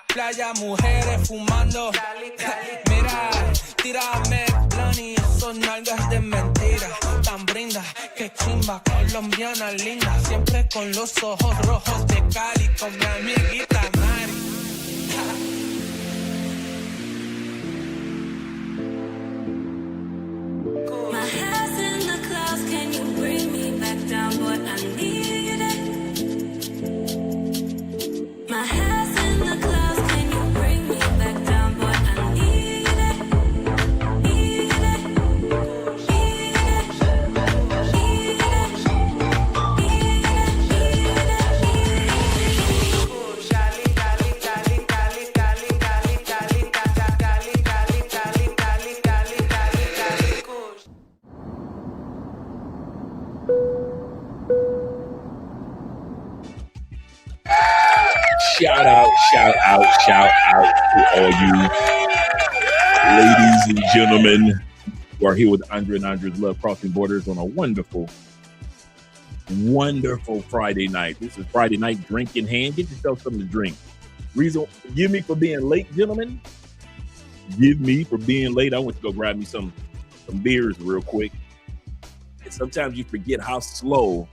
Playa, mujeres fumando. Mira, tírame blani, esos nalgas de mentira. Tan brinda, que chimba, colombiana linda. Siempre con los ojos rojos de Cali, con mi amiguita Mari. My head's in the clouds, can you bring me back down? Boy, I need you there. My head's in the clouds, can you bring me back down? Boy, I need you there. Need you there. Need you there. Need you there. Need Shout out to all you ladies and gentlemen who are here with Andre and Andre's Love Crossing Borders on a wonderful Friday night. This is Friday night drink in hand. Get yourself something to drink. Forgive me for being late, gentlemen. Forgive me for being late. I went to go grab me some beers real quick. And sometimes you forget how slow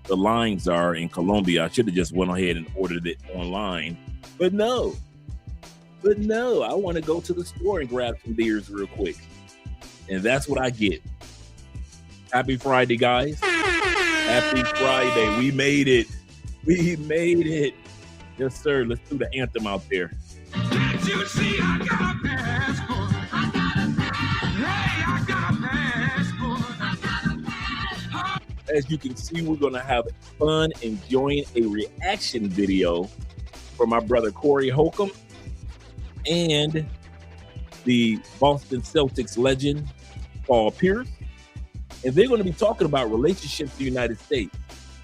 the lines are in Colombia. I should have just went ahead and ordered it online. But no, I want to go to the store and grab some beers real quick. And that's what I get. Happy Friday, guys. Happy Friday. We made it. Yes, sir. Let's do the anthem out there. Can't you see I got a passport? I got a passport. Hey, I got a passport. I got a passport. As you can see, we're going to have fun enjoying a reaction video for my brother Corey Holcomb and the Boston Celtics legend Paul Pierce. And they're going to be talking about relationships in the United States,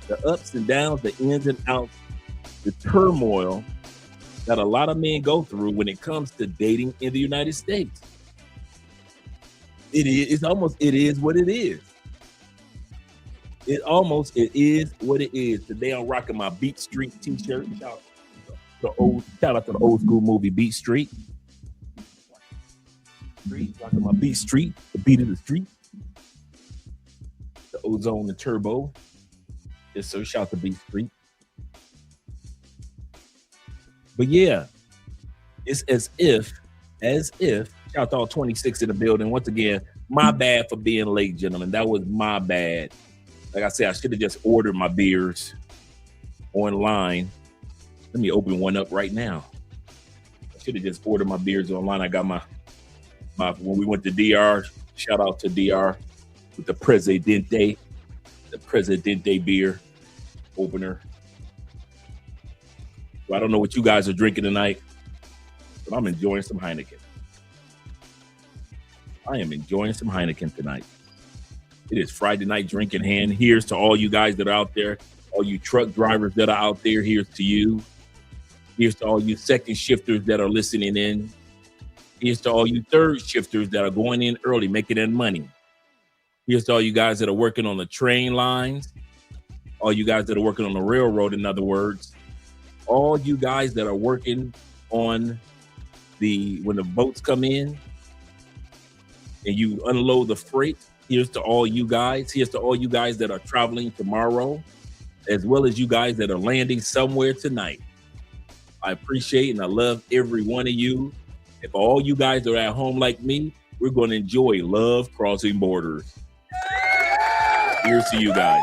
the ups and downs, the ins and outs, the turmoil that a lot of men go through when it comes to dating in the United States. It is what it is. It is what it is. Today I'm rocking my Beat Street t-shirt. Shout out to the old school movie Beat Street. Rocking my Beat Street, the beat of the street. The Ozone and Turbo. Yes, sir. Shout out to Beat Street. But yeah, it's as if, shout out to all 26 in the building. Once again, my bad for being late, gentlemen. That was my bad. Like I said, I should have just ordered my beers online. Let me open one up right now. I should have just ordered my beers online. I got my when we went to DR, shout out to DR with the Presidente beer opener. Well, I don't know what you guys are drinking tonight, but I'm enjoying some Heineken. I am enjoying some Heineken tonight. It is Friday night drink in hand. Here's to all you guys that are out there, all you truck drivers that are out there. Here's to you. Here's to all you second shifters that are listening in. Here's to all you third shifters that are going in early, making that money. Here's to all you guys that are working on the train lines. All you guys that are working on the railroad, in other words. All you guys that are working on when the boats come in and you unload the freight. Here's to all you guys. Here's to all you guys that are traveling tomorrow, as well as you guys that are landing somewhere tonight. I appreciate and I love every one of you. If all you guys are at home like me, we're going to enjoy Love Crossing Borders. Here's to you guys.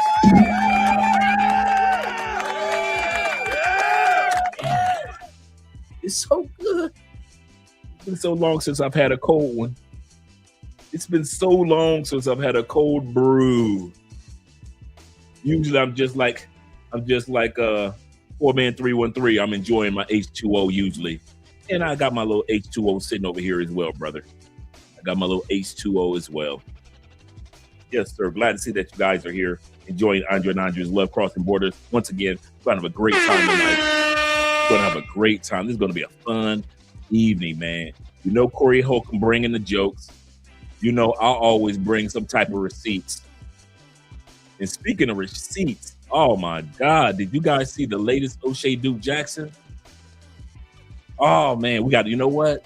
It's so good. It's been so long since I've had a cold one. It's been so long since I've had a cold brew. Usually I'm just like 4-man 313. I'm enjoying my H2O usually. And I got my little H2O sitting over here as well, brother. I got my little H2O as well. Yes, sir. Glad to see that you guys are here enjoying Andre and Andre's Love Crossing Borders. Once again, we're going to have a great time tonight. We're going to have a great time. This is going to be a fun evening, man. You know Corey Holcomb bringing the jokes. You know I'll always bring some type of receipts. And speaking of receipts, oh my God, did you guys see the latest O'Shea Duke Jackson? Oh man, we got, you know what?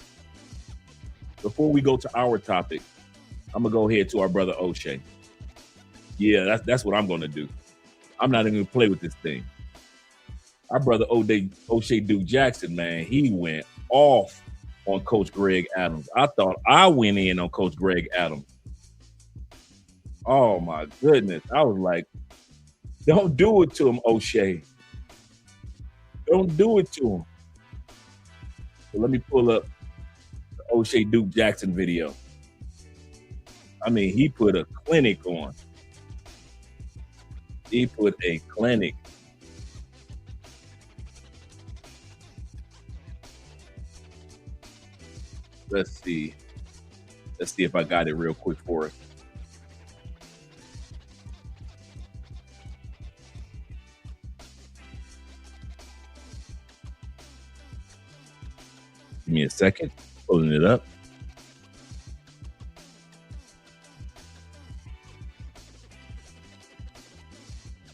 Before we go to our topic, I'm gonna go ahead to our brother O'Shea. Yeah, that's what I'm gonna do. I'm not even gonna play with this thing. Our brother O'Shea Duke Jackson, man, he went off on Coach Greg Adams. I thought I went in on Coach Greg Adams. Oh my goodness. I was like, don't do it to him, O'Shea. Don't do it to him. So let me pull up the O'Shea Duke Jackson video. I mean, he put a clinic on. He put a clinic. Let's see. Let's see if I got it real quick for us. Give me a second. Pulling it up.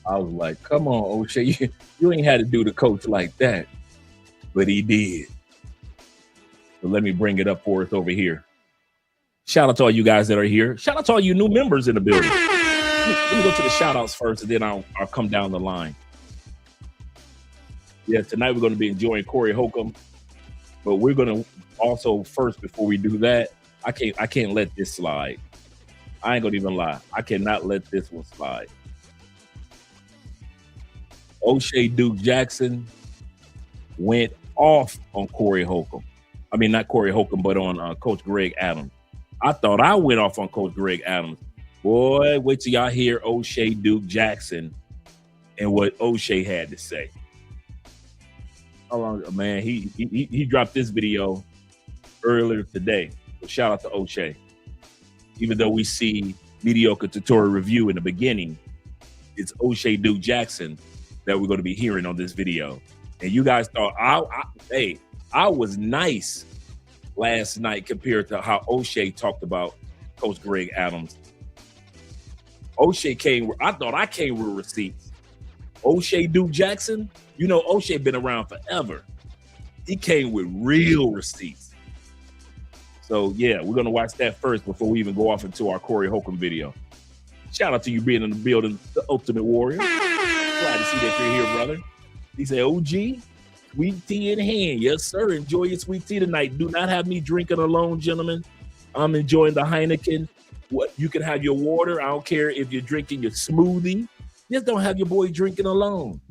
I was like, come on, O'Shea. You ain't had to do the coach like that. But he did. So let me bring it up for us over here. Shout out to all you guys that are here. Shout out to all you new members in the building. Let me go to the shout outs first, and then I'll come down the line. Yeah, tonight we're going to be enjoying Corey Holcomb. But we're going to also first, before we do that, I can't let this slide. I ain't going to even lie. I cannot let this one slide. O'Shea Duke Jackson went off on Corey Holcomb. I mean, not Corey Holcomb, but on Coach Greg Adams. I thought I went off on Coach Greg Adams. Boy, wait till y'all hear O'Shea Duke Jackson and what O'Shea had to say. How long, man? He dropped this video earlier today. So shout out to O'Shea. Even though we see mediocre tutorial review in the beginning, it's O'Shea Duke Jackson that we're going to be hearing on this video. And you guys thought I was nice last night compared to how O'Shea talked about Coach Greg Adams. O'Shea I thought I came with receipts. O'Shea Duke Jackson, you know O'Shea been around forever. He came with real receipts. So yeah, we're gonna watch that first before we even go off into our Corey Holcomb video. Shout out to you being in the building, the Ultimate Warrior. Glad to see that you're here, brother. He said, OG, sweet tea in hand. Yes, sir. Enjoy your sweet tea tonight. Do not have me drinking alone, gentlemen. I'm enjoying the Heineken. What, you can have your water. I don't care if you're drinking your smoothie. Just don't have your boy drinking alone.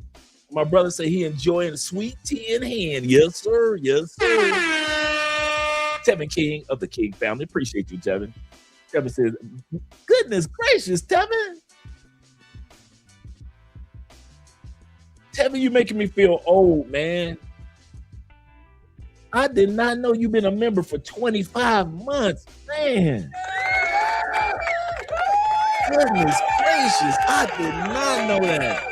My brother said he enjoying sweet tea in hand. Yes, sir. Yes, sir. Tevin King of the King family. Appreciate you, Tevin. Tevin says, goodness gracious, Tevin. Tevin, you making me feel old, man. I did not know you've been a member for 25 months. Man. Goodness gracious. I did not know that.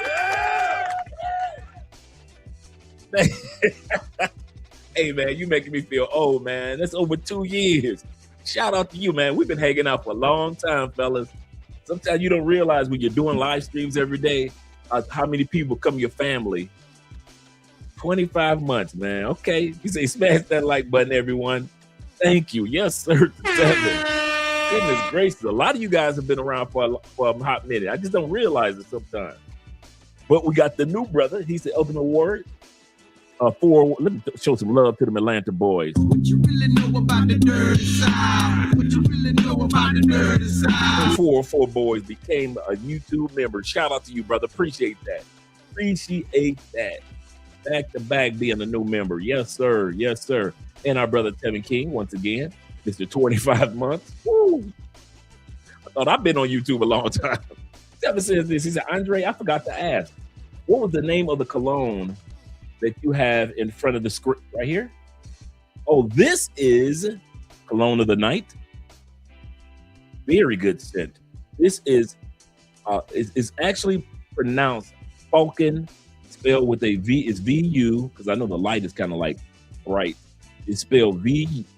Hey, man, you making me feel old, man. That's over 2 years. Shout out to you, man. We've been hanging out for a long time, fellas. Sometimes you don't realize when you're doing live streams every day, how many people come your family. 25 months, man. Okay. You say smash that like button, everyone. Thank you. Yes, sir. Goodness gracious. A lot of you guys have been around for a hot minute. I just don't realize it sometimes. But we got the new brother. He's the Ultimate Warrior. Let me show some love to them Atlanta boys. What you really know about the dirty side? What you really know about the dirty side? 404 boys became a YouTube member. Shout out to you, brother. Appreciate that. Appreciate that. Back to back being a new member. Yes, sir. Yes, sir. And our brother Tevin King, once again, Mr. 25 months. Woo. I thought I've been on YouTube a long time. Tevin says this. He said, Andre, I forgot to ask, what was the name of the cologne that you have in front of the script right here? Oh, this is Cologne of the Night. Very good scent. This is actually pronounced Falcon, spelled with a V. It's V-U, because I know the light is kind of like bright. It's spelled V-U-L-C-A-N.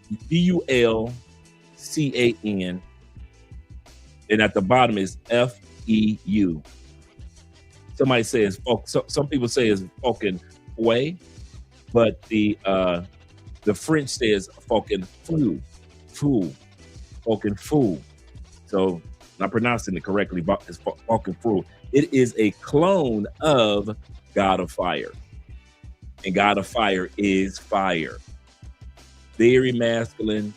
And at the bottom is F-E-U. Somebody says, some people say it's Falcon way, but the French says Falcon flu, Falcon flu. So I'm pronouncing it correctly, but it's Falcon flu. It is a clone of God of Fire, and God of Fire is fire. Very masculine,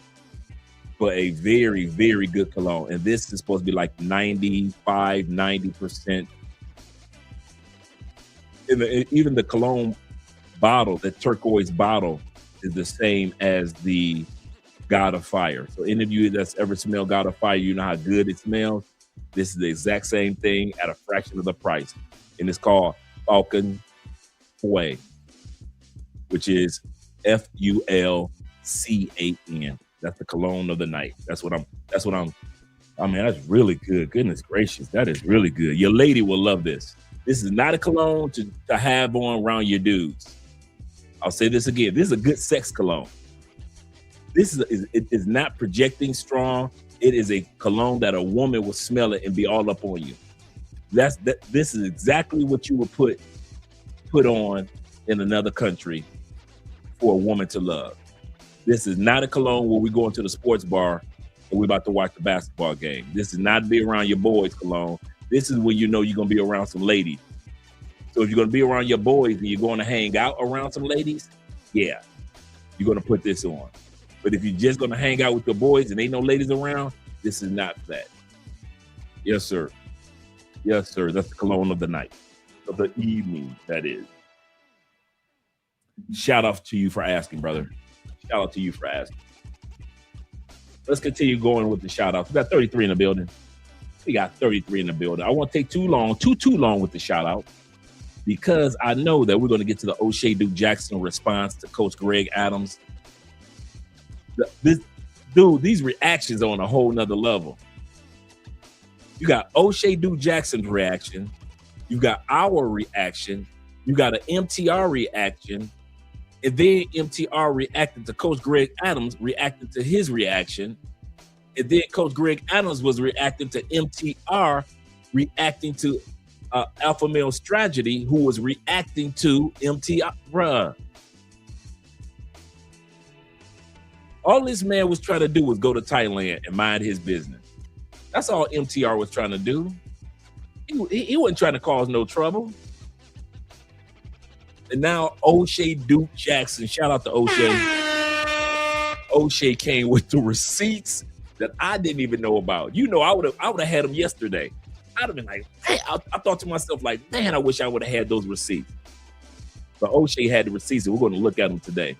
but a very, very good cologne. And this is supposed to be like 95, 90%. Even the cologne bottle, the turquoise bottle, is the same as the God of Fire. So any of you that's ever smelled God of Fire, you know how good it smells. This is the exact same thing at a fraction of the price. And it's called Falcon Way, which is F-U-L-C-A-N. That's the cologne of the night. That's what I'm, I mean, that's really good. Goodness gracious, that is really good. Your lady will love this. This is not a cologne to have on around your dudes. I'll say this again. This is a good sex cologne. This is not projecting strong. It is a cologne that a woman will smell it and be all up on you. This is exactly what you would put on in another country for a woman to love. This is not a cologne where we go into the sports bar and we're about to watch the basketball game. This is not be around your boys cologne. This is when you know you're going to be around some ladies. So if you're going to be around your boys and you're going to hang out around some ladies, yeah, you're going to put this on. But if you're just going to hang out with your boys and ain't no ladies around, this is not that. Yes, sir. Yes, sir. That's the cologne of the night, of the evening, that is. Shout out to you for asking, brother. Shout out to you for asking. Let's continue going with the shout outs. We got 33 in the building. We got 33 in the building. I won't take too long with the shout out, because I know that we're going to get to the O'Shea Duke Jackson response to Coach Greg Adams. These reactions are on a whole nother level. You got O'Shea Duke Jackson's reaction. You got our reaction. You got an MTR reaction. And then MTR reacted to Coach Greg Adams, reacted to his reaction. And then Coach Greg Adams was reacting to MTR, reacting to Alpha Male Strategy, who was reacting to MTR. Bruh. All this man was trying to do was go to Thailand and mind his business. That's all MTR was trying to do. He wasn't trying to cause no trouble. And now O'Shea Duke Jackson, shout out to O'Shea. O'Shea came with the receipts that I didn't even know about. You know, I would have had them yesterday. I'd have been like, hey, I thought to myself, like, man, I wish I would have had those receipts. But O'Shea had the receipts, and we're going to look at them today.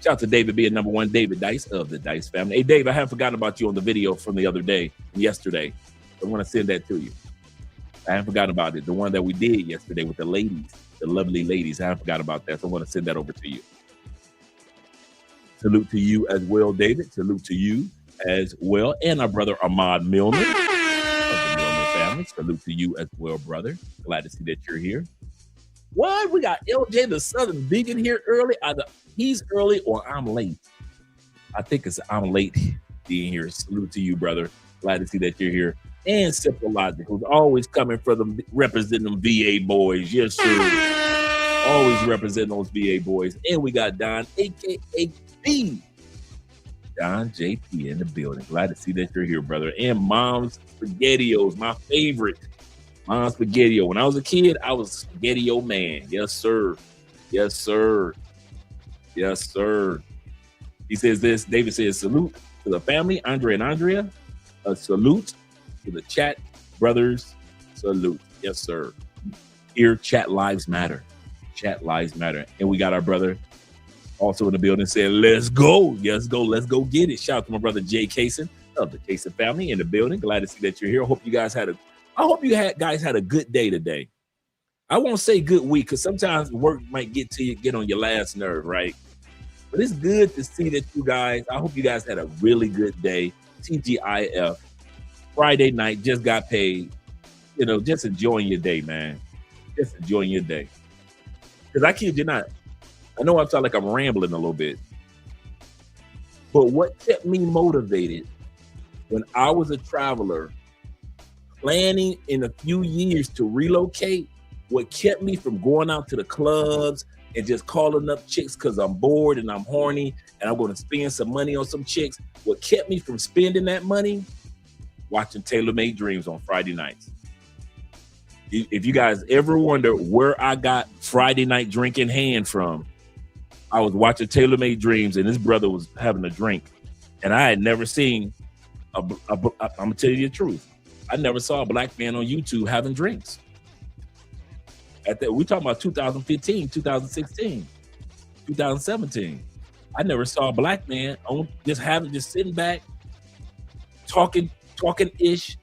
Shout out to David being number one, David Dice of the Dice family. Hey, Dave, I haven't forgotten about you on the video from the other day, yesterday. I want to send that to you. I haven't forgotten about it. The one that we did yesterday with the ladies, the lovely ladies. I haven't forgotten about that, so I want to send that over to you. Salute to you as well, David. Salute to you as well. And our brother Ahmad Milner of the Milner family. Salute to you as well, brother. Glad to see that you're here. What? We got LJ the Southern Vegan here early. Either he's early or I'm late. I think it's I'm late being here. Salute to you, brother. Glad to see that you're here. And Simple Logic, who's always coming for them, representing them VA boys. Yes, sir. Always representing those VA boys. And we got Don, a.k.a. B. Don JP in the building. Glad to see that you're here, brother. And Mom's SpaghettiOs, my favorite. Mom's SpaghettiO. When I was a kid, I was a SpaghettiO man. Yes, sir. Yes, sir. Yes, sir. He says this. David says, salute to the family, Andre and Andrea. A salute to the chat brothers. Salute. Yes, sir. Here, chat lives matter. Chat lives matter. And we got our brother also in the building saying, let's go. Let's go. Let's go get it. Shout out to my brother, Jay Kaysen of the Kaysen family in the building. Glad to see that you're here. I hope you guys had a good day today. I won't say good week because sometimes work might get to you, get on your last nerve, right? But it's good to see that you guys, I hope you guys had a really good day. TGIF, Friday night, just got paid. You know, just enjoying your day, man. Just enjoying your day. Because I kid you not, I know I sound like I'm rambling a little bit, but what kept me motivated when I was a traveler, planning in a few years to relocate, what kept me from going out to the clubs and just calling up chicks because I'm bored and I'm horny and I'm going to spend some money on some chicks, what kept me from spending that money? Watching Tailor Made Dreams on Friday nights. If you guys ever wonder where I got Friday night drink in hand from, I was watching Tailor Made Dreams and his brother was having a drink. And I had never seen, I'm going to tell you the truth, I never saw a black man on YouTube having drinks. We're talking about 2015, 2016, 2017. I never saw a black man on just sitting back, talking-ish,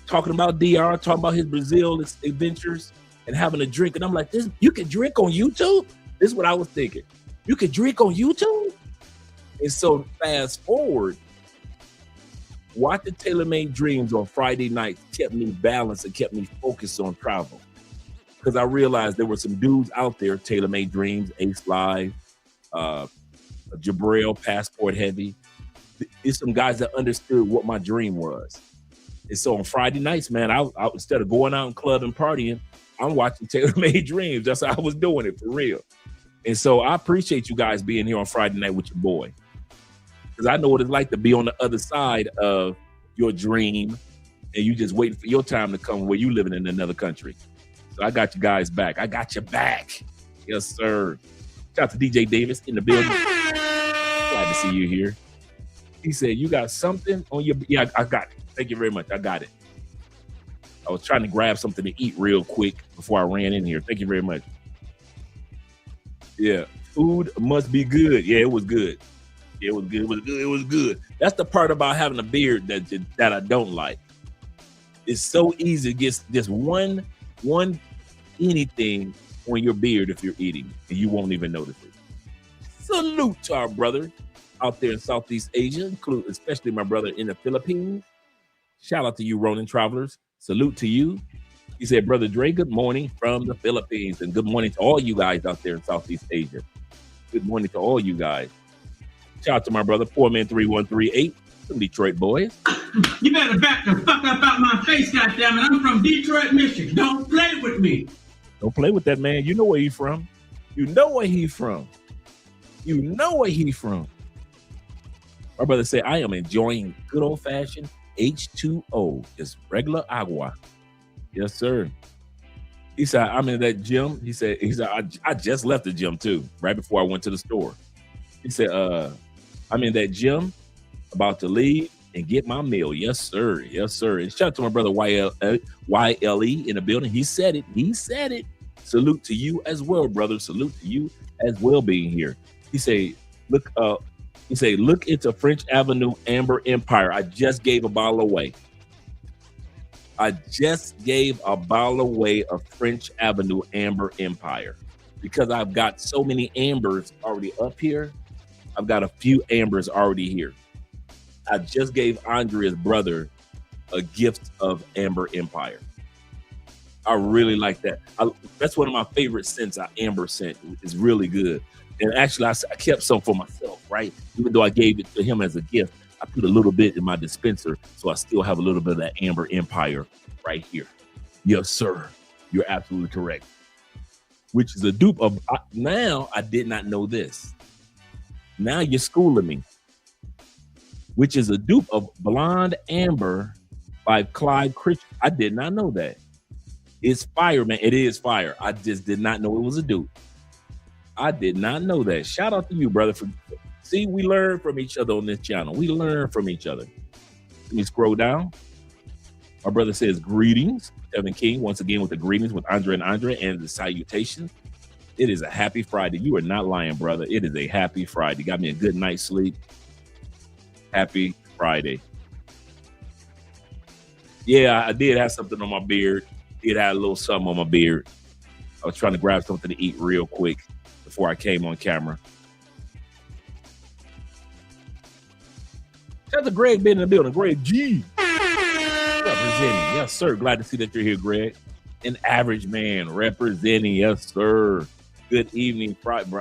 talking about DR, talking about his Brazil adventures and having a drink. And I'm like, you can drink on YouTube? This is what I was thinking. You could drink on YouTube? And so fast forward, watching Tailor Made Dreams on Friday nights kept me balanced and kept me focused on travel. Because I realized there were some dudes out there, Tailor Made Dreams, Ace Live, Jabril, Passport Heavy. It's some guys that understood what my dream was. And so on Friday nights, man, I instead of going out and club and partying, I'm watching Tailor Made Dreams. That's how I was doing it, for real. And so I appreciate you guys being here on Friday night with your boy. Because I know what it's like to be on the other side of your dream and you just waiting for your time to come where you living in another country. So I got you guys back. I got your back. Yes, sir. Shout out to DJ Davis in the building. Glad to see you here. He said, you got something on your... Yeah, I got it. Thank you very much. I got it. I was trying to grab something to eat real quick before I ran in here. Thank you very much. Yeah. Food must be good. Yeah, it was good. Yeah, it was good. It was good. It was good. That's the part about having a beard that I don't like. It's so easy to get just one anything on your beard if you're eating, and you won't even notice it. Salute to our brother out there in Southeast Asia, especially my brother in the Philippines. Shout out to you, Ronin Travelers. Salute to you. He said, Brother Dre, good morning from the Philippines, and good morning to all you guys out there in Southeast Asia. Good morning to all you guys. Shout out to my brother, 4man3138, from Detroit boys. You better back the fuck up out my face, goddammit. I'm from Detroit, Michigan. Don't play with me. Don't play with that man. You know where he's from. You know where he's from. You know where he's from. My brother said, I am enjoying good old-fashioned H2O. Just regular agua. Yes, sir. He said, I'm in that gym. He said, I just left the gym too, right before I went to the store. He said, I'm in that gym, about to leave and get my meal. Yes, sir. Yes, sir. And shout out to my brother YLE in the building. He said it. He said it. Salute to you as well, brother. Salute to you as well being here. He say, look into French Avenue Amber Empire. I just gave a bottle away. I just gave a bottle away of French Avenue Amber Empire because I've got so many ambers already up here. I've got a few ambers already here. I just gave Andrea's brother a gift of Amber Empire. I really like that. That's one of my favorite scents. Amber scent is really good. And actually, I kept some for myself, right? Even though I gave it to him as a gift, I put a little bit in my dispenser, so I still have a little bit of that Amber Empire right here. Yes, sir. You're absolutely correct. Which is a dupe of... Now, I did not know this. Now you're schooling me. Which is a dupe of Blonde Amber by Clyde Christian. I did not know that. It's fire, man. It is fire. I just did not know it was a dupe. I did not know that. Shout out to you, brother. See, we learn from each other on this channel. We learn from each other. Let me scroll down. My brother says, greetings. Kevin King, once again with the greetings with Andre and the salutation. It is a happy Friday. You are not lying, brother. It is a happy Friday. Got me a good night's sleep. Happy Friday. Yeah, I did have something on my beard. Did have a little something on my beard. I was trying to grab something to eat real quick before I came on camera. Shout out to Greg being in the building. Greg G. Representing. Yes, sir. Glad to see that you're here, Greg. An average man representing. Yes, sir. Good evening.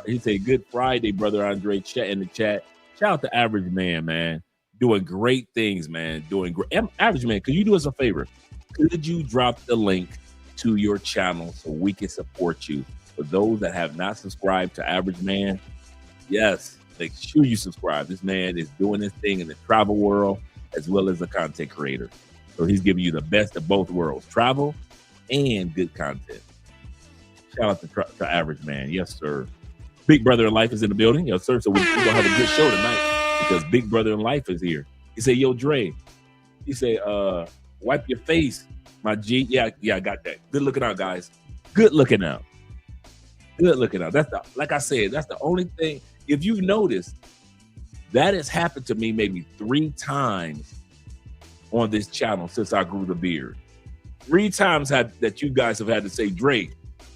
He said, good Friday, brother Andre. Chat in the chat. Shout out to average man. Doing great things, man. Doing great. Average man, could you do us a favor? Could you drop the link to your channel so we can support you? For those that have not subscribed to Average Man, yes, make sure you subscribe. This man is doing this thing in the travel world as well as a content creator. So he's giving you the best of both worlds, travel and good content. Shout out to Average Man. Yes, sir. Big Brother in Life is in the building. Yes, sir. So we're going to have a good show tonight because Big Brother in Life is here. He said, yo, Dre. He said, wipe your face, my G. Yeah, I got that. Good looking out, guys. Good looking out. Good looking out. Like I said, that's the only thing. If you've noticed, that has happened to me maybe 3 times on this channel since I grew the beard. 3 times that you guys have had to say, Dre,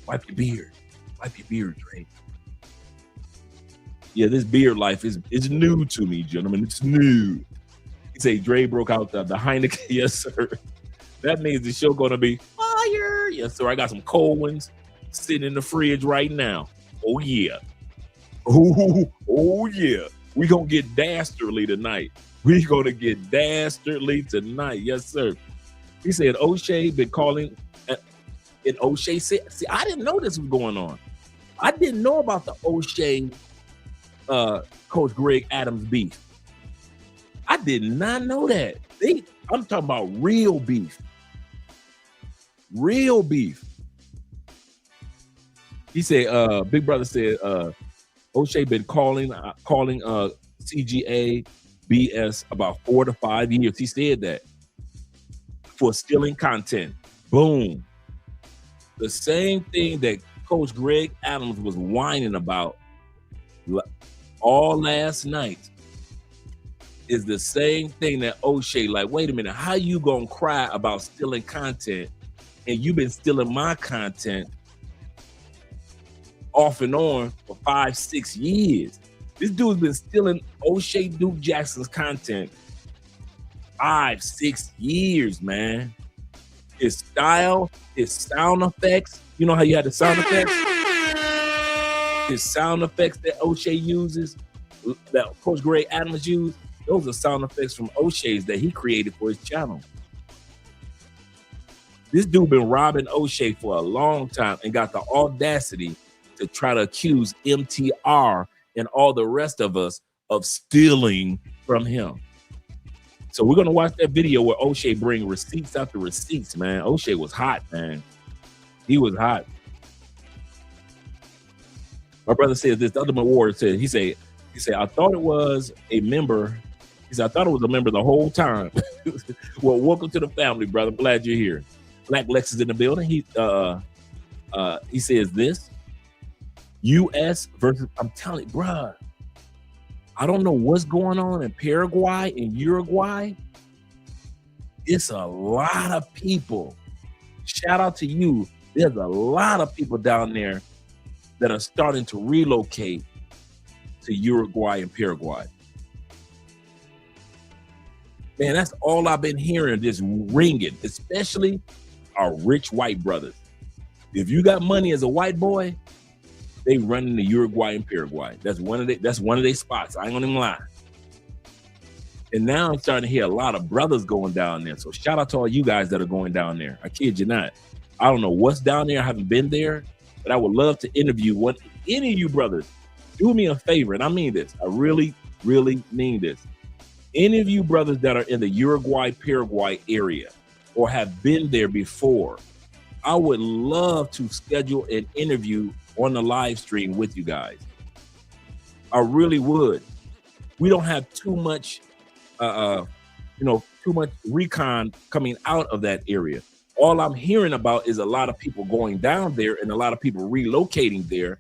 wipe your beard. Wipe your beard, Dre. Yeah, this beard life is new to me, gentlemen. It's new. He say Dre broke out the Heineken. Yes, sir. That means the show gonna be fire. Yes, sir. I got some cold ones sitting in the fridge right now. Oh yeah. Oh yeah. We gonna get dastardly tonight. We gonna get dastardly tonight. Yes, sir. He said O'Shea been calling, and O'Shea said, see, I didn't know this was going on. I didn't know about the O'Shea Coach Greg Adams beef. I did not know that. I'm talking about real beef. Real beef. He said, Big Brother said, O'Shea been calling CGA BS about 4 to 5 years. He said that for stealing content. Boom. The same thing that Coach Greg Adams was whining about all last night is the same thing that O'Shea, like, wait a minute, how you gonna cry about stealing content and you've been stealing my content off and on for 5-6 years? This dude's been stealing O'Shea Duke Jackson's content 5-6 years, man. His style, his sound effects, you know how you had the sound effects? His sound effects that O'Shea uses, that Coach Greg Adams used, those are sound effects from O'Shea's that he created for his channel. This dude been robbing O'Shea for a long time and got the audacity to try to accuse MTR and all the rest of us of stealing from him. So we're going to watch that video where O'Shea bring receipts after receipts, man. O'Shea was hot, man. He was hot. My brother said this, the other award said, he said, I thought it was a member. He said, I thought it was a member the whole time. Well, welcome to the family, brother. I'm glad you're here. Black Lex is in the building. He says this, U.S. versus, I'm telling you, bruh, I don't know what's going on in Paraguay and Uruguay. It's a lot of people. Shout out to you. There's a lot of people down there that are starting to relocate to Uruguay and Paraguay. Man, that's all I've been hearing, just ringing, especially our rich white brothers. If you got money as a white boy, they running to Uruguay and Paraguay. That's one of their spots. I ain't gonna even lie. And now I'm starting to hear a lot of brothers going down there. So shout out to all you guys that are going down there. I kid you not. I don't know what's down there. I haven't been there, but I would love to interview any of you brothers. Do me a favor, and I mean this. I really, really mean this. Any of you brothers that are in the Uruguay, Paraguay area or have been there before, I would love to schedule an interview on the live stream with you guys. I really would. We don't have too much, too much recon coming out of that area. All I'm hearing about is a lot of people going down there and a lot of people relocating there,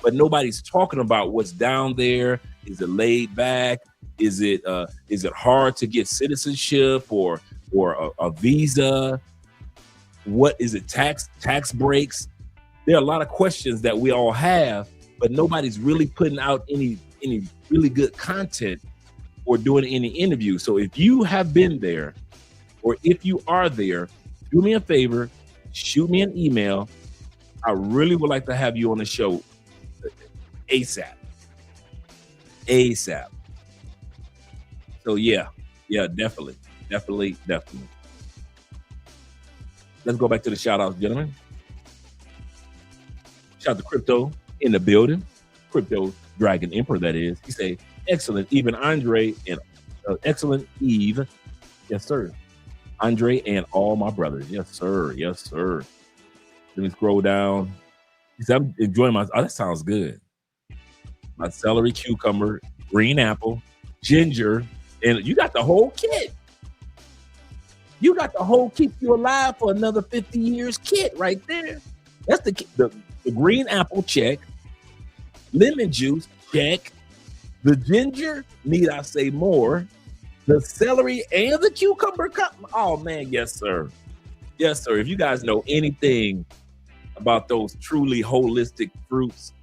but nobody's talking about what's down there. Is it laid back? Is it hard to get citizenship or a visa? What is it? Tax breaks? There are a lot of questions that we all have, but nobody's really putting out any really good content or doing any interviews. So if you have been there, or if you are there, do me a favor, shoot me an email. I really would like to have you on the show ASAP. So yeah, definitely. Let's go back to the shout outs, gentlemen. Shout out to Crypto in the building. Crypto Dragon Emperor, that is. He say, excellent, even Andre and excellent Eve. Yes, sir. Andre and all my brothers. Yes, sir. Let me scroll down. He said, I'm enjoying my, that sounds good. My celery, cucumber, green apple, ginger, and you got the whole kit. You got the whole keep you alive for another 50 years kit right there. That's the green apple, check. Lemon juice, check. The ginger, need I say more? The celery and the cucumber cup. Oh man, yes sir. If you guys know anything about those truly holistic fruits,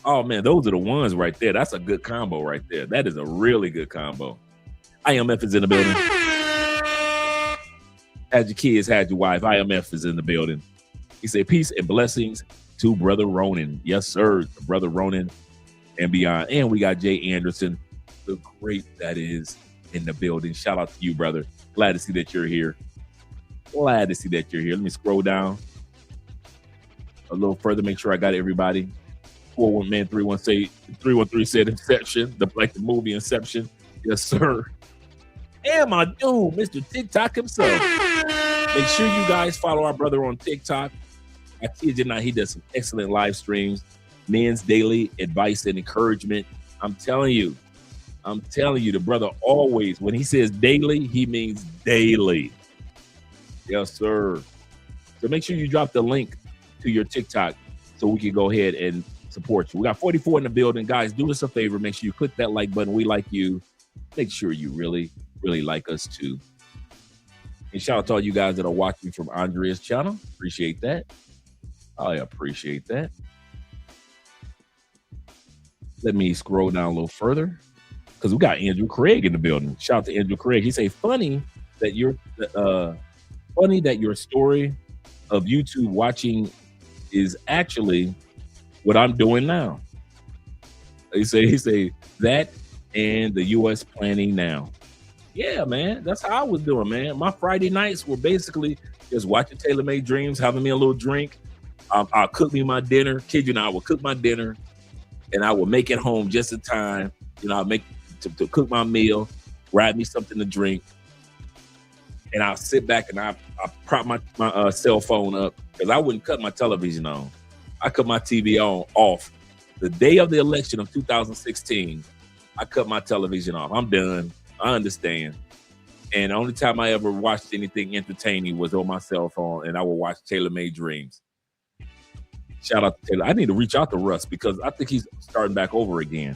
oh man, those are the ones right there. That's a good combo right there. That is a really good combo. IMF is in the building. Had your kids, had your wife. IMF is in the building. He said, peace and blessings to Brother Ronan. Yes, sir. Brother Ronan and beyond. And we got Jay Anderson, the great that is, in the building. Shout out to you, brother. Glad to see that you're here. Let me scroll down a little further, make sure I got everybody. 413 said Inception, like the movie Inception. Yes, sir. And my dude, Mr. TikTok himself. Make sure you guys follow our brother on TikTok. I kid you not, he does some excellent live streams, men's daily advice and encouragement. I'm telling you, the brother always, when he says daily, he means daily. Yes, sir. So make sure you drop the link to your TikTok so we can go ahead and support you. We got 44 in the building. Guys, do us a favor. Make sure you click that like button. We like you. Make sure you really, really like us too. And shout out to all you guys that are watching from Andrea's channel. Appreciate that. I appreciate that. Let me scroll down a little further because we got Andrew Craig in the building. Shout out to Andrew Craig. He say, funny that your story of YouTube watching is actually what I'm doing now. He say that and the U.S. planning now. Yeah, man, that's how I was doing, man. My Friday nights were basically just watching Taylor Made Dreams, having me a little drink. I'll cook me my dinner. Kid you not, I would cook my dinner, and I would make it home just in time. I'll make to cook my meal, grab me something to drink, and I'll sit back and I prop my cell phone up because I wouldn't cut my television on. I cut my TV off. The day of the election of 2016, I cut my television off. I'm done. I understand. And the only time I ever watched anything entertaining was on my cell phone, and I would watch Taylor Made Dreams. Shout out to Taylor. I need to reach out to Russ because I think he's starting back over again.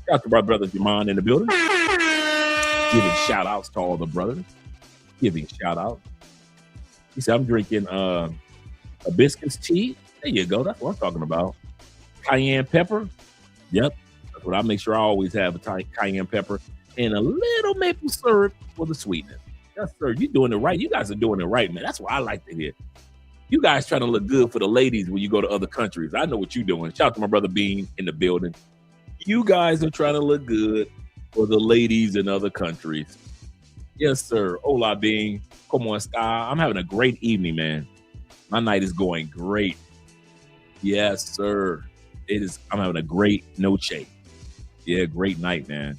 Shout out to my brother Jamon in the building. Giving shout outs to all the brothers. Giving shout out. He said, I'm drinking hibiscus tea. There you go. That's what I'm talking about. Cayenne pepper. Yep. That's what I make sure I always have, a cayenne pepper and a little maple syrup for the sweetness. Yes, sir. You're doing it right. You guys are doing it right, man. That's what I like to hear. You guys trying to look good for the ladies when you go to other countries. I know what you're doing. Shout out to my brother Bean in the building. You guys are trying to look good for the ladies in other countries. Yes, sir. Hola, Bean. Come on, Sky. I'm having a great evening, man. My night is going great. Yes, sir. It is. I'm having a great noche. Yeah, great night, man.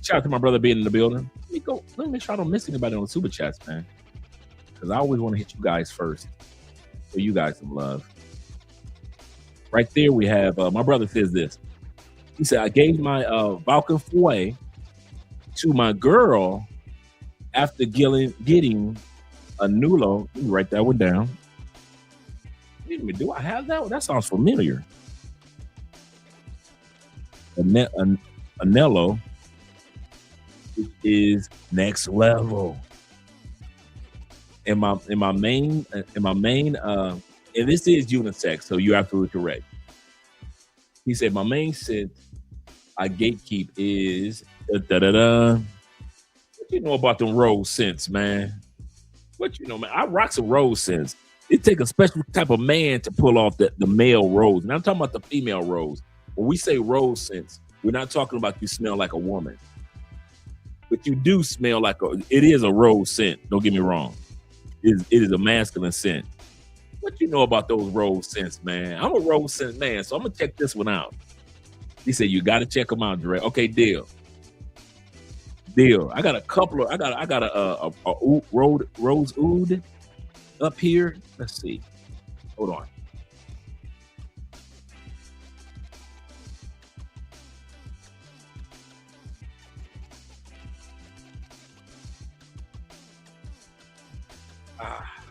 Shout out to my brother being in the building. Let me make sure I don't miss anybody on the super chats, man. because I always want to hit you guys first. Show you guys some love. Right there we have, my brother says this. He said, I gave my Balkan Foy to my girl after getting a Nulo. Let me write that one down. Wait a minute, do I have that one? That sounds familiar. Anello is next level. In my main, and this is unisex, so you're absolutely correct. He said my main scent I gatekeep is What you know about them rose scents, man? What you know, man? I rock some rose scents. It take a special type of man to pull off the male rose. And I'm talking about the female rose. When we say rose scents, we're not talking about you smell like a woman. But you do smell like it is a rose scent. Don't get me wrong. It is a masculine scent. What you know about those rose scents, man? I'm a rose scent man, so I'm gonna check this one out. He said you got to check them out, Dre. Okay, deal. I got a couple of. I got a rose oud up here. Let's see. Hold on.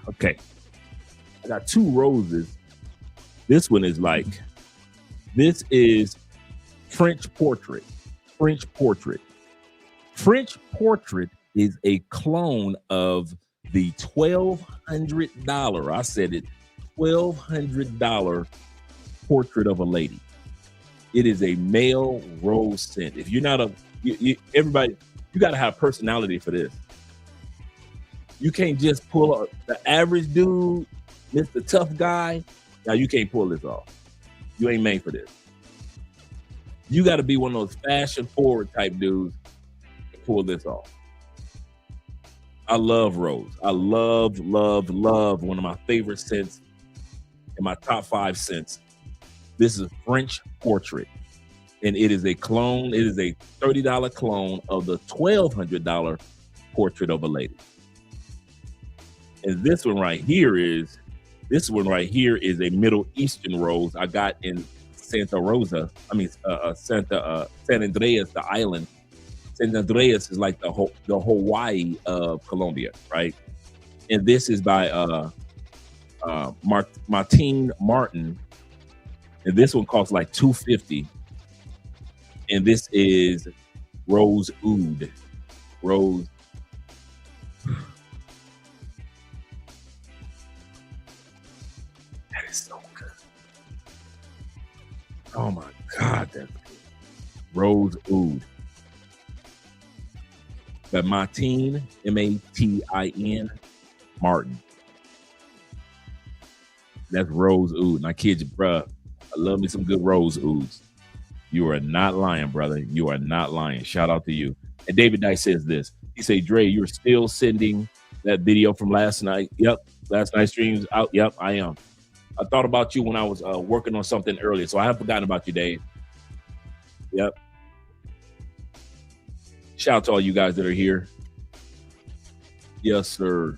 Okay. I got two roses. This one is this is French Portrait. French Portrait is a clone of the $1,200. I said it, $1,200 portrait of a lady. It is a male rose scent. If you're not everybody, you got to have personality for this. You can't just pull the average dude, Mr. Tough Guy. Now you can't pull this off. You ain't made for this. You got to be one of those fashion forward type dudes to pull this off. I love rose. I love one of my favorite scents in my top 5 scents. This is French Portrait. And it is a clone. It is a $30 clone of the $1,200 portrait of a lady. And this one right here is a Middle Eastern rose I got in San Andreas, the island. San Andreas is like the Hawaii of Colombia, right? And this is by Martine Martin, and this one costs like $250. And this is Rose Oud. Rose. That is so good. Oh my God, that's good. Rose Oud. But Martine, Matin Martin. That's Rose Oud. And I kid you, bruh. I love me some good Rose Ouds. You are not lying, brother. You are not lying. Shout out to you. And David Dice says this. He say, Dre, you're still sending that video from last night. Yep. Last night's streams out. Yep, I am. I thought about you when I was working on something earlier. So I haven't forgotten about you, Dave. Yep. Shout out to all you guys that are here. Yes, sir.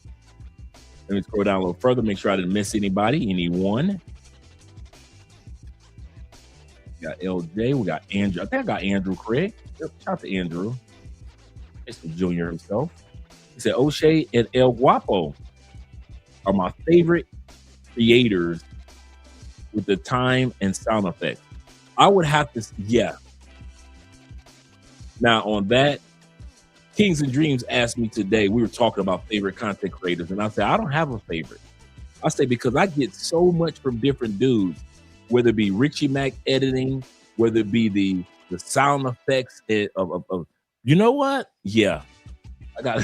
Let me scroll down a little further. Make sure I didn't miss anybody. Anyone? We got LJ. We got Andrew. I think I got Andrew Craig. Yep. Shout out to Andrew. Mr. Junior himself. He said, O'Shea and El Guapo are my favorite creators with the time and sound effects. I would have to, yeah. Now on that, Kings and Dreams asked me today, we were talking about favorite content creators, and I said, I don't have a favorite. I say, because I get so much from different dudes, whether it be Richie Mac editing, whether it be the sound effects of you know what? Yeah. I got,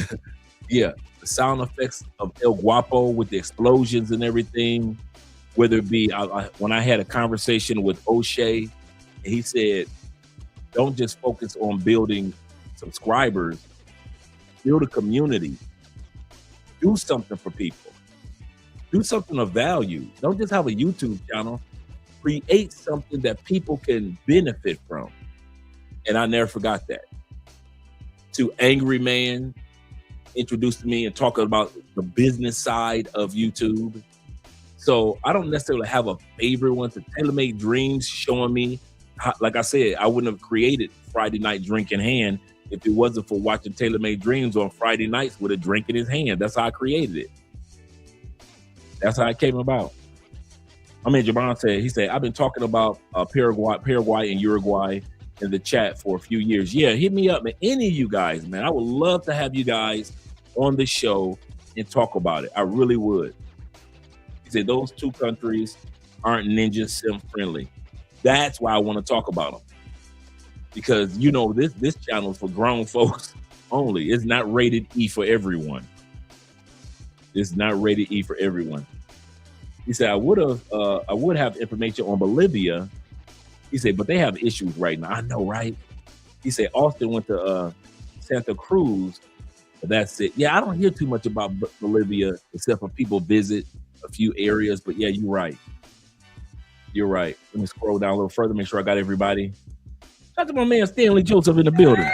yeah, the sound effects of El Guapo with the explosions and everything, whether it be, when I had a conversation with O'Shea, and he said, don't just focus on building subscribers, build a community, do something for people, do something of value. Don't just have a YouTube channel, create something that people can benefit from. And I never forgot that. To Angry Man introduced me and talking about the business side of YouTube. So I don't necessarily have a favorite one. To Tailor-Made Dreams showing me how, like I said, I wouldn't have created Friday Night Drink in Hand if it wasn't for watching Tailor-Made Dreams on Friday nights with a drink in his hand. That's how I created it. That's how it came about. I mean, Jabron said, he said, I've been talking about Paraguay and Uruguay in the chat for a few years. Yeah, hit me up, man. Any of you guys, man. I would love to have you guys on the show and talk about it. I really would. He said, those two countries aren't Ninja Sim friendly. That's why I want to talk about them. Because, you know, this channel is for grown folks only. It's not rated E for everyone. It's not rated E for everyone. He said, I would have information on Bolivia. He said, but they have issues right now. I know, right? He said, Austin went to Santa Cruz. But that's it. Yeah, I don't hear too much about Bolivia except for people visit a few areas. But yeah, you're right. You're right. Let me scroll down a little further, make sure I got everybody. Shout out to my man Stanley Joseph in the building.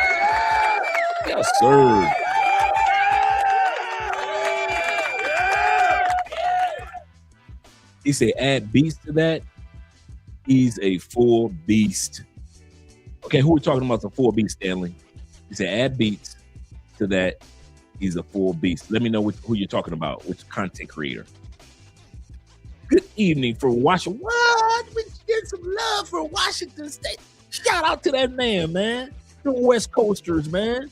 Yes, sir. He said, add beast to that. He's a full beast. Okay, who are we talking about? The full beast, Stanley? He said, add beats to that. He's a full beast. Let me know who you're talking about, which content creator. Good evening from Washington. What? We get some love for Washington State. Shout out to that man. The West Coasters, man.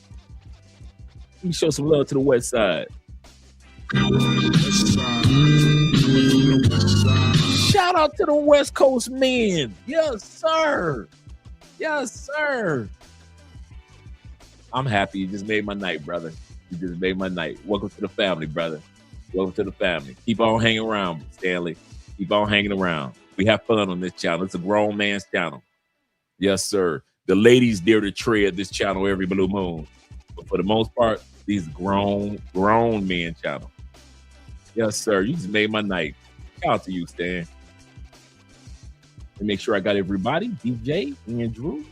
Let me show some love to the West Side. Shout out to the West Coast men. Yes, sir. Yes, sir. I'm happy. You just made my night, brother. You just made my night. Welcome to the family, brother. Welcome to the family. Keep on hanging around, Stanley. Keep on hanging around. We have fun on this channel. It's a grown man's channel. Yes, sir. The ladies dare to tread this channel every blue moon. But for the most part, these grown men channel. Yes, sir. You just made my night. Shout out to you, Stan. Let me make sure I got everybody. DJ, Andrew.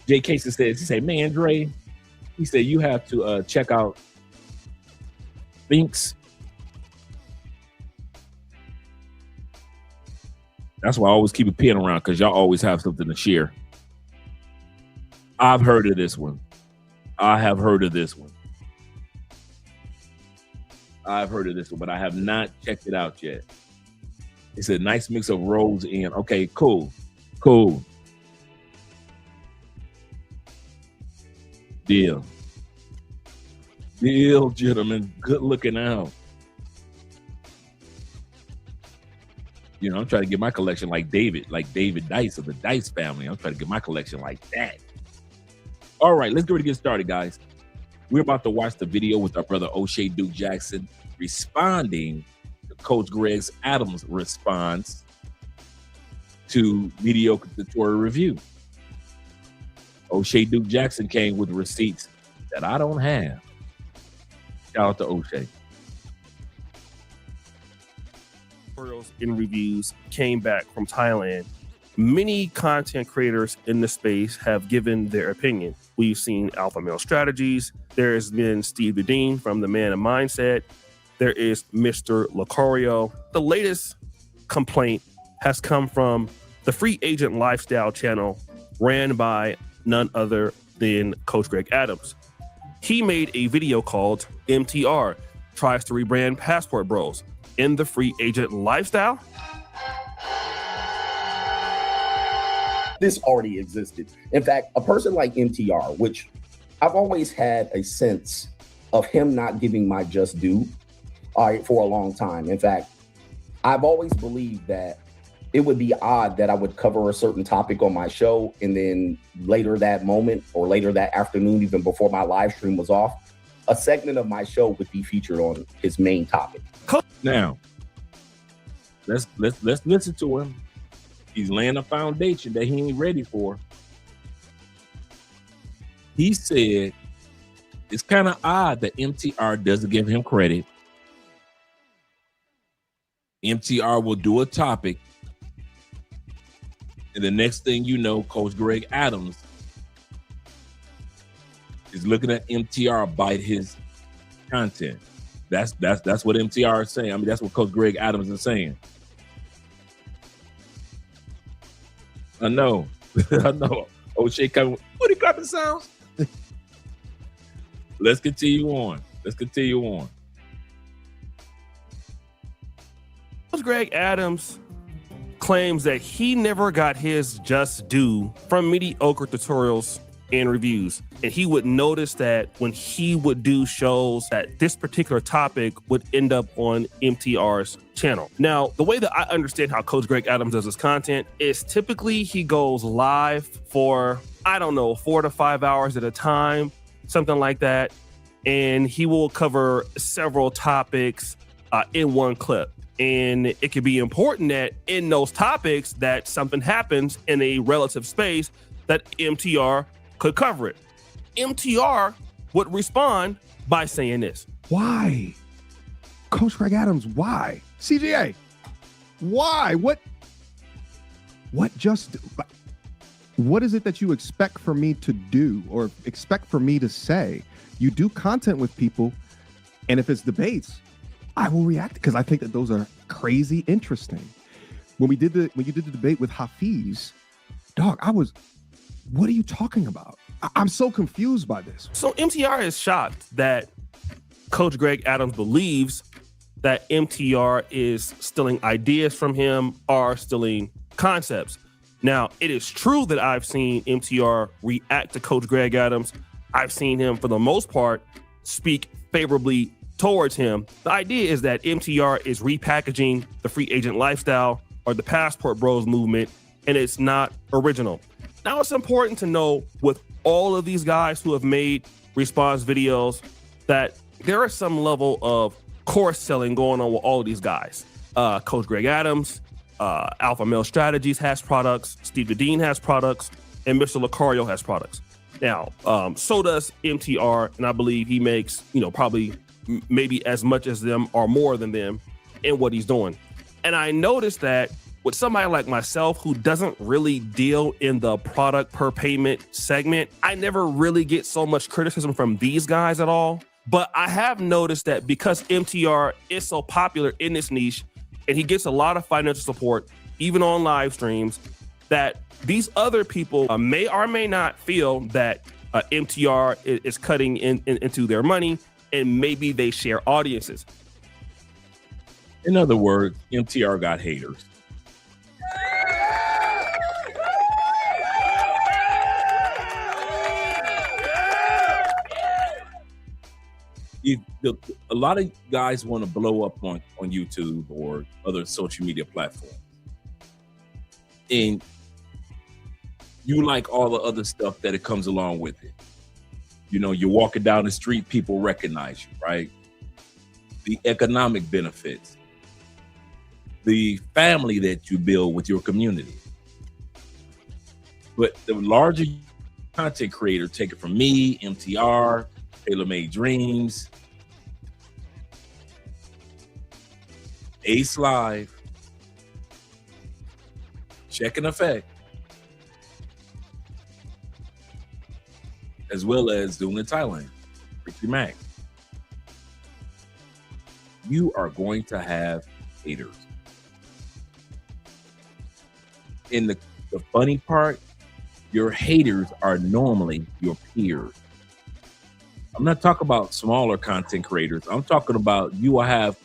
Jay Casey says, he said, man, Dre, he said, you have to check out Thinks. That's why I always keep a pen around, because y'all always have something to share. I've heard of this one. I have heard of this one. I've heard of this one, but I have not checked it out yet. It's a nice mix of rose and okay, cool. Deal, gentlemen. Good looking out. You know, I'm trying to get my collection like David Dice of the Dice family. I'm trying to get my collection like that. All right, let's go to get started, guys. We're about to watch the video with our brother O'Shea Duke Jackson responding to Coach Greg Adams' response to mediocre tutorial review. O'Shea Duke Jackson came with receipts that I don't have. Shout out to O'Shea. Tutorials and reviews came back from Thailand. Many content creators in the space have given their opinion. We've seen Alpha Male Strategies. There has been Steve Bedeen from The Man of Mindset. There is Mr. Lucario. The latest complaint has come from the Free Agent Lifestyle channel ran by none other than Coach Greg Adams. He made a video called MTR Tries to Rebrand Passport Bros in the Free Agent Lifestyle. This already existed. In fact, a person like MTR, which I've always had a sense of him not giving my just due for a long time. In fact, I've always believed that it would be odd that I would cover a certain topic on my show, and then later that moment or later that afternoon, even before my live stream was off, a segment of my show would be featured on his main topic. Now, let's listen to him. He's laying a foundation that he ain't ready for. He said it's kind of odd that MTR doesn't give him credit. MTR will do a topic, and the next thing you know, Coach Greg Adams is looking at MTR bite his content. That's what MTR is saying. I mean, that's what Coach Greg Adams is saying. I know. I know. O'Shea coming. What he got the sounds? Let's continue on. Coach Greg Adams claims that he never got his just due from mediocre tutorials and reviews. And he would notice that when he would do shows that this particular topic would end up on MTR's channel. Now, the way that I understand how Coach Greg Adams does his content is typically he goes live for, 4 to 5 hours at a time, something like that. And he will cover several topics in one clip. And it could be important that in those topics that something happens in a relative space that MTR could cover it. MTR would respond by saying this. Why? Coach Greg Adams, why? CGA, why? What is it that you expect for me to do or expect for me to say? You do content with people, and if it's debates, I will react because I think that those are crazy interesting. When you did the debate with Hafiz, dog, what are you talking about? I'm so confused by this. So MTR is shocked that Coach Greg Adams believes that MTR is stealing ideas from him or stealing concepts. Now, it is true that I've seen MTR react to Coach Greg Adams. I've seen him, for the most part, speak favorably towards him. The idea is that MTR is repackaging the free agent lifestyle or the Passport Bros movement, and it's not original. Now, it's important to know with all of these guys who have made response videos that there is some level of course selling going on with all of these guys. Coach Greg Adams, Alpha Male Strategies has products, Steve Dean has products, and Mr. Lucario has products. Now, so does MTR, and I believe he makes, probably maybe as much as them or more than them in what he's doing. And I noticed that with somebody like myself who doesn't really deal in the product per payment segment, I never really get so much criticism from these guys at all. But I have noticed that because MTR is so popular in this niche and he gets a lot of financial support, even on live streams, that these other people may or may not feel that MTR is cutting into their money, and maybe they share audiences. In other words, MTR got haters. A lot of guys want to blow up on YouTube or other social media platforms. And you like all the other stuff that it comes along with it. You're walking down the street, people recognize you, right? The economic benefits, the family that you build with your community. But the larger content creator, take it from me, MTR, Taylor Made Dreams, Ace Live, Check and Effect, as well as doing in Thailand, Ricky Mac. You are going to have haters. And the funny part, your haters are normally your peers. I'm not talking about smaller content creators. I'm talking about you will have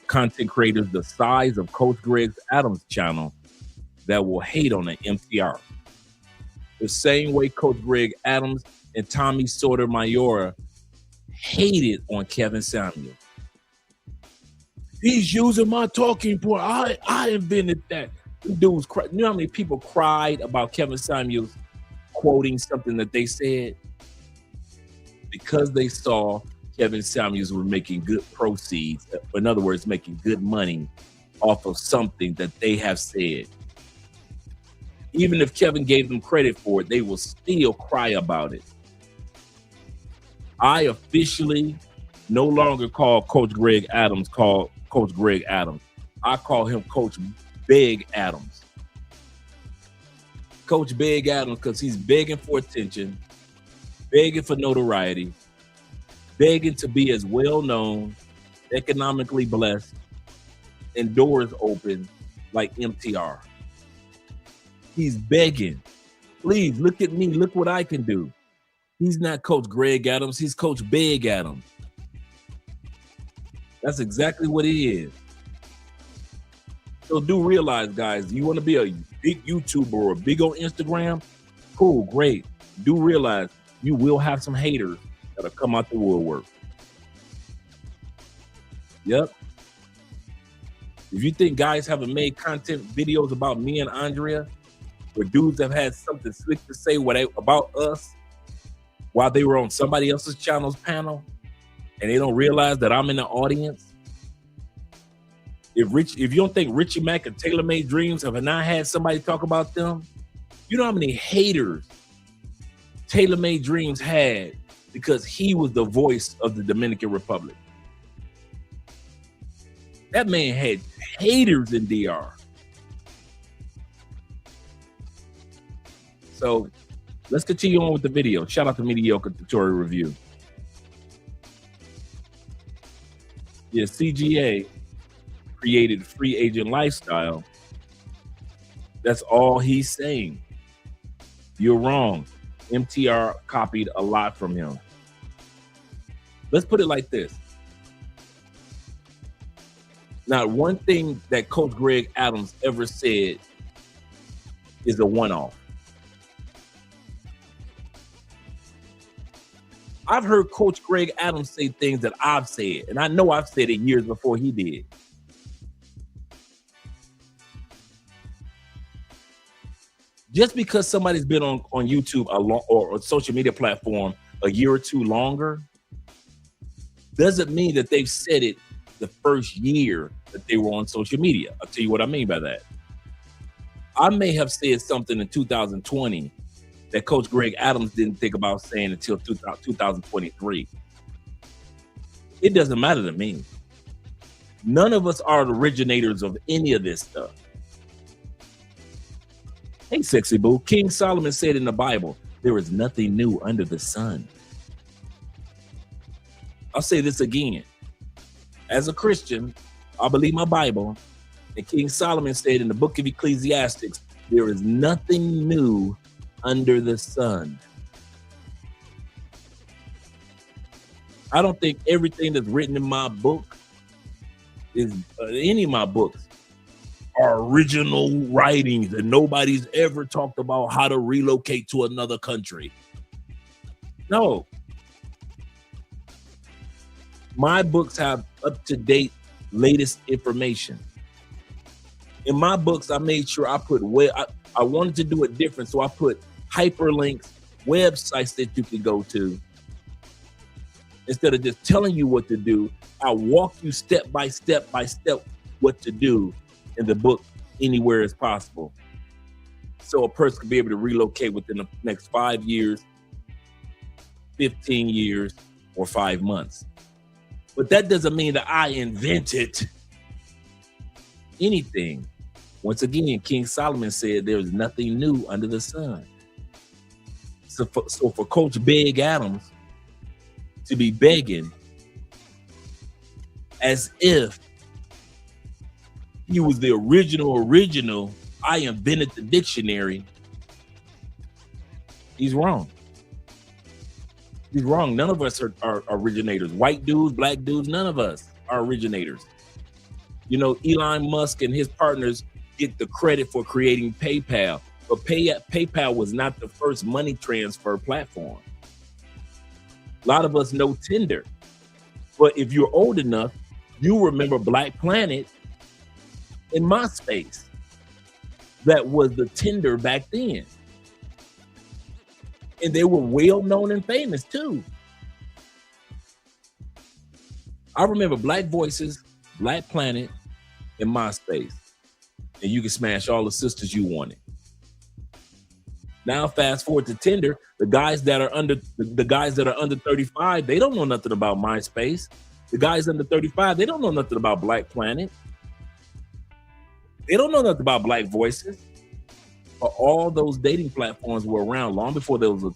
content creators the size of Coach Greg Adams' channel that will hate on the MTR. The same way Coach Greg Adams and Tommy Sotomayor hated on Kevin Samuel. He's using my talking point. I invented that. Dudes, you know how many people cried about Kevin Samuel quoting something that they said? Because they saw Kevin Samuels were making good proceeds. In other words, making good money off of something that they have said. Even if Kevin gave them credit for it, they will still cry about it. I officially no longer call Coach Greg Adams Coach Greg Adams. I call him Coach Big Adams. Coach Big Adams, because he's begging for attention, begging for notoriety, begging to be as well known, economically blessed, and doors open like MTR. He's begging. Please look at me. Look what I can do. He's not Coach Greg Adams. He's Coach Big Adams. That's exactly what he is. So do realize, guys, you want to be a big YouTuber or big on Instagram? Cool, great. Do realize you will have some haters that'll come out the woodwork. Yep. If you think guys haven't made content videos about me and Andrea, where dudes have had something slick to say about us while they were on somebody else's channel's panel, and they don't realize that I'm in the audience. If you don't think Richie Mack and Taylor Made Dreams have not had somebody talk about them, you know how many haters Taylor Made Dreams had because he was the voice of the Dominican Republic. That man had haters in DR. So let's continue on with the video. Shout out to Mediocre Tutorial Review. Yeah, CGA created free agent lifestyle. That's all he's saying. You're wrong. MTR copied a lot from him. Let's put it like this. Not one thing that Coach Greg Adams ever said is a one-off. I've heard Coach Greg Adams say things that I've said, and I know I've said it years before he did. Just because somebody's been on YouTube or a social media platform a year or two longer doesn't mean that they've said it the first year that they were on social media. I'll tell you what I mean by that. I may have said something in 2020 that Coach Greg Adams didn't think about saying until 2023. It doesn't matter to me. None of us are the originators of any of this stuff. Hey, sexy boo. King Solomon said in the Bible, there is nothing new under the sun. I'll say this again. As a Christian, I believe my Bible, and King Solomon said in the book of Ecclesiastes, there is nothing new under the sun. I don't think everything that's written in my book is any of my books are original writings and nobody's ever talked about how to relocate to another country. No. My books have up-to-date latest information. In my books, I made sure I put I wanted to do it different, so I put hyperlinks, websites that you can go to. Instead of just telling you what to do, I'll walk you step by step what to do in the book anywhere as possible. So a person can be able to relocate within the next 5 years, 15 years, or 5 months. But that doesn't mean that I invented anything. Once again, King Solomon said there is nothing new under the sun. So for Coach Big Adams to be begging as if he was the original, I invented the dictionary, he's wrong. He's wrong. None of us are originators. White dudes, black dudes, none of us are originators. You know, Elon Musk and his partners get the credit for creating PayPal, but PayPal was not the first money transfer platform. A lot of us know Tinder, but if you're old enough, you remember Black Planet and MySpace. That was the Tinder back then. And they were well known and famous too. I remember Black Voices, Black Planet, and MySpace. And you can smash all the sisters you wanted. Now fast forward to Tinder, the guys that are under 35, they don't know nothing about MySpace. The guys under 35, they don't know nothing about Black Planet. They don't know nothing about Black Voices. But all those dating platforms were around long before there was a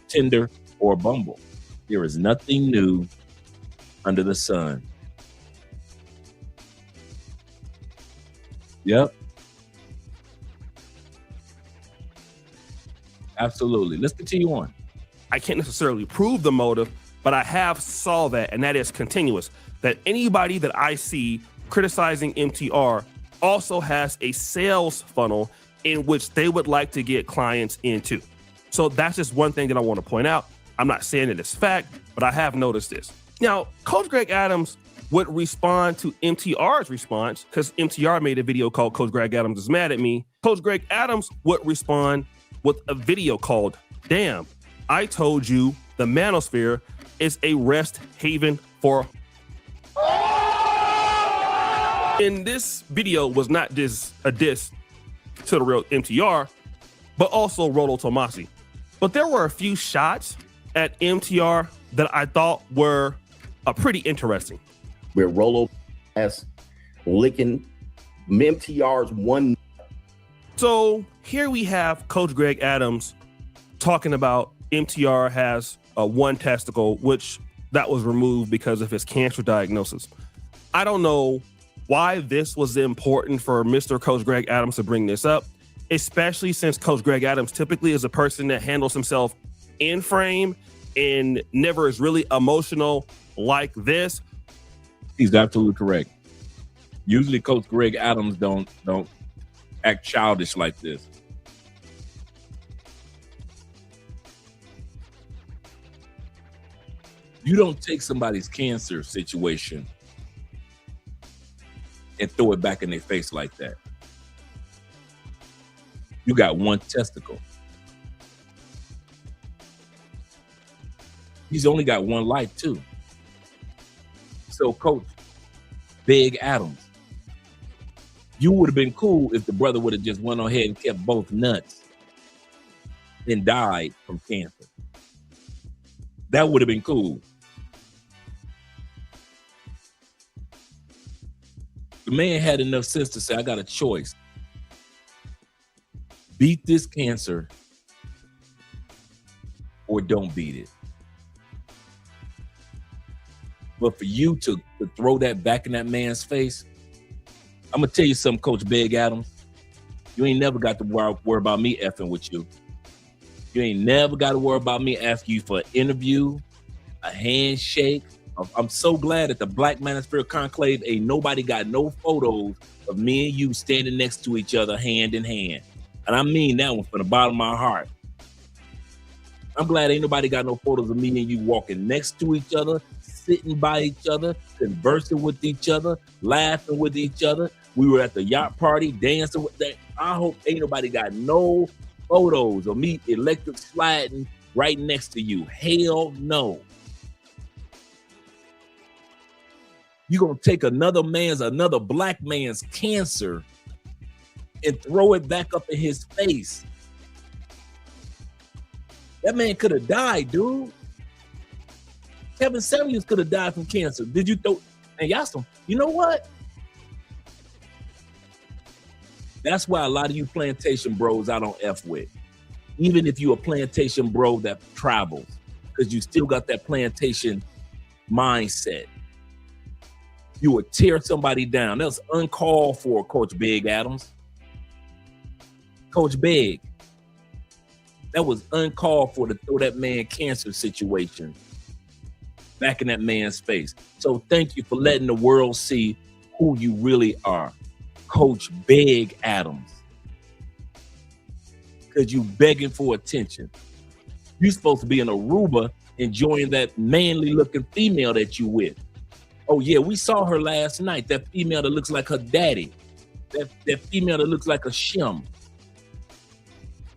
Tinder, or Bumble. There is nothing new under the sun. Yep. Absolutely. Let's continue on. I can't necessarily prove the motive, but I have saw that, and that is continuous. That anybody that I see criticizing MTR also has a sales funnel in which they would like to get clients into. So that's just one thing that I want to point out. I'm not saying it is fact, but I have noticed this. Now, Coach Greg Adams would respond to MTR's response, because MTR made a video called Coach Greg Adams is mad at me. Coach Greg Adams would respond with a video called, "Damn, I told you the manosphere is a rest haven for..." And this video was not just a diss to the real MTR, but also Rolo Tomasi. But there were a few shots at MTR that I thought were pretty interesting. Where Rolo has licking MTR's one. So here we have Coach Greg Adams talking about MTR has one testicle, which that was removed because of his cancer diagnosis. I don't know why this was important for Mr. Coach Greg Adams to bring this up, especially since Coach Greg Adams typically is a person that handles himself in frame and never is really emotional like this. He's absolutely correct. Usually Coach Greg Adams don't act childish like this. You don't take somebody's cancer situation and throw it back in their face like that. You got one testicle. He's only got one life too. So Coach Big Adams, you would have been cool if the brother would have just went ahead and kept both nuts and died from cancer. That would have been cool. The man had enough sense to say, I got a choice. Beat this cancer or don't beat it. But for you to throw that back in that man's face, I'm going to tell you something, Coach Big Adams. You ain't never got to worry about me effing with you. You ain't never got to worry about me asking you for an interview, a handshake. I'm so glad at the Black Manosphere Conclave ain't nobody got no photos of me and you standing next to each other hand in hand. And I mean that one from the bottom of my heart. I'm glad ain't nobody got no photos of me and you walking next to each other, sitting by each other, conversing with each other, laughing with each other. We were at the yacht party, dancing with that. I hope ain't nobody got no photos of me electric sliding right next to you. Hell no. You're going to take another black man's cancer and throw it back up in his face. That man could have died, dude. Kevin Samuels could have died from cancer. Did you throw? And y'all you know what? That's why a lot of you plantation bros I don't F with. Even if you a plantation bro that travels, because you still got that plantation mindset. You would tear somebody down. That's uncalled for, Coach Big Adams. Coach Big, that was uncalled for to throw that man cancer situation back in that man's face. So thank you for letting the world see who you really are, Coach Big Adams. Because you begging for attention. You're supposed to be in Aruba enjoying that manly looking female that you with. Oh yeah, we saw her last night. That female that looks like her daddy. That female that looks like a shim.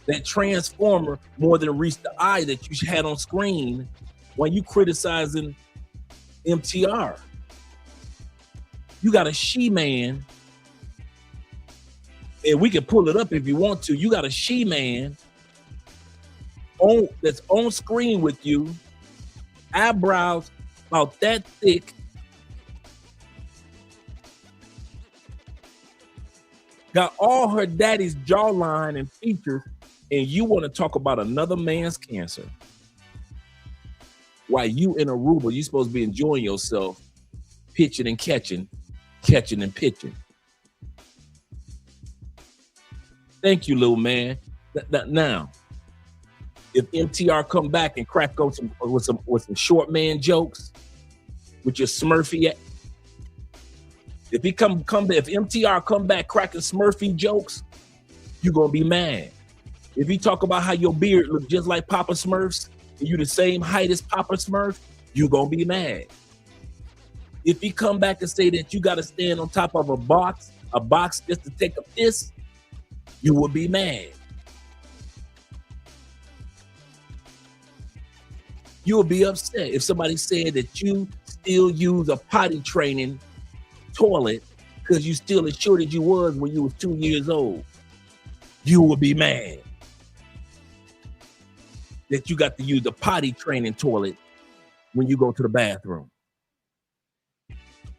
That transformer more than reached the eye that you had on screen when you criticizing MTR. You got a she-man, and we can pull it up if you want to. You got a she-man that's on screen with you, eyebrows about that thick, got all her daddy's jawline and features, and you want to talk about another man's cancer. while you in Aruba, you supposed to be enjoying yourself, pitching and catching, catching and pitching. Thank you, little man. Now, if MTR come back and crack on with some short man jokes, with your Smurfy, if MTR come back cracking Smurfy jokes, you gonna be mad. If he talk about how your beard look just like Papa Smurf's and you the same height as Papa Smurf, you gonna be mad. If he come back and say that you gotta stand on top of a box just to take a piss, you will be mad. You will be upset if somebody said that you still use a potty training toilet because you still as short as you was when you was 2 years old. You will be mad that you got to use the potty training toilet when you go to the bathroom.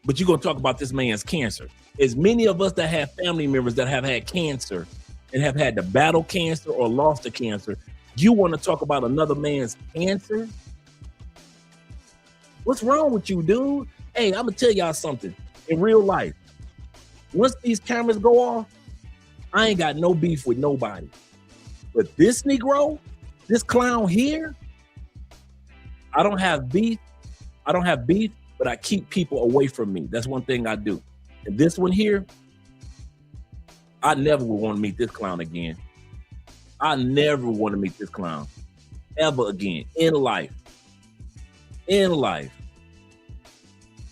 But you're going to talk about this man's cancer. As many of us that have family members that have had cancer and have had to battle cancer or lost the cancer, you want to talk about another man's cancer? What's wrong with you, dude? Hey, I'm going to tell y'all something. In real life, once these cameras go off, I ain't got no beef with nobody. But this Negro, this clown here, I don't have beef, but I keep people away from me. That's one thing I do. And this one here, I never would want to meet this clown again. I never want to meet this clown ever again in life. In life.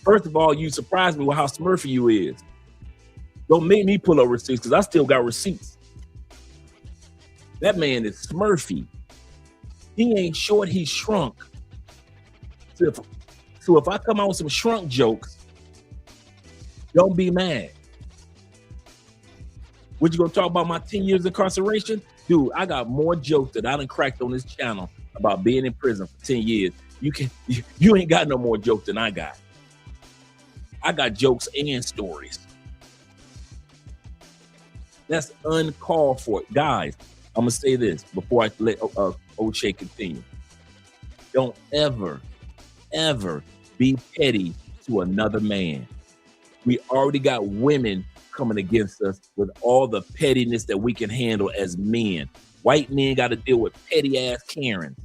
First of all, you surprised me with how Smurfy you is. Don't make me pull up receipts because I still got receipts. That man is Smurfy. He ain't short, he's shrunk. So if I come out with some shrunk jokes, don't be mad. What you gonna talk about my 10 years incarceration? Dude, I got more jokes that I done cracked on this channel about being in prison for 10 years. You ain't got no more jokes than I got. I got jokes and stories. That's uncalled for. Guys, I'm gonna say this before I let O'Shea continue. Don't ever be petty to another man. We already got women coming against us with all the pettiness that we can handle as men. White men got to deal with petty ass Karen.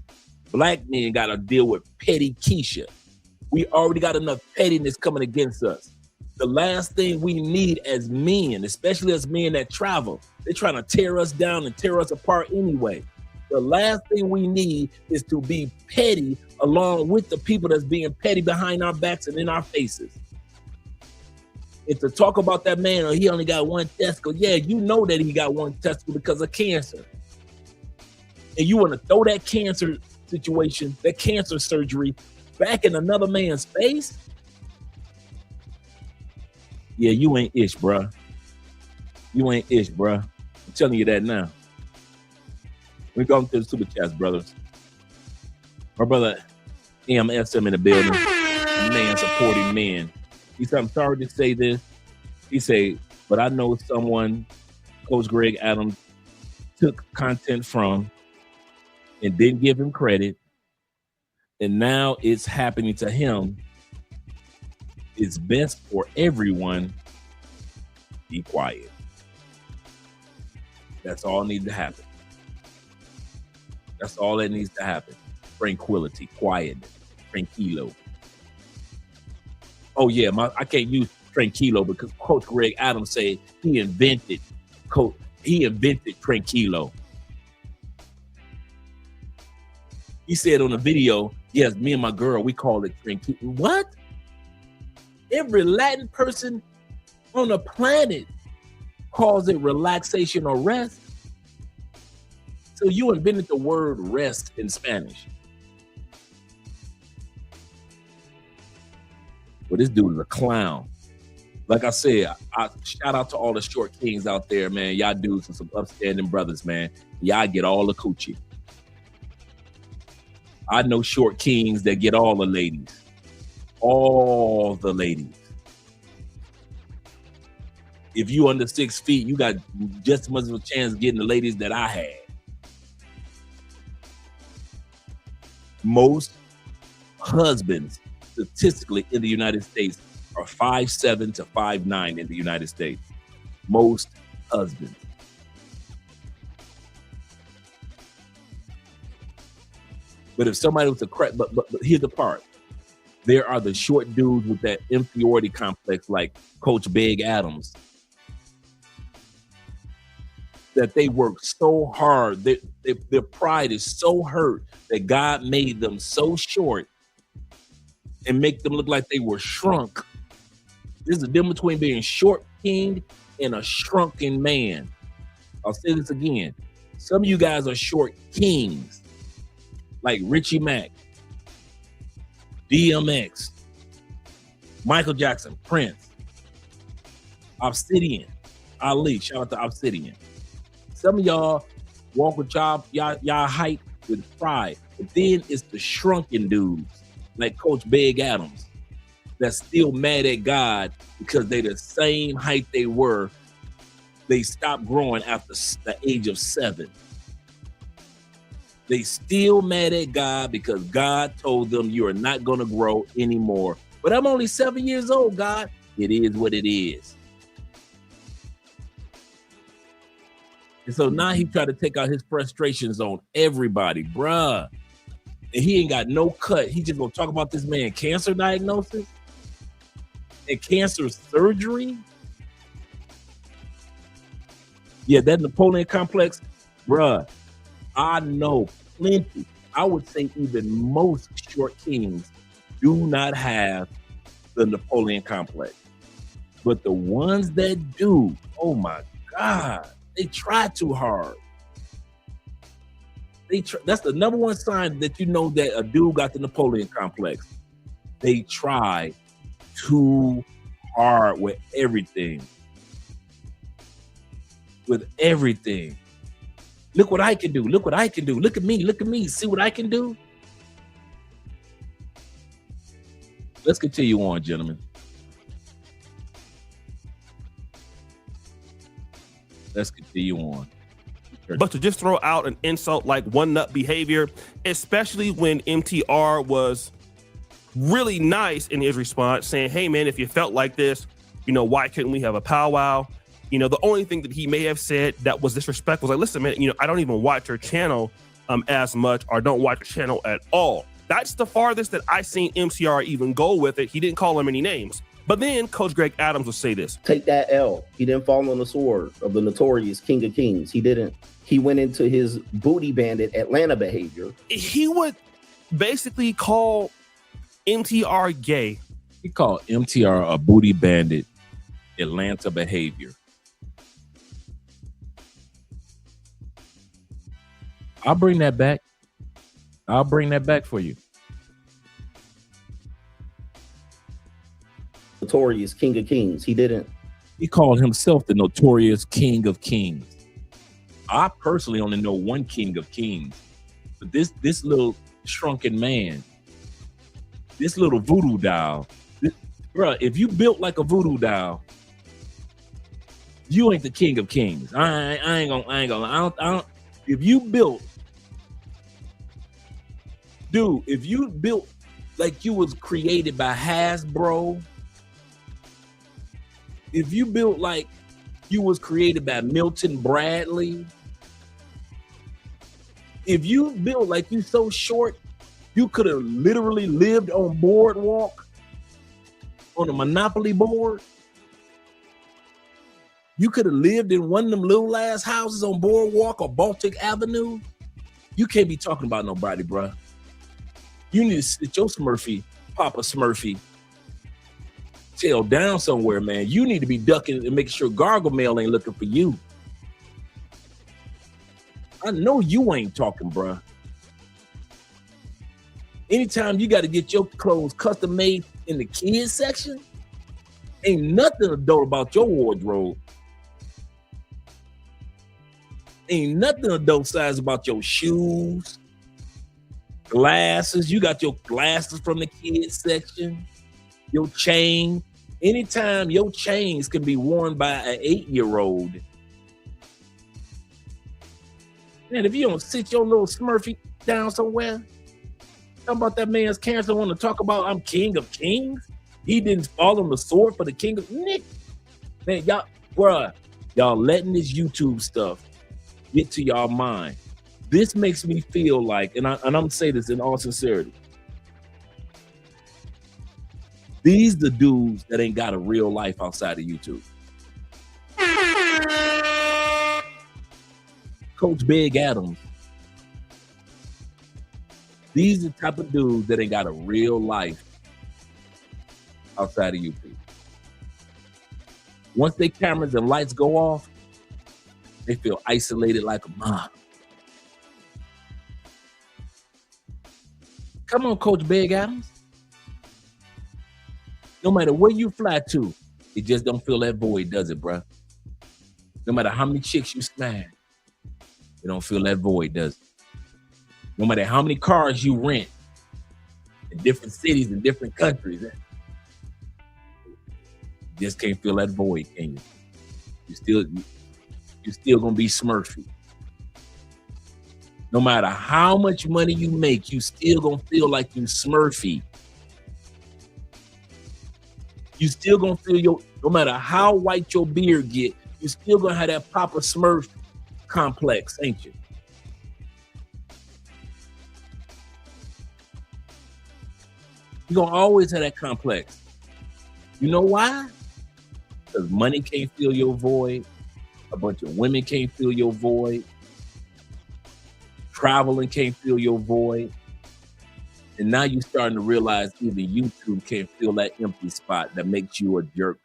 Black men got to deal with petty Keisha. We already got enough pettiness coming against us. The last thing we need as men, especially as men that travel, they're trying to tear us down and tear us apart anyway. The last thing we need is to be petty along with the people that's being petty behind our backs and in our faces. And to talk about that man, oh, he only got one testicle. Yeah, you know that he got one testicle because of cancer. And you want to throw that cancer situation, that cancer surgery back in another man's face? Yeah, you ain't ish, bruh. You ain't ish, bruh. I'm telling you that now. We're going to the super chats, brothers. My brother AMSM in the building. Man supporting men. He said, I'm sorry to say this. He said, but I know someone Coach Greg Adams took content from and didn't give him credit. And now it's happening to him. It's best for everyone. Be quiet. That's all needs to happen. That's all that needs to happen. Tranquility, quietness, tranquilo. Oh yeah, I can't use tranquilo because Coach Greg Adams said he invented tranquilo. He said on the video, yes, me and my girl, we call it tranquilo. What? Every Latin person on the planet calls it relaxation or rest. So you invented the word rest in Spanish. Well, this dude is a clown. Like I said, I shout out to all the short kings out there, man. Y'all dudes are some upstanding brothers, man. Y'all get all the coochie. I know short kings that get all the ladies. All the ladies. If you under 6 feet, you got just as much of a chance of getting the ladies that I had. Most husbands statistically in the United States are 5'7" to 5'9" in the United States. Most husbands. But if somebody was a crack, but here's the part. There are the short dudes with that inferiority complex like Coach Big Adams. That they work so hard, their pride is so hurt that God made them so short and make them look like they were shrunk. There's a difference between being short-kinged and a shrunken man. I'll say this again. Some of you guys are short kings, like Richie Mack, DMX, Michael Jackson, Prince, Obsidian, Ali. Shout out to Obsidian. Some of y'all walk with y'all height with pride, but then it's the shrunken dudes like Coach Big Adams that's still mad at God because they the same height they were. They stopped growing after the age of 7. They still mad at God because God told them you are not going to grow anymore. But I'm only 7 years old, God. It is what it is. And so now he tried to take out his frustrations on everybody, bruh. And he ain't got no cut. He just gonna talk about this man cancer diagnosis and cancer surgery. Yeah, that Napoleon complex, bruh. I know plenty. I would say even most short kings do not have the Napoleon complex. But the ones that do, oh my God, they try too hard. That's the number one sign that you know that a dude got the Napoleon complex. They try too hard with everything. With everything. Look what I can do. Look what I can do. Look at me. Look at me. See what I can do? Let's continue on, gentlemen. Let's continue on. But to just throw out an insult like one nut behavior, especially when MTR was really nice in his response, saying, hey, man, if you felt like this, why couldn't we have a powwow? The only thing that he may have said that was disrespectful was like, listen, man, I don't even watch your channel as much or don't watch your channel at all. That's the farthest that I seen MTR even go with it. He didn't call him any names. But then Coach Greg Adams will say this. Take that L. He didn't fall on the sword of the notorious King of Kings. He didn't. He went into his booty bandit Atlanta behavior. He would basically call MTR gay. He called MTR a booty bandit Atlanta behavior. I'll bring that back. I'll bring that back for you. Notorious King of Kings. He didn't. He called himself the notorious King of Kings. I personally only know one King of Kings, but this little shrunken man, this little voodoo doll, bruh, if you built like a voodoo doll, you ain't the King of Kings. I ain't gonna. If you built, dude, if you built like you was created by Hasbro, if you built like you was created by Milton Bradley, if you built like you so short, you could have literally lived on Boardwalk, on a Monopoly board. You could have lived in one of them little ass houses on Boardwalk or Baltic Avenue. You can't be talking about nobody, bruh. You need to sit your Smurfy, Papa Smurfy, tail down somewhere, man. You need to be ducking and making sure Gargamel ain't looking for you. I know you ain't talking, bruh. Anytime you got to get your clothes custom made in the kids section, ain't nothing adult about your wardrobe. Ain't nothing adult size about your shoes, glasses. You got your glasses from the kids section, your chain. Anytime your chains can be worn by an 8-year-old. Man, if you don't sit your little Smurfy down somewhere, Talking about that man's cancer, want to talk about I'm king of kings. He didn't fall on the sword for the king of Nick. Man, y'all letting this YouTube stuff get to y'all mind. This makes me feel like, and I'm gonna say this in all sincerity. These the dudes that ain't got a real life outside of YouTube. Coach Big Adams. These are the type of dudes that ain't got a real life outside of YouTube. Once their cameras and lights go off, they feel isolated like a mob. Come on, Coach Big Adams. No matter where you fly to, it just don't fill that void, does it, bruh? No matter how many chicks you smash, it don't fill that void, does it? No matter how many cars you rent in different cities and different countries, you just can't fill that void, can you? You're still gonna be Smurfy. No matter how much money you make, you still gonna feel like you Smurfy. You still gonna feel no matter how white your beard get, you still gonna have that Papa Smurf complex, ain't you? You're gonna always have that complex. You know why? Because money can't fill your void. A bunch of women can't fill your void. Traveling can't fill your void. And now you're starting to realize even YouTube can't fill that empty spot that makes you a jerk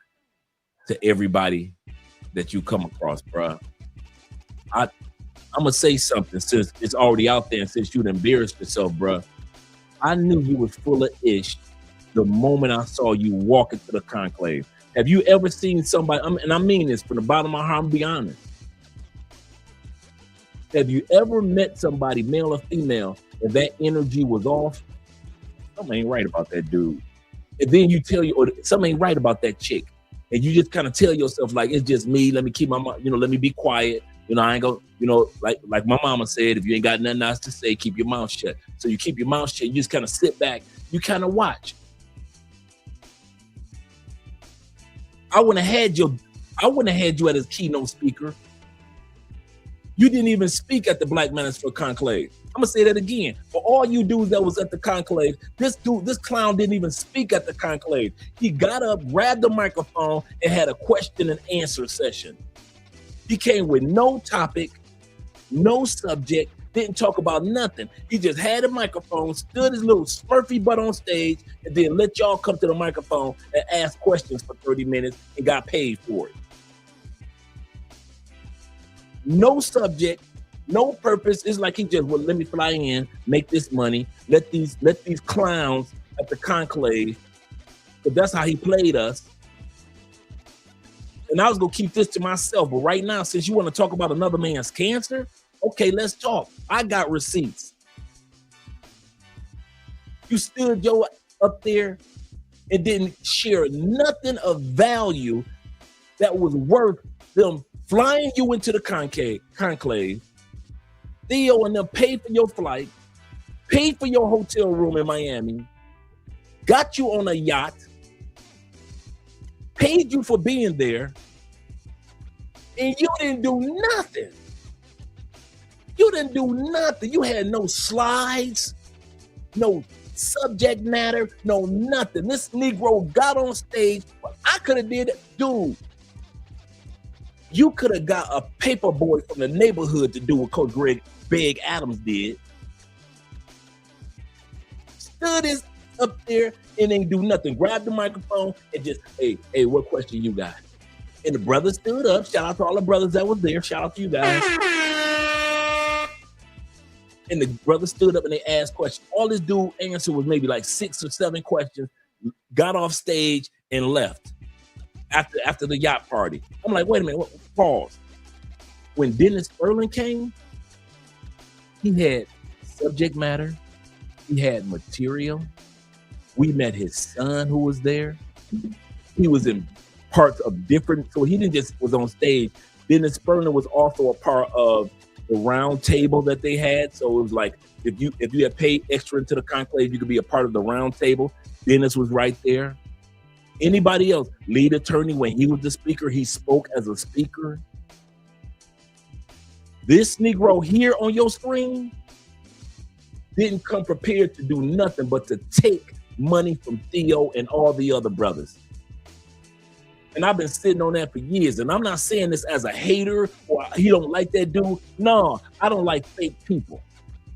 to everybody that you come across, bruh. I'm gonna say something since it's already out there and since you'd embarrassed yourself, bruh. I knew you was full of ish the moment I saw you walk into the conclave. Have you ever seen somebody, and I mean this from the bottom of my heart, I'm be honest. Have you ever met somebody, male or female, and that energy was off? Something ain't right about that dude. And then you tell you, or something ain't right about that chick. And you just kind of tell yourself, like, it's just me. Let me keep my mouth, let me be quiet. I ain't gonna, like my mama said, if you ain't got nothing else to say, keep your mouth shut. So you keep your mouth shut. You just kind of sit back. You kind of watch. I wouldn't have had you as a keynote speaker. You didn't even speak at the Black Manosphere Conclave. I'm gonna say that again. For all you dudes that was at the conclave, this clown didn't even speak at the conclave. He got up, grabbed the microphone, and had a question and answer session. He came with no topic, no subject, didn't talk about nothing. He just had a microphone, stood his little Smurfy butt on stage, and then let y'all come to the microphone and ask questions for 30 minutes and got paid for it. No subject, no purpose. It's like he just, well, let me fly in, make this money, let these clowns at the conclave, because that's how he played us. And I was gonna keep this to myself, but right now, since you want to talk about another man's cancer, okay, let's talk. I got receipts. You stood up there and didn't share nothing of value that was worth them flying you into the conclave. Theo and them paid for your flight, paid for your hotel room in Miami, got you on a yacht, paid you for being there, and you didn't do nothing. You didn't do nothing. You had no slides, no subject matter, no nothing. This Negro got on stage. Well, I could have did it. Dude, you could have got a paper boy from the neighborhood to do what Coach Big Adams did. Stood his up there and ain't do nothing. Grabbed the microphone and just, hey, what question you got? And the brother stood up. Shout out to all the brothers that was there. Shout out to you guys. And the brother stood up and they asked questions. All this dude answered was maybe like 6 or 7 questions, got off stage and left after the yacht party. I'm like, wait a minute, pause. When Dennis Erling came, he had subject matter, he had material. We met his son who was there. He was in parts of different, so he didn't just was on stage. Dennis Erling was also a part of the round table that they had. So it was like if you had paid extra into the conclave, you could be a part of the round table. Dennis was right there. Anybody else, lead attorney, when he was the speaker, he spoke as a speaker. This Negro here on your screen didn't come prepared to do nothing but to take money from Theo and all the other brothers. And I've been sitting on that for years. And I'm not saying this as a hater or he don't like that dude. No, I don't like fake people.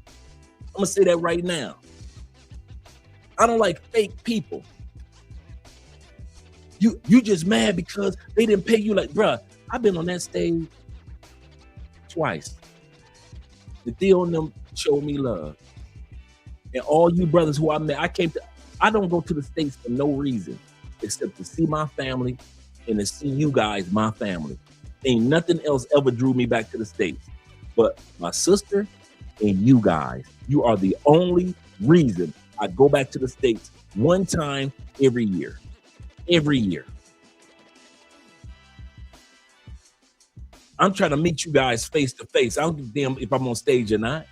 I'm gonna say that right now. I don't like fake people. You just mad because they didn't pay you. Like, bruh, I've been on that stage twice. The Theo and them showed me love. And all you brothers who I met, I don't go to the States for no reason except to see my family and to see you guys, my family. Ain't nothing else ever drew me back to the States but my sister and you guys. You are the only reason I go back to the States one time every year. Every year. I'm trying to meet you guys face to face. I don't give a damn if I'm on stage or not.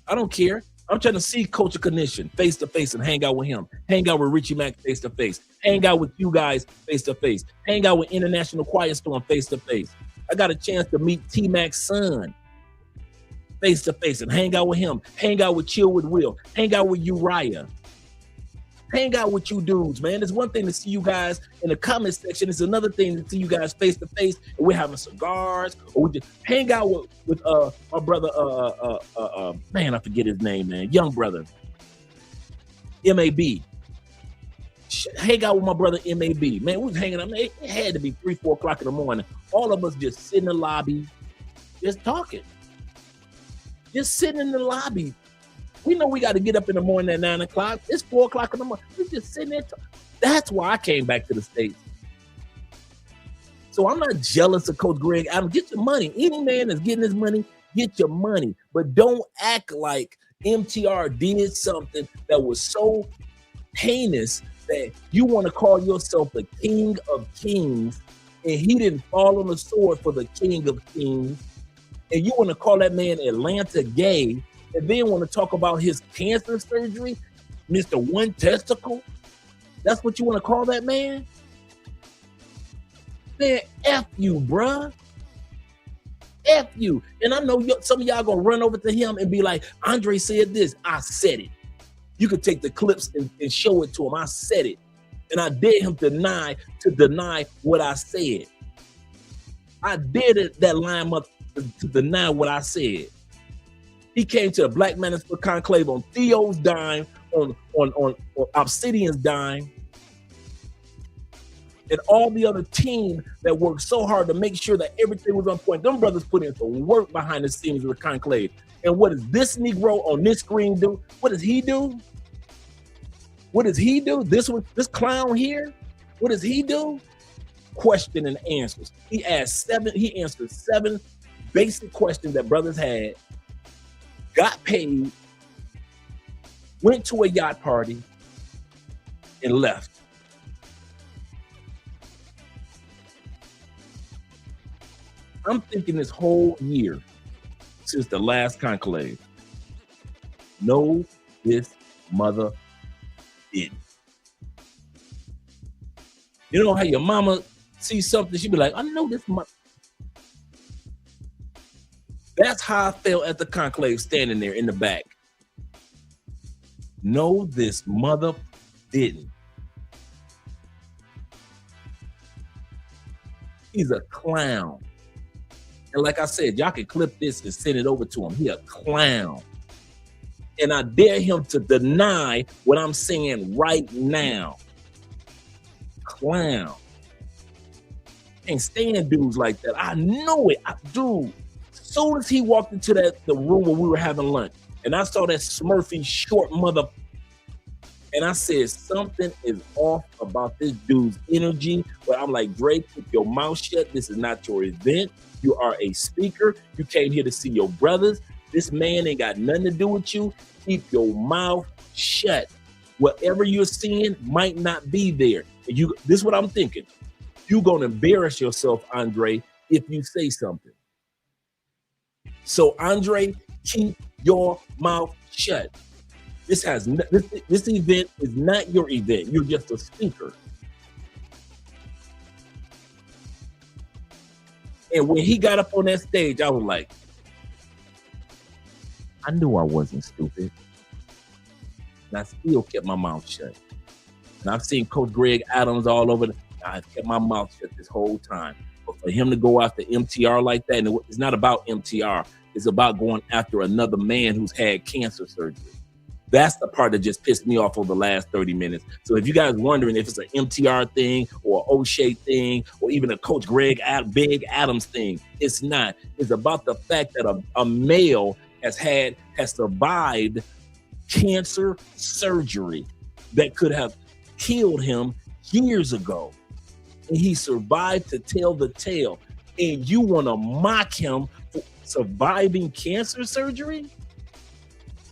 I don't care. I'm trying to see Culture Condition face to face and hang out with him. Hang out with Richie Mack face to face. Hang out with you guys face to face. Hang out with International Quiet Storm face to face. I got a chance to meet T-Mac's son face to face and hang out with him. Hang out with Chill with Will. Hang out with Uriah. Hang out with you dudes, man. It's one thing to see you guys in the comment section. It's another thing to see you guys face to face and we're having cigars, or we just hang out with my brother, man, I forget his name, man. Young brother, MAB. Hang out with my brother, MAB. Man, we was hanging out. Man, it had to be 3, 4 o'clock in the morning. All of us just sitting in the lobby, just talking. Just sitting in the lobby. We know we got to get up in the morning at 9 o'clock. It's 4 o'clock in the morning. We're just sitting there. That's why I came back to the States. So I'm not jealous of Coach Greg Adams. Get your money. Any man that's getting his money, get your money. But don't act like MTR did something that was so heinous that you want to call yourself the King of Kings, and he didn't fall on the sword for the King of Kings, and you want to call that man Atlanta gay, and then want to talk about his cancer surgery, Mr. One Testicle? That's what you want to call that man? Man, F you, bruh. F you. And I know some of y'all gonna run over to him and be like, Andre said this. I said it. You could take the clips and show it to him. I said it. And I dare him to deny what I said. I dared that line up to deny what I said. He came to the Black Manosphere Conclave on Theo's dime, on Obsidian's dime, and all the other team that worked so hard to make sure that everything was on point. Them brothers put in some work behind the scenes of the conclave. And what does this Negro on this screen do? What does he do? What does he do? This clown here, what does he do? Question and answers. He answered 7 basic questions that brothers had, got paid, went to a yacht party, and left. I'm thinking this whole year since the last conclave, no, this mother didn't. You know how your mama sees something, she be like, I know this mother. That's how I felt at the conclave, standing there in the back. No, this mother didn't. He's a clown. And like I said, y'all can clip this and send it over to him. He a clown. And I dare him to deny what I'm saying right now. Clown. Can't stand dudes like that. I know it. Dude, as soon as he walked into the room where we were having lunch, and I saw that Smurfy short mother, and I said, something is off about this dude's energy. But I'm like, Drake, keep your mouth shut. This is not your event. You are a speaker. You came here to see your brothers. This man ain't got nothing to do with you. Keep your mouth shut. Whatever you're seeing might not be there. This is what I'm thinking. You're going to embarrass yourself, Andre, if you say something. So Andre, keep your mouth shut. This event is not your event. You're just a speaker. And when he got up on that stage, I was like, I knew I wasn't stupid. And I still kept my mouth shut. And I've seen Coach Greg Adams all over. I've kept my mouth shut this whole time. But for him to go after MTR like that, and it's not about MTR. It's about going after another man who's had cancer surgery. That's the part that just pissed me off over the last 30 minutes. So if you guys wondering if it's an MTR thing or an O'Shea thing or even a Coach Big Adams thing, it's not. It's about the fact that a male has survived cancer surgery that could have killed him years ago. And he survived to tell the tale. And you want to mock him for surviving cancer surgery?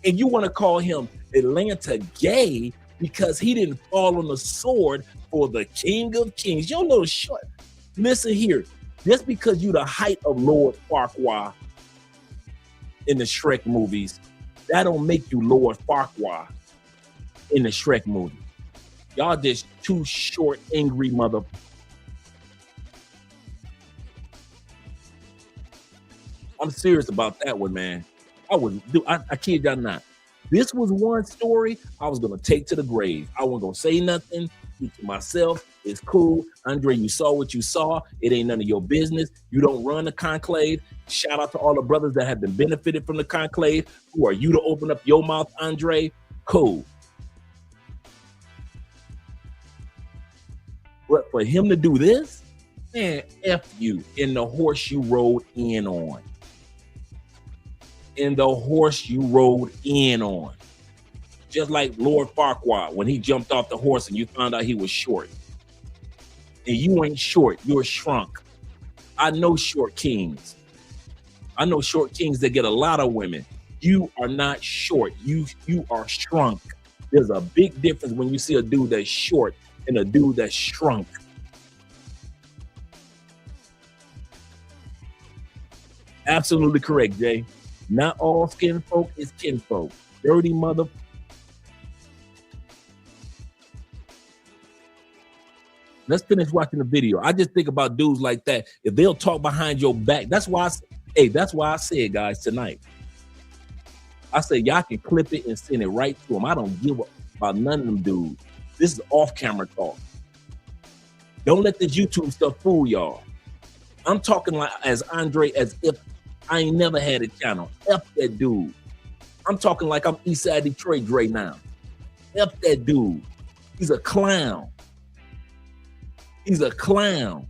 And you want to call him Atlanta gay because he didn't fall on the sword for the King of Kings. Your little short. Listen here. Just because you the height of Lord Farquaad in the Shrek movies, that don't make you Lord Farquaad in the Shrek movie. Y'all just two short, angry mother. I'm serious about that one, man. I kid y'all not. This was one story I was gonna take to the grave. I wasn't gonna say nothing. Keep to myself. It's cool. Andre, you saw what you saw. It ain't none of your business. You don't run the conclave. Shout out to all the brothers that have been benefited from the conclave. Who are you to open up your mouth, Andre? Cool. But for him to do this, man, F you in the horse you rode in on. In the horse you rode in on. Just like Lord Farquaad, when he jumped off the horse and you found out he was short. And you ain't short, you're shrunk. I know short kings. I know short kings that get a lot of women. You are not short, you are shrunk. There's a big difference when you see a dude that's short and a dude that's shrunk. Absolutely correct, Jay. Not all skin folk is kinfolk. Dirty mother. Let's finish watching the video. I just think about dudes like that. If they'll talk behind your back, that's why I said, guys, tonight. I said, y'all can clip it and send it right to them. I don't give a about none of them dudes. This is off-camera talk. Don't let this YouTube stuff fool y'all. I'm talking like as Andre, as if I ain't never had a channel. F that dude. I'm talking like I'm Eastside Detroit Dre now. F that dude. He's a clown. He's a clown.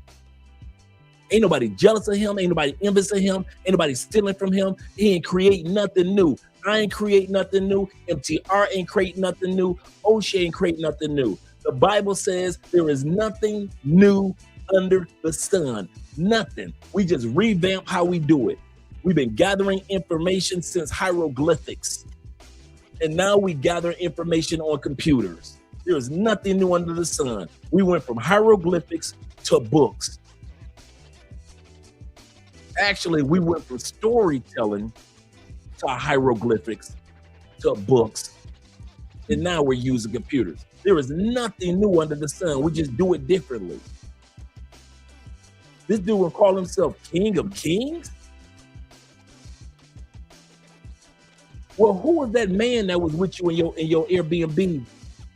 Ain't nobody jealous of him. Ain't nobody envious of him. Ain't nobody stealing from him. He ain't create nothing new. I ain't create nothing new. MTR ain't create nothing new. O'Shea ain't create nothing new. The Bible says there is nothing new under the sun. Nothing. We just revamp how we do it. We've been gathering information since hieroglyphics. And now we gather information on computers. There is nothing new under the sun. We went from hieroglyphics to books. Actually, we went from storytelling to hieroglyphics to books. And now we're using computers. There is nothing new under the sun. We just do it differently. This dude will call himself King of Kings? Well, who was that man that was with you in your Airbnb,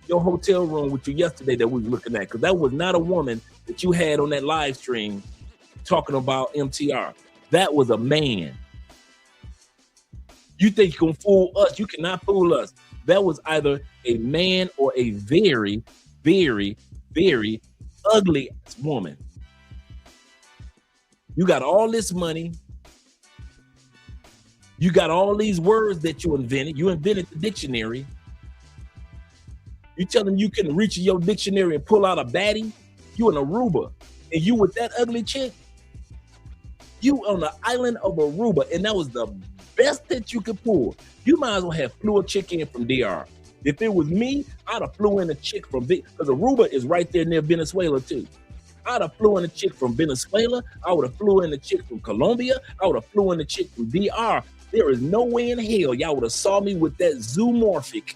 your hotel room with you yesterday that we were looking at? Because that was not a woman that you had on that live stream talking about MTR. That was a man. You think you can fool us? You cannot fool us. That was either a man or a very, very, very ugly woman. You got all this money. You got all these words that you invented. You invented the dictionary. You tell them you can reach in your dictionary and pull out a baddie. You in Aruba. And you with that ugly chick. You on the island of Aruba. And that was the best that you could pull. You might as well have flew a chick in from DR. If it was me, I'd have flew in a chick from because Aruba is right there near Venezuela too. I'd have flew in a chick from Venezuela. I would have flew in a chick from Colombia. I would have flew in a chick from DR. There is no way in hell y'all would have saw me with that zoomorphic,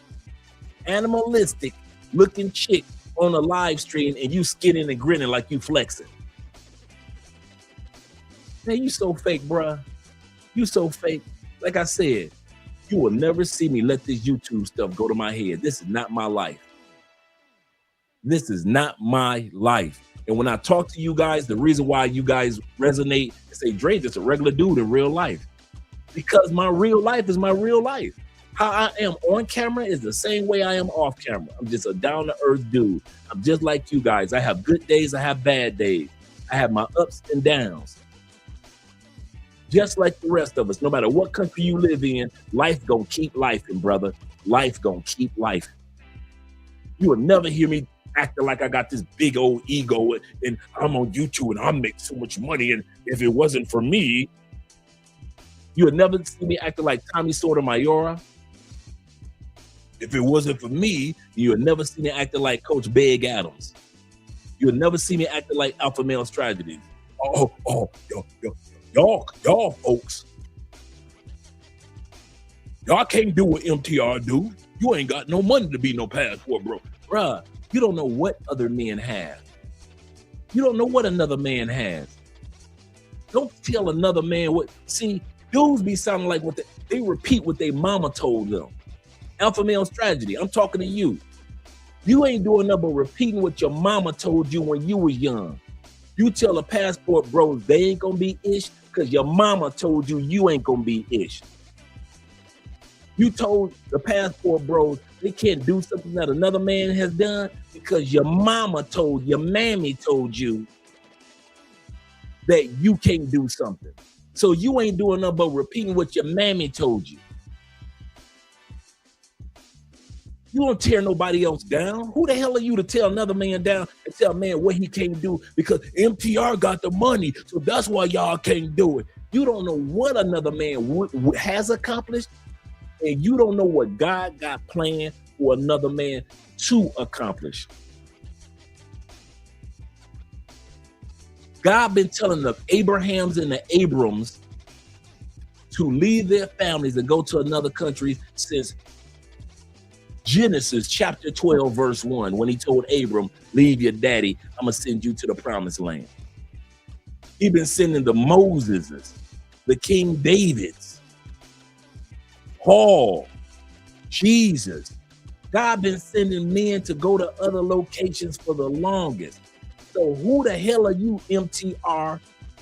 animalistic looking chick on a live stream and you skinning and grinning like you flexing. Man, you so fake, bruh. You so fake. Like I said, you will never see me let this YouTube stuff go to my head. This is not my life. This is not my life. And when I talk to you guys, the reason why you guys resonate and say, Dre, just a regular dude in real life. Because my real life is my real life. How I am on camera is the same way I am off camera. I'm just a down-to-earth dude. I'm just like you guys. I have good days. I have bad days. I have my ups and downs. Just like the rest of us, no matter what country you live in, life gonna keep lifing, brother. Life gonna keep life. You will never hear me acting like I got this big old ego and I'm on YouTube and I make so much money. And if it wasn't for me, you would never see me acting like Tommy Sotomayor. If it wasn't for me, you would never see me acting like Coach Big Adams. You would never see me acting like Alpha Male Strategies. Y'all folks, y'all can't do what MTR do. You ain't got no money to be no passport, bro. Bruh, you don't know what other men have. You don't know what another man has. Don't tell another man what. See, dudes be sounding like what they repeat what their mama told them. Alpha Male Strategy, I'm talking to you. You ain't doing nothing but repeating what your mama told you when you was young. You tell the passport bros they ain't gonna be ish because your mama told you you ain't gonna be ish. You told the passport bros they can't do something that another man has done because your mama told, your mammy told you that you can't do something. So you ain't doing nothing but repeating what your mammy told you. You don't tear nobody else down. Who the hell are you to tell another man down and tell a man what he can't do because MTR got the money, so that's why y'all can't do it. You don't know what another man has accomplished, and you don't know what God got planned for another man to accomplish. God been telling the Abrahams and the Abrams to leave their families and go to another country since Genesis chapter 12, verse 1, when he told Abram, leave your daddy, I'm going to send you to the promised land. He been sending the Moseses, the King Davids, Paul, Jesus. God been sending men to go to other locations for the longest. So who the hell are you, MTR?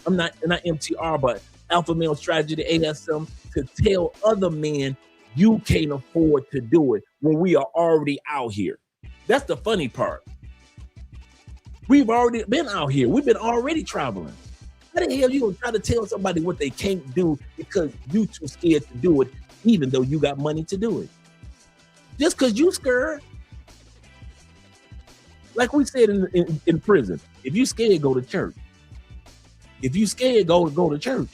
I'm not MTR, but Alpha Male Strategy, ASM, to tell other men you can't afford to do it when we are already out here. That's the funny part. We've already been out here. We've been already traveling. How the hell you gonna try to tell somebody what they can't do because you too scared to do it, even though you got money to do it? Just because you scared. Like we said in prison, if you scared, go to church. If you scared, go to church.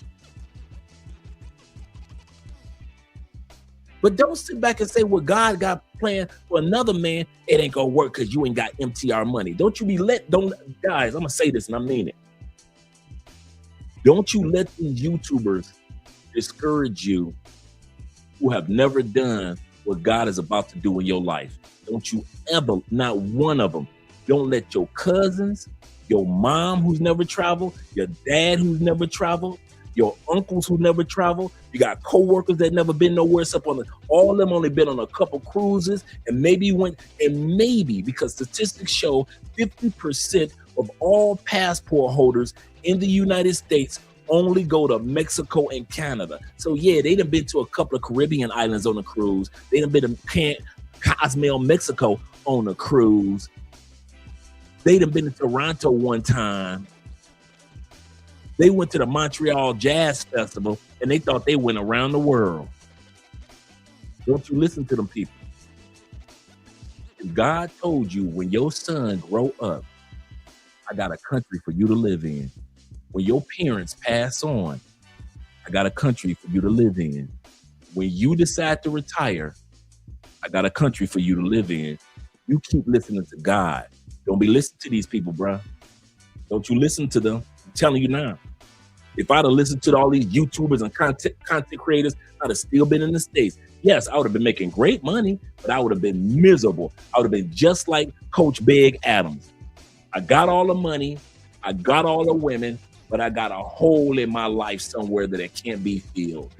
But don't sit back and say what God got planned for another man, it ain't gonna work because you ain't got MTR money. Don't you be guys, I'm gonna say this and I mean it. Don't you let these YouTubers discourage you who have never done what God is about to do in your life. Don't you ever, not one of them. Don't let your cousins, your mom who's never traveled, your dad who's never traveled, your uncles who never traveled, you got co-workers that never been nowhere except all of them only been on a couple cruises and maybe because statistics show 50% of all passport holders in the United States only go to Mexico and Canada. So yeah, they done been to a couple of Caribbean islands on a cruise. They done been to Cozumel, Mexico on a cruise. They done been to Toronto one time. They went to the Montreal Jazz Festival and they thought they went around the world. Don't you listen to them people. If God told you when your son grow up, I got a country for you to live in. When your parents pass on, I got a country for you to live in. When you decide to retire, I got a country for you to live in. You keep listening to God. Don't be listening to these people, bro. Don't you listen to them. I'm telling you now. If I'd have listened to all these YouTubers and content creators, I'd have still been in the States. Yes, I would have been making great money, but I would have been miserable. I would have been just like Coach Big Adams. I got all the money, I got all the women, but I got a hole in my life somewhere that it can't be filled.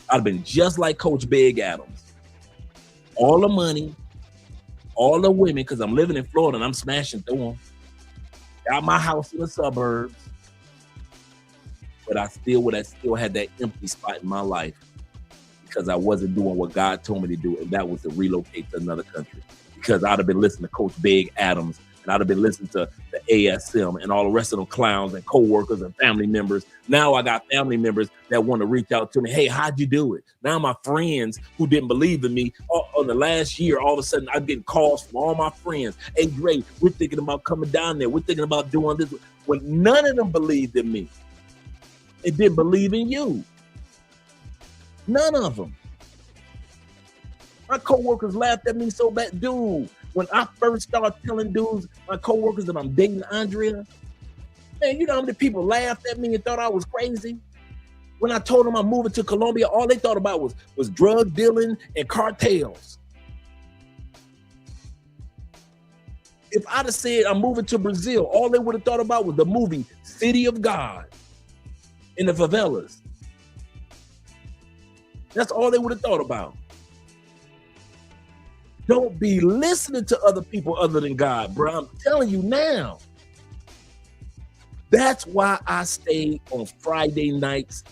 I'd have been just like Coach Big Adams. All the money, all the women, because I'm living in Florida and I'm smashing through them. Got my house in the suburbs. But I still would have still had that empty spot in my life because I wasn't doing what God told me to do, and that was to relocate to another country. Because I'd have been listening to Coach Big Adams, and I'd have been listening to the ASM and all the rest of them clowns and co-workers and family members. Now I got family members that want to reach out to me. Hey, how'd you do it? Now my friends who didn't believe in me, on the last year, all of a sudden I'm getting calls from all my friends. Hey, Dre, we're thinking about coming down there. We're thinking about doing this. When none of them believed in me. They didn't believe in you. None of them. My coworkers laughed at me so bad. Dude, when I first started telling dudes, my coworkers, that I'm dating Andrea, man, you know how many people laughed at me and thought I was crazy? When I told them I'm moving to Colombia, all they thought about was drug dealing and cartels. If I'd have said I'm moving to Brazil, all they would have thought about was the movie City of God. In the favelas. That's all they would have thought about. Don't be listening to other people other than God, bro. I'm telling you now. That's why I stayed on Friday nights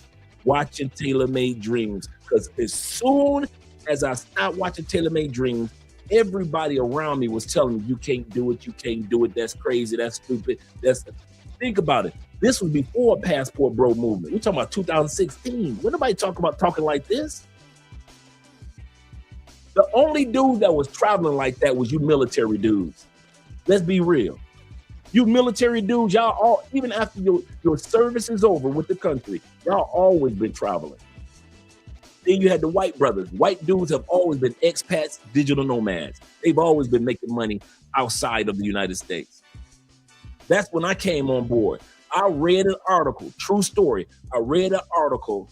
watching Tailor Made Dreams. Because as soon as I stopped watching Tailor Made Dreams, everybody around me was telling me, you can't do it, you can't do it, that's crazy, that's stupid. Think about it. This was before Passport Bro movement. We're talking about 2016. When nobody talking like this? The only dude that was traveling like that was you military dudes. Let's be real. You military dudes, y'all all, even after your service is over with the country, y'all always been traveling. Then you had the white brothers. White dudes have always been expats, digital nomads. They've always been making money outside of the United States. That's when I came on board. I read an article, true story. I read an article,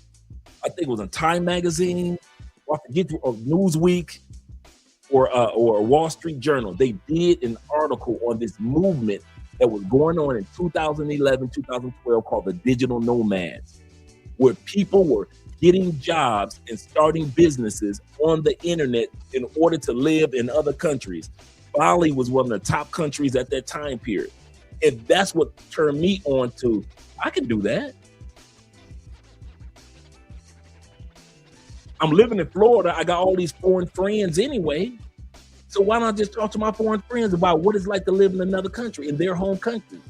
I think it was in Time Magazine, or I forget, or Newsweek, or Wall Street Journal. They did an article on this movement that was going on in 2011, 2012 called the Digital Nomads, where people were getting jobs and starting businesses on the internet in order to live in other countries. Bali was one of the top countries at that time period. And that's what turned me on to, I can do that. I'm living in Florida. I got all these foreign friends anyway. So why not just talk to my foreign friends about what it's like to live in another country, in their home country?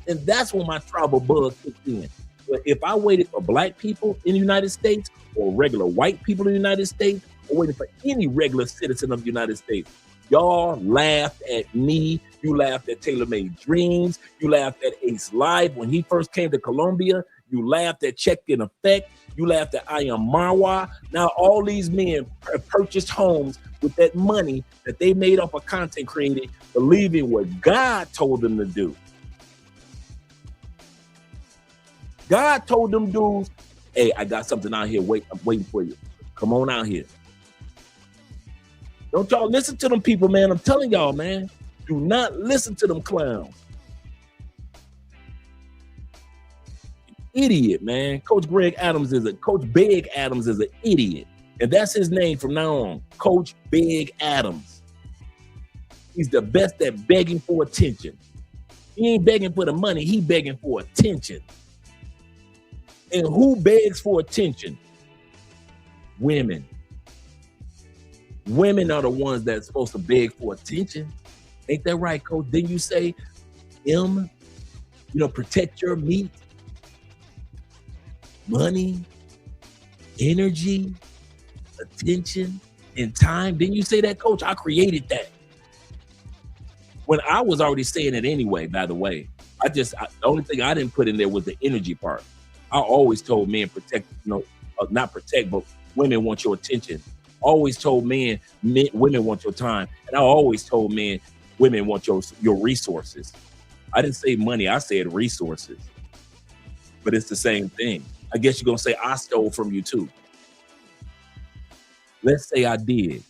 And that's when my travel bug kicked in. But if I waited for black people in the United States, or regular white people in the United States, or waiting for any regular citizen of the United States, y'all laughed at me. You laughed at Tailor Made Dreams. You laughed at Ace Live when he first came to Colombia. You laughed at Check in Effect. You laughed at I Am Marwa. Now all these men have purchased homes with that money that they made off of content creating, believing what God told them to do. God told them dudes, hey, I got something out here. Wait, I'm waiting for you. Come on out here. Don't y'all listen to them people, man. I'm telling y'all, man. Do not listen to them clowns. Idiot, man. Coach Big Adams is an idiot. And that's his name from now on. Coach Big Adams. He's the best at begging for attention. He ain't begging for the money, he begging for attention. And who begs for attention? Women. Women are the ones that's supposed to beg for attention. Ain't that right, Coach? Didn't you say, protect your meat, money, energy, attention, and time? Didn't you say that, Coach? I created that. When I was already saying it anyway, by the way. The only thing I didn't put in there was the energy part. I always told men not protect, but women want your attention. Always told men, women want your time. And I always told men, women want your resources. I didn't say money, I said resources. But it's the same thing. I guess you're gonna say I stole from you too. Let's say I did.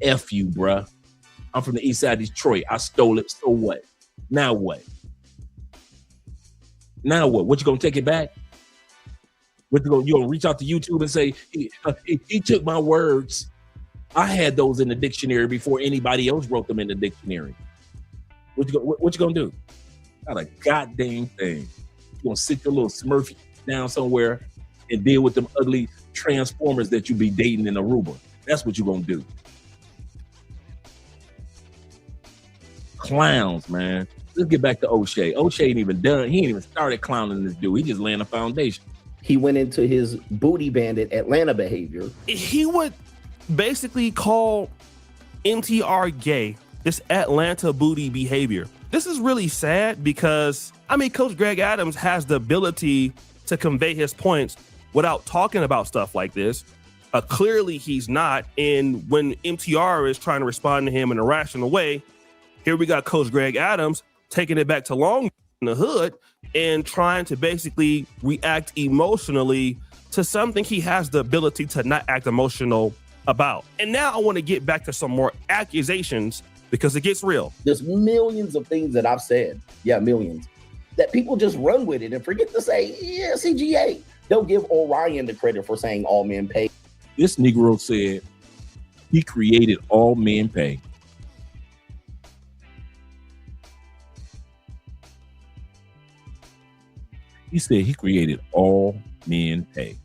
F you, bruh. I'm from the east side of Detroit. I stole it. So what? Now what? Now what? What, you gonna take it back? What, you gonna reach out to YouTube and say, he took my words. I had those in the dictionary before anybody else wrote them in the dictionary. What you gonna do? Not a goddamn thing. You gonna sit your little Smurfy down somewhere and deal with them ugly transformers that you be dating in Aruba. That's what you gonna do. Clowns, man. Let's get back to O'Shea. O'Shea ain't even done. He ain't even started clowning this dude. He just laying a foundation. He went into his booty bandit Atlanta behavior. He would basically call MTR gay, this Atlanta booty behavior. This is really sad because, I mean, Coach Greg Adams has the ability to convey his points without talking about stuff like this. Clearly he's not. And when MTR is trying to respond to him in a rational way, here we got Coach Greg Adams taking it back to Long in the hood and trying to basically react emotionally to something he has the ability to not act emotional about. And now I want to get back to some more accusations because it gets real. There's millions of things that I've said, millions, that people just run with it and forget to say, CGA. They'll give Orion the credit for saying all men pay. This Negro said he created all men pay. He said he created all men pay.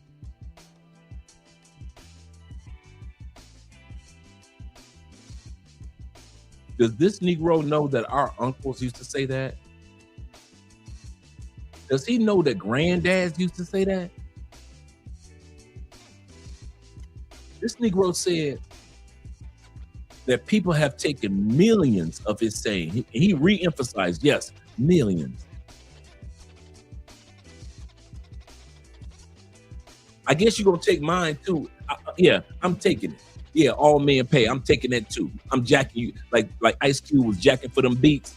Does this Negro know that our uncles used to say that? Does he know that granddads used to say that? This Negro said that people have taken millions of his saying. He re-emphasized, yes, millions. I guess you're gonna take mine too. I'm taking it. Yeah, all men pay. I'm taking that too. I'm jacking you like Ice Cube was jacking for them beats.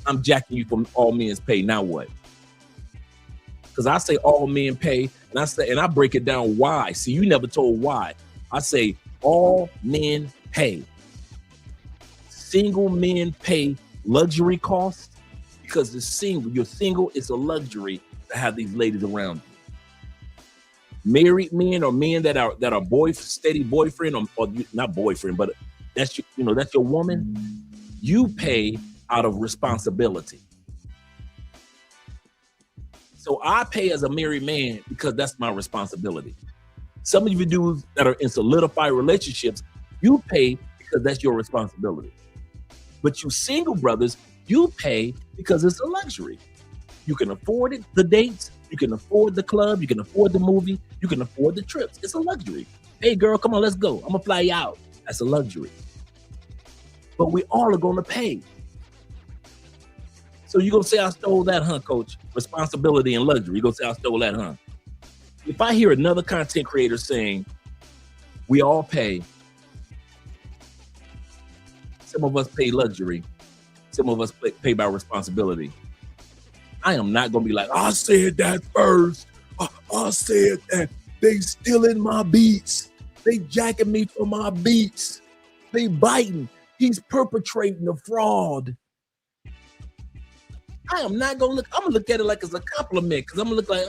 I'm jacking you from all men's pay. Now what? Because I say all men pay, and I break it down why. See, you never told why. I say all men pay. Single men pay luxury costs because you're single, it's a luxury to have these ladies around you. Married men or men that are steady boyfriend or not boyfriend, but that's your woman. You pay out of responsibility. So I pay as a married man because that's my responsibility. Some of you dudes that are in solidified relationships, you pay because that's your responsibility. But you single brothers, you pay because it's a luxury. You can afford it, the dates, you can afford the club, you can afford the movie, you can afford the trips. It's a luxury. Hey girl, come on, let's go. I'm gonna fly you out. That's a luxury. But we all are gonna pay. So you're gonna say I stole that, huh, coach? Responsibility and luxury. You're gonna say I stole that, huh? If I hear another content creator saying we all pay, some of us pay luxury, some of us pay by responsibility, I am not gonna be like, I said that first. I said that. They stealing my beats. They jacking me for my beats. They biting. He's perpetrating a fraud. I am not gonna look. I'm gonna look at it like it's a compliment because I'm gonna look like,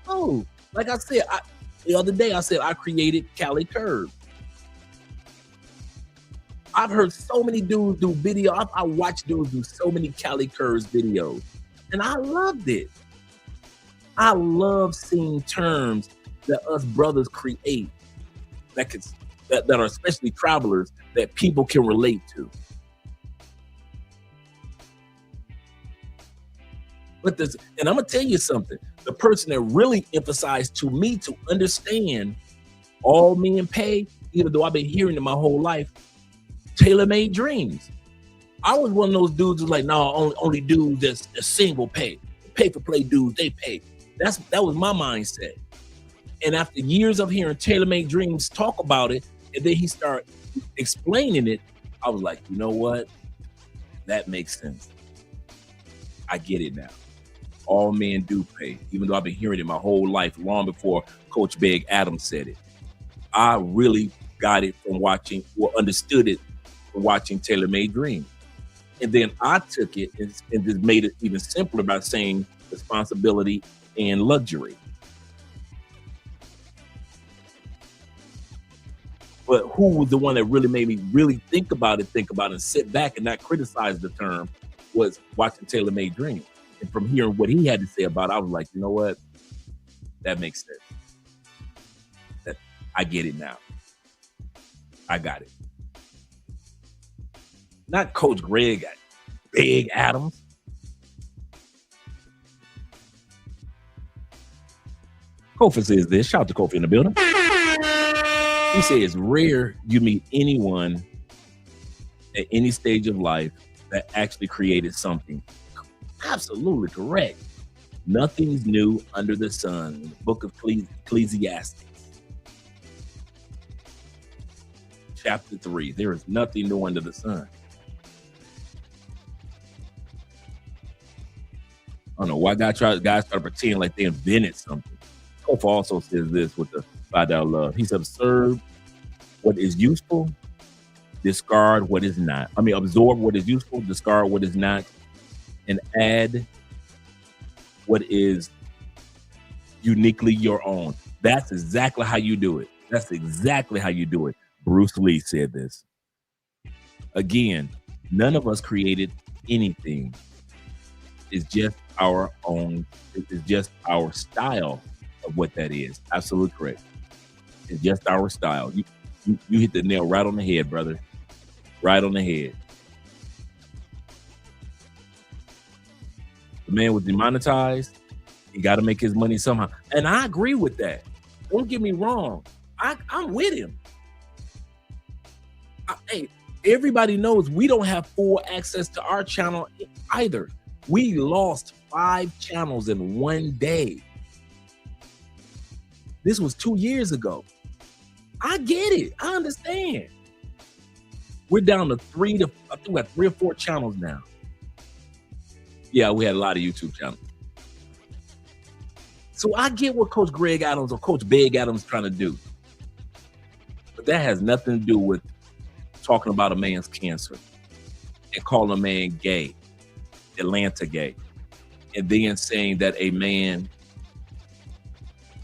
oh, like I said, the other day I said I created Cali Curve. I've heard so many dudes do video. I watched dudes do so many Cali Curves videos. And I loved it. I love seeing terms that us brothers create that are especially travelers that people can relate to. And I'm gonna tell you something. The person that really emphasized to me to understand all men pay, even though I've been hearing it my whole life, Tailor-Made Dreams. I was one of those dudes who's like, no, only dudes that's single pay. Pay for play dudes, they pay. That was my mindset. And after years of hearing Tailor-Made Dreams talk about it, and then he started explaining it, I was like, you know what? That makes sense. I get it now. All men do pay, even though I've been hearing it my whole life, long before Coach Big Adams said it. I really got it from watching, or understood it from watching Taylor Made Dream. And then I took it and just made it even simpler by saying responsibility and luxury. But who was the one that really made me really think about it, and sit back and not criticize the term, was watching Taylor Made Dream. And from hearing what he had to say about it, I was like, you know what? That makes sense. That I get it now. I got it. Not Coach Greg Big Adams. Kofi says this. Shout out to Kofi in the building. He says it's rare you meet anyone at any stage of life that actually created something. Absolutely correct. Nothing's new under the sun. In the book of Ecclesiastes. Chapter 3. There is nothing new under the sun. I don't know why guys try to pretend like they invented something. Kofi also says this with the $5 love. He's observed what is useful, discard what is not. I mean, absorb what is useful, discard what is not, and add what is uniquely your own. That's exactly how you do it. That's exactly how you do it. Bruce Lee said this. Again, none of us created anything. It's just our own. It's just our style of what that is. Absolutely correct. It's just our style. You hit the nail right on the head, brother. Right on the head. The man was demonetized. He got to make his money somehow. And I agree with that. Don't get me wrong. I'm with him. Hey, everybody knows we don't have full access to our channel either. We lost 5 channels in one day. This was 2 years ago. I get it. I understand. We're down to I think we have 3 or 4 channels now. Yeah, we had a lot of YouTube channels. So I get what Coach Greg Adams or Coach Big Adams trying to do. But that has nothing to do with talking about a man's cancer and calling a man gay, Atlanta gay, and then saying that a man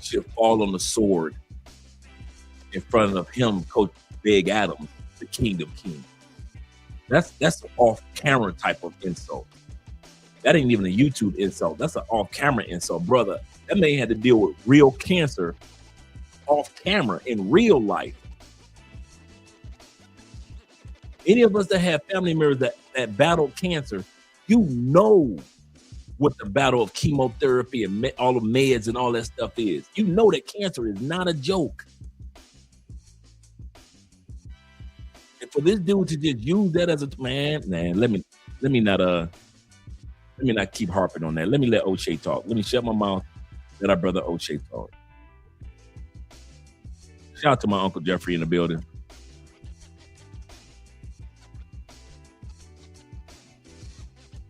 should fall on the sword in front of him, Coach Big Adams, the King of Kings. That's an off-camera type of insult. That ain't even a YouTube insult. That's an off-camera insult, brother. That man had to deal with real cancer off-camera in real life. Any of us that have family members that battled cancer, you know what the battle of chemotherapy and all the meds and all that stuff is. You know that cancer is not a joke. And for this dude to just use that as a man, let me not keep harping on that. Let me let O'Shea talk. Let me shut my mouth. Let our brother O'Shea talk. Shout out to my Uncle Jeffrey in the building.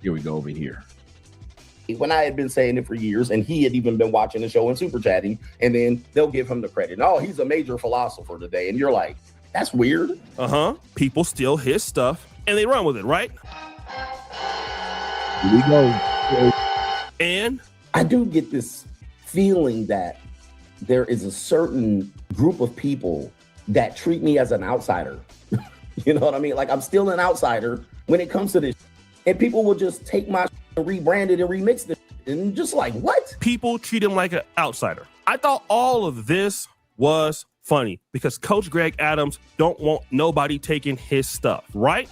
Here we go over here. When I had been saying it for years, and he had even been watching the show and super chatting, and then they'll give him the credit. Oh, he's a major philosopher today. And you're like, that's weird. People steal his stuff and they run with it, right? Here we go. And I do get this feeling that there is a certain group of people that treat me as an outsider. You know what I mean? Like, I'm still an outsider when it comes to this. And people will just take my and rebrand it and remix it. And just like, what? People treat him like an outsider. I thought all of this was funny because Coach Greg Adams don't want nobody taking his stuff, right?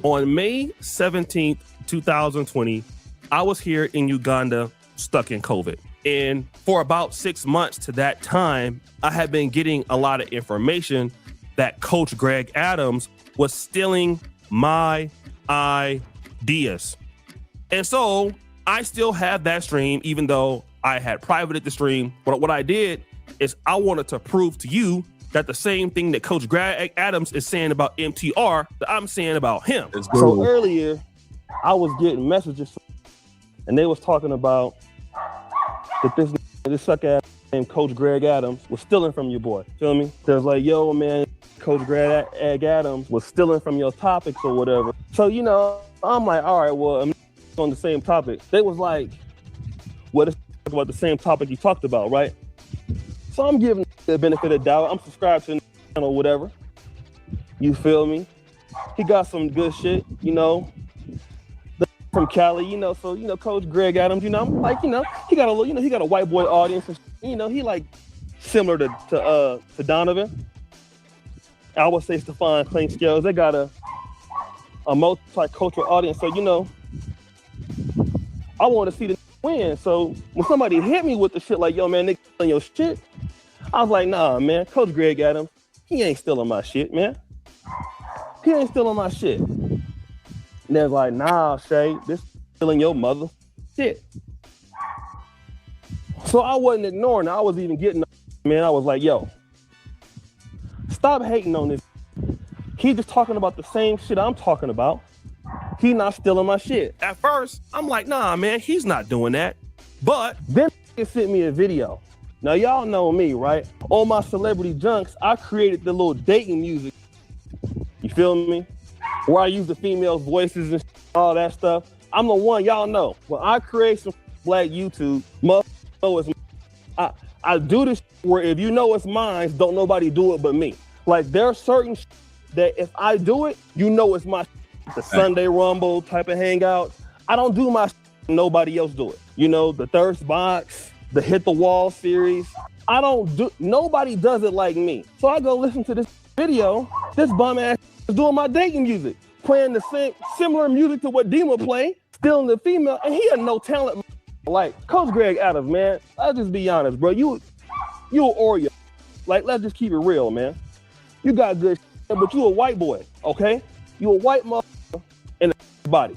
On May 17th, 2020, I was here in Uganda stuck in COVID. And for about 6 months to that time, I had been getting a lot of information that Coach Greg Adams was stealing my ideas. And so I still have that stream, even though I had privated the stream. But what I did is I wanted to prove to you that the same thing that Coach Greg Adams is saying about MTR that I'm saying about him. Let's So go. earlier, I was getting messages, and they was talking about that this suck ass named Coach Greg Adams was stealing from your boy. Feel me? They was like, yo, man, Coach Greg Adams was stealing from your topics or whatever. So, you know, I'm like, all right, well, I'm on the same topic. They was like, well, it's about the same topic you talked about, right? So I'm giving the benefit of the doubt. I'm subscribed to the channel, whatever. You feel me? He got some good shit, you know, from Cali, you know. So, you know, Coach Greg Adams, you know, I'm like, you know, he got a little, you know, he got a white boy audience. And, you know, he like similar to Donovan. I would say Stephon Clean Scales. They got a multicultural audience. So, you know, I want to see the win. So when somebody hit me with the shit like, yo, man, nigga stealing your shit, I was like, nah, man, Coach Greg Adams, he ain't stealing my shit, man. He ain't stealing my shit. And they're like, nah, Shay, this stealing your mother shit. So I wasn't ignoring it. I was even getting, man, I was like, yo, stop hating on this. He just talking about the same shit I'm talking about. He not stealing my shit. At first, I'm like, nah, man, he's not doing that. But then he sent me a video. Now, y'all know me, right? On my Celebrity Junks, I created the little dating music. You feel me? Where I use the female voices and all that stuff. I'm the one, y'all know. When I create some black YouTube, I do this where if you know it's mine, don't nobody do it but me. Like, there are certain that if I do it, you know it's my the Sunday Rumble type of hangout. I don't do my nobody else do it. You know, the Thirst Box, the Hit the Wall series. Nobody does it like me. So I go listen to this video. This bum ass is doing my dating music, playing the same similar music to what Dima play, stealing the female, and he had no talent. Like Coach Greg Adams, man. Let's just be honest, bro. You Oreo. Like, let's just keep it real, man. You got good shit, but you a white boy, okay? You a white motherfucker in a body.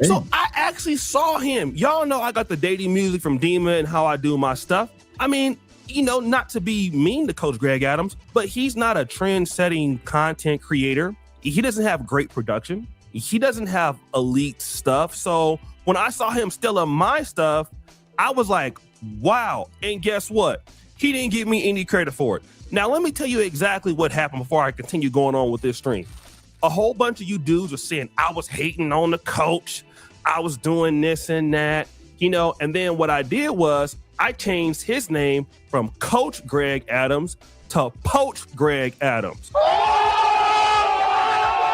So I actually saw him. Y'all know I got the dating music from Dima and how I do my stuff. I mean, you know, not to be mean to Coach Greg Adams, but he's not a trend-setting content creator. He doesn't have great production. He doesn't have elite stuff. So when I saw him stealing my stuff, I was like, wow. And guess what? He didn't give me any credit for it. Now, let me tell you exactly what happened before I continue going on with this stream. A whole bunch of you dudes were saying I was hating on the coach. I was doing this and that, you know, and then what I did was I changed his name from Coach Greg Adams to Poach Greg Adams.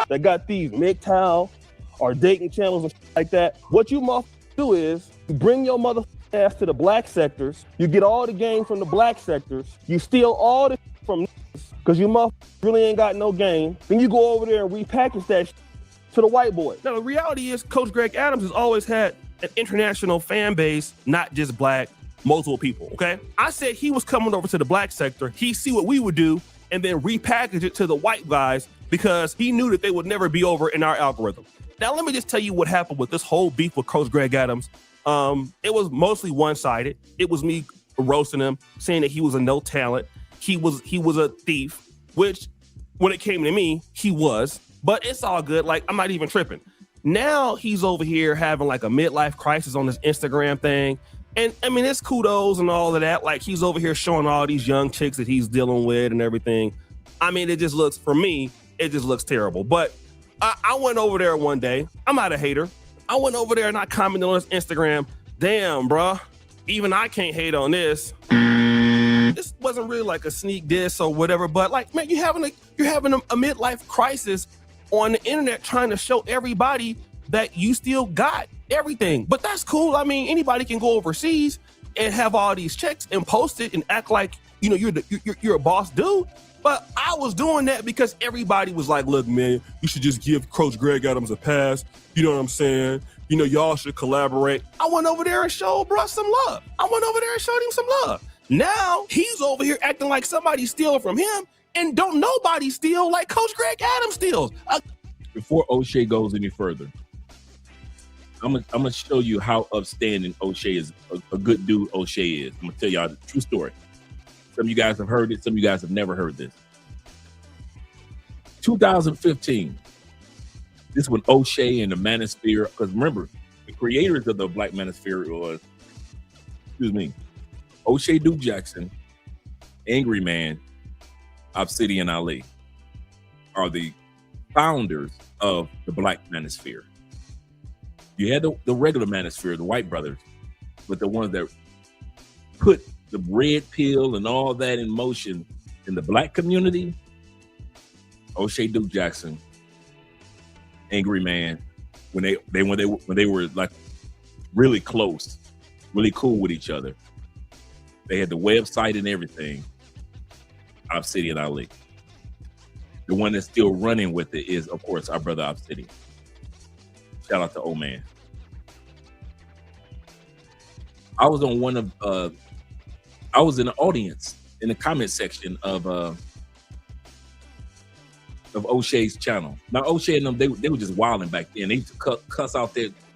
They got these MGTOW or dating channels and like that. What you must do is you bring your mother ass to the black sectors. You get all the game from the black sectors. You steal all the from because you motherfuckers really ain't got no game. Then you go over there and repackage that to the white boy. Now, the reality is Coach Greg Adams has always had an international fan base, not just black, multiple people, okay? I said he was coming over to the black sector. He see what we would do and then repackage it to the white guys because he knew that they would never be over in our algorithm. Now, let me just tell you what happened with this whole beef with Coach Greg Adams. It was mostly one-sided. It was me roasting him, saying that he was a no talent. He was a thief, which when it came to me, he was, but it's all good. Like, I'm not even tripping. Now he's over here having like a midlife crisis on his Instagram thing. And I mean, it's kudos and all of that. Like, he's over here showing all these young chicks that he's dealing with and everything. I mean, it just looks, for me, it just looks terrible. But I went over there one day. I'm not a hater. I went over there and I commented on his Instagram. Damn, bruh. Even I can't hate on this. This wasn't really like a sneak diss or whatever, but like, man, you're having a midlife crisis on the internet trying to show everybody that you still got everything. But that's cool. I mean, anybody can go overseas and have all these checks and post it and act like, you know, you're a boss dude. But I was doing that because everybody was like, look, man, you should just give Coach Greg Adams a pass. You know what I'm saying? You know, y'all should collaborate. I went over there and showed bro some love. I went over there and showed him some love. Now he's over here acting like somebody stealing from him, and don't nobody steal like Coach Greg Adams steals. Before O'Shea goes any further, I'm gonna show you how upstanding O'Shea is, a good dude O'Shea is. I'm gonna tell y'all the true story. Some of you guys have heard it, some of you guys have never heard this. 2015, this is when O'Shea and the Manosphere, because remember, the creators of the Black Manosphere was, O'Shea Duke Jackson, Angry Man, Obsidian Ali are the founders of the Black Manosphere. You had the regular Manosphere, the white brothers, but the ones that put the red pill and all that in motion in the Black community, O'Shea Duke Jackson, Angry Man, when they were like really close, really cool with each other. They had the website and everything. Obsidian Ali. The one that's still running with it is, of course, our brother Obsidian. Shout out to old man. I was on one of I was in the audience in the comment section of O'Shea's channel. Now O'Shea and them, they were just wilding back then. They used to cuss out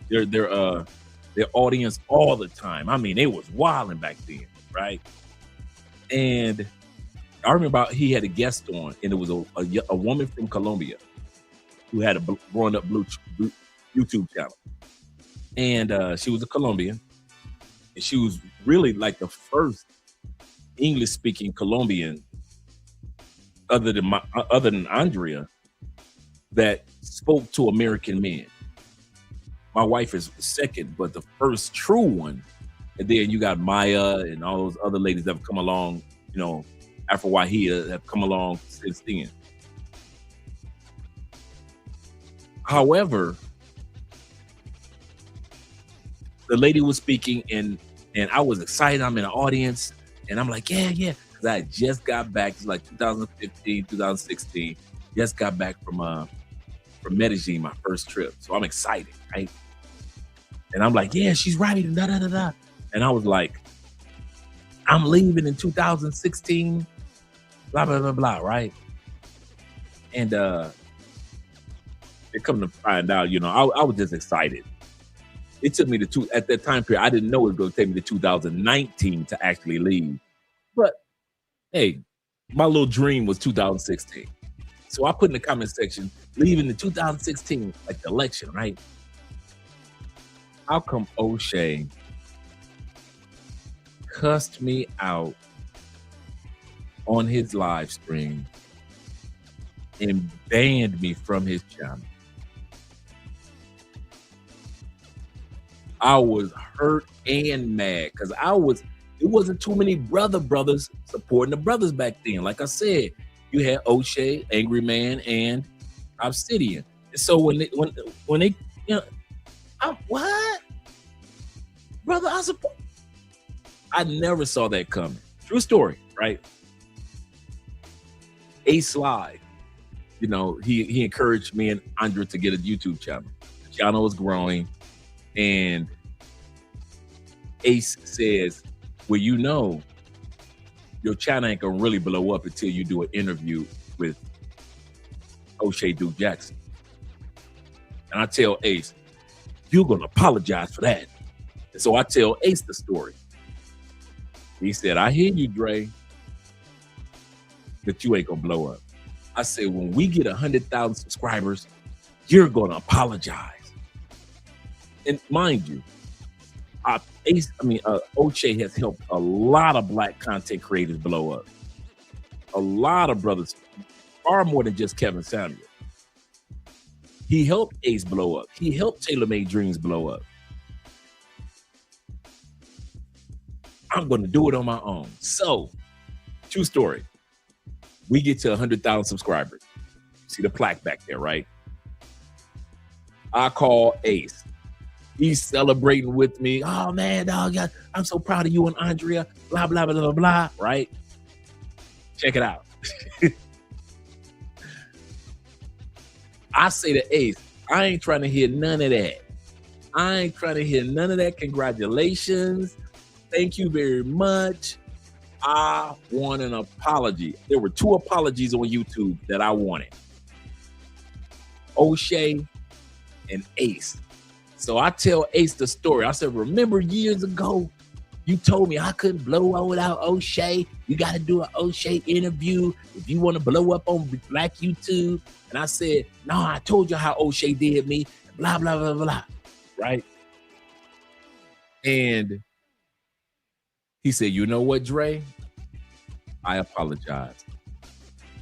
their audience all the time. I mean, they was wilding back then, right? And I remember he had a guest on, and it was a woman from Colombia who had a growing up blue YouTube channel, and she was a Colombian, and she was really like the first English-speaking Colombian, other than Andrea, that spoke to American men. My wife is the second, but the first true one. And then you got Maya and all those other ladies that have come along, you know, Afro Wahia have come along since then. However, the lady was speaking, and I was excited. I'm in the audience, and I'm like, yeah, because I just got back. It's like 2015, 2016. Just got back from Medellin, my first trip. So I'm excited, right? And I'm like, yeah, she's right, and da-da-da-da. And I was like, I'm leaving in 2016, blah, blah, blah, blah, right? And they come to find out, you know, I was just excited. It took me at that time period, I didn't know it was going to take me to 2019 to actually leave. But hey, my little dream was 2016. So I put in the comment section, leaving in 2016, like the election, right? How come O'Shea cussed me out on his live stream and banned me from his channel? I was hurt and mad because it wasn't too many brothers supporting the brothers back then. Like I said, you had O'Shea, Angry Man, and Obsidian. And so when they, you know, what? Brother, I support. I never saw that coming. True story, right? Ace Live, you know, he encouraged me and Andrea to get a YouTube channel. The channel was growing, and Ace says, well, you know, your channel ain't gonna really blow up until you do an interview with O'Shea Duke Jackson. And I tell Ace, you're gonna apologize for that. And so I tell Ace the story. He said, I hear you, Dre, but you ain't gonna blow up. I said, when we get 100,000 subscribers, you're gonna apologize. And mind you, O'Shea has helped a lot of Black content creators blow up. A lot of brothers, far more than just Kevin Samuel. He helped Ace blow up. He helped Taylor Made Dreams blow up. I'm going to do it on my own. So, true story. We get to 100,000 subscribers. See the plaque back there, right? I call Ace. He's celebrating with me. Oh, man, dog, I'm so proud of you and Andrea. Blah, blah, blah, blah, blah, right? Check it out. I say to Ace, I ain't trying to hear none of that. I ain't trying to hear none of that. Congratulations. Thank you very much. I want an apology. There were 2 apologies on YouTube that I wanted. O'Shea and Ace So I tell Ace the story. I said, remember years ago, you told me I couldn't blow up without O'Shea. You got to do an O'Shea interview if you want to blow up on Black YouTube. And I said, no, I told you how O'Shea did me, blah, blah, blah, blah, right? And he said, you know what, Dre? I apologize.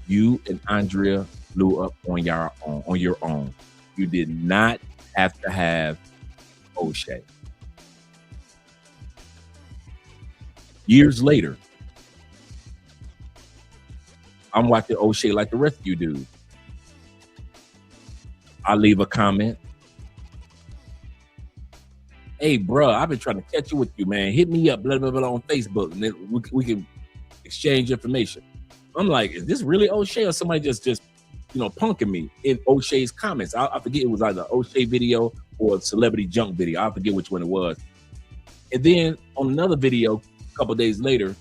You and Andrea blew up on your own. You did not have to have O'Shea. Years later, I'm watching O'Shea like the rest of you do. I leave a comment. Hey, bro, I've been trying to catch you with you, man. Hit me up, blah, blah, blah, on Facebook, and then we can exchange information. I'm like, is this really O'Shea or somebody just punking me in O'Shea's comments? I forget, it was either an O'Shea video or a celebrity junk video. I forget which one it was. And then on another video, a couple days later,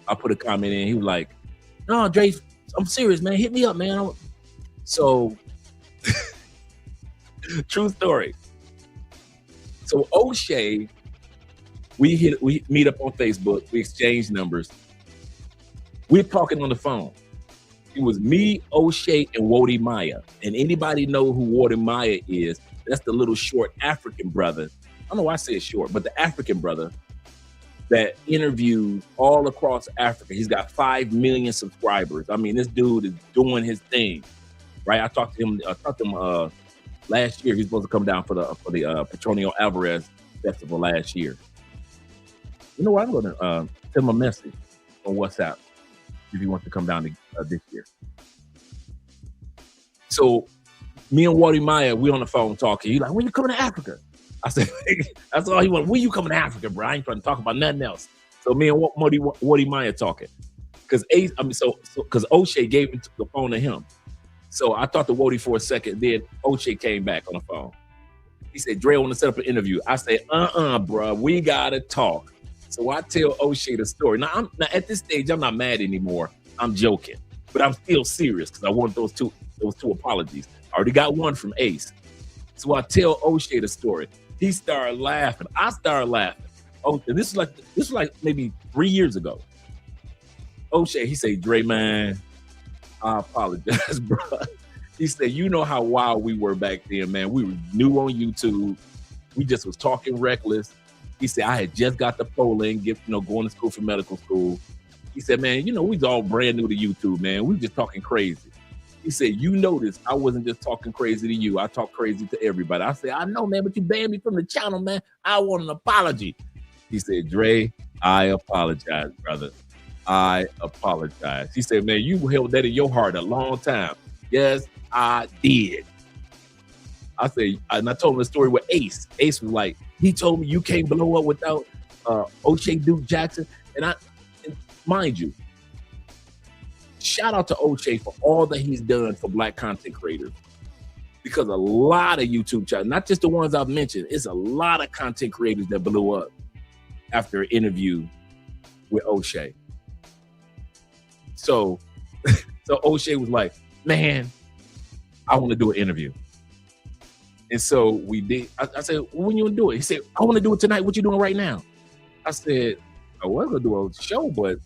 I put a comment in. He was like, no, Dre, I'm serious, man. Hit me up, man. So, true story. So O'Shea, we meet up on Facebook. We exchange numbers. We're talking on the phone. It was me, O'Shea, and Wody Maya. And anybody know who Wody Maya is? That's the little short African brother. I don't know why I say short, but the African brother that interviews all across Africa. He's got 5 million subscribers. I mean, this dude is doing his thing, right? I talked to him last year. He's supposed to come down for the Petronio Alvarez Festival last year. You know what? I'm going to send him a message on WhatsApp if he wants to come down this year. So me and Wody Maya, we on the phone talking. He's like, when you coming to Africa? I said, that's all he wanted. When you coming to Africa, bro? I ain't trying to talk about nothing else. So me and Wody Maya talking. Because O'Shea gave the phone to him. So I talked to Wody for a second. Then O'Shea came back on the phone. He said, Dre, I want to set up an interview. I said, bro, we got to talk. So I tell O'Shea the story. Now at this stage, I'm not mad anymore. I'm joking. But I'm still serious because I want those two apologies. I already got one from Ace. So I tell O'Shea the story. He started laughing. I started laughing. Oh, and this was like maybe 3 years ago. O'Shea, he said, Dre, man, I apologize, bro. He said, you know how wild we were back then, man. We were new on YouTube. We just was talking reckless. He said, I had just got to Poland, going to school for medical school. He said, man, we was all brand new to YouTube, man. We were just talking crazy. He said, you notice I wasn't just talking crazy to you. I talk crazy to everybody. I said, I know, man, but you banned me from the channel, man. I want an apology. He said, Dre, I apologize, brother. I apologize. He said, man, you held that in your heart a long time. Yes, I did. I said, and I told him the story with Ace. Ace was like, he told me you can't blow up without O'Shea Duke Jackson. And mind you, shout out to O'Shea for all that he's done for Black content creators. Because a lot of YouTube channels, not just the ones I've mentioned, it's a lot of content creators that blew up after an interview with O'Shea. So O'Shea was like, man, I want to do an interview. And so we did. I said, well, when you want to do it? He said, I want to do it tonight. What you doing right now? I said, I was going to do a show, but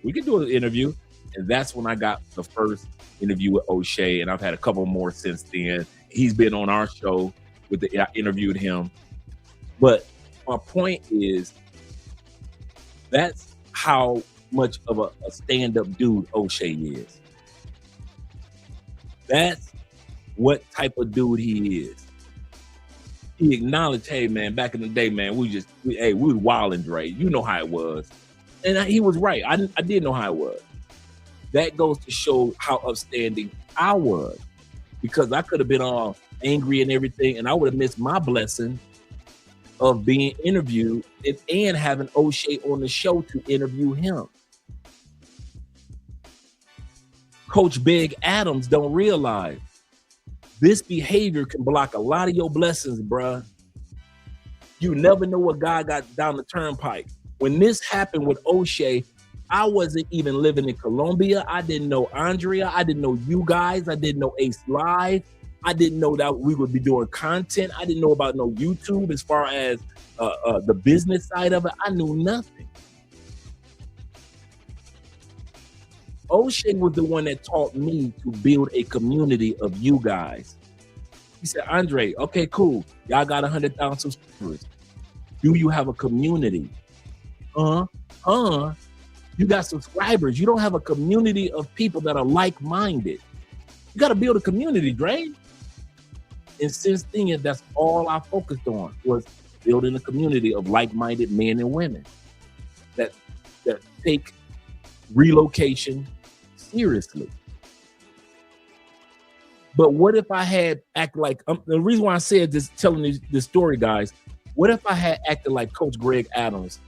we could do an interview. And that's when I got the first interview with O'Shea. And I've had a couple more since then. He's been on our show. I interviewed him. But my point is, that's how much of a stand-up dude O'Shea is. That's what type of dude he is. He acknowledged, hey, man, back in the day, man, we were wilding, Dre. You know how it was. And he was right. I did know how it was. That goes to show how upstanding I was, because I could have been all angry and everything, and I would have missed my blessing of being interviewed and having O'Shea on the show to interview him. Coach Big Adams don't realize this behavior can block a lot of your blessings, bruh. You never know what God got down the turnpike. When this happened with O'Shea, I wasn't even living in Colombia. I didn't know Andrea. I didn't know you guys. I didn't know Ace Live. I didn't know that we would be doing content. I didn't know about no YouTube as far as the business side of it. I knew nothing. O'Shea was the one that taught me to build a community of you guys. He said, Andre, okay, cool. Y'all got 100,000 subscribers. Do you have a community? You got subscribers. You don't have a community of people that are like-minded. You got to build a community, Dre. And since then, that's all I focused on was building a community of like-minded men and women that take relocation seriously. But what if I had acted like, the reason why I said this, telling this story, guys, what if I had acted like Coach Greg Adams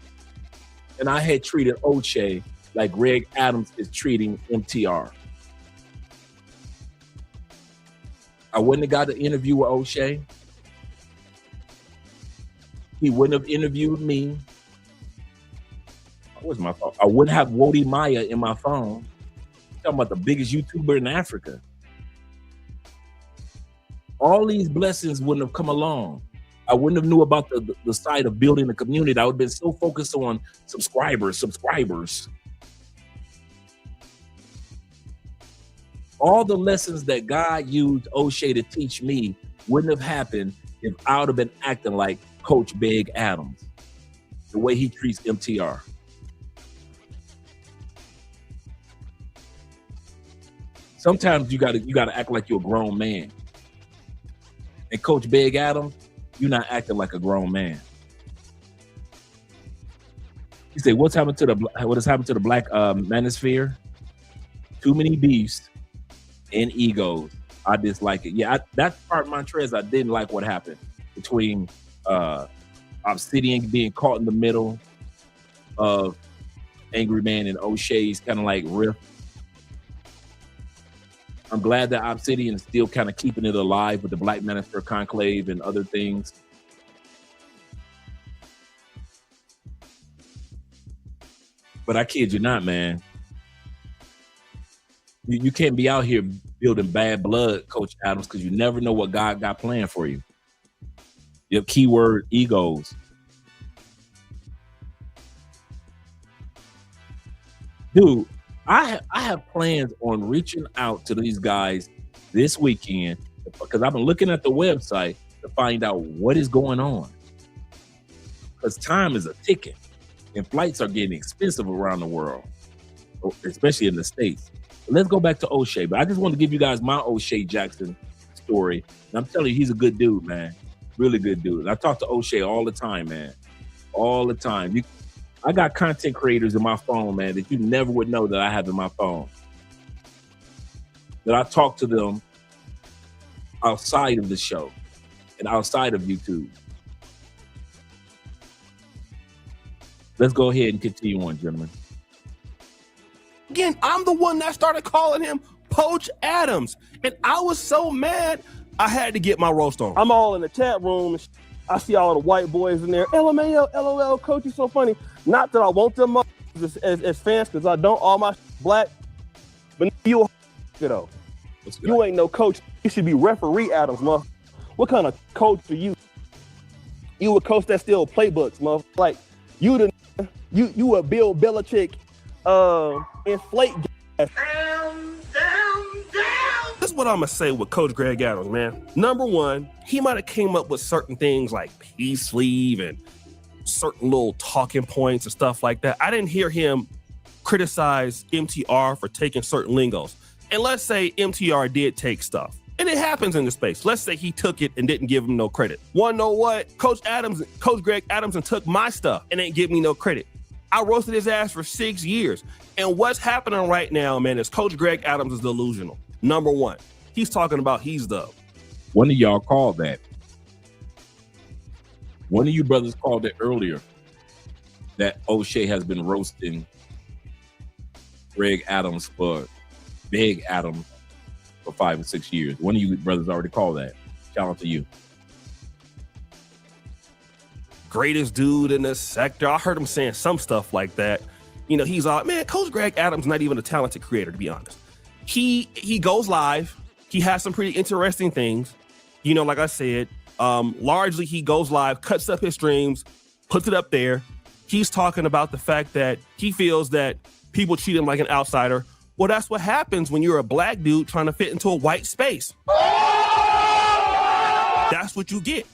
and I had treated O'Shea like Greg Adams is treating MTR? I wouldn't have got an interview with O'Shea. He wouldn't have interviewed me. Where's my phone? I wouldn't have Wody Maya in my phone. I'm talking about the biggest YouTuber in Africa. All these blessings wouldn't have come along. I wouldn't have knew about the side of building a community. I would have been so focused on subscribers. All the lessons that God used O'Shea to teach me wouldn't have happened if I would have been acting like Coach Big Adams, the way he treats MTR. Sometimes you gotta act like you're a grown man. And Coach Big Adams, you're not acting like a grown man. You say, what has happened to the black manosphere? Too many beefs and egos. I dislike it. Yeah, that's part of Montrez. I didn't like what happened between Obsidian being caught in the middle of Angry Man and O'Shea's kind of like riff. I'm glad that Obsidian is still kind of keeping it alive with the Black Manosphere Conclave and other things. But I kid you not, man. You can't be out here building bad blood, Coach Adams, because you never know what God got planned for you. Your keyword, egos. Dude, I have plans on reaching out to these guys this weekend because I've been looking at the website to find out what is going on. Because time is a ticking and flights are getting expensive around the world, especially in the States. But let's go back to O'Shea. But I just want to give you guys my O'Shea Jackson story. And I'm telling you, he's a good dude, man. Really good dude. I talk to O'Shea all the time, man. All the time. I got content creators in my phone, man, that you never would know that I have in my phone. That I talk to them outside of the show and outside of YouTube. Let's go ahead and continue on, gentlemen. Again, I'm the one that started calling him Coach Adams. And I was so mad, I had to get my roast on. I'm all in the chat room. I see all the white boys in there. LMAO, LOL, Coach, you so funny. Not that I want them as fans, because I don't. All my black, but you know, you ain't no coach. You should be referee Adams, mother. What kind of coach are you? You a coach that still playbooks, mother. Like you a Bill Belichick inflate gas. This is what I'm gonna say with Coach Greg Adams, man. Number one, he might have came up with certain things like peace sleeve and certain little talking points and stuff like that. I didn't hear him criticize MTR for taking certain lingos. And let's say MTR did take stuff. And it happens in the space. Let's say he took it and didn't give him no credit. Wanna know what? Coach Greg Adams took my stuff and ain't give me no credit. I roasted his ass for 6 years. And what's happening right now, man, is Coach Greg Adams is delusional. Number one, he's talking about he's the. One of y'all called that. One of you brothers called it earlier that O'Shea has been roasting Greg Adams for Big Adams for 5 or 6 years. One of you brothers already called that. Shout out to you. Greatest dude in the sector. I heard him saying some stuff like that. You know, he's all, man, Coach Greg Adams not even a talented creator, to be honest. He goes live. He has some pretty interesting things. You know, like I said, largely he goes live, cuts up his streams, puts it up there. He's talking about the fact that he feels that people treat him like an outsider. Well, that's what happens when you're a black dude trying to fit into a white space. That's what you get.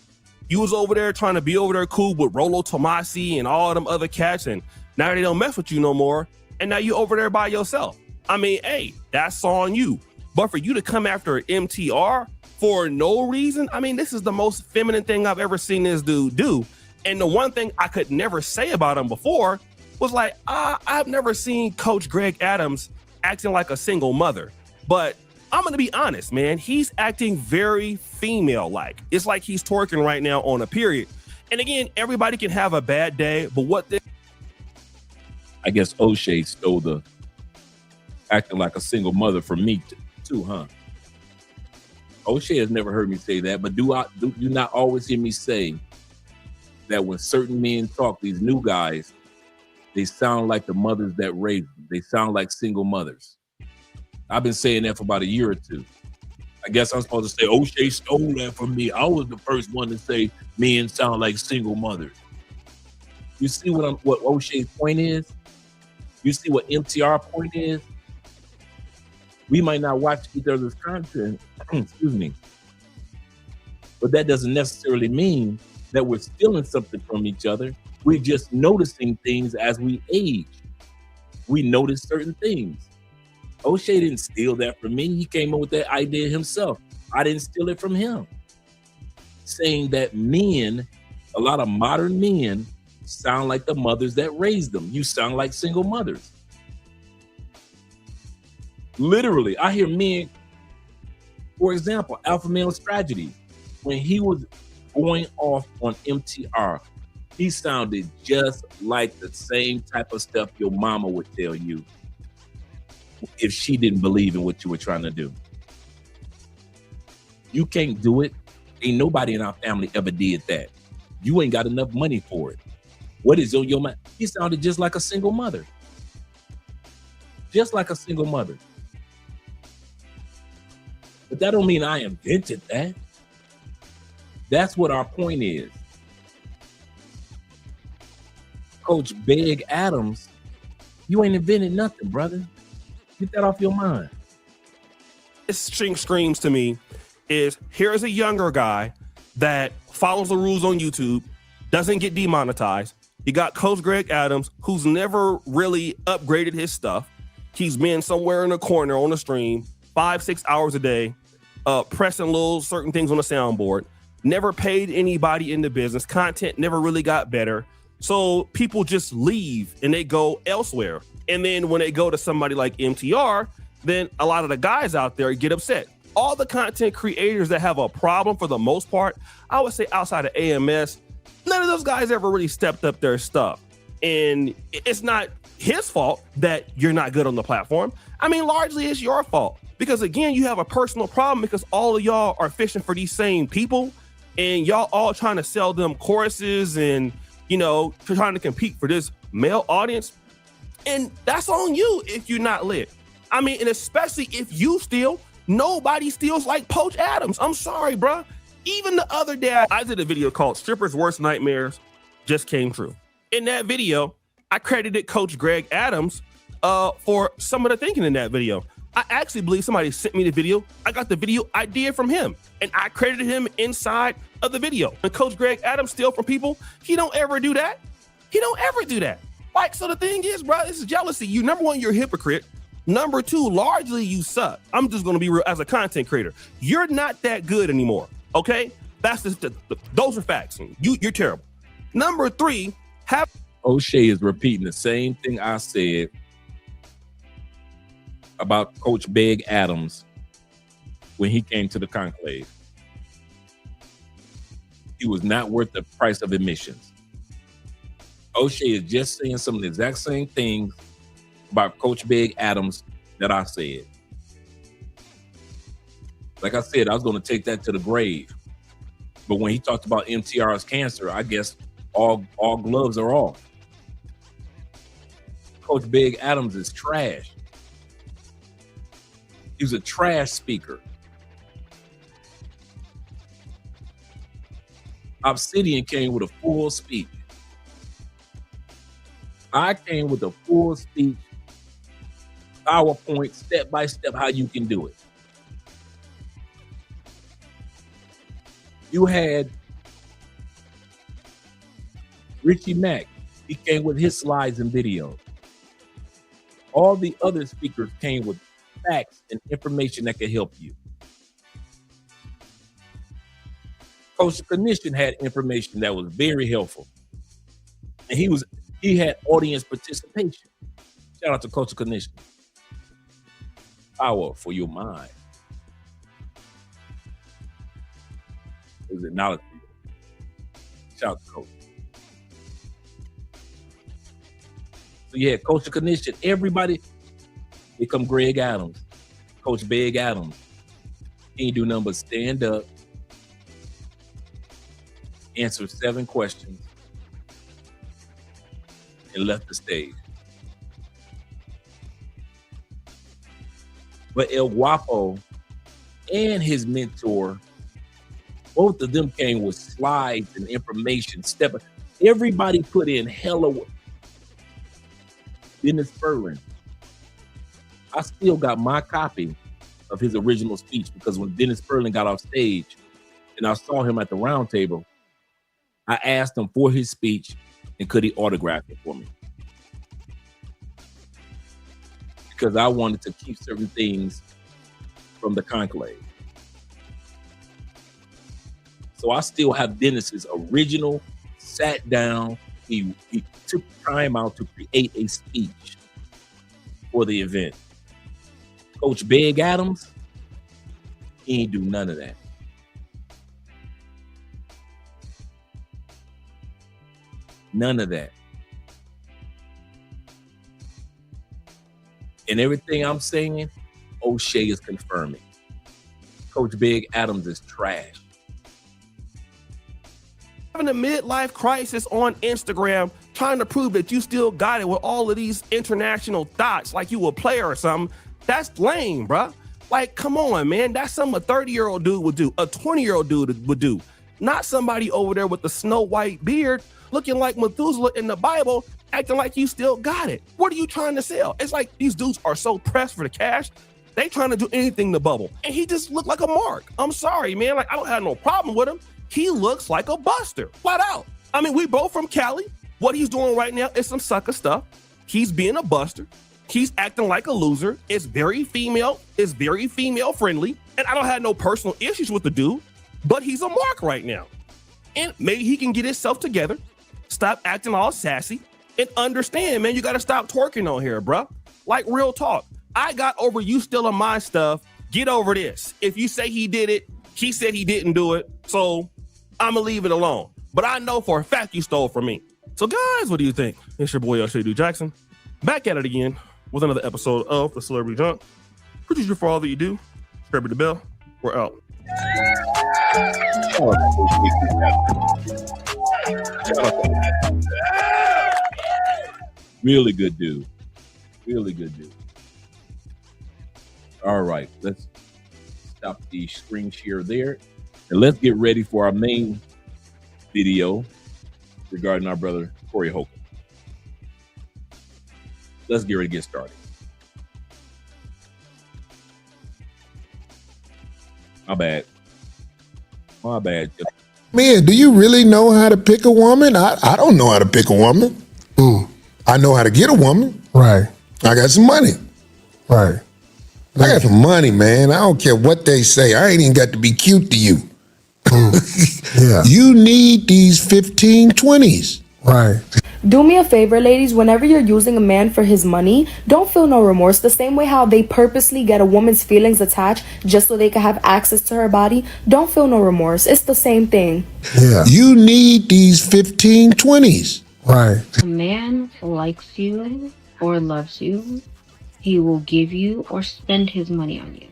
You was over there trying to be over there cool with Rolo Tomasi and all them other cats, and now they don't mess with you no more. And now you over there by yourself. I mean, hey, that's on you. But for you to come after an MTR for no reason, I mean, this is the most feminine thing I've ever seen this dude do. And the one thing I could never say about him before was like, I've never seen Coach Greg Adams acting like a single mother. But I'm going to be honest, man, he's acting very female-like. It's like he's twerking right now on a period. And again, everybody can have a bad day, but I guess O'Shea stole the acting like a single mother from me too, huh? O'Shea has never heard me say that, but do you not always hear me say that when certain men talk, these new guys, they sound like the mothers that raised them. They sound like single mothers. I've been saying that for about a year or two. I guess I'm supposed to say O'Shea stole that from me. I was the first one to say men sound like single mothers. You see what O'Shea's point is? You see what MTR point is? We might not watch each other's content, excuse me, but that doesn't necessarily mean that we're stealing something from each other. We're just noticing things as we age. We notice certain things. O'Shea didn't steal that from me. He came up with that idea himself. I didn't steal it from him. Saying that men, a lot of modern men, sound like the mothers that raised them. You sound like single mothers. Literally, I hear men, for example, Alpha Male Strategy, when he was going off on MTR, he sounded just like the same type of stuff your mama would tell you if she didn't believe in what you were trying to do. You can't do it. Ain't nobody in our family ever did that. You ain't got enough money for it. What is on your mind? He sounded just like a single mother. Just like a single mother. But that don't mean I invented that. That's what our point is. Coach Big Adams, you ain't invented nothing, brother. Get that off your mind. this screams to me is here's a younger guy that follows the rules on YouTube, doesn't get demonetized. You got Coach Greg Adams, who's never really upgraded his stuff. He's been somewhere in a corner on the stream 5-6 hours a day, pressing little certain things on the soundboard. Never paid anybody in the business. Content never really got better. So people just leave and they go elsewhere. And then when they go to somebody like MTR, then a lot of the guys out there get upset. All the content creators that have a problem, for the most part, I would say outside of AMS, none of those guys ever really stepped up their stuff. And it's not his fault that you're not good on the platform. I mean, largely it's your fault. Because again, you have a personal problem because all of y'all are fishing for these same people and y'all all trying to sell them courses and, you know, trying to compete for this male audience. And that's on you if you're not lit. I mean, and especially if you steal, nobody steals like Coach Adams. I'm sorry, bro. Even the other day, I did a video called Strippers' Worst Nightmares Just Came True. In that video, I credited Coach Greg Adams for some of the thinking in that video. I actually believe somebody sent me the video. I got the video idea from him, and I credited him inside of the video. When Coach Greg Adams steal from people, he don't ever do that. He don't ever do that. Like, so the thing is, bro, this is jealousy. You, number one, you're a hypocrite. Number two, largely you suck. I'm just gonna be real as a content creator. You're not that good anymore, okay? That's just those are facts. You're terrible. Number three, O'Shea is repeating the same thing I said about Coach Big Adams when he came to the conclave. He was not worth the price of admissions. O'Shea is just saying some of the exact same things about Coach Big Adams that I said. Like I said, I was going to take that to the grave. But when he talked about MTR's cancer, I guess all gloves are off. Coach Big Adams is trash. He was a trash speaker. Obsidian came with a full speech. I came with a full speech, PowerPoint, step by step, how you can do it. You had Richie Mack. He came with his slides and videos. All the other speakers came with facts and information that could help you. Coach Knishin had information that was very helpful. And he had audience participation. Shout out to Coach Knishin. Power for your mind. It was acknowledged. Shout out to Coach. So yeah, Coach Knishin, everybody. Here come Greg Adams, Coach Big Adams. He ain't do nothing but stand up, answer 7 questions, and left the stage. But El Guapo and his mentor, both of them came with slides and information. Everybody put in hella work. Dennis Furlan. I still got my copy of his original speech because when Dennis Furlan got off stage and I saw him at the round table, I asked him for his speech and could he autograph it for me? Because I wanted to keep certain things from the conclave. So I still have Dennis's original, sat down, he took time out to create a speech for the event. Coach Big Adams, he ain't do none of that. None of that. And everything I'm saying, O'Shea is confirming. Coach Big Adams is trash. Having a midlife crisis on Instagram, trying to prove that you still got it with all of these international thoughts like you a player or something. That's lame, bruh. Like, come on, man. That's something a 30-year-old dude would do, a 20-year-old dude would do. Not somebody over there with the snow white beard looking like Methuselah in the Bible, acting like you still got it. What are you trying to sell? It's like these dudes are so pressed for the cash, they trying to do anything to bubble. And he just looked like a mark. I'm sorry, man. Like, I don't have no problem with him. He looks like a buster, flat out. I mean, we both from Cali. What he's doing right now is some sucker stuff. He's being a buster. He's acting like a loser. It's very female. It's very female friendly. And I don't have no personal issues with the dude, but he's a mark right now. And maybe he can get himself together, stop acting all sassy, and understand, man, you got to stop twerking on here, bruh. Like, real talk. I got over you stealing my stuff. Get over this. If you say he did it, he said he didn't do it. So I'm going to leave it alone. But I know for a fact you stole from me. So guys, what do you think? It's your boy, O'Shea Jackson. Back at it again with another episode of The Celebrity Junk. Appreciate you for all that you do. Subscribe to the bell. We're out. Really good dude. Really good dude. All right, let's stop the screen share there. And let's get ready for our main video regarding our brother, Corey Holcomb. Let's get ready to get started. My bad. Man, do you really know how to pick a woman? I don't know how to pick a woman. I know how to get a woman. Right. I got some money. Right. I got some money, man. I don't care what they say. I ain't even got to be cute to you. Yeah. You need these 15, 20s. Right. Do me a favor, ladies, whenever you're using a man for his money, don't feel no remorse. The same way how they purposely get a woman's feelings attached just so they can have access to her body, don't feel no remorse. It's the same thing. Yeah. You need these 15, 20s. Right. A man likes you or loves you, he will give you or spend his money on you.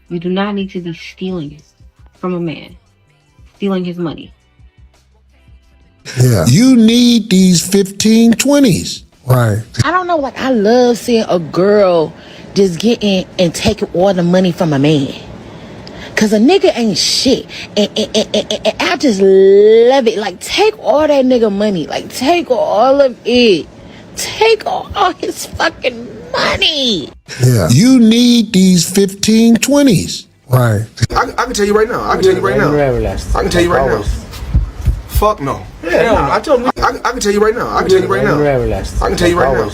You do not need to be stealing from a man, stealing his money. Yeah. You need these 15, 20s. Right. I don't know, like, I love seeing a girl just get in and take all the money from a man. Cause a nigga ain't shit. And I just love it. Like, take all that nigga money. Like, take all of it. Take all his fucking money. Yeah. You need these 15, 20s. Right. I can tell you right now. I can tell you right now. I can tell you right now. Fuck no. Yeah, nah, I told me. I can tell you right now. I can tell you right now. I can tell you right now.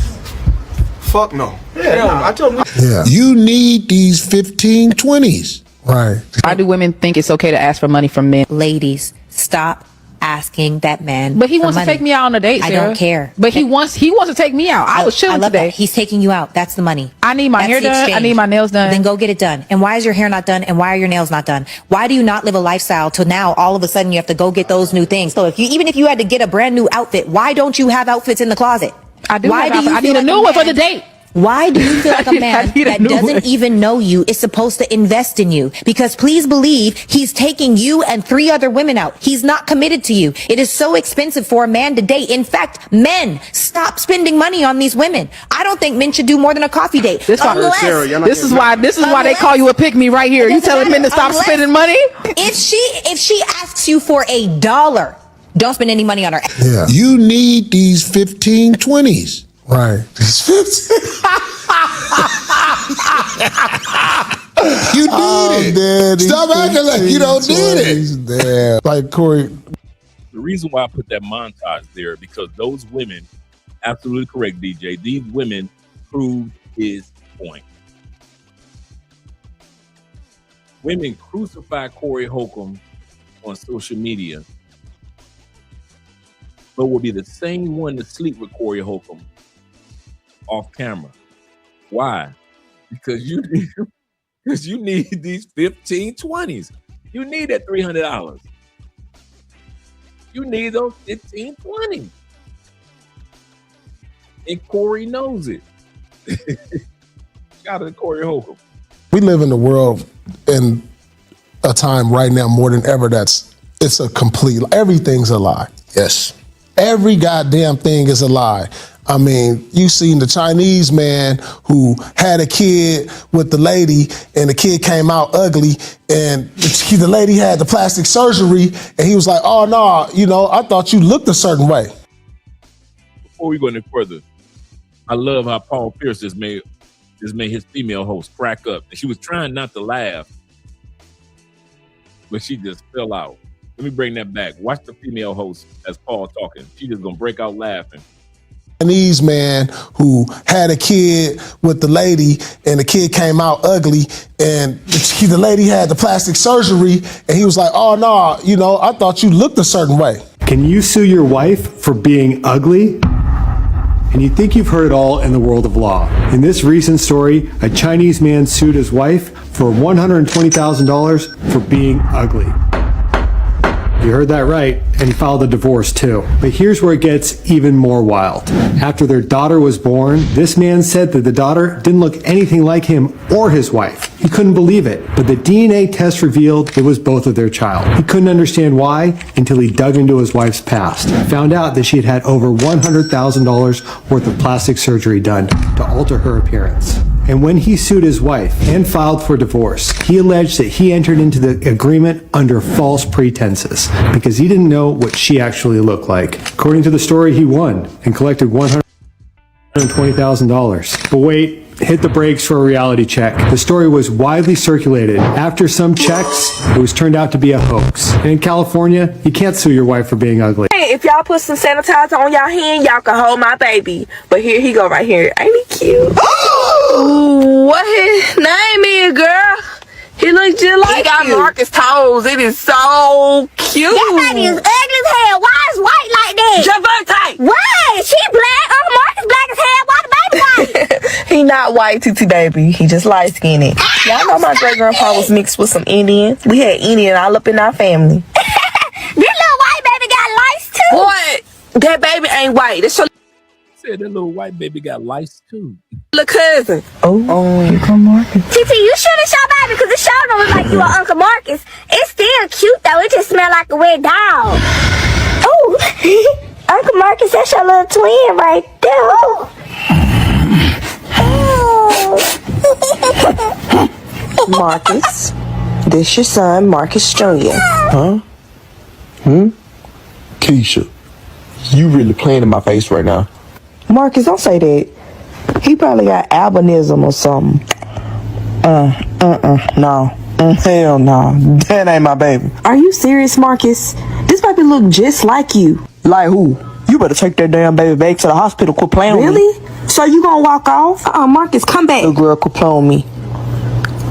Fuck no. Yeah, nah, I told me. Yeah. You need these 15, 20s. Right. Why do women think it's okay to ask for money from men? Ladies, stop asking that man. But he wants for to money. take me out on a date, I Sarah. don't care. But he wants to take me out. I was chilling I love today. that. He's taking you out. That's the money. I need my hair the done. I exchange. need my nails done. Then go get it done. And why is your hair not done? And why are your nails not done? Why do you not live a lifestyle till now all of a sudden you have to go get those new things? So even if you had to get a brand new outfit, why don't you have outfits in the closet? I do. Why do you I feel need a like new one for the date. Why do you feel like a man that doesn't even know you is supposed to invest in you? Because please believe he's taking you and 3 other women out. He's not committed to you. It is so expensive for a man to date. In fact, men, stop spending money on these women. I don't think men should do more than a coffee date. This is why they call you a pick me right here. You telling men to stop spending money? If she asks you for $1, don't spend any money on her. Yeah. You need these 15, 20s. Right. You need it. Stop acting like you don't need it. Like Corey. The reason why I put that montage there, because those women, absolutely correct, DJ, these women proved his point. Women crucify Corey Holcomb on social media, but will be the same one to sleep with Corey Holcomb off camera. Why? Because you need these 15, 20s. You need that $300. You need those 15, 20s. And Corey knows it. Shout out to Corey Holcomb. We live in the world in a time right now more than ever it's a complete, everything's a lie. Yes. Every goddamn thing is a lie. I mean, you seen the Chinese man who had a kid with the lady and the kid came out ugly and the lady had the plastic surgery and he was like, oh no, I thought you looked a certain way. Before we go any further, I love how Paul Pierce just made his female host crack up. And she was trying not to laugh, but she just fell out. Let me bring that back. Watch the female host as Paul talking. She just gonna break out laughing. Chinese man who had a kid with the lady and the kid came out ugly and the lady had the plastic surgery and he was like, oh no, I thought you looked a certain way. Can you sue your wife for being ugly? And you think you've heard it all in the world of law. In this recent story, a Chinese man sued his wife for $120,000 for being ugly. You heard that right, and he filed a divorce too. But here's where it gets even more wild. After their daughter was born, this man said that the daughter didn't look anything like him or his wife. He couldn't believe it, but the DNA test revealed it was both of their child. He couldn't understand why until he dug into his wife's past. Found out that she had had over $100,000 worth of plastic surgery done to alter her appearance. And when he sued his wife and filed for divorce, he alleged that he entered into the agreement under false pretenses because he didn't know what she actually looked like. According to the story, he won and collected $120,000. But wait, hit the brakes for a reality check. The story was widely circulated. After some checks, it was turned out to be a hoax. And in California, you can't sue your wife for being ugly. Hey, if y'all put some sanitizer on y'all hand, y'all can hold my baby. But here he go right here. Ain't he cute? Ooh, what his name is, girl? He looks just like you. He got Marcus toes. It is so cute. That baby is ugly as hell. Why is white like that? Javante. Why? She black. Marcus black as hell. Why the baby white? He not white, TT baby. He just light skinned. Y'all know my great grandpa was mixed with some Indian. We had Indian all up in our family. This little white baby got lice too. What? That baby ain't white. That's your Said that little white baby got lice too. little cousin. Oh, Uncle Marcus. TT, you shouldn't show baby because it sure don't look like you are Uncle Marcus. It's still cute though. It just smell like a wet dog. Oh, Uncle Marcus, that's your little twin right there. Oh. Marcus. This your son, Marcus Jr. Huh? Keisha, you really playing in my face right now. Marcus, don't say that. He probably got albinism or something. No. Hell no. That ain't my baby. Are you serious, Marcus? This baby look just like you. Like who? You better take that damn baby back to the hospital. Quit playing with me. Really? So you gonna walk off? Marcus, come back. Little girl, quit playing with me.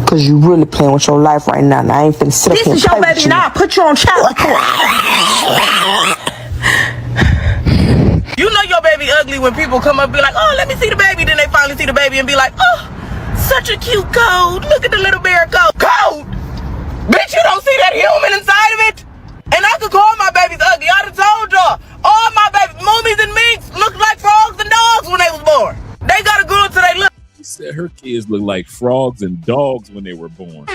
Cause you really playing with your life right now. And I ain't finna sit up here and play with you. This is your baby now. Put you on child support. You know your baby ugly when people come up and be like, oh, let me see the baby. Then they finally see the baby and be like, oh, such a cute coat. Look at the little bear coat. Coat? Bitch, you don't see that human inside of it? And I could call my babies ugly. I done told y'all. All my babies, moomies and minks, looked like frogs and dogs when they was born. They gotta grow until they look. She said her kids look like frogs and dogs when they were born.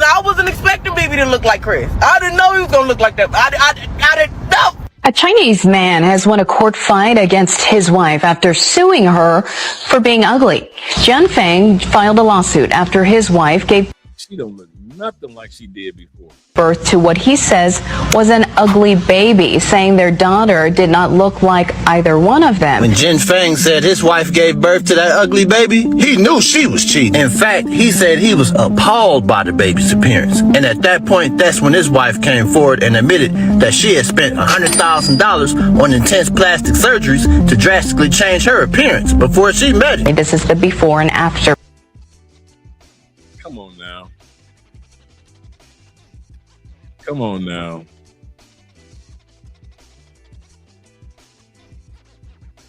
I wasn't expecting baby to look like Chris. I didn't know he was gonna look like that. I didn't know. A Chinese man has won a court fight against his wife after suing her for being ugly. Jian Feng filed a lawsuit after his wife gave She don't look nothing like she did before. birth to what he says was an ugly baby, saying their daughter did not look like either one of them. When Jin Feng said his wife gave birth to that ugly baby, he knew she was cheating. In fact, he said he was appalled by the baby's appearance. And at that point, that's when his wife came forward and admitted that she had spent $100,000 on intense plastic surgeries to drastically change her appearance before she met him. This is the before and after. Come on now. Come on now.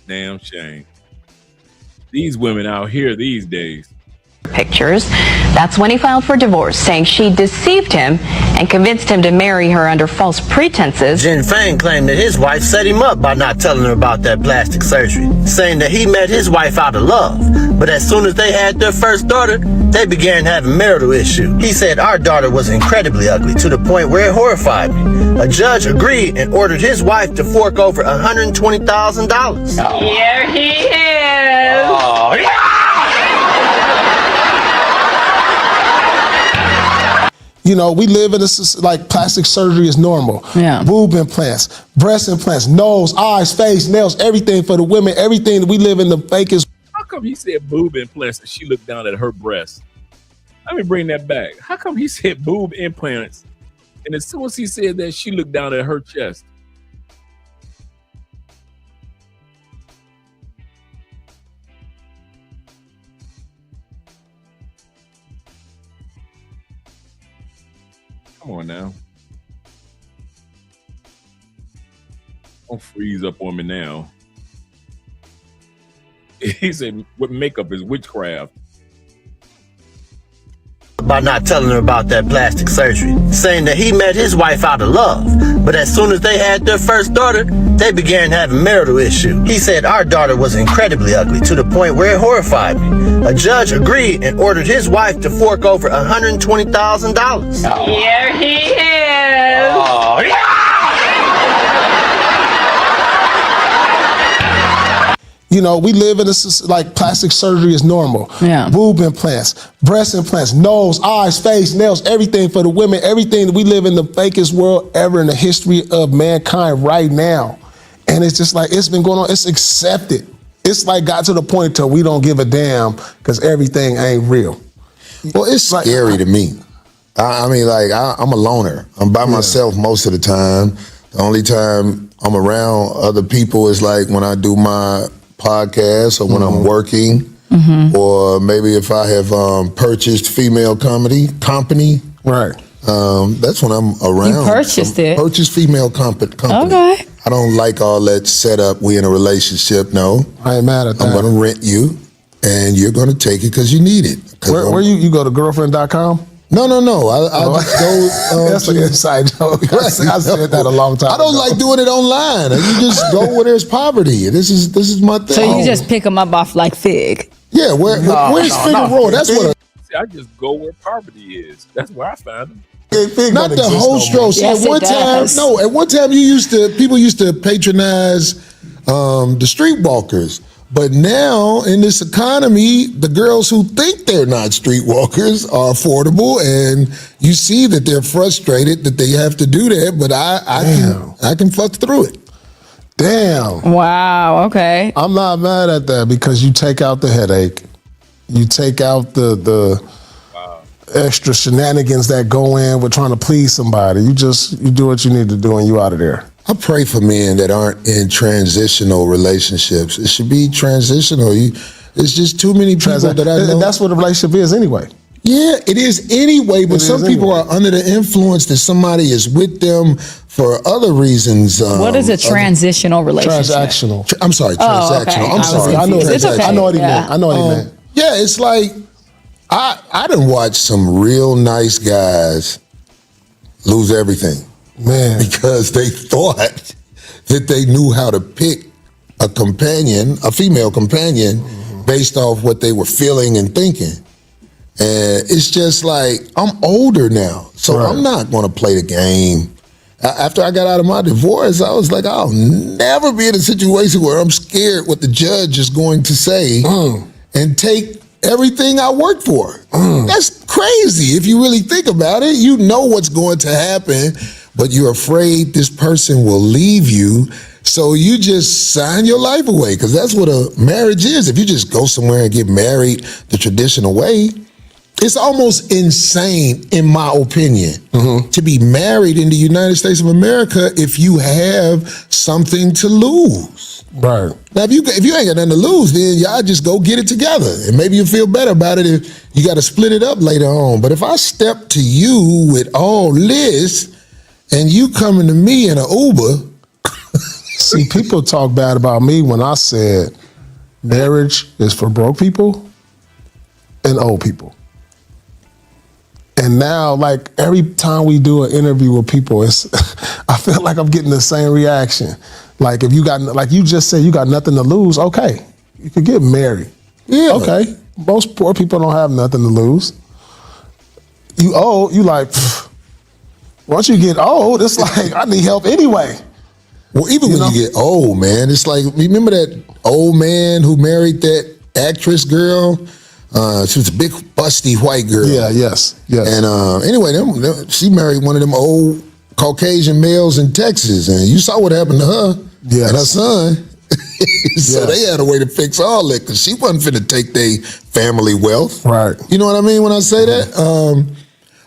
Damn shame. These women out here these days. Pictures. That's when he filed for divorce, saying she deceived him and convinced him to marry her under false pretenses. Jin Feng claimed that his wife set him up by not telling her about that plastic surgery, saying that he met his wife out of love. But as soon as they had their first daughter, they began having marital issues. He said our daughter was incredibly ugly to the point where it horrified me. A judge agreed and ordered his wife to fork over $120,000. Here he is. Oh, yeah. You know, we live in a like plastic surgery is normal. Yeah. Boob implants, breast implants, nose, eyes, face, nails, everything for the women, everything. We live in the fakest. How come he said boob implants and she looked down at her breast? Let me bring that back. How come he said boob implants and as soon as he said that, she looked down at her chest? Come on now. Don't freeze up on me now. He said what makeup is witchcraft. By not telling her about that plastic surgery, saying that he met his wife out of love. But as soon as they had their first daughter, they began having marital issues. He said our daughter was incredibly ugly to the point where it horrified me. A judge agreed and ordered his wife to fork over $120,000. Here he is. Oh, yeah. You know, we live in a like plastic surgery is normal. Yeah. Boob implants, breast implants, nose, eyes, face, nails, everything for the women, everything. We live in the fakest world ever in the history of mankind right now. And it's just like, it's been going on, it's accepted. It's like got to the point till we don't give a damn because everything ain't real. Well, it's scary to me. I mean, like, I'm a loner. I'm by myself most of the time. The only time I'm around other people is like when I do my podcast or when I'm working, or maybe if I have purchased female company. Right. That's when I'm around. You purchased it. Purchased female company. Okay. I don't like all that setup. We in a relationship. No. I ain't mad at that. I'm going to rent you, and you're going to take it because you need it. Where you go to girlfriend.com? No. I just go. That's an inside joke. I said that a long time I don't like doing it online. You just go where there's poverty. This is my thing. So you just pick them up off like Fig. Yeah, where's Figueroa? That's what. See, I just go where poverty is. That's where I found them. Not the whole stroke. Yes, at one time, people used to patronize the streetwalkers. But now in this economy, the girls who think they're not streetwalkers are affordable, and you see that they're frustrated that they have to do that. But I can fuck through it. Damn. Wow. Okay. I'm not mad at that because you take out the headache, you take out the extra shenanigans that go in with trying to please somebody. You do what you need to do and you out of there. I pray for men that aren't in transitional relationships. It should be transitional. It's just too many people that I know. That's what a relationship is anyway. Yeah, it is anyway, but some people are under the influence that somebody is with them for other reasons. What is a transitional relationship? Transactional. I'm sorry, transactional. Okay. I'm sorry. I know what It's okay. I know what he Yeah. meant. I know what he meant. Yeah, it's like I done watched some real nice guys lose everything. Man. Because they thought that they knew how to pick a companion, a female companion, based off what they were feeling and thinking. And it's just like, I'm older now, so I'm not going to play the game. After I got out of my divorce, I was like, I'll never be in a situation where I'm scared what the judge is going to say and take everything I worked for. That's crazy. If you really think about it, you know what's going to happen, but you're afraid this person will leave you. So you just sign your life away, because that's what a marriage is. If you just go somewhere and get married the traditional way, it's almost insane, in my opinion, to be married in the United States of America if you have something to lose. Right. Now, if you ain't got nothing to lose, then y'all just go get it together. And maybe you'll feel better about it if you got to split it up later on. But if I step to you with all this and you coming to me in an Uber. See, people talk bad about me when I said marriage is for broke people and old people. And now, like, every time we do an interview with people, I feel like I'm getting the same reaction. Like, if you got, like you just said, you got nothing to lose, okay, you could get married. Yeah. Okay. Most poor people don't have nothing to lose. You old, you like, once you get old, it's like, I need help anyway. Well, even when you get old, man, it's like, remember that old man who married that actress girl? She was a big, busty white girl. Yeah, yes. And anyway, she married one of them old Caucasian males in Texas, and you saw what happened to her and her son. So they had a way to fix all that, because she wasn't finna take their family wealth. Right. You know what I mean when I say that?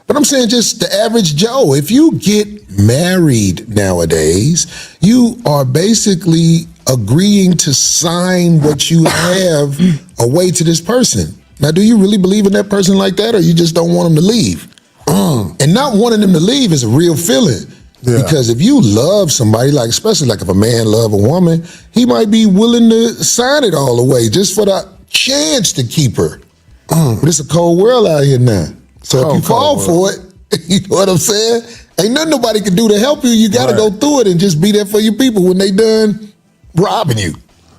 But I'm saying just the average Joe, if you get married nowadays, you are basically agreeing to sign what you have away to this person. Now, do you really believe in that person like that, or you just don't want them to leave? And not wanting them to leave is a real feeling. Yeah. Because if you love somebody, like especially like if a man love a woman, he might be willing to sign it all away just for the chance to keep her. But it's a cold world out here now. So if you fall for it, you know what I'm saying? Ain't nothing nobody can do to help you. You got to go through it and just be there for your people when they done robbing you.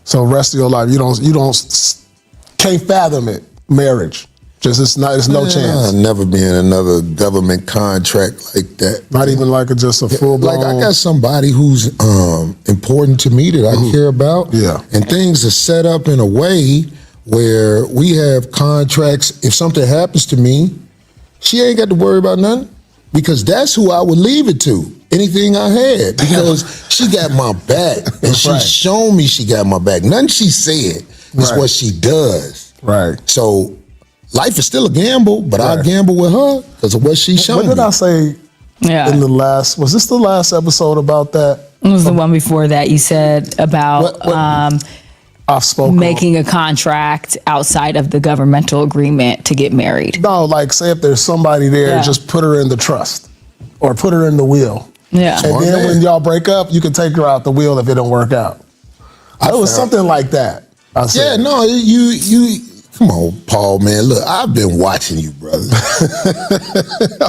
So rest of your life, you can't fathom it. Marriage, just it's no chance. I've never been in another government contract like that. Not even like just a full blown. Like I got somebody who's important to me that I care about. Yeah, and things are set up in a way where we have contracts. If something happens to me, she ain't got to worry about nothing, because that's who I would leave it to. Anything I had, because she got my back, and she's shown me she got my back. Nothing she said is what she does. Right. So life is still a gamble, but I gamble with her because of what she showed me. What did I say in the last, was this the last episode about that? It was the one before that you said about I've spoken making a contract outside of the governmental agreement to get married. No, like say if there's somebody there, just put her in the trust or put her in the will. Yeah. And then when y'all break up, you can take her out the will if it don't work out. It was something like that. Yeah, no, you come on, Paul, man. Look, I've been watching you, brother.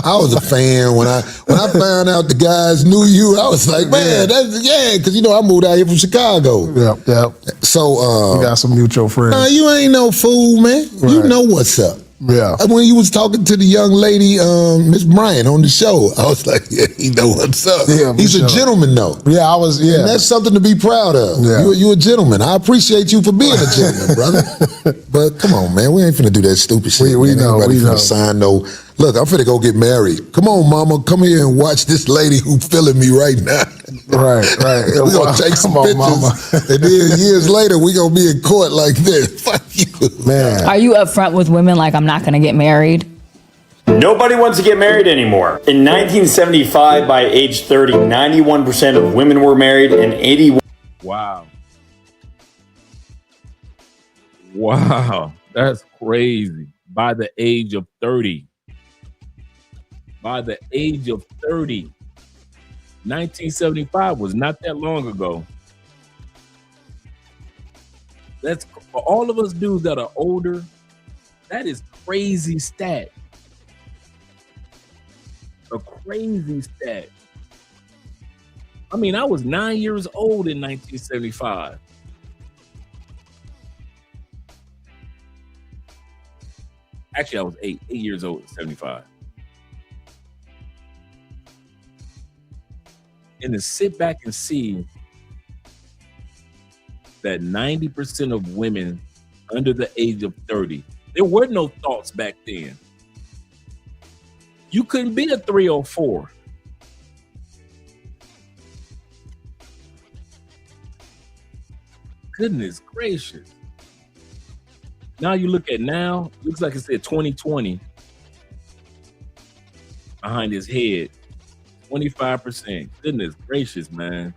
I was a fan when I found out the guys knew you. I was like, man, because I moved out here from Chicago. Yep. So we got some mutual friends. Nah, you ain't no fool, man. You know what's up. Yeah. When you was talking to the young lady, Miss Bryant, on the show, I was like, yeah, he know what's up. Yeah, He's a gentleman, though. Yeah, I was. Yeah, and that's something to be proud of. Yeah. You a gentleman. I appreciate you for being a gentleman, brother. But come on, man, we ain't finna do that stupid shit. We man. know. Ain't We finna know. sign no. Look, I'm finna go get married. Come on, mama, come here and watch this lady who feeling me right now. Right. We gonna take some pictures, mama. and then years later we gonna be in court like this. Fuck you, man. Are you upfront with women like I'm not gonna get married? Nobody wants to get married anymore. In 1975, by age 30, 91% of women were married and 81%. Wow, that's crazy. By the age of 30. By the age of 30. 1975 was not that long ago. That's for all of us dudes that are older. That is crazy stat. A crazy stat. I mean, I was 9 years old in 1975. Actually, I was 8 years old in 75. And to sit back and see that 90% of women under the age of 30, there were no thoughts back then. You couldn't be a 3 or 4. Goodness gracious. Now you look at now, looks like it said 2020 behind his head. 25%. Goodness gracious, man.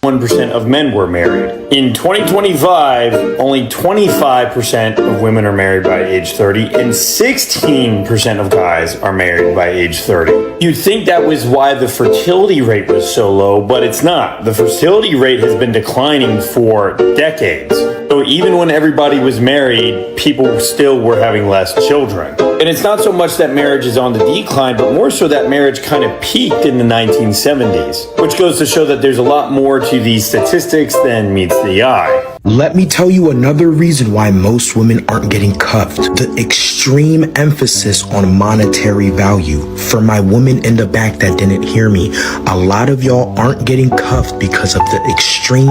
Of men were married. In 2025, only 25% of women are married by age 30 and 16% of guys are married by age 30. You'd think that was why the fertility rate was so low, but it's not. The fertility rate has been declining for decades. So even when everybody was married, people still were having less children. And it's not so much that marriage is on the decline, but more so that marriage kind of peaked in the 1970s, which goes to show that there's a lot more to these statistics than meets the eye. Let me tell you another reason why most women aren't getting cuffed. The extreme emphasis on monetary value. For my woman in the back that didn't hear me, a lot of y'all aren't getting cuffed because of the extreme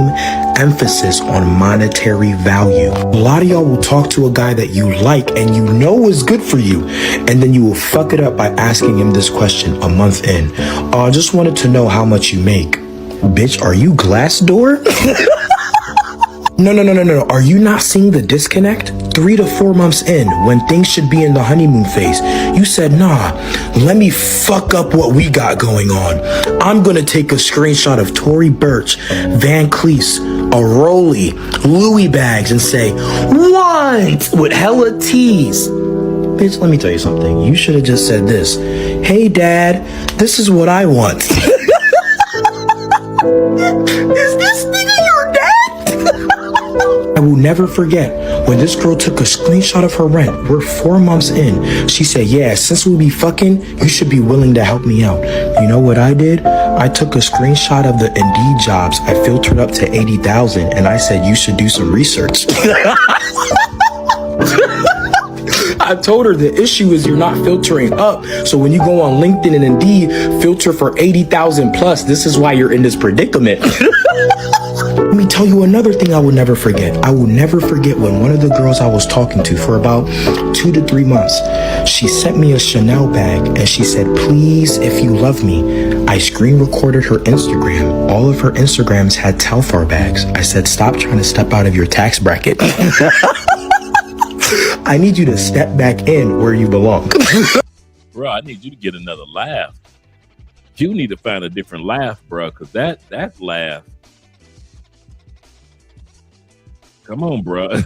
emphasis on monetary value. A lot of y'all will talk to a guy that you like and you know is good for you, and then you will fuck it up by asking him this question a month in. Oh, I just wanted to know how much you make. Bitch, are you Glassdoor? No. Are you not seeing the disconnect? 3 to 4 months in, when things should be in the honeymoon phase, you said, nah, let me fuck up what we got going on. I'm gonna take a screenshot of Tory Burch, Van Cleef, a Rolly, Louis bags, and say, want, with hella T's. Bitch, let me tell you something. You should have just said this. Hey, Dad, this is what I want. Is this nigga your dad? I will never forget when this girl took a screenshot of her rent. We're 4 months in. She said, yeah, since we be fucking, you should be willing to help me out. You know what I did? I took a screenshot of the Indeed jobs. I filtered up to 80,000 and I said, you should do some research. I told her the issue is you're not filtering up. So when you go on LinkedIn and Indeed, filter for 80,000 plus. This is why you're in this predicament. Let me tell you another thing I will never forget. I will never forget when one of the girls I was talking to for about 2 to 3 months, she sent me a Chanel bag and she said, please, if you love me. I screen recorded her Instagram. All of her Instagrams had Telfar bags. I said, stop trying to step out of your tax bracket. I need you to step back in where you belong. Bro, I need you to get another laugh. You need to find a different laugh, bro, because that laugh. Come on, bro.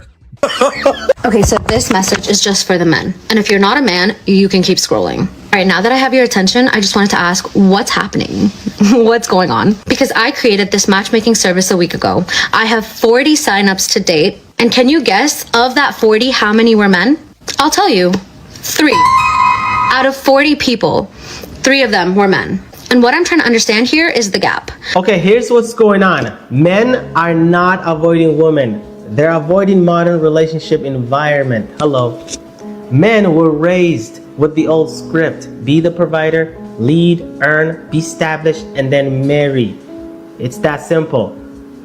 Okay, so this message is just for the men. And if you're not a man, you can keep scrolling. All right, now that I have your attention, I just wanted to ask, what's happening? What's going on? Because I created this matchmaking service a week ago. I have 40 signups to date. And can you guess, of that 40, how many were men? I'll tell you, 3. Out of 40 people, 3 of them were men. And what I'm trying to understand here is the gap. Okay, here's what's going on. Men are not avoiding women. They're avoiding modern relationship environment. Hello. Men were raised with the old script. Be the provider, lead, earn, be established, and then marry. It's that simple.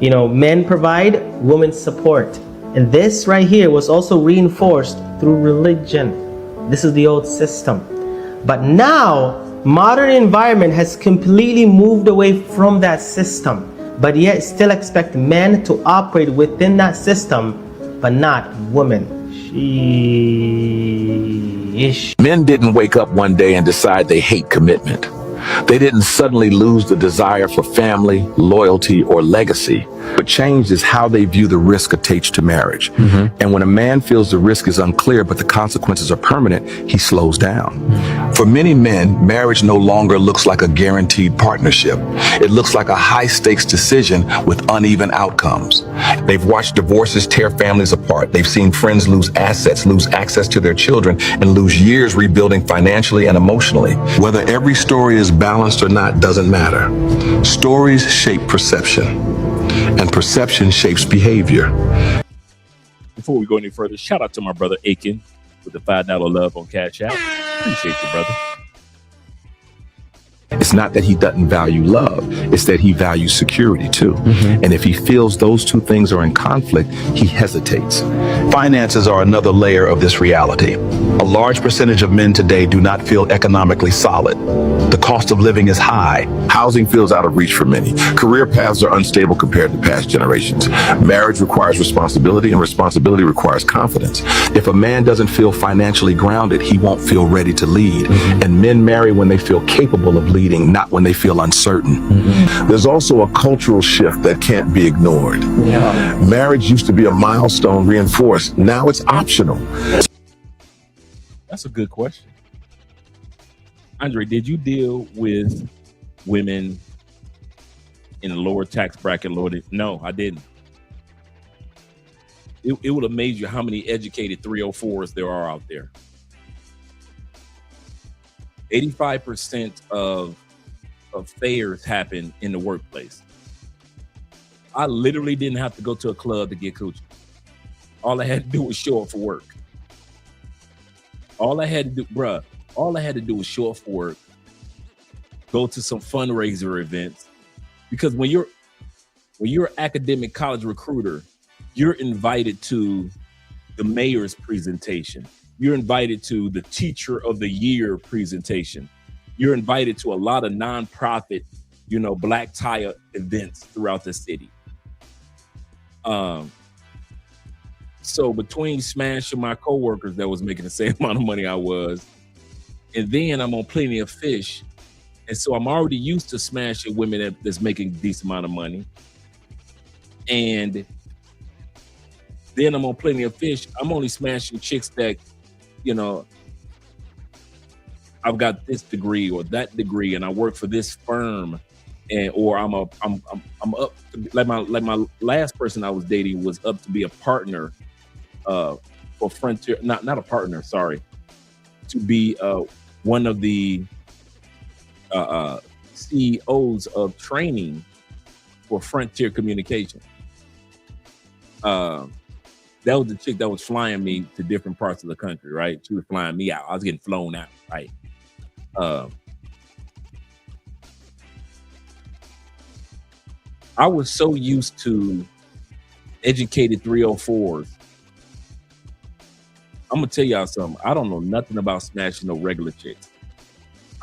You know, men provide, women support. And this right here was also reinforced through religion. This is the old system. But now, modern environment has completely moved away from that system, but yet still expect men to operate within that system, but not women. Sheesh. Men didn't wake up one day and decide they hate commitment. They didn't suddenly lose the desire for family, loyalty, or legacy. What changed is how they view the risk attached to marriage. And when a man feels the risk is unclear, but the consequences are permanent, he slows down. For many men, marriage no longer looks like a guaranteed partnership. It looks like a high-stakes decision with uneven outcomes. They've watched divorces tear families apart. They've seen friends lose assets, lose access to their children, and lose years rebuilding financially and emotionally. Whether every story is balanced or not doesn't matter. Stories shape perception, and perception shapes behavior. Before we go any further, shout out to my brother Aiken with the $5 love on Cash App. Appreciate you, brother. It's not that he doesn't value love, it's that he values security too. And if he feels those two things are in conflict, he hesitates. Finances are another layer of this reality. A large percentage of men today do not feel economically solid. The cost of living is high. Housing feels out of reach for many. Career paths are unstable compared to past generations. Marriage requires responsibility, and responsibility requires confidence. If a man doesn't feel financially grounded, he won't feel ready to lead. And men marry when they feel capable of leading, not when they feel uncertain. There's also a cultural shift that can't be ignored. Marriage used to be a milestone reinforced. Now it's optional. That's a good question. Andre, did you deal with women in a lower tax bracket? No, I didn't. It would amaze you how many educated 304s there are out there. 85% of affairs happen in the workplace. I literally didn't have to go to a club to get coochie. All I had to do was show up for work. All I had to do was show up for work, go to some fundraiser events, because when you're an academic college recruiter, you're invited to the mayor's presentation. You're invited to the teacher of the year presentation. You're invited to a lot of nonprofit, black tie events throughout the city. So between smashing my coworkers that was making the same amount of money I was, and then I'm on Plenty of Fish, and so I'm already used to smashing women that's making a decent amount of money, and then I'm on Plenty of Fish. I'm only smashing chicks that, I've got this degree or that degree, and I work for this firm, or I'm up to, like my last person I was dating was up to be a partner for Frontier, not a partner, sorry, to be one of the CEOs of training for Frontier Communication. That was the chick that was flying me to different parts of the country, right? She was flying me out. I was getting flown out, right? I was so used to educated 304s. I'm gonna tell y'all something. I don't know nothing about smashing no regular chicks.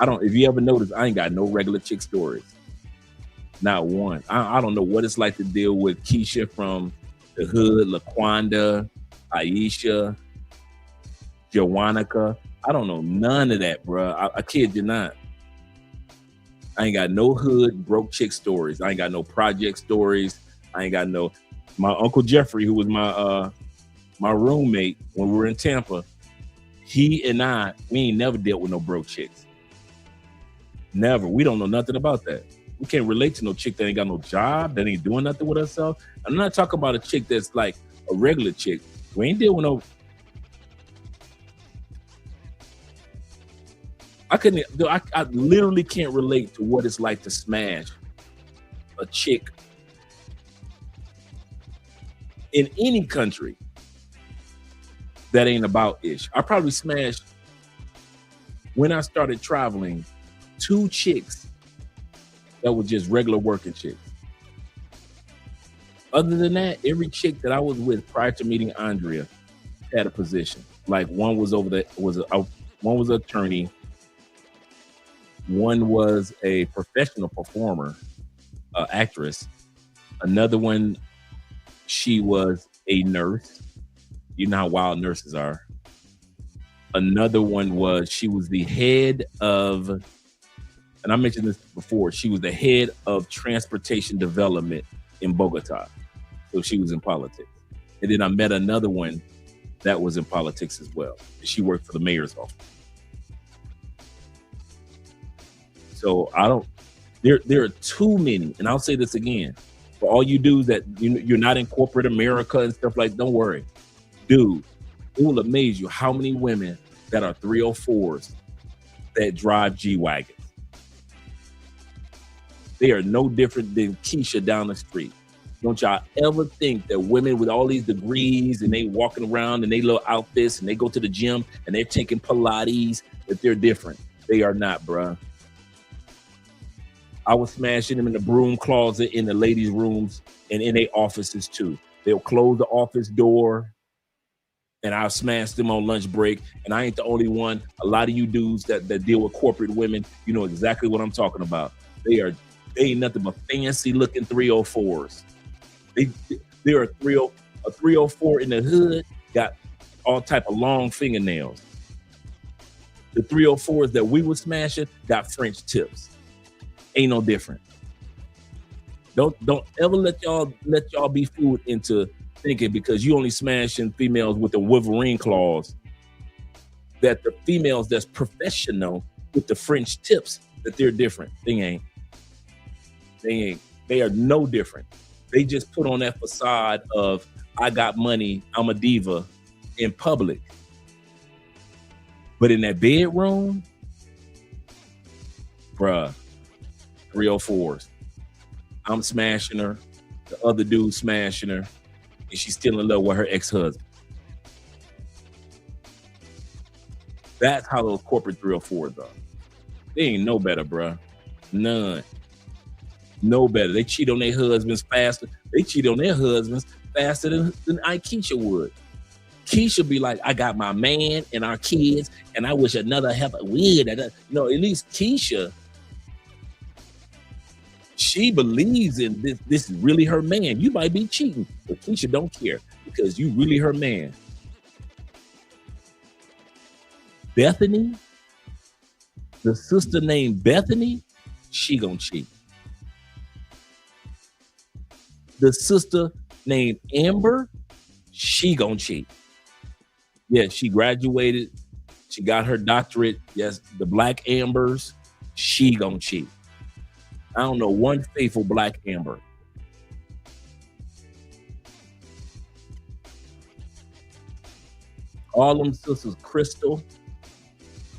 If you ever notice, I ain't got no regular chick stories. Not one. I don't know what it's like to deal with Keisha from the hood, LaQuanda, Aisha, Joannica. I don't know none of that, bro. I kid you not. I ain't got no hood broke chick stories. I ain't got no project stories. I ain't got no. My Uncle Jeffrey, who was my roommate when we were in Tampa, he and we ain't never dealt with no broke chicks. Never. We don't know nothing about that. We can't relate to no chick that ain't got no job, that ain't doing nothing with herself. I'm not talking about a chick that's like a regular chick. We ain't dealing with no. I literally can't relate to what it's like to smash a chick in any country that ain't about ish. I probably smashed, when I started traveling, 2 chicks that were just regular working chicks. Other than that, every chick that I was with prior to meeting Andrea had a position. Like one was one was an attorney, one was a professional performer, actress. Another one, she was a nurse. You know how wild nurses are. Another one was, she was the head of, and I mentioned this before, she was the head of transportation development in Bogota. So she was in politics. And then I met another one that was in politics as well. She worked for the mayor's office. So there are too many, and I'll say this again, for all you dudes that you're not in corporate America and stuff like, don't worry. Dude, it will amaze you how many women that are 304s that drive G-Wagons. They are no different than Keisha down the street. Don't y'all ever think that women with all these degrees and they walking around in they little outfits and they go to the gym and they're taking Pilates, that they're different. They are not, bruh. I was smashing them in the broom closet, in the ladies' rooms, and in their offices too. They'll close the office door, and I'll smash them on lunch break. And I ain't the only one. A lot of you dudes that deal with corporate women, you know exactly what I'm talking about. They ain't nothing but fancy looking 304s. They're a 304 in the hood, got all type of long fingernails. The 304s that we were smashing got French tips. Ain't no different. Don't ever let y'all be fooled into thinking because you only smashing females with the Wolverine claws that the females that's professional with the French tips, that they're different. They ain't. They are no different. They just put on that facade of, I got money, I'm a diva in public. But in that bedroom, bruh, 304s. I'm smashing her, the other dude smashing her, and she's still in love with her ex-husband. That's how those corporate 304s are. They ain't no better, bruh. None. No better. They cheat on their husbands faster. They cheat on their husbands faster than Keisha would. Keisha be like, I got my man and our kids, and I wish another helper would. At least Keisha, she believes in this. This is really her man. You might be cheating, but Keisha don't care because you really her man. Bethany, the sister named Bethany, she gonna cheat. The sister named Amber, she gonna cheat. Yeah, she graduated. She got her doctorate. Yes, the Black Ambers, she gonna cheat. I don't know one faithful Black Amber. All them sisters, Crystal,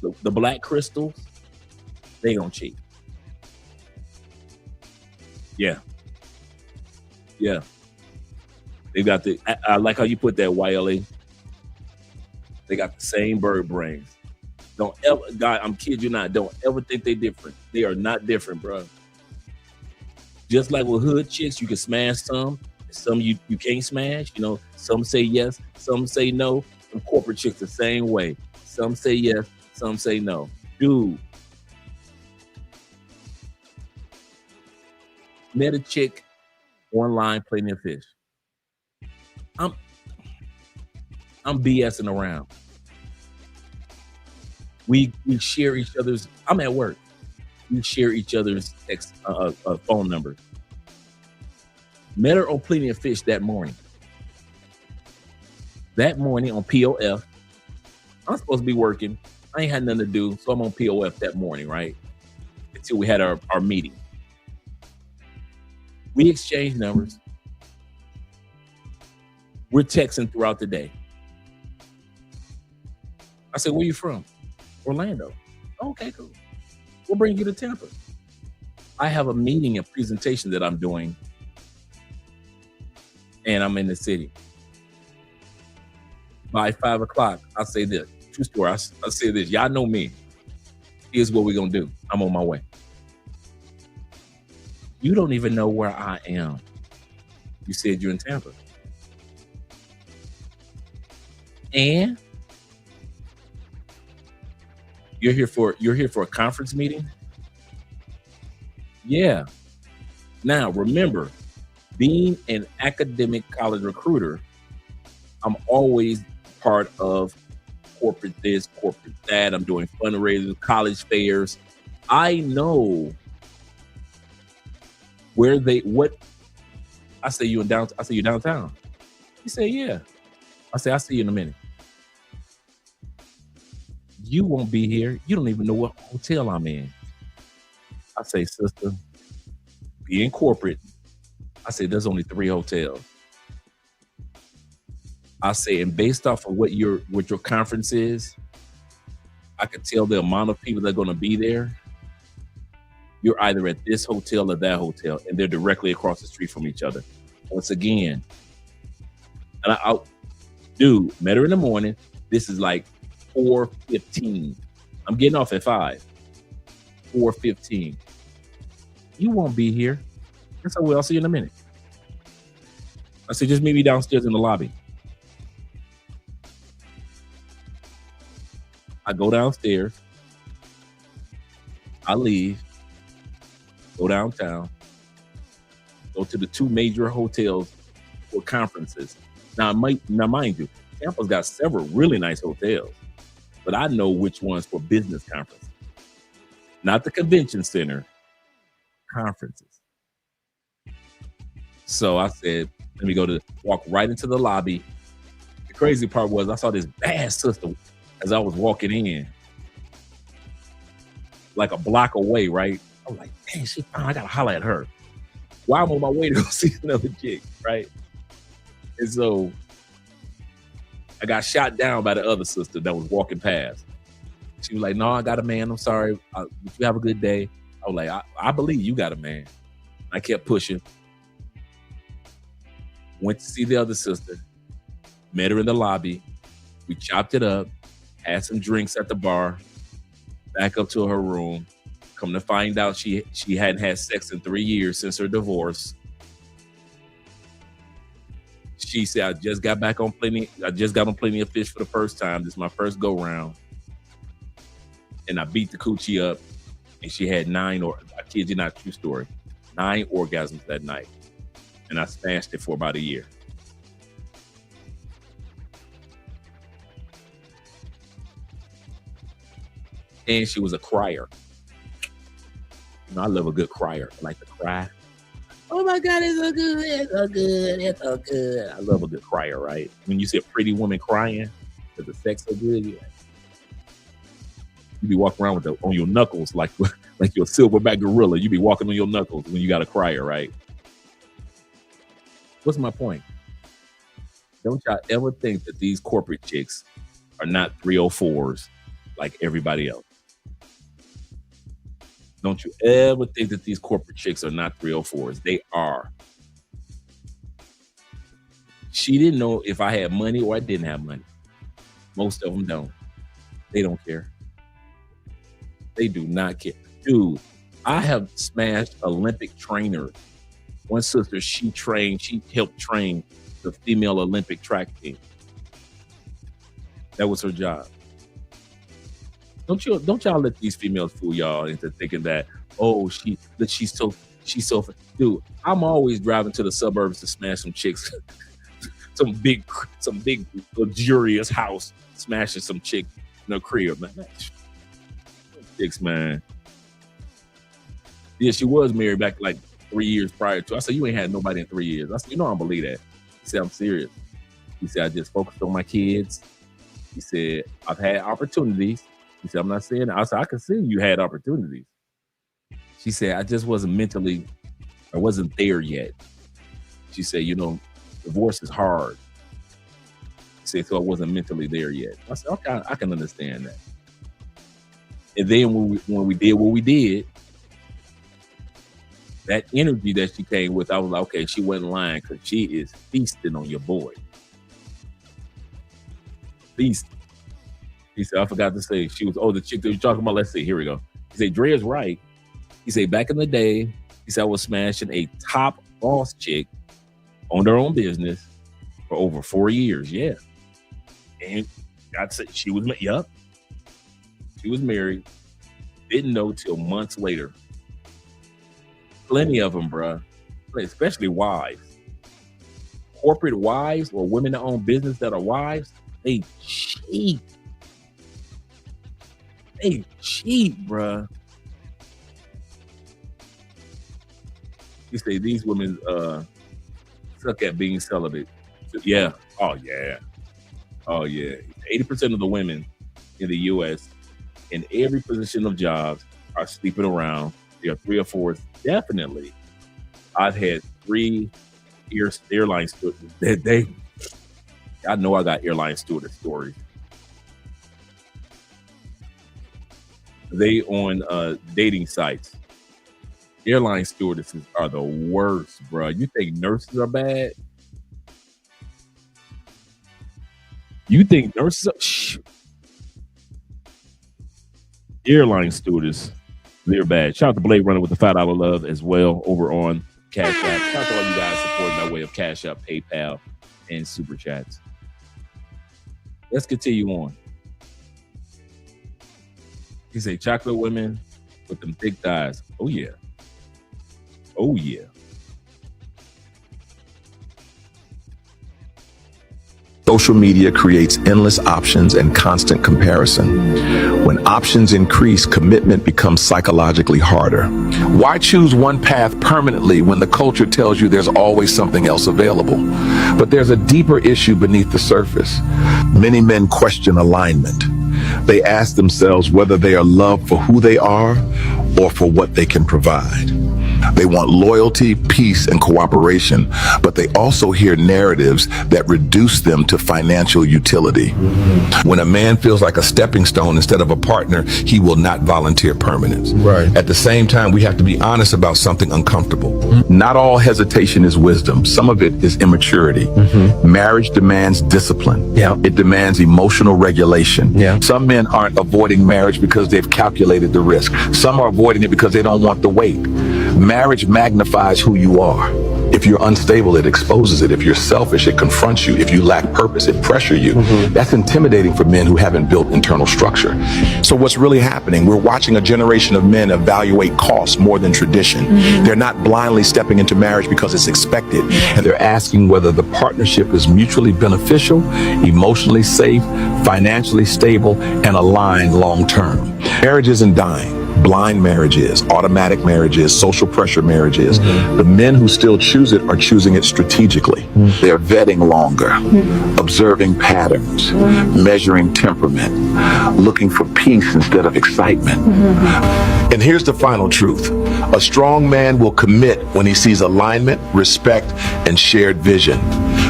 the Black Crystals, they gonna cheat. Yeah. Yeah. They got I like how you put that, YLA. They got the same bird brains. Don't ever, God, I'm kidding you not. Don't ever think they different. They are not different, bro. Just like with hood chicks, you can smash some you can't smash. Some say yes, some say no. And corporate chicks the same way. Some say yes, some say no. Dude, met a chick online playing their fish. I'm BSing around. We share each other's. I'm at work. We share each other's phone numbers. Met her on Plenty of Fish that morning. That morning on POF, I'm supposed to be working. I ain't had nothing to do, so I'm on POF that morning, right? Until we had our meeting. We exchanged numbers. We're texting throughout the day. I said, where you from? Orlando. Okay, cool. We'll bring you to Tampa. I have a meeting, a presentation that I'm doing, and I'm in the city. By 5 o'clock, I'll say this. True story. I say this. Y'all know me. Here's what we're going to do. I'm on my way. You don't even know where I am. You said you're in Tampa. And you're here for a conference meeting? Yeah. Now, remember, being an academic college recruiter, I'm always part of corporate this, corporate that. I'm doing fundraisers, college fairs. I know where I say you downtown. You say, yeah. I say, I'll see you in a minute. You won't be here. You don't even know what hotel I'm in. I say, sister, being corporate, I say, there's only 3 hotels. I say, and based off of what your conference is, I could tell the amount of people that are going to be there. You're either at this hotel or that hotel, and they're directly across the street from each other. Once again, and met her in the morning. This is like 4:15. I'm getting off at 5. 4:15. You won't be here. I said, well, I'll see you in a minute. I said, just meet me downstairs in the lobby. I go downstairs. I leave. Go downtown. Go to the 2 major hotels for conferences. Now, mind you, Tampa's got several really nice hotels, but I know which ones for business conferences. Not the convention center, conferences. So I said, let me walk right into the lobby. The crazy part was I saw this bad sister as I was walking in, like a block away, right? I was like, man, she fine. I gotta holler at her. While I'm on my way to go see another chick, right? And so I got shot down by the other sister that was walking past. She was like, no, I got a man. I'm sorry. You have a good day. I was like, I believe you got a man. I kept pushing. Went to see the other sister. Met her in the lobby. We chopped it up. Had some drinks at the bar. Back up to her room. Come to find out she hadn't had sex in 3 years since her divorce. She said, I just got on plenty of fish for the first time. This is my first go round. And I beat the coochie up. And she had 9, or I kid you not, true story, 9 orgasms that night. And I smashed it for about a year. And she was a crier. You know, I love a good crier. I like to cry. Oh my God, it's so good, it's so good, it's so good. I love a good crier, right? When you see a pretty woman crying because the sex so good, you be walking around on your knuckles like you're a silverback gorilla. You be walking on your knuckles when you got a crier, right? What's my point? Don't y'all ever think that these corporate chicks are not 304s like everybody else. Don't you ever think that these corporate chicks are not 304s. They are. She didn't know if I had money or I didn't have money. Most of them don't. They don't care. They do not care. Dude, I have smashed Olympic trainers. One sister, she helped train the female Olympic track team. That was her job. Don't y'all let these females fool y'all into thinking that, oh, she's so dude, I'm always driving to the suburbs to smash some chicks, some big luxurious house, smashing some chick in her crib, man. Chicks, man. Yeah, she was married back like 3 years prior to. I said, you ain't had nobody in 3 years. I said, you know I don't believe that. He said, I'm serious. He said, I just focused on my kids. He said, I've had opportunities. He said, I'm not saying that. I said, I can see you had opportunities. She said, I just wasn't I wasn't there yet. She said, you know, divorce is hard. She said, so I wasn't mentally there yet. I said, okay, I can understand that. And then when we did what we did, that energy that she came with, I was like, okay, she wasn't lying because she is feasting on your boy. Feasting. He said, I forgot to say, she was, the chick that you're talking about, let's see, here we go. He said, Dre is right. He said, back in the day, he said, I was smashing a top boss chick, owned her own business for over 4 years. Yeah. And God said she was married. Didn't know till months later. Plenty of them, bruh. Especially wives. Corporate wives or women that own business that are wives, they cheat. They cheat, bruh. You say these women suck at being celibate. So, yeah. Oh, yeah. 80% of the women in the U.S. in every position of jobs are sleeping around. There are 3 or 4, definitely. I've had 3 airline stewardess. I know I got airline stewardess stories. They on dating sites. Airline stewardesses are the worst, bro. You think nurses are bad? You think nurses are... Airline stewardess, they're bad. Shout out to Blade Runner with the $5 love as well over on Cash App. Shout out to all you guys supporting by way of Cash App, PayPal, and Super Chats. Let's continue on. He say chocolate women with them thick thighs. Oh yeah. Oh yeah. Social media creates endless options and constant comparison. When options increase, commitment becomes psychologically harder. Why choose one path permanently when the culture tells you there's always something else available? But there's a deeper issue beneath the surface. Many men question alignment. They ask themselves whether they are loved for who they are or for what they can provide. They want loyalty, peace, and cooperation, but they also hear narratives that reduce them to financial utility. When a man feels like a stepping stone instead of a partner, he will not volunteer permanence. Right. At the same time, we have to be honest about something uncomfortable. Not all hesitation is wisdom. Some of it is immaturity. Marriage demands discipline. It demands emotional regulation. Some men aren't avoiding marriage because they've calculated the risk. Some are avoiding it because they don't want the weight. Marriage magnifies who you are. If you're unstable, it exposes it. If you're selfish, it confronts you. If you lack purpose, it pressures you. That's intimidating for men who haven't built internal structure. So what's really happening? We're watching a generation of men evaluate cost more than tradition. They're not blindly stepping into marriage because it's expected. And they're asking whether the partnership is mutually beneficial, emotionally safe, financially stable, and aligned long term. Marriage isn't dying. Blind marriage is, automatic marriage is, social pressure marriage is. The men who still choose it are choosing it strategically. They're vetting longer, observing patterns, measuring temperament, looking for peace instead of excitement. And here's the final truth. A strong man will commit when he sees alignment, respect, and shared vision.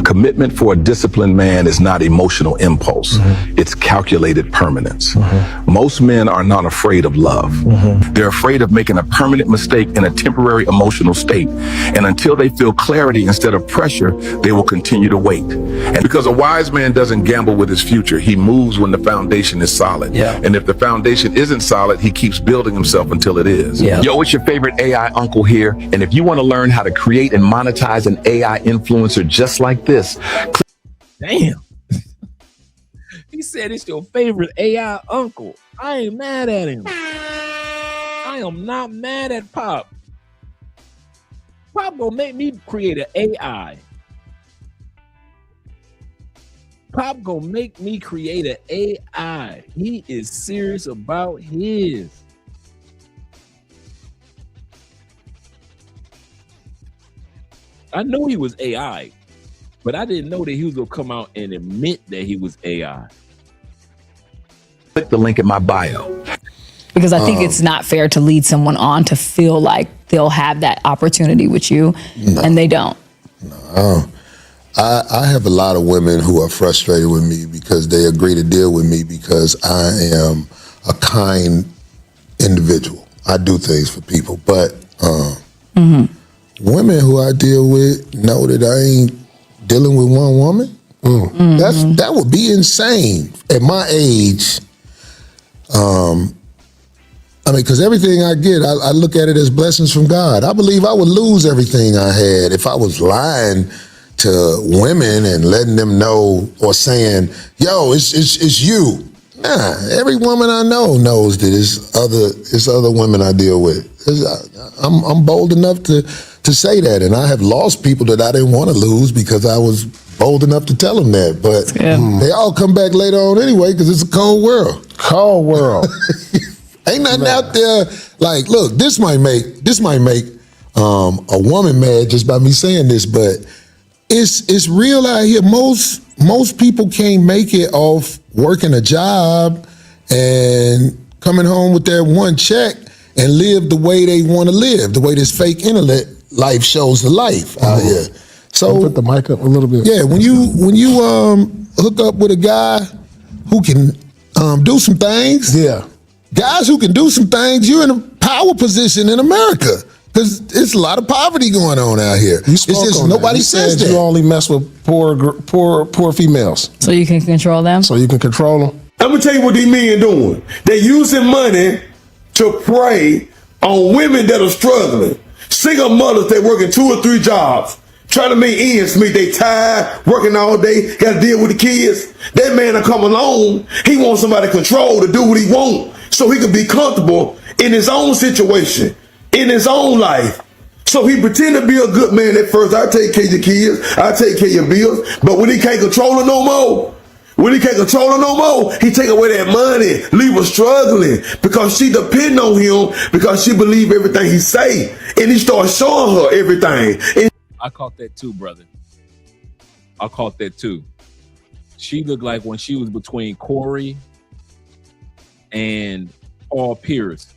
Commitment for a disciplined man is not emotional impulse. It's calculated permanence. Most men are not afraid of love. They're afraid of making a permanent mistake in a temporary emotional state. And until they feel clarity instead of pressure, they will continue to wait. And because a wise man doesn't gamble with his future, he moves when the foundation is solid. And if the foundation isn't solid, he keeps building himself until it is. Yo, it's your favorite AI uncle here. And if you want to learn how to create and monetize an AI influencer just like this, damn. He said it's your favorite AI uncle. I ain't mad at him. I am not mad at Pop. Pop gonna make me create an AI. Pop gonna make me create an AI. He is serious about his. I knew he was AI, but I didn't know that he was gonna come out and admit that he was AI. Click the link in my bio. Because I think it's not fair to lead someone on to feel like they'll have that opportunity with you, and they don't. I have a lot of women who are frustrated with me because they agree to deal with me because I am a kind individual. I do things for people, but women who I deal with know that I ain't dealing with one woman. That would be insane at my age. I mean, because everything I get, I look at it as blessings from God. I believe I would lose everything I had if I was lying to women and letting them know or saying, yo, it's you. Nah, every woman I know knows that it's other women I deal with. I'm bold enough to say that, and I have lost people that I didn't want to lose because I was bold enough to tell them that. But they all come back later on anyway because it's a cold world. Cold world. Ain't nothing out there like, look, this might make a woman mad just by me saying this, but it's real out here. Most people can't make it off working a job and coming home with that one check and live the way they want to live, the way this fake internet life shows the life out here. So put the mic up a little bit. Yeah, when you hook up with a guy who can do some things. Yeah. Guys who can do some things, you're in a power position in America because it's a lot of poverty going on out here. It's just nobody says that. You only mess with poor females. So you can control them? So you can control them? I'm going to tell you what these men doing. They're using money to prey on women that are struggling. Single mothers that working 2 or 3 jobs, trying to make ends meet. They tired, working all day, got to deal with the kids. That man will come along. He wants somebody to control to do what he wants so he can be comfortable in his own situation, in his own life. So he pretend to be a good man at first. I take care of your kids. I take care of your bills. But when he can't control her no more, he take away that money, leave her struggling because she depend on him because she believe everything he say. And he starts showing her everything. I caught that too, brother. I caught that too. She looked like when she was between Corey and Paul Pierce,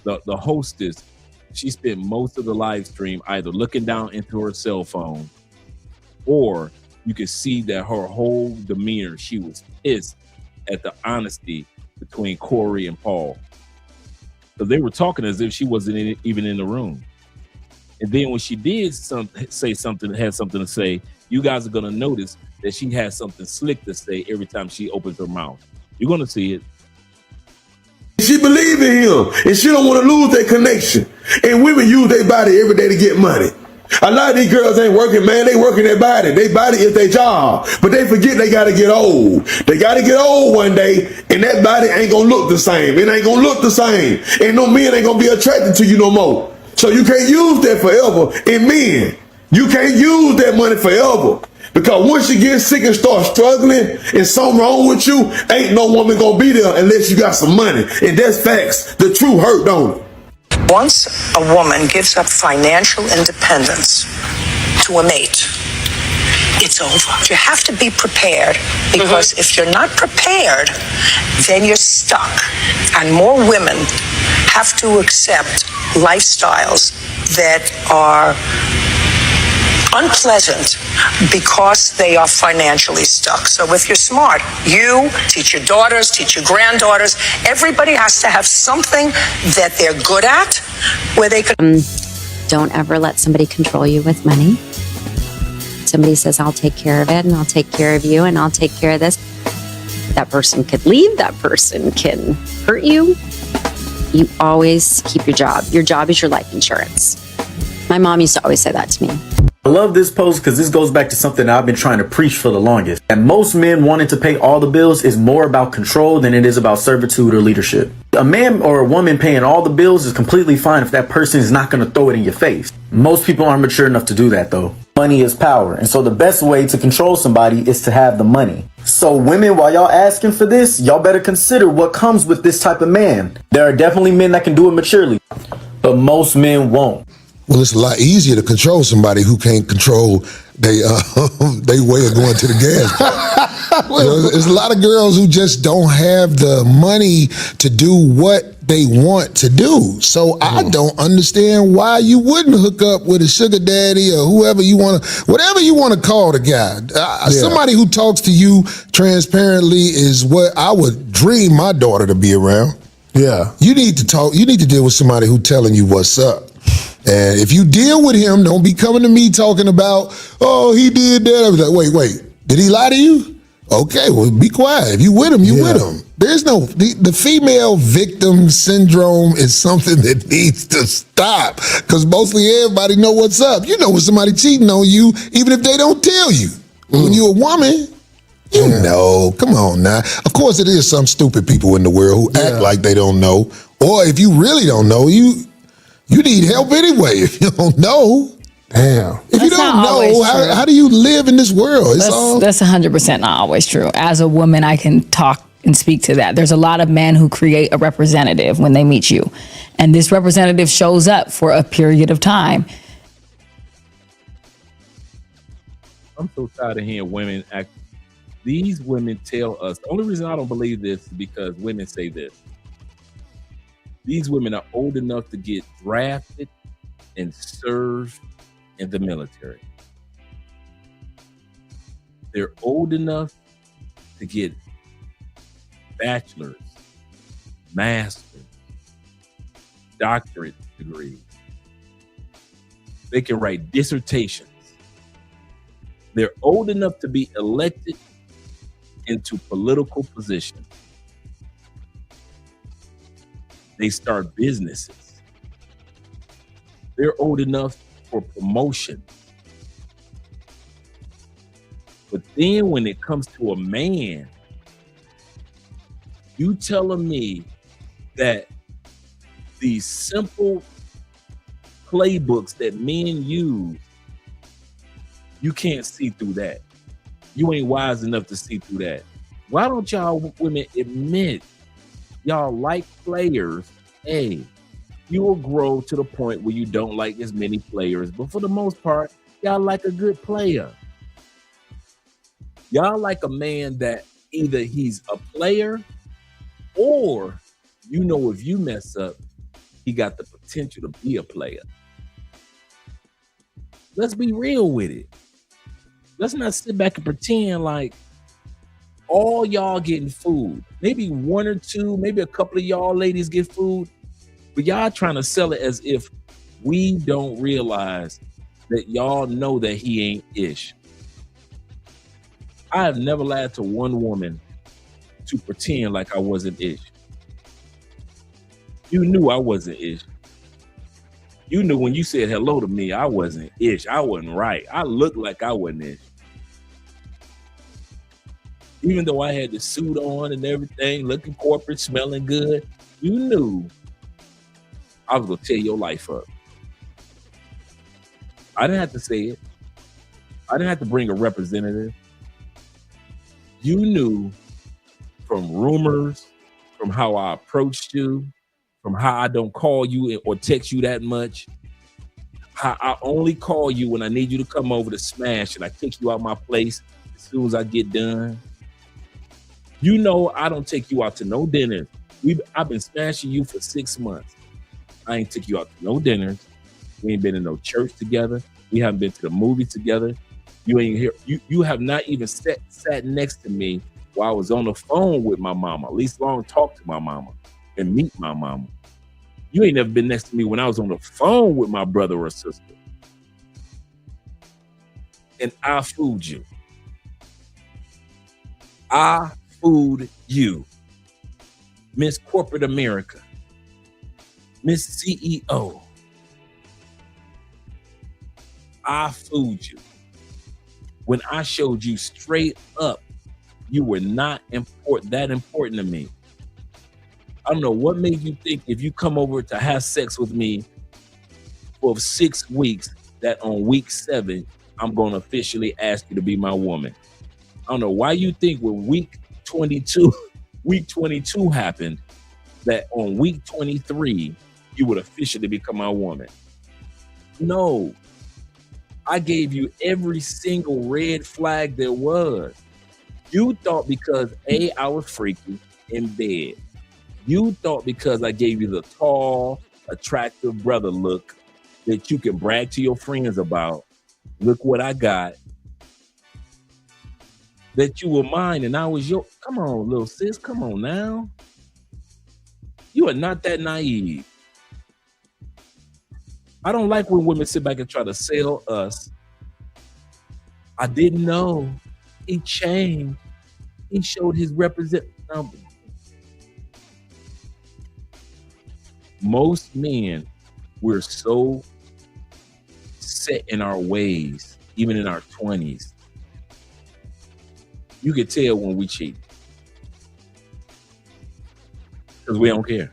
the hostess, she spent most of the live stream either looking down into her cell phone, or you could see that her whole demeanor, she was pissed at the honesty between Corey and Paul. So they were talking as if she wasn't even in the room. And then when she did say something, had something to say, you guys are going to notice that she has something slick to say every time she opens her mouth. You're going to see it. She believe in him, and she don't want to lose that connection. And women use their body every day to get money. A lot of these girls ain't working, man. They working their body. Their body is their job. But they forget they got to get old. They got to get old one day, and that body ain't going to look the same. It ain't going to look the same. And no men ain't going to be attracted to you no more. So you can't use that forever. And men, you can't use that money forever. Because once you get sick and start struggling and something wrong with you, ain't no woman gonna be there unless you got some money. And that's facts. The truth hurt, don't it? Once a woman gives up financial independence to a mate, it's over. You have to be prepared because if you're not prepared, then you're stuck. And more women have to accept lifestyles that are unpleasant because they are financially stuck. So if you're smart, you teach your daughters, teach your granddaughters. Everybody has to have something that they're good at where they can. Don't ever let somebody control you with money. Somebody says, I'll take care of it and I'll take care of you and I'll take care of this. That person could leave. That person can hurt you. You always keep your job. Your job is your life insurance. My mom used to always say that to me. I love this post because this goes back to something I've been trying to preach for the longest. And most men wanting to pay all the bills is more about control than it is about servitude or leadership. A man or a woman paying all the bills is completely fine if that person is not going to throw it in your face. Most people aren't mature enough to do that though. Money is power. And so the best way to control somebody is to have the money. So women, while y'all asking for this, y'all better consider what comes with this type of man. There are definitely men that can do it maturely, but most men won't. Well, it's a lot easier to control somebody who can't control they way of going to the gas. There's a lot of girls who just don't have the money to do what they want to do. So I don't understand why you wouldn't hook up with a sugar daddy or whoever you want to, whatever you want to call the guy. Somebody who talks to you transparently is what I would dream my daughter to be around. Yeah. You need to talk. You need to deal with somebody who telling you what's up. And if you deal with him, don't be coming to me talking about, oh, he did that. I was like, wait, did he lie to you? Okay, well, be quiet. If you with him, you with him. There's no, the female victim syndrome is something that needs to stop, because mostly everybody know what's up. You know when somebody cheating on you, even if they don't tell you. When you're a woman, you know. Come on now. Of course, it is some stupid people in the world who act like they don't know. Or if you really don't know, you need help anyway if you don't know. Damn. If you don't know, how do you live in this world? That's 100% not always true. As a woman, I can talk and speak to that. There's a lot of men who create a representative when they meet you. And this representative shows up for a period of time. I'm so tired of hearing women act. These women tell us, the only reason I don't believe this is because women say this. These women are old enough to get drafted and serve in the military. They're old enough to get bachelor's, master's, doctorate degrees. They can write dissertations. They're old enough to be elected into political positions. They start businesses. They're old enough for promotion. But then when it comes to a man, you telling me that these simple playbooks that men use, you can't see through that. You ain't wise enough to see through that. Why don't y'all women admit y'all like players? Hey, you will grow to the point where you don't like as many players, but for the most part, y'all like a good player. Y'all like a man that either he's a player or, you know, if you mess up, he got the potential to be a player. Let's be real with it. Let's not sit back and pretend like all y'all getting food. Maybe one or two, maybe a couple of y'all ladies get food, but y'all trying to sell it as if we don't realize that y'all know that he ain't ish. I have never lied to one woman to pretend like I wasn't ish. You knew I wasn't ish. You knew when you said hello to me, I wasn't ish. I wasn't right. I looked like I wasn't ish. Even though I had the suit on and everything, looking corporate, smelling good, you knew I was going to tear your life up. I didn't have to say it. I didn't have to bring a representative. You knew from rumors, from how I approached you, from how I don't call you or text you that much, how I only call you when I need you to come over to smash and I take you out my place as soon as I get done. You know I don't take you out to no dinners. I've been smashing you for 6 months. I ain't took you out to no dinners. We ain't been in no church together. We haven't been to the movies together. You ain't here. You have not even sat next to me while I was on the phone with my mama. At least long talk to my mama and meet my mama. You ain't never been next to me when I was on the phone with my brother or sister. And I fooled you. I fooled you. Miss Corporate America. Miss CEO. I fooled you. When I showed you straight up, you were not that important to me. I don't know what made you think if you come over to have sex with me for 6 weeks, that on week 7, I'm going to officially ask you to be my woman. I don't know why you think when week 22 happened, that on week 23, you would officially become my woman. No. I gave you every single red flag there was. You thought because I was freaky in bed. You thought because I gave you the tall, attractive brother look that you can brag to your friends about. Look what I got. That you were mine and I was your. Come on, little sis. Come on now. You are not that naive. I don't like when women sit back and try to sell us. I didn't know. He changed. He showed his Most men, we're so set in our ways, even in our 20s. You can tell when we cheat. Because we don't care.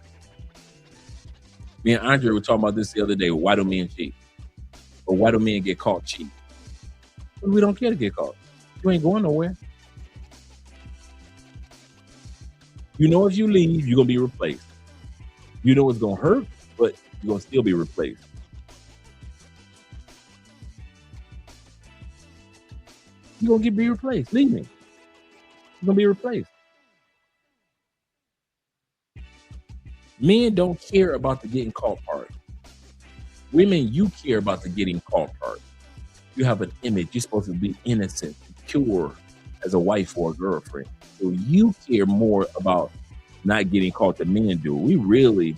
Me and Andre were talking about this the other day. Why do men cheat? Or why do men get caught cheating? Because we don't care to get caught. You ain't going nowhere. You know if you leave, you're going to be replaced. You know it's going to hurt, but you're going to still be replaced. You're going to be replaced. Leave me. You're going to be replaced. Men don't care about the getting caught part. Women, you care about the getting caught part. You have an image. You're supposed to be innocent, pure as a wife or a girlfriend. So you care more about not getting caught than men do. We really,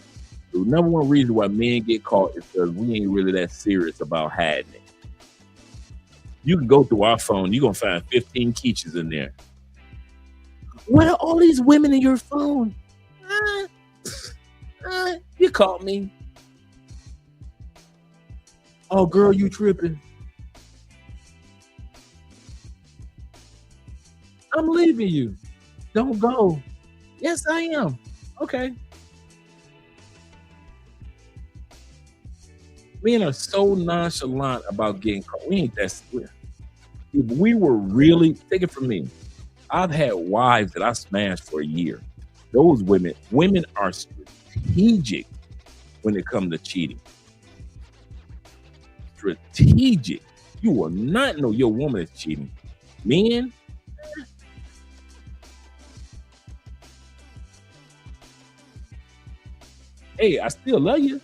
the number one reason why men get caught is because we ain't really that serious about hiding it. You can go through our phone. You're going to find 15 keychains in there. What are all these women in your phone? You caught me. Oh, girl, you tripping. I'm leaving you. Don't go. Yes, I am. Okay. Men are so nonchalant about getting caught. We ain't that serious. If we were really, take it from me, I've had wives that I smashed for a year. Those women are strategic when it comes to cheating. Strategic. You will not know your woman is cheating. Men, hey, I still love you.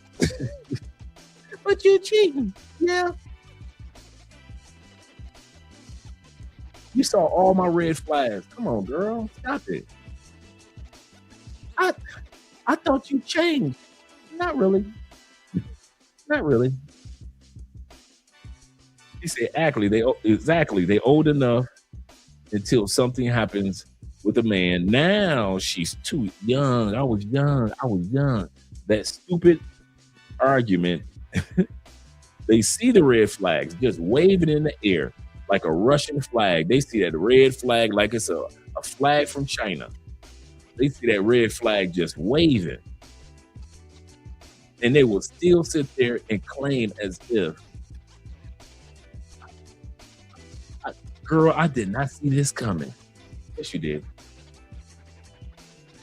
But you cheating. Yeah. You saw all my red flags. Come on, girl. Stop it. I thought you changed. Not really. Not really. He said, exactly. They old enough until something happens with a man. Now she's too young. I was young. That stupid argument. They see the red flags just waving in the air like a Russian flag. They see that red flag like it's a flag from China. They see that red flag just waving. And they will still sit there and claim as if, girl, I did not see this coming. Yes, you did.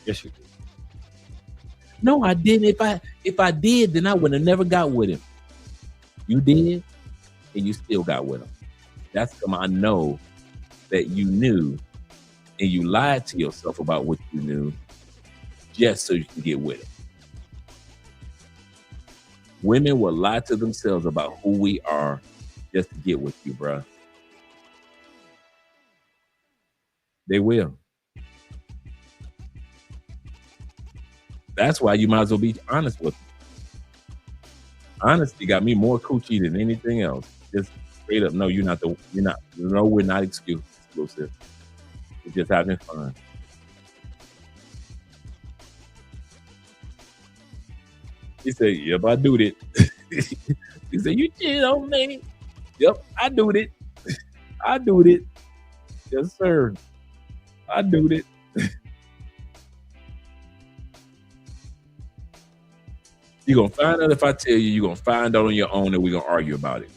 Yes, you did. No, I didn't. If I did, then I would have never got with him. You did, and you still got with him. That's come I know that you knew, and you lied to yourself about what you knew, just so you can get with it. Women will lie to themselves about who we are just to get with you, bruh. They will. That's why you might as well be honest with them. Honesty got me more coochie than anything else. Just straight up, no, we're not exclusive. We're just having fun. He said, yep, I do it. He said, you cheated on me. Yep, I do it. I do it. Yes, sir. I do it. You're going to find out if I tell you. You're going to find out on your own, and we're going to argue about it.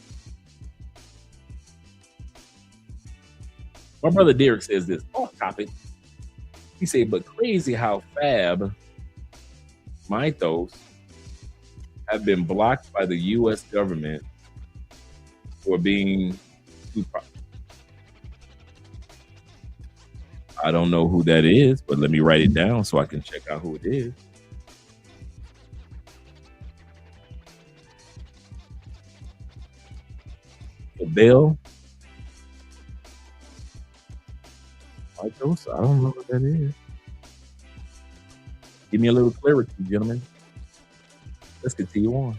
My brother Derek says this off topic. He said, but crazy how Fab Mythos have been blocked by the U.S. government for being too popular. I don't know who that is, but let me write it down so I can check out who it is. Bill. I don't know what that is. Give me a little clarity, gentlemen. Let's continue on.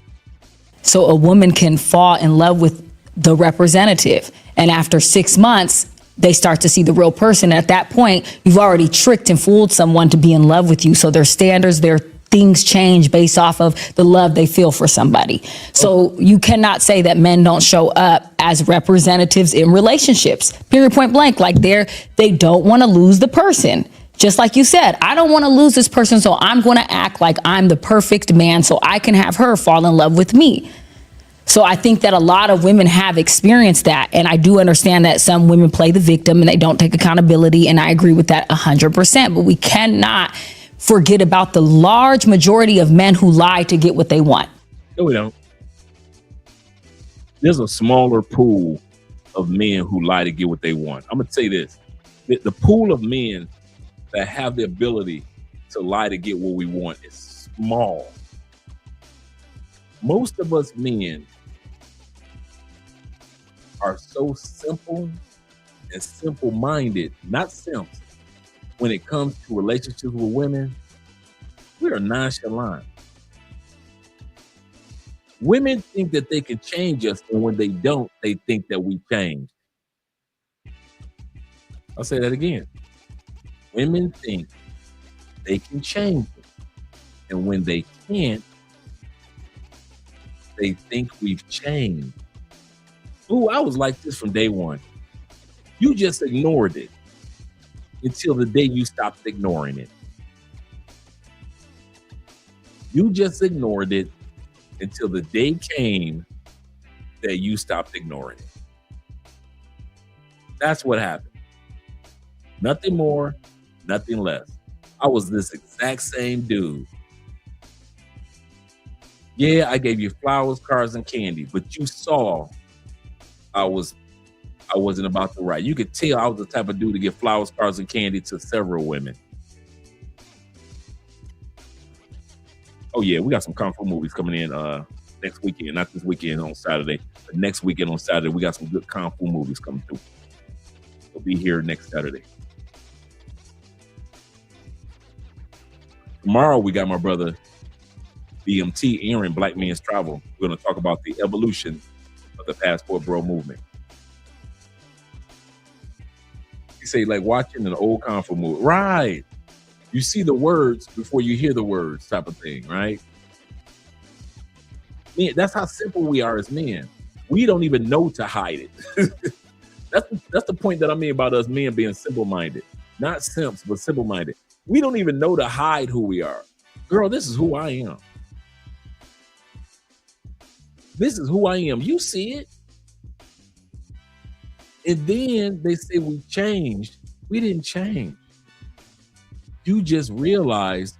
So a woman can fall in love with the representative, and after 6 months, they start to see the real person. At that point, you've already tricked and fooled someone to be in love with you. So their standards, their things change based off of the love they feel for somebody. So you cannot say that men don't show up as representatives in relationships. Period, point blank. Like they don't want to lose the person. Just like you said, I don't want to lose this person, so I'm going to act like I'm the perfect man so I can have her fall in love with me. So I think that a lot of women have experienced that. And I do understand that some women play the victim and they don't take accountability. And I agree with that 100%. But we cannot forget about the large majority of men who lie to get what they want. No, we don't. There's a smaller pool of men who lie to get what they want. I'm going to say this. The pool of men that have the ability to lie to get what we want is small. Most of us men are so simple and simple-minded, not simps, when it comes to relationships with women. We are nonchalant. Women think that they can change us, and when they don't, they think that we change. I'll say that again. Women think they can change us, and when they can't, they think we've changed. Ooh, I was like this from day one. You just ignored it until the day you stopped ignoring it. You just ignored it until the day came that you stopped ignoring it. That's what happened. Nothing more, nothing less. I was this exact same dude. Yeah, I gave you flowers, cars, and candy, but you saw I wasn't about the right. You could tell I was the type of dude to give flowers, cars, and candy to several women. Oh yeah, we got some Kung Fu movies coming in next weekend. Not this weekend on Saturday, but next weekend on Saturday, we got some good Kung Fu movies coming through. We'll be here next Saturday. Tomorrow, we got my brother, BMT, Aaron, Black Men's Travel. We're going to talk about the evolution of the Passport Bro movement. You say, like watching an old Kung Fu movie. Right. You see the words before you hear the words type of thing, right? Man, that's how simple we are as men. We don't even know to hide it. That's the point that I mean about us men being simple-minded. Not simps, but simple-minded. We don't even know to hide who we are. Girl, this is who I am. This is who I am. You see it. And then they say we changed. We didn't change. You just realized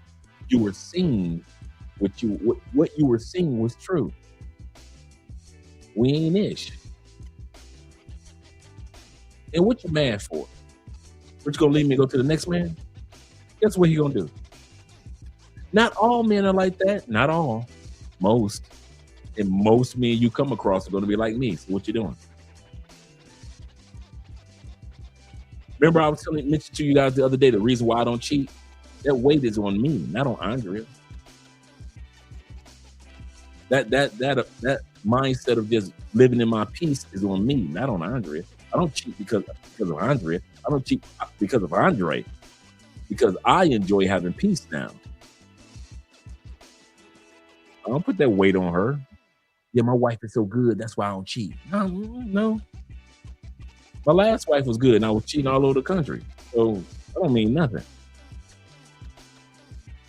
you were seeing what you were seeing was true. We ain't ish. And what you mad for? What you gonna leave me and go to the next man? Guess what he gonna do? Not all men are like that. Not all. Most. And most men you come across are gonna be like me. So what you doing? Remember I was mentioning to you guys the other day, the reason why I don't cheat? That weight is on me, not on Andrea. That mindset of just living in my peace is on me, not on Andrea. I don't cheat because of Andrea. I don't cheat because of Andre. Because I enjoy having peace now. I don't put that weight on her. Yeah, my wife is so good, that's why I don't cheat. No. My last wife was good and I was cheating all over the country. So I don't mean nothing.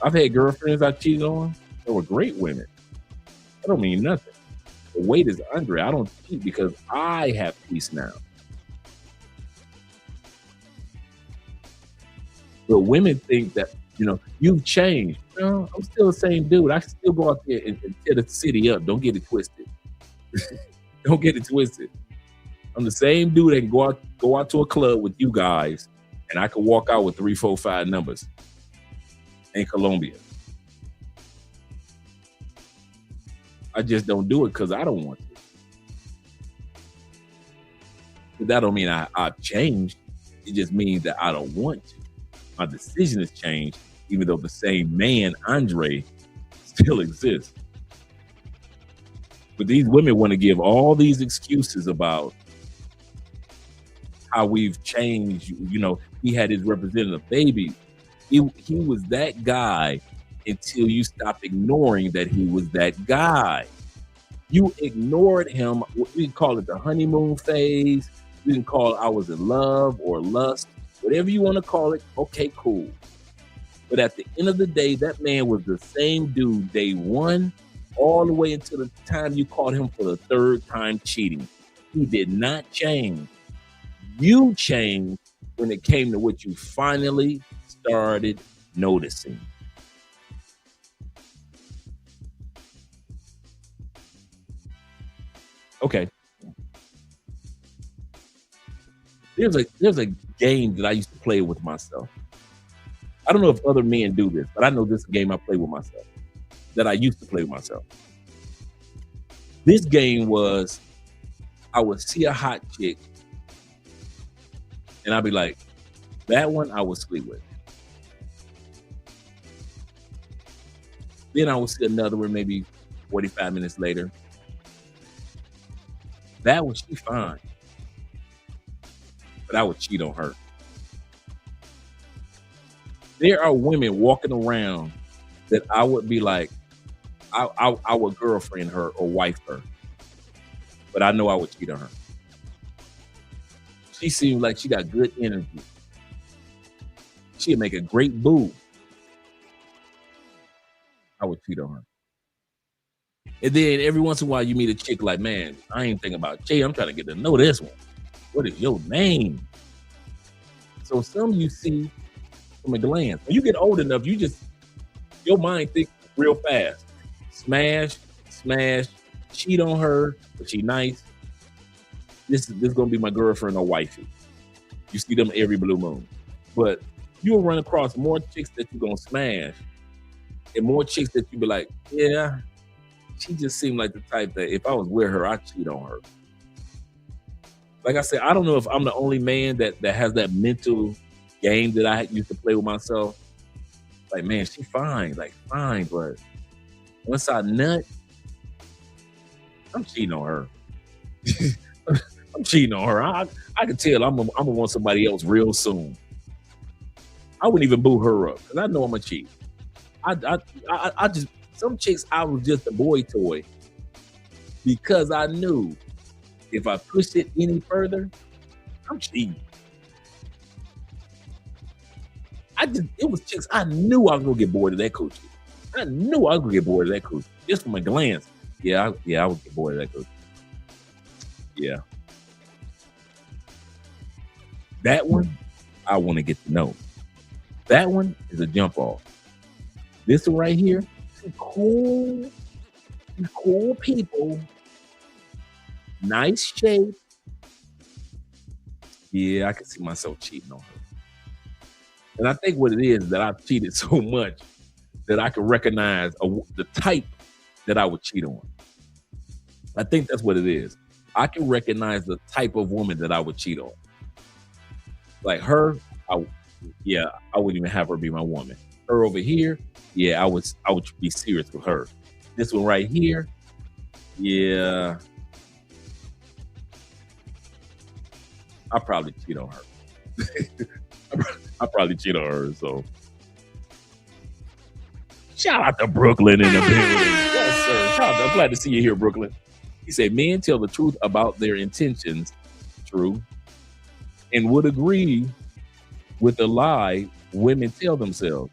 I've had girlfriends I cheated on that were great women. I don't mean nothing. The weight is Andre. I don't cheat because I have peace now. But women think that, you've changed. No, I'm still the same dude. I still go out there and tear the city up. Don't get it twisted. Don't get it twisted. I'm the same dude that can go out to a club with you guys and I can walk out with 3, 4, 5 numbers in Colombia. I just don't do it because I don't want to. But that don't mean I've changed. It just means that I don't want to. My decision has changed, even though the same man, Andre, still exists. But these women want to give all these excuses about how we've changed. You know, he had his representative. Baby, he was that guy until you stopped ignoring that he was that guy. You ignored him. We can call it the honeymoon phase. We can call it I was in love or lust. Whatever you want to call it, okay, cool. But at the end of the day, that man was the same dude day one all the way until the time you caught him for the third time cheating. He did not change. You changed when it came to what you finally started noticing. Okay. There's a game that I used to play with myself. I don't know if other men do this, but I know this game I play with myself, that I used to play with myself. This game was, I would see a hot chick and I'd be like, that one I would sleep with. Then I would see another one maybe 45 minutes later. That one, she fine. But I would cheat on her. There are women walking around that I would be like, I would girlfriend her or wife her. But I know I would cheat on her. She seems like she got good energy. She'd make a great boo. I would cheat on her. And then every once in a while you meet a chick like, man, I ain't thinking about Jay. I'm trying to get to know this one. What is your name? So some you see from a glance. When you get old enough, your mind thinks real fast. Smash, cheat on her, but she nice. This is gonna be my girlfriend or wifey. You see them every blue moon. But you'll run across more chicks that you're gonna smash and more chicks that you be like, yeah, she just seemed like the type that if I was with her, I'd cheat on her. Like I said, I don't know if I'm the only man that has that mental game that I used to play with myself. Like, man, she fine, but once I nut, I'm cheating on her. I'm cheating on her. I can tell I'm gonna want somebody else real soon. I wouldn't even boo her up because I know I'm a cheat. I just, some chicks, I was just a boy toy because I knew if I pushed it any further, I'm cheating. It was chicks, I knew I was gonna get bored of that coochie. I knew I was gonna get bored of that coochie just from a glance. Yeah, I would get bored of that coochie. Yeah. That one, I want to get to know. That one is a jump off. This one right here, some cool people, nice shape. Yeah, I can see myself cheating on her. And I think what it is that I've cheated so much that I can recognize the type that I would cheat on. I think that's what it is. I can recognize the type of woman that I would cheat on. Like her, I wouldn't even have her be my woman. Her over here, yeah, I would be serious with her. This one right here, yeah, I probably cheat on her. I probably cheat on her. So, shout out to Brooklyn in the building. Yes, sir. Shout out. I'm glad to see you here, Brooklyn. He said, men tell the truth about their intentions, true, and would agree with the lie women tell themselves.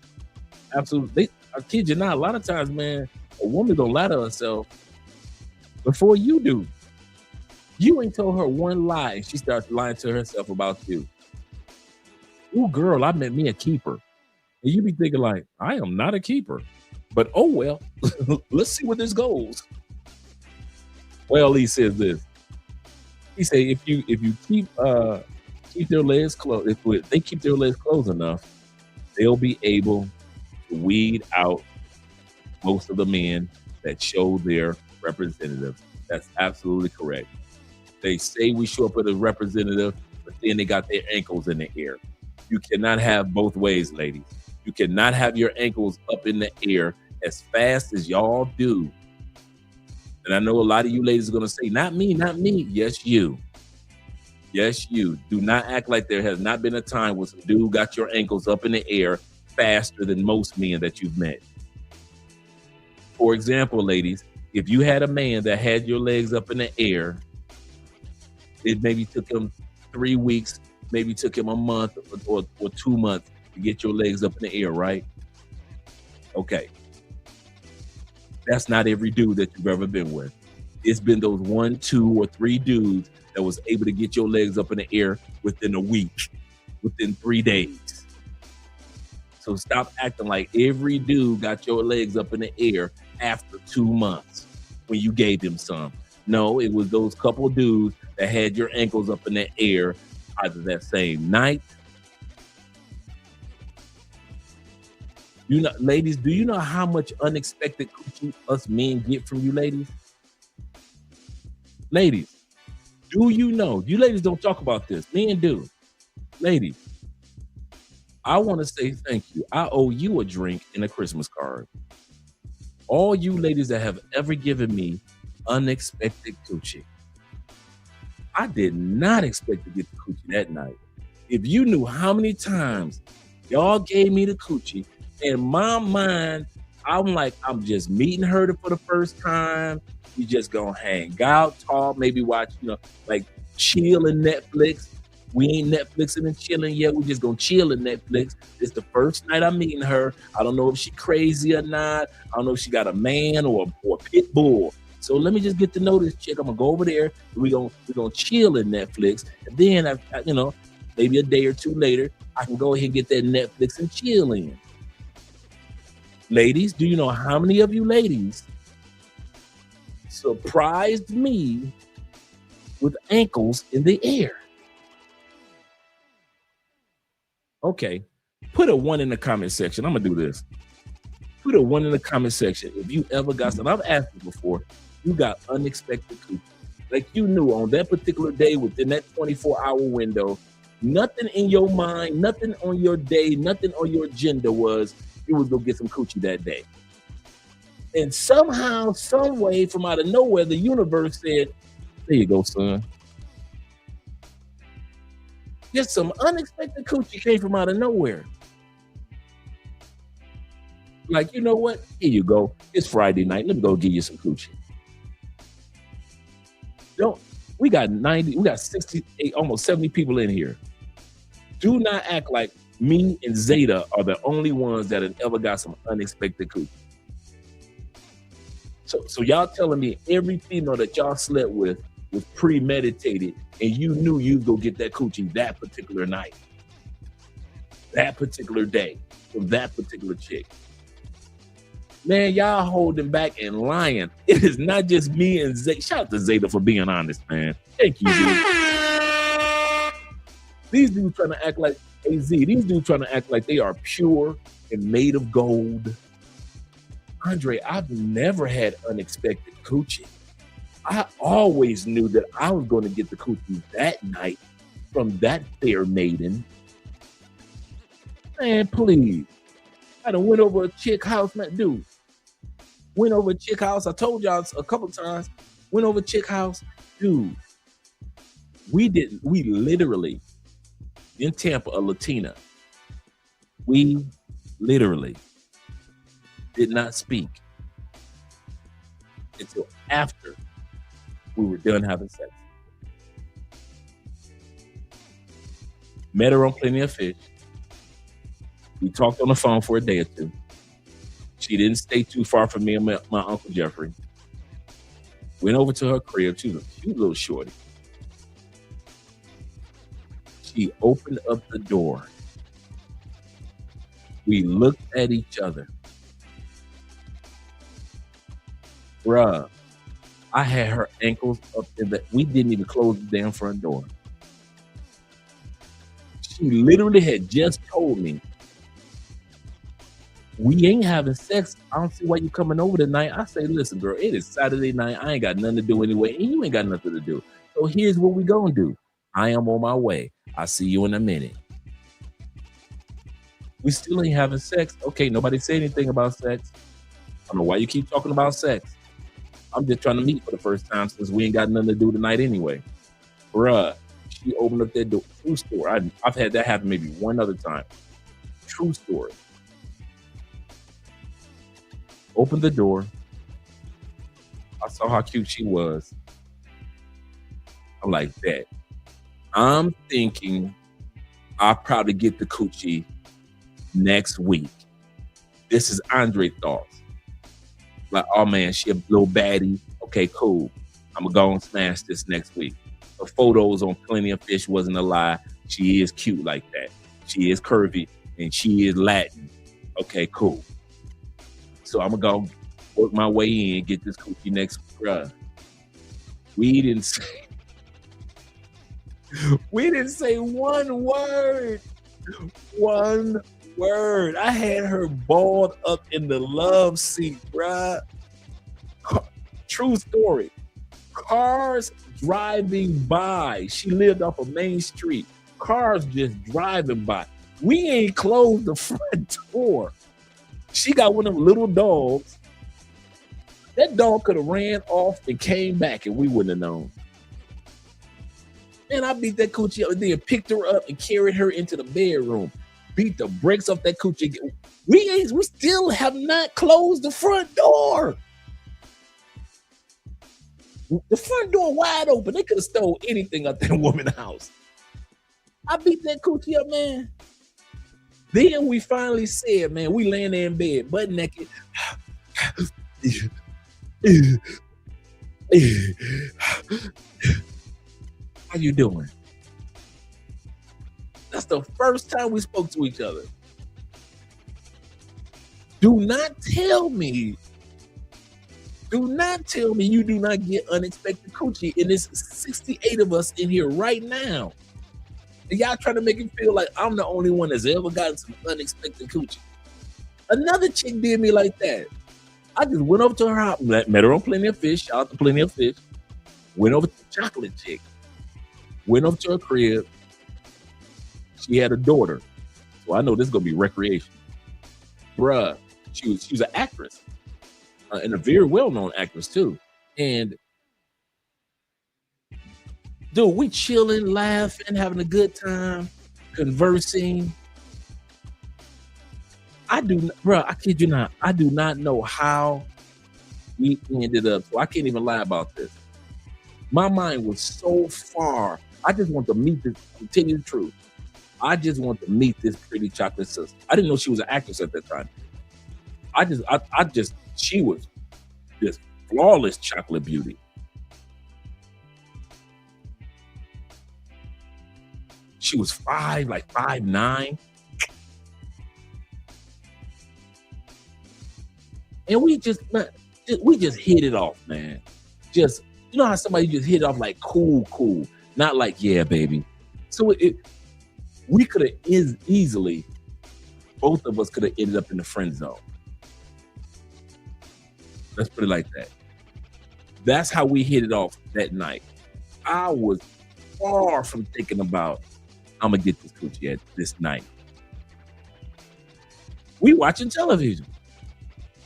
Absolutely. I kid you not, a lot of times, man, a woman gonna lie to herself before you do. You ain't told her one lie and she starts lying to herself about you. Ooh, girl, I met me a keeper. And you be thinking like, I am not a keeper. But oh well, let's see where this goes. Well, he says this. He said, if you keep their legs closed, if they keep their legs closed enough, they'll be able to weed out most of the men that show their representatives. That's absolutely correct. They say we show up with a representative, but then they got their ankles in the air. You cannot have both ways, ladies. You cannot have your ankles up in the air as fast as y'all do. And I know a lot of you ladies are going to say, not me, not me. Yes, you. Yes, you. Do not act like there has not been a time where some dude got your ankles up in the air faster than most men that you've met. For example, ladies, if you had a man that had your legs up in the air, it maybe took him 3 weeks, maybe took him a month or 2 months to get your legs up in the air, right? Okay. That's not every dude that you've ever been with. It's been those 1, 2, or 3 dudes that was able to get your legs up in the air within a week, within 3 days. So stop acting like every dude got your legs up in the air after 2 months when you gave them some. No, it was those couple dudes that had your ankles up in the air either that same night. You know, ladies, do you know how much unexpected coochie us men get from you ladies? Ladies, do you know? You ladies don't talk about this. Men do. Ladies, I want to say thank you. I owe you a drink and a Christmas card. All you ladies that have ever given me unexpected coochie. I did not expect to get the coochie that night. If you knew how many times y'all gave me the coochie, in my mind, I'm like, I'm just meeting her for the first time. We just gonna hang out, talk, maybe watch, like chill in Netflix. We ain't Netflixing and chilling yet. We just gonna chill in Netflix. It's the first night I'm meeting her. I don't know if she crazy or not. I don't know if she got a man or a pit bull. So let me just get to know this chick. I'm gonna go over there. We're gonna chill in Netflix, and then maybe a day or two later, I can go ahead and get that Netflix and chill in. Ladies, do you know how many of you ladies surprised me with ankles in the air? Okay, put a 1 in the comment section. I'm gonna do this. Put a 1 in the comment section if you ever got something. I've asked you before. You got unexpected coochie. Like you knew on that particular day within that 24-hour window, nothing in your mind, nothing on your day, nothing on your agenda was you was gonna get some coochie that day. And somehow, some way, from out of nowhere, the universe said, there you go, son. Just some unexpected coochie came from out of nowhere. Like, you know what? Here you go. It's Friday night. Let me go give you some coochie. We got 68, almost 70 people in here. Do not act like me and Zeta are the only ones that have ever got some unexpected coochie. So y'all telling me every female that y'all slept with was premeditated and you knew you'd go get that coochie that particular night, that particular day, from that particular chick. Man, y'all holding back and lying. It is not just me and Zeta. Shout out to Zeta for being honest, man. Thank you, Zeta. These dudes trying to act like these dudes trying to act like they are pure and made of gold. Andre, I've never had unexpected coochie. I always knew that I was going to get the coochie that night from that fair maiden. Man, please. I done went over a chick house, man, dude. Went over a chick house. I told y'all a couple times. Went over a chick house, dude. We literally in Tampa, a Latina. We literally did not speak until after we were done having sex. Met her on Plenty of Fish. We talked on the phone for a day or two. She didn't stay too far from me and my Uncle Jeffrey. Went over to her crib. She was a cute little shorty. She opened up the door. We looked at each other. Bruh, I had her ankles up in the, we didn't even close the damn front door. She literally had just told me, we ain't having sex. I don't see why you coming over tonight. I say, listen, girl, it is Saturday night. I ain't got nothing to do anyway, and you ain't got nothing to do. So here's what we gonna do. I am on my way. I'll see you in a minute. We still ain't having sex. Okay, nobody say anything about sex. I don't know why you keep talking about sex. I'm just trying to meet for the first time since we ain't got nothing to do tonight anyway. Bruh, she opened up that door. True story. I've had that happen maybe one other time. True story. Opened the door. I saw how cute she was. I'm like, that. I'm thinking I'll probably get the coochie next week. This is Andre thoughts. Like, oh man, she a little baddie. Okay, cool. I'm gonna go and smash this next week. Her photos on Plenty of Fish wasn't a lie. She is cute like that. She is curvy and she is Latin. Okay, cool. So I'm gonna go work my way in, get this coochie next week. Bruh. We didn't say one word. One word. I had her balled up in the love seat, bruh. True story. Cars driving by. She lived off of Main Street. Cars just driving by. We ain't closed the front door. She got one of them little dogs. That dog could have ran off and came back and we wouldn't have known. Man, I beat that coochie up and then picked her up and carried her into the bedroom. Beat the brakes off that coochie. We still have not closed the front door. The front door wide open. They could have stole anything out that woman's house. I beat that coochie up, man. Then we finally said, man, we laying there in bed, butt naked. How you doing? That's the first time we spoke to each other. Do not tell me you do not get unexpected coochie. And there's 68 of us in here right now. And y'all trying to make it feel like I'm the only one that's ever gotten some unexpected coochie. Another chick did me like that. I just went over to her house, met her on Plenty of Fish, shout out to Plenty of Fish. Went over to the chocolate chick. Went over to her crib. She had a daughter. So I know this is going to be recreation. Bruh, she was an actress. And a very well-known actress too. And dude, we chilling, laughing, having a good time, conversing. I kid you not, I do not know how we ended up. So I can't even lie about this. My mind was so far. I just want to meet this, to tell you the truth. I just want to meet this pretty chocolate sister. I didn't know she was an actress at that time. She was this flawless chocolate beauty. She was 5'9". And we just hit it off, man. Just, you know how somebody just hit it off like cool, not like, yeah, baby. So we could have easily, both of us could have ended up in the friend zone. Let's put it like that. That's how we hit it off that night. I was far from thinking about, I'm gonna get this coochie at this night. We watching television.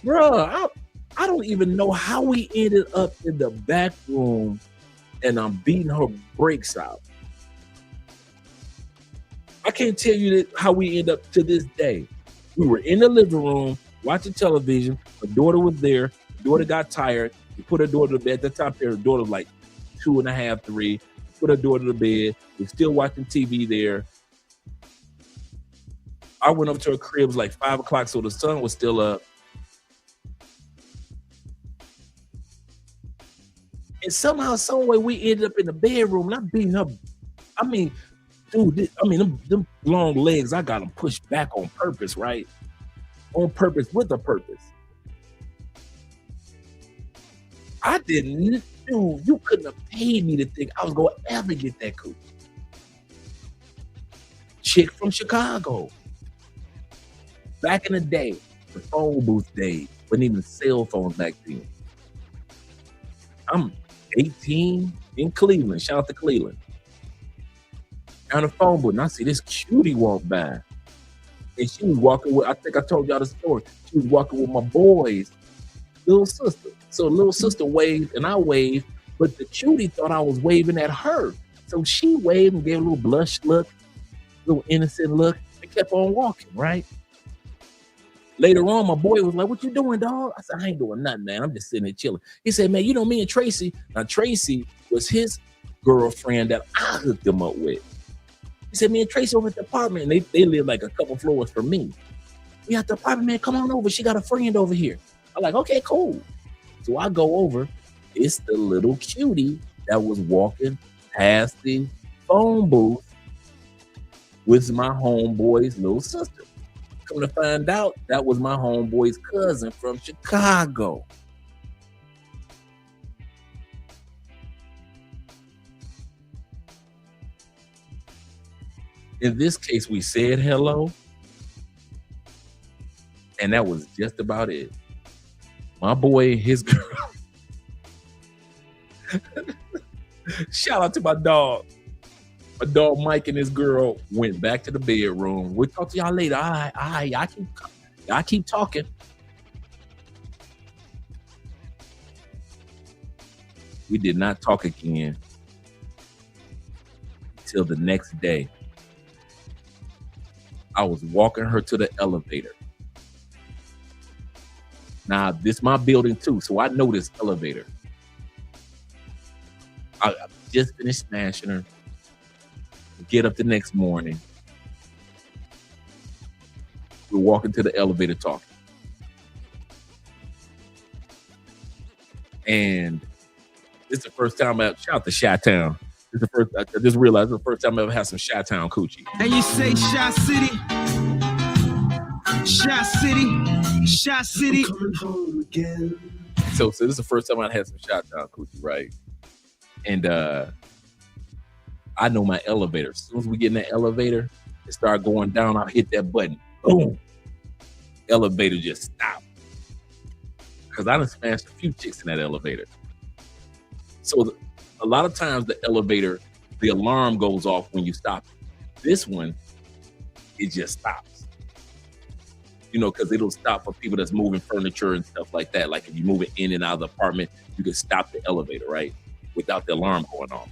Bruh, I don't even know how we ended up in the back room and I'm beating her brakes out. I can't tell you how we end up to this day. We were in the living room watching television. Her daughter was there. Her daughter got tired. We put her daughter to bed. At that time, her daughter was like 2.5, 3. Put her daughter to bed. We're still watching TV there. I went up to her crib. It was like 5 o'clock, so the sun was still up. And somehow, some way, we ended up in the bedroom. And I'm beating her. I mean, dude, them long legs, I got them pushed back on purpose, right? On purpose, with a purpose. I didn't, dude, you couldn't have paid me to think I was going to ever get that coochie. Chick from Chicago. Back in the day, the phone booth days, wasn't even cell phones back then. I'm 18 in Cleveland. Shout out to Cleveland. Down the phone booth, and I see this cutie walk by. And she was walking with, I think I told y'all the story. She was walking with my boy's little sister. So little sister waved and I waved, but the cutie thought I was waving at her. So she waved and gave a little blush look, little innocent look, and kept on walking, right? Later on, my boy was like, "What you doing, dog?" I said, "I ain't doing nothing, man. I'm just sitting there chilling." He said, "Man, you know me and Tracy." Now, Tracy was his girlfriend that I hooked him up with. He said, "Me and Tracy over at the apartment." And they live like a couple floors from me. "We at the apartment, man. Come on over. She got a friend over here." I'm like, "Okay, cool." So I go over. It's the little cutie that was walking past the phone booth with my homeboy's little sister. Come to find out, that was my homeboy's cousin from Chicago. In this case, we said hello, and that was just about it. My boy, his girl. Shout out to my dog. My dog Mike and his girl went back to the bedroom. We'll talk to y'all later. All right. I keep talking. We did not talk again until the next day. I was walking her to the elevator. Now, this is my building too, so I know this elevator. I just finished smashing her. Get up the next morning. We're walking to the elevator talking. And this is the first time shout out to Chi-Town. I just realized this is the first time I ever had some Chi-Town coochie. And you say Chi City. Chi City. Chi City. I'm coming home again. So this is the first time I had some Chi-Town coochie, right? And I know my elevator. As soon as we get in that elevator, it start going down, I'll hit that button. Boom. Elevator just stopped. Because I done smashed a few chicks in that elevator. So a lot of times the elevator, the alarm goes off when you stop. This one, it just stops. You know, because it'll stop for people that's moving furniture and stuff like that. Like if you're moving in and out of the apartment, you can stop the elevator, right? Without the alarm going off.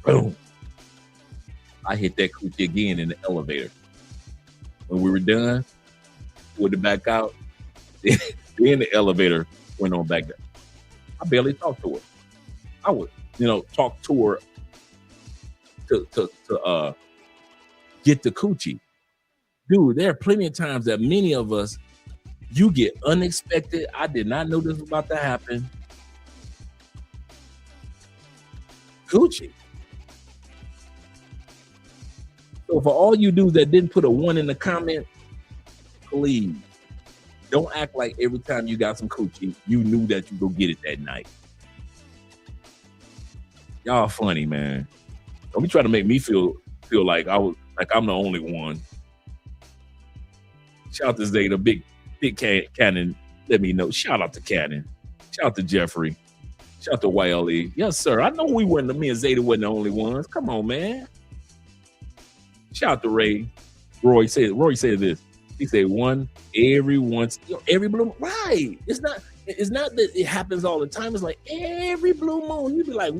Boom. I hit that coochie again in the elevator. When we were done, pulled it back out. Then the elevator went on back down. I barely talked to her. I would, talk to her to get the coochie. Dude, there are plenty of times that many of us, you get unexpected. I did not know this was about to happen. Coochie. So for all you dudes that didn't put a 1 in the comment, please don't act like every time you got some coochie, you knew that you go get it that night. Y'all funny, man. Don't be trying to make me feel like I'm the only one. Shout out to Zeta, big Cannon. Let me know. Shout out to Cannon. Shout out to Jeffrey. Shout out to YLE. Yes, sir. I know me and Zeta wasn't the only ones. Come on, man. Shout out to Ray. Roy said this. He said every blue, right. It's not that it happens all the time. It's like every blue moon. You be like,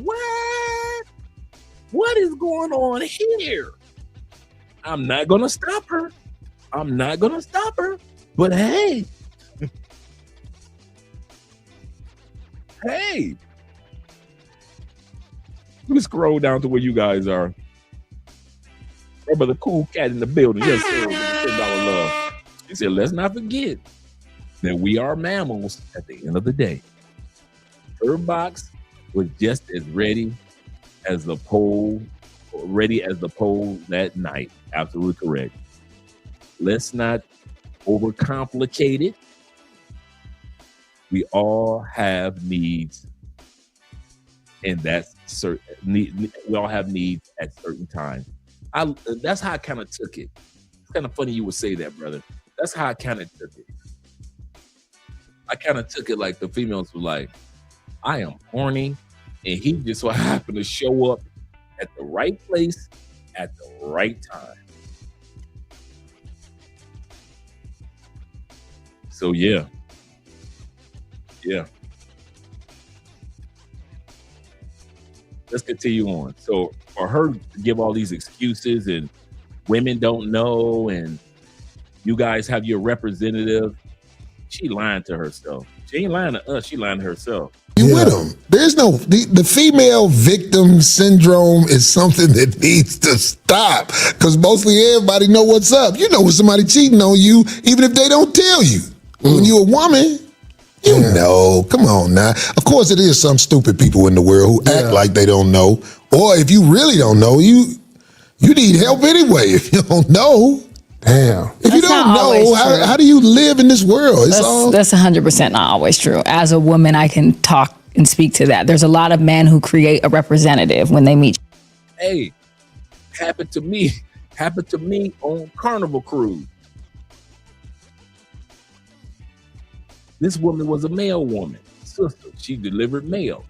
what is going on here? I'm not gonna stop her. But hey. Hey. Let me scroll down to where you guys are. Remember the cool cat in the building. Yes, sir. $10 love. He said, let's not forget that we are mammals at the end of the day. Her box was just as ready as the pole that night. Absolutely correct. Let's not overcomplicate it. We all have needs, and that's certain. We all have needs at certain times. That's how I kind of took it. It's kind of funny you would say that, brother. That's how I kind of took it. I kind of took it like the females were like, I am horny, and he just so happened to show up at the right place at the right time. So yeah. Let's continue on. So for her to give all these excuses and women don't know and you guys have your representative, she lying to herself. She ain't lying to us, she lying to herself. You with them. There's no, the female victim syndrome is something that needs to stop because mostly everybody know what's up. You know when somebody cheating on you, even if they don't tell you. When you're a woman, you know. Come on now. Of course it is some stupid people in the world who act like they don't know. Or if you really don't know, you need help anyway if you don't know. Damn. If you don't know, how do you live in this world? That's 100% not always true. As a woman, I can talk and speak to that. There's a lot of men who create a representative when they meet. Hey, happened to me on Carnival Cruise. This woman was a mail woman, sister. She delivered mail.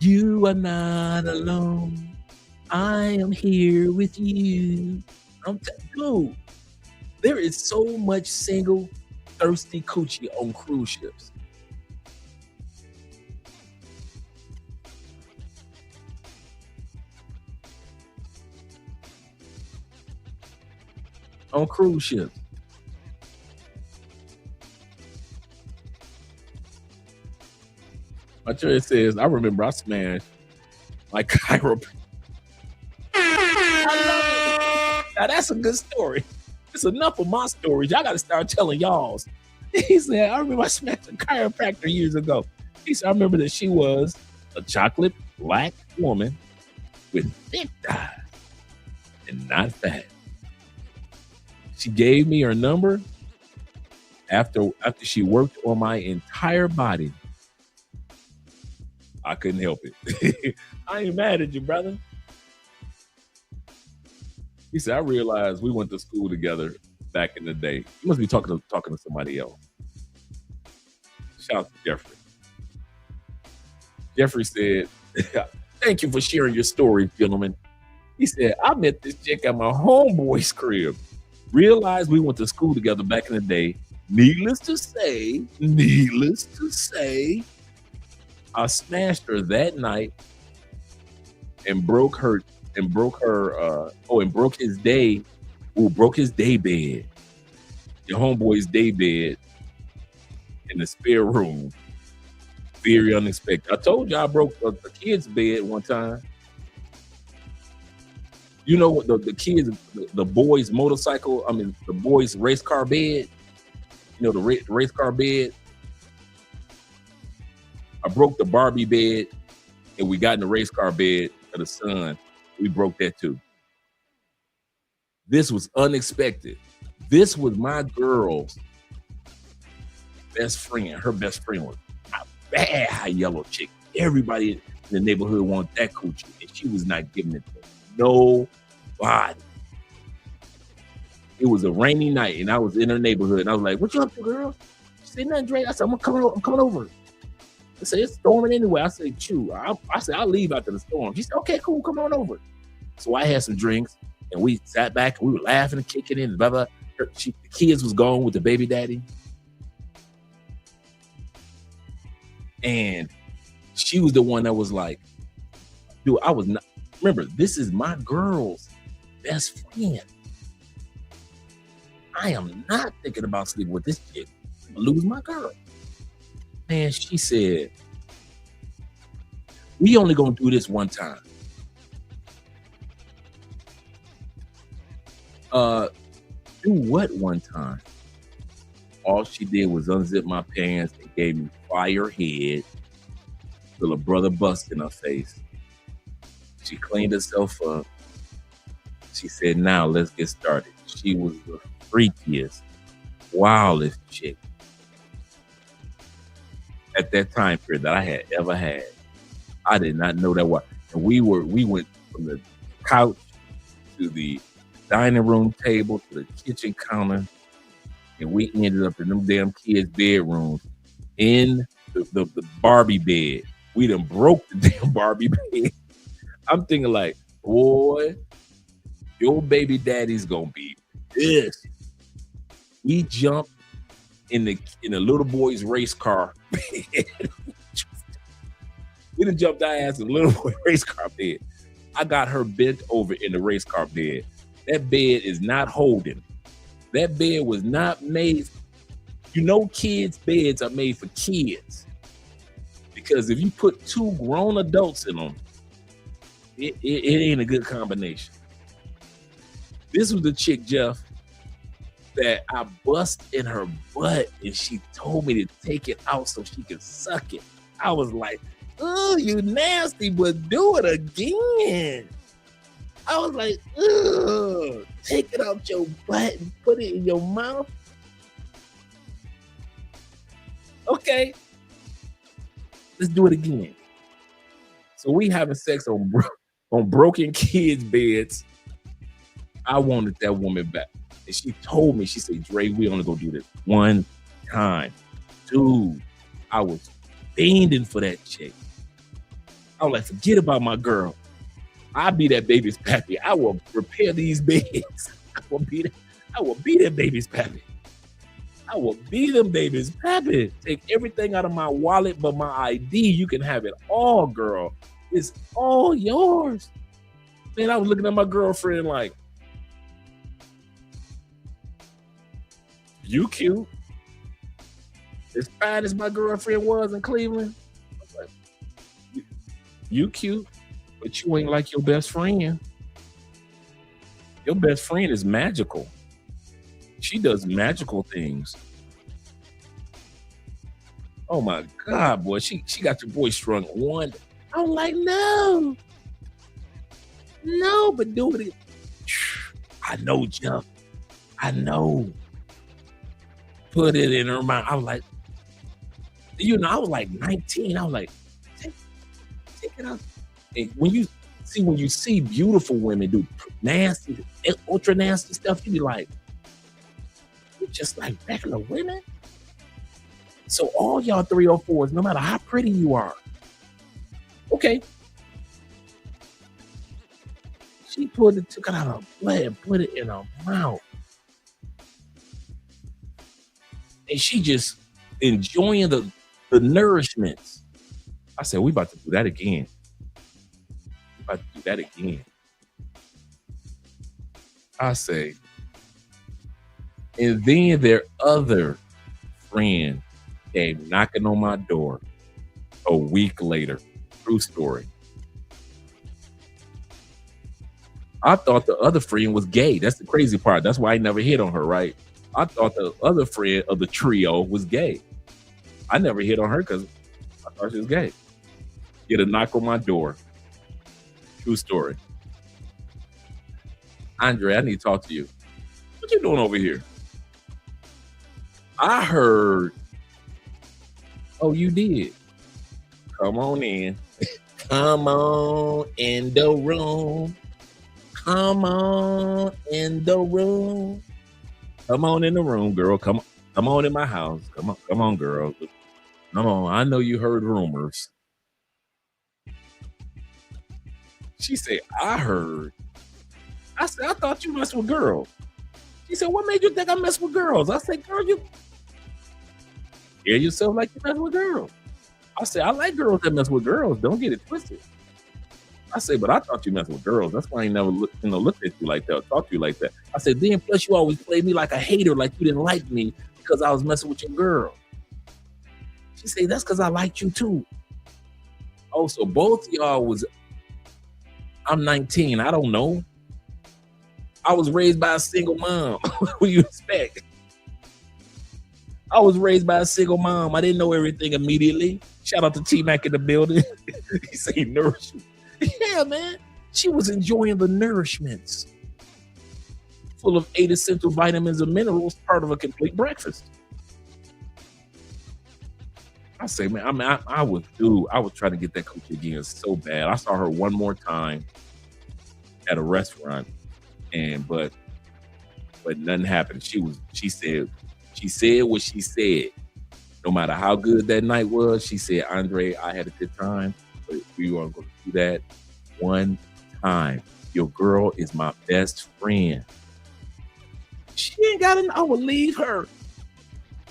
You are not alone. I am here with you. Dude, there is so much single, thirsty coochie on cruise ships. On cruise ships. My church says, I remember I smashed my chiropractor. I love it. Now that's a good story. It's enough of my stories. Y'all got to start telling y'all's. He said, I remember I smashed a chiropractor years ago. He said, I remember that she was a chocolate black woman with thick thighs and not fat. She gave me her number after she worked on my entire body. I couldn't help it. I ain't mad at you, brother. He said, I realized we went to school together back in the day. You must be talking to somebody else. Shout out to Jeffrey. Jeffrey said, thank you for sharing your story, gentlemen. He said, I met this chick at my homeboy's crib. Realized we went to school together back in the day. Needless to say, I smashed her that night and broke his day bed. Your homeboy's day bed in the spare room. Very unexpected. I told you I broke the kid's bed one time. You know what the kids, the boys' motorcycle, the boys' race car bed, you know, the race car bed. I broke the Barbie bed and we got in the race car bed of the son. We broke that too. This was unexpected. This was my girl's best friend. Her best friend was a bad high yellow chick. Everybody in the neighborhood wanted that coochie and she was not giving it to nobody. It was a rainy night and I was in her neighborhood and I was like, what you up to, girl? She said, nothing, Dre. I said, I'm coming over. I said, it's storming anyway. I said, chew. I said, I'll leave after the storm. She said, okay, cool, come on over. So I had some drinks and we sat back and we were laughing and kicking in. Blah, blah. The kids was gone with the baby daddy. And she was the one that was like, dude, I was not, remember, this is my girl's best friend. I am not thinking about sleeping with this chick. I'm gonna lose my girl. Man, she said, we only gonna do this one time. Do what one time? All she did was unzip my pants and gave me fire head till a brother bust in her face. She cleaned herself up. She said, now let's get started. She was the freakiest, wildest chick at that time period that I had ever had. I did not know that was. And we went from the couch to the dining room table to the kitchen counter, and we ended up in them damn kids' bedrooms in the Barbie bed. We done broke the damn Barbie bed. I'm thinking like, boy, your baby daddy's gonna be pissed. We jumped in the little boy's race car bed. We done jumped our ass in the little boy race car bed. I got her bent over in the race car bed. That bed is not holding. That bed was not made. You know, kids' beds are made for kids. Because if you put two grown adults in them, it ain't a good combination. This was the chick, Jeff, that I bust in her butt and she told me to take it out so she could suck it. I was like, oh, you nasty, but do it again. I was like, ugh, take it out your butt and put it in your mouth. Okay, let's do it again. So we having sex on broken kids' beds. I wanted that woman back. And she told me, she said, Dre, we only gonna do this one time. Dude, I was fiending for that chick. I was like, forget about my girl. I'll be that baby's pappy. I will repair these beds. I will be that baby's pappy. I will be them baby's pappy. Take everything out of my wallet but my ID. You can have it all, girl. It's all yours. Man, I was looking at my girlfriend like, you cute. As fine as my girlfriend was in Cleveland, I was like, you cute, but you ain't like your best friend. Your best friend is magical. She does magical things. Oh my God, boy. She got your boy strung one. I'm like, no, but do it. I know, Jeff. I know. Put it in her mouth. I was like, I was like 19. I was like, take it out. And when you see beautiful women do nasty, ultra nasty stuff, you be like, you just like regular women. So all y'all 304s, no matter how pretty you are, okay. She took it out of her butt and put it in her mouth. And she just enjoying the nourishments. I said, we about to do that again. I say, and then their other friend came knocking on my door a week later. True story. I thought the other friend was gay. That's the crazy part. That's why I never hit on her, right? I thought the other friend of the trio was gay. I never hit on her because I thought she was gay. Get a knock on my door. True story. Andre, I need to talk to you. What you doing over here? I heard. Oh, you did? Come on in. Come on in the room. Come on in the room. Come on in the room, girl. Come on in my house. Come on, girl. Come on. I know you heard rumors. She said, I heard. I said, I thought you messed with girls. She said, what made you think I mess with girls? I said, girl, you hear yourself like you mess with girls. I said, I like girls that mess with girls. Don't get it twisted. I said, but I thought you messed with girls. That's why I ain't never looked at you like that or talked to you like that. I said, then plus you always played me like a hater, like you didn't like me because I was messing with your girl. She said, that's because I liked you too. Oh, so both of y'all was, I'm 19. I don't know. I was raised by a single mom. What do you expect? I was raised by a single mom. I didn't know everything immediately. Shout out to T-Mac in the building. He said nourishment. Yeah, man. She was enjoying the nourishments. Full of 8 essential vitamins and minerals, part of a complete breakfast. I say, man, I was trying to get that coochie again so bad. I saw her one more time at a restaurant, but nothing happened. She said what she said. no matter how good that night was, she said, Andre, I had a good time, but we weren't going to do that one time. Your girl is my best friend. She ain't got I would leave her.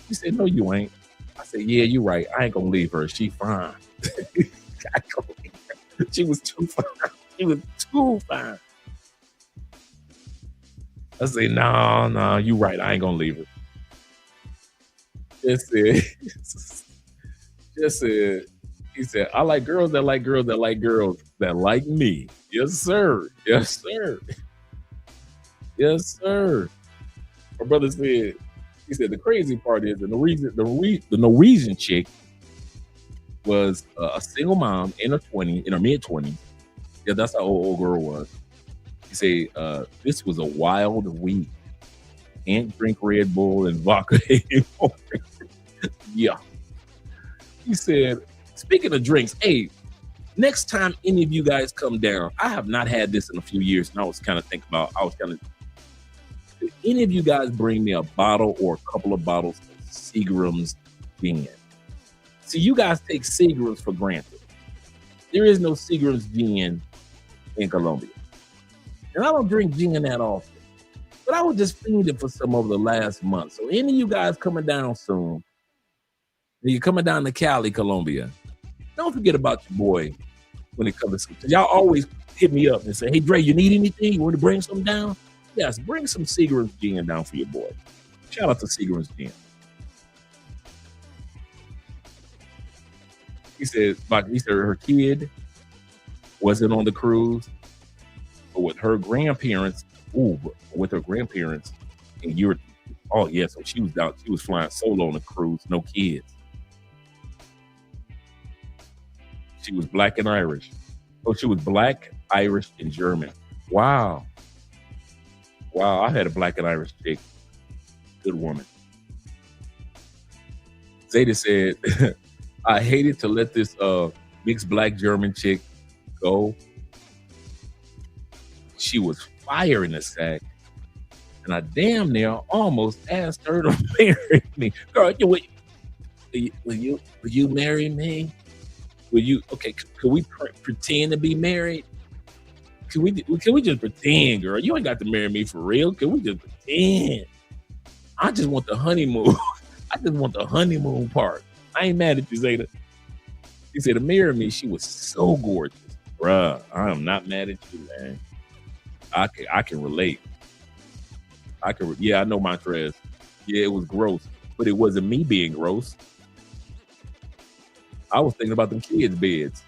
She said, no, you ain't. I said, yeah, you're right. I ain't gonna leave her. She fine. She was too fine. She was too fine. I said, no, you right. I ain't gonna leave her. Just said, he said, I like girls that like girls that like girls that like me. Yes, sir. Yes, sir. Yes, sir. My brother said, he said, the crazy part is the Norwegian chick was a single mom in her mid-20s. Yeah, that's how old girl was. He said, this was a wild week. Can't drink Red Bull and vodka anymore. Yeah. He said, speaking of drinks, hey, next time any of you guys come down, I have not had this in a few years, and I was kind of thinking about, did any of you guys bring me a bottle or a couple of bottles of Seagram's gin? See, you guys take Seagram's for granted. There is no Seagram's gin in Colombia. And I don't drink gin that often. But I was just fiending for some over the last month. So any of you guys coming down soon, and you're coming down to Cali, Colombia, don't forget about your boy when it comes to, y'all always hit me up and say, hey, Dre, you need anything? You want to bring something down? Yes, bring some Seagram's gin down for your boy. Shout out to Seagram's gin. He said her kid wasn't on the cruise, but with her grandparents, and you're, oh yeah, so she was flying solo on the cruise, no kids. She was black and Irish. Oh, she was black, Irish, and German. Wow, I had a black and Irish chick. Good woman. Zeta said, I hated to let this mixed black German chick go. She was fire in the sack. And I damn near almost asked her to marry me. Girl, will you marry me? Will you? Okay, could we pretend to be married? Can we just pretend, girl? You ain't got to marry me for real. Can we just pretend? I just want the honeymoon. I just want the honeymoon part. I ain't mad at you, Zeta. He said to marry me, she was so gorgeous. Bruh, I am not mad at you, man. I can relate. I know Montrez. Yeah, it was gross, but it wasn't me being gross. I was thinking about them kids' beds.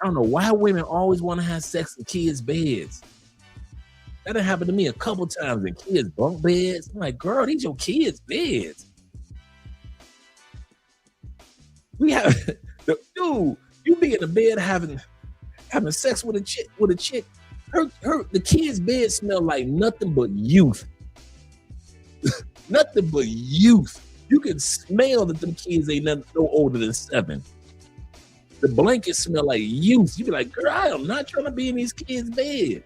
I don't know why women always want to have sex in kids' beds. That done happened to me a couple times in kids' bunk beds. I'm like, girl, these your kids' beds. We have, dude, you be in the bed having sex with a chick. The kid's bed smell like nothing but youth. Nothing but youth. You can smell that them kids ain't nothing no older than 7. The blankets smell like youth. You be like, girl, I am not trying to be in these kids' bed.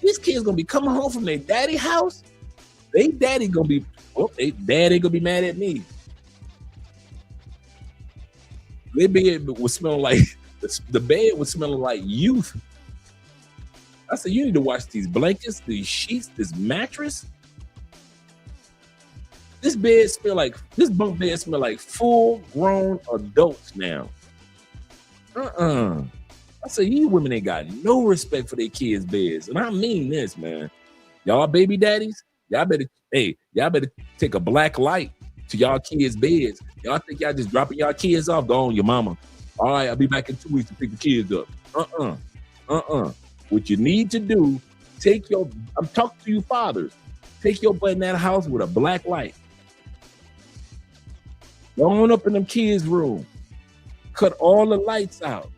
These kids gonna be coming home from their daddy house. They daddy gonna be mad at me. Their bed was smelling like the bed was smelling like youth. I said, you need to wash these blankets, these sheets, this mattress. This bunk bed smell like full-grown adults now. I said, you women ain't got no respect for their kids' beds. And I mean this, man. Y'all baby daddies, y'all better take a black light to y'all kids' beds. Y'all think y'all just dropping y'all kids off? Go on, your mama. All right, I'll be back in 2 weeks to pick the kids up. What you need to do, I'm talking to you fathers, take your butt in that house with a black light. Go on up in them kids' room. Cut all the lights out.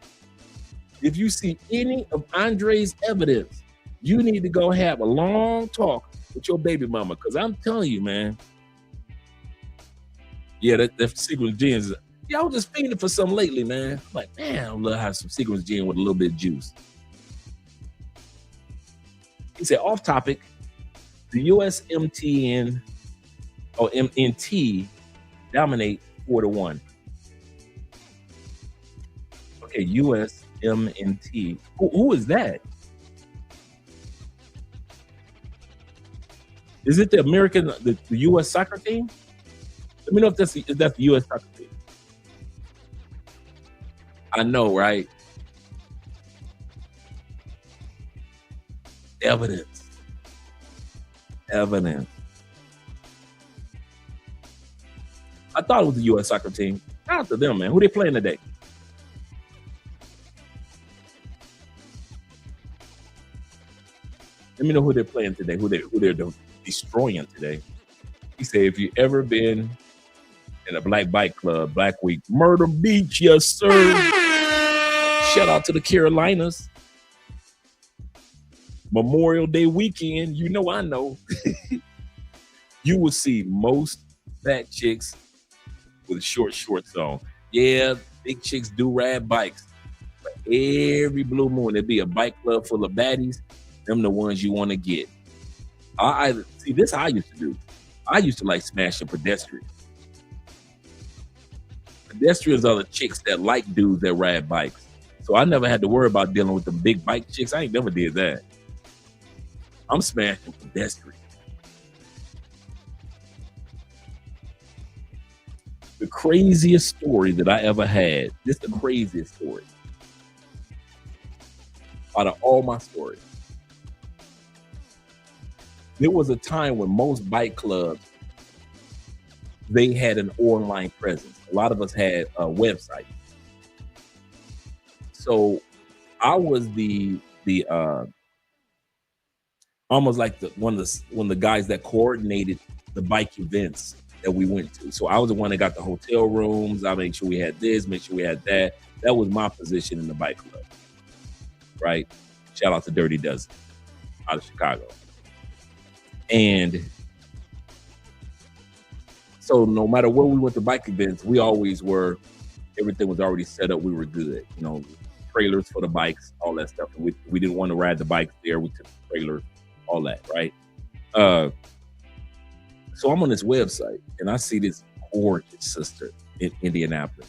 If you see any of Andre's evidence, you need to go have a long talk with your baby mama. Because I'm telling you, man. Yeah, that Seagram's gin. Yeah, I was just feeling for some lately, man. I'm like, man, I'd love to have some Seagram's gin with a little bit of juice. He said, off topic, the USMTN or MNT dominate 4-1. Okay, USMNT. Who is that? Is it the American, the U.S. soccer team? Let me know if that's the U.S. soccer team. I know, right? Evidence. I thought it was the U.S. soccer team. Shout out to them, man. Who they playing today? Let me know who they're playing today. Who they're destroying today. He said, if you ever been in a black bike club, Black Week, Myrtle Beach, yes sir. Shout out to the Carolinas. Memorial Day weekend, you know I know. You will see most fat chicks with shorts on. Yeah, big chicks do ride bikes. But every blue moon, there'll be a bike club full of baddies. Them the ones you want to get. I see, this is how I used to do. I used to like smashing pedestrians. Pedestrians are the chicks that like dudes that ride bikes. So I never had to worry about dealing with the big bike chicks. I ain't never did that. I'm smashing pedestrians. The craziest story that I ever had, this is the craziest story out of all my stories. There was a time when most bike clubs, they had an online presence. A lot of us had a website. So I was the almost like one of the guys that coordinated the bike events that we went to. So I was the one that got the hotel rooms. I made sure we had this, make sure we had that. That was my position in the bike club, right? Shout out to Dirty Dozen out of Chicago. And so no matter where we went to bike events, we always were, everything was already set up. We were good, you know, trailers for the bikes, all that stuff. And we didn't want to ride the bikes there. We took the trailers, all that, right? So I'm on this website and I see this gorgeous sister in Indianapolis.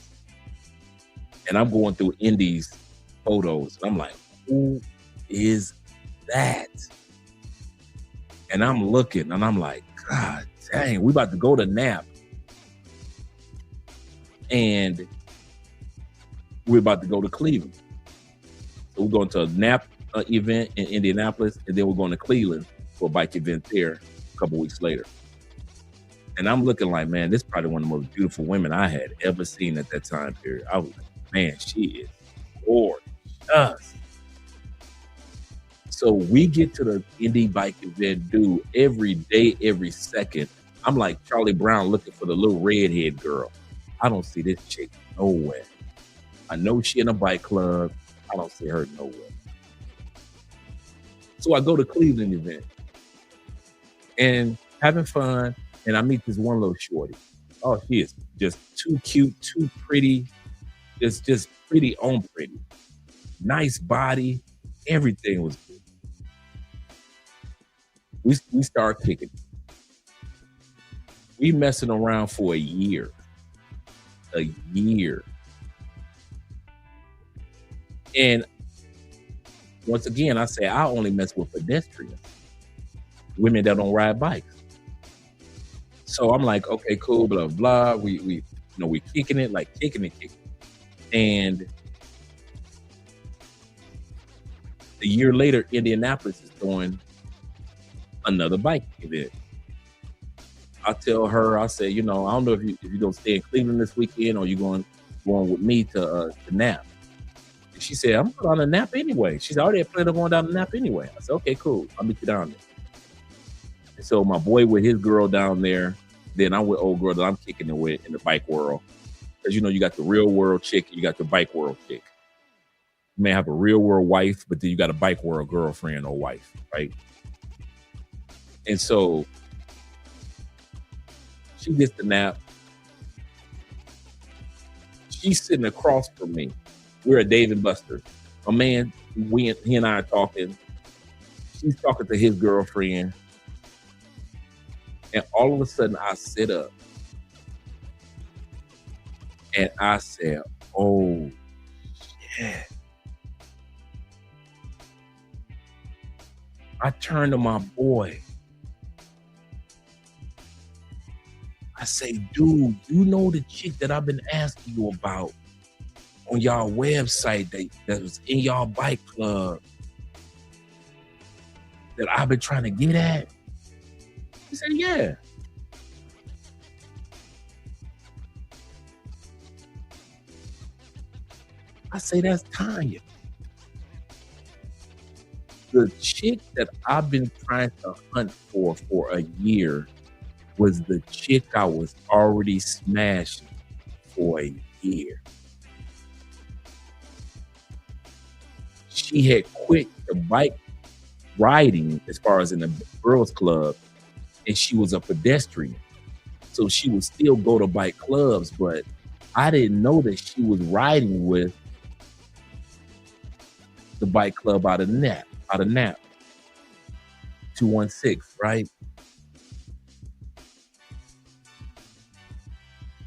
And I'm going through Indy's photos. And I'm like, who is that? And I'm looking and I'm like, God dang, we about to go to Nap. And we're about to go to Cleveland. So we're going to a Nap event in Indianapolis, and then we're going to Cleveland for a bike event there a couple weeks later. And I'm looking like, man, this is probably one of the most beautiful women I had ever seen at that time period. I was like, man, she is gorgeous. So we get to the Indy bike event, dude, every day, every second. I'm like Charlie Brown looking for the little redhead girl. I don't see this chick nowhere. I know she in a bike club. I don't see her nowhere. So I go to Cleveland event and having fun. And I meet this one little shorty. Oh, she is just too cute, too pretty. Just pretty on pretty. Nice body. Everything was good. We start kicking. We messing around for a year. A year. And once again, I say I only mess with pedestrians. Women that don't ride bikes. So I'm like, okay, cool, blah, blah. We kicking it, like kicking it. And a year later, Indianapolis is throwing another bike event. I tell her, I say, I don't know if you're gonna stay in Cleveland this weekend or you're going with me to Nap. And she said, I'm going down to Nap anyway. She's already planned on going down to Nap anyway. I said, okay, cool. I'll meet you down there. And so my boy with his girl down there, then I'm with old girl that I'm kicking it with in the bike world. Because you got the real world chick, and you got the bike world chick. You may have a real world wife, but then you got a bike world girlfriend or wife, right? And so she gets the Nap. She's sitting across from me. We're at Dave and Buster's. My man, he and I are talking. She's talking to his girlfriend. And all of a sudden, I sit up. And I said, oh, yeah. I turned to my boy. I say, dude, you know the chick that I've been asking you about on y'all website that was in y'all bike club that I've been trying to get at? He said, yeah. I say, that's Tanya. The chick that I've been trying to hunt for a year was the chick I was already smashing for a year. She had quit the bike riding as far as in the girls club, and she was a pedestrian. So she would still go to bike clubs, but I didn't know that she was riding with the bike club out of Nap, 216, right?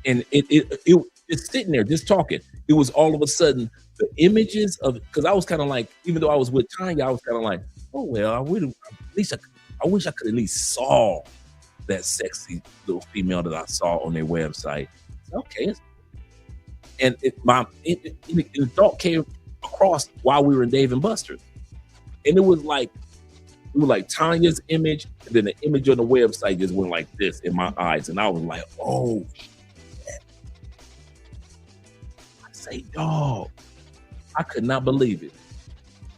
And it's sitting there just talking. It was all of a sudden the images of, because I was kind of like, even though I was with Tanya, I was kind of like, oh well, I wish I could at least saw that sexy little female that I saw on their website. Okay, and the thought came across while we were in Dave and Buster's, and it was like Tanya's image, and then the image on the website just went like this in my eyes, and I was like, oh shit. I say, dog, I could not believe it.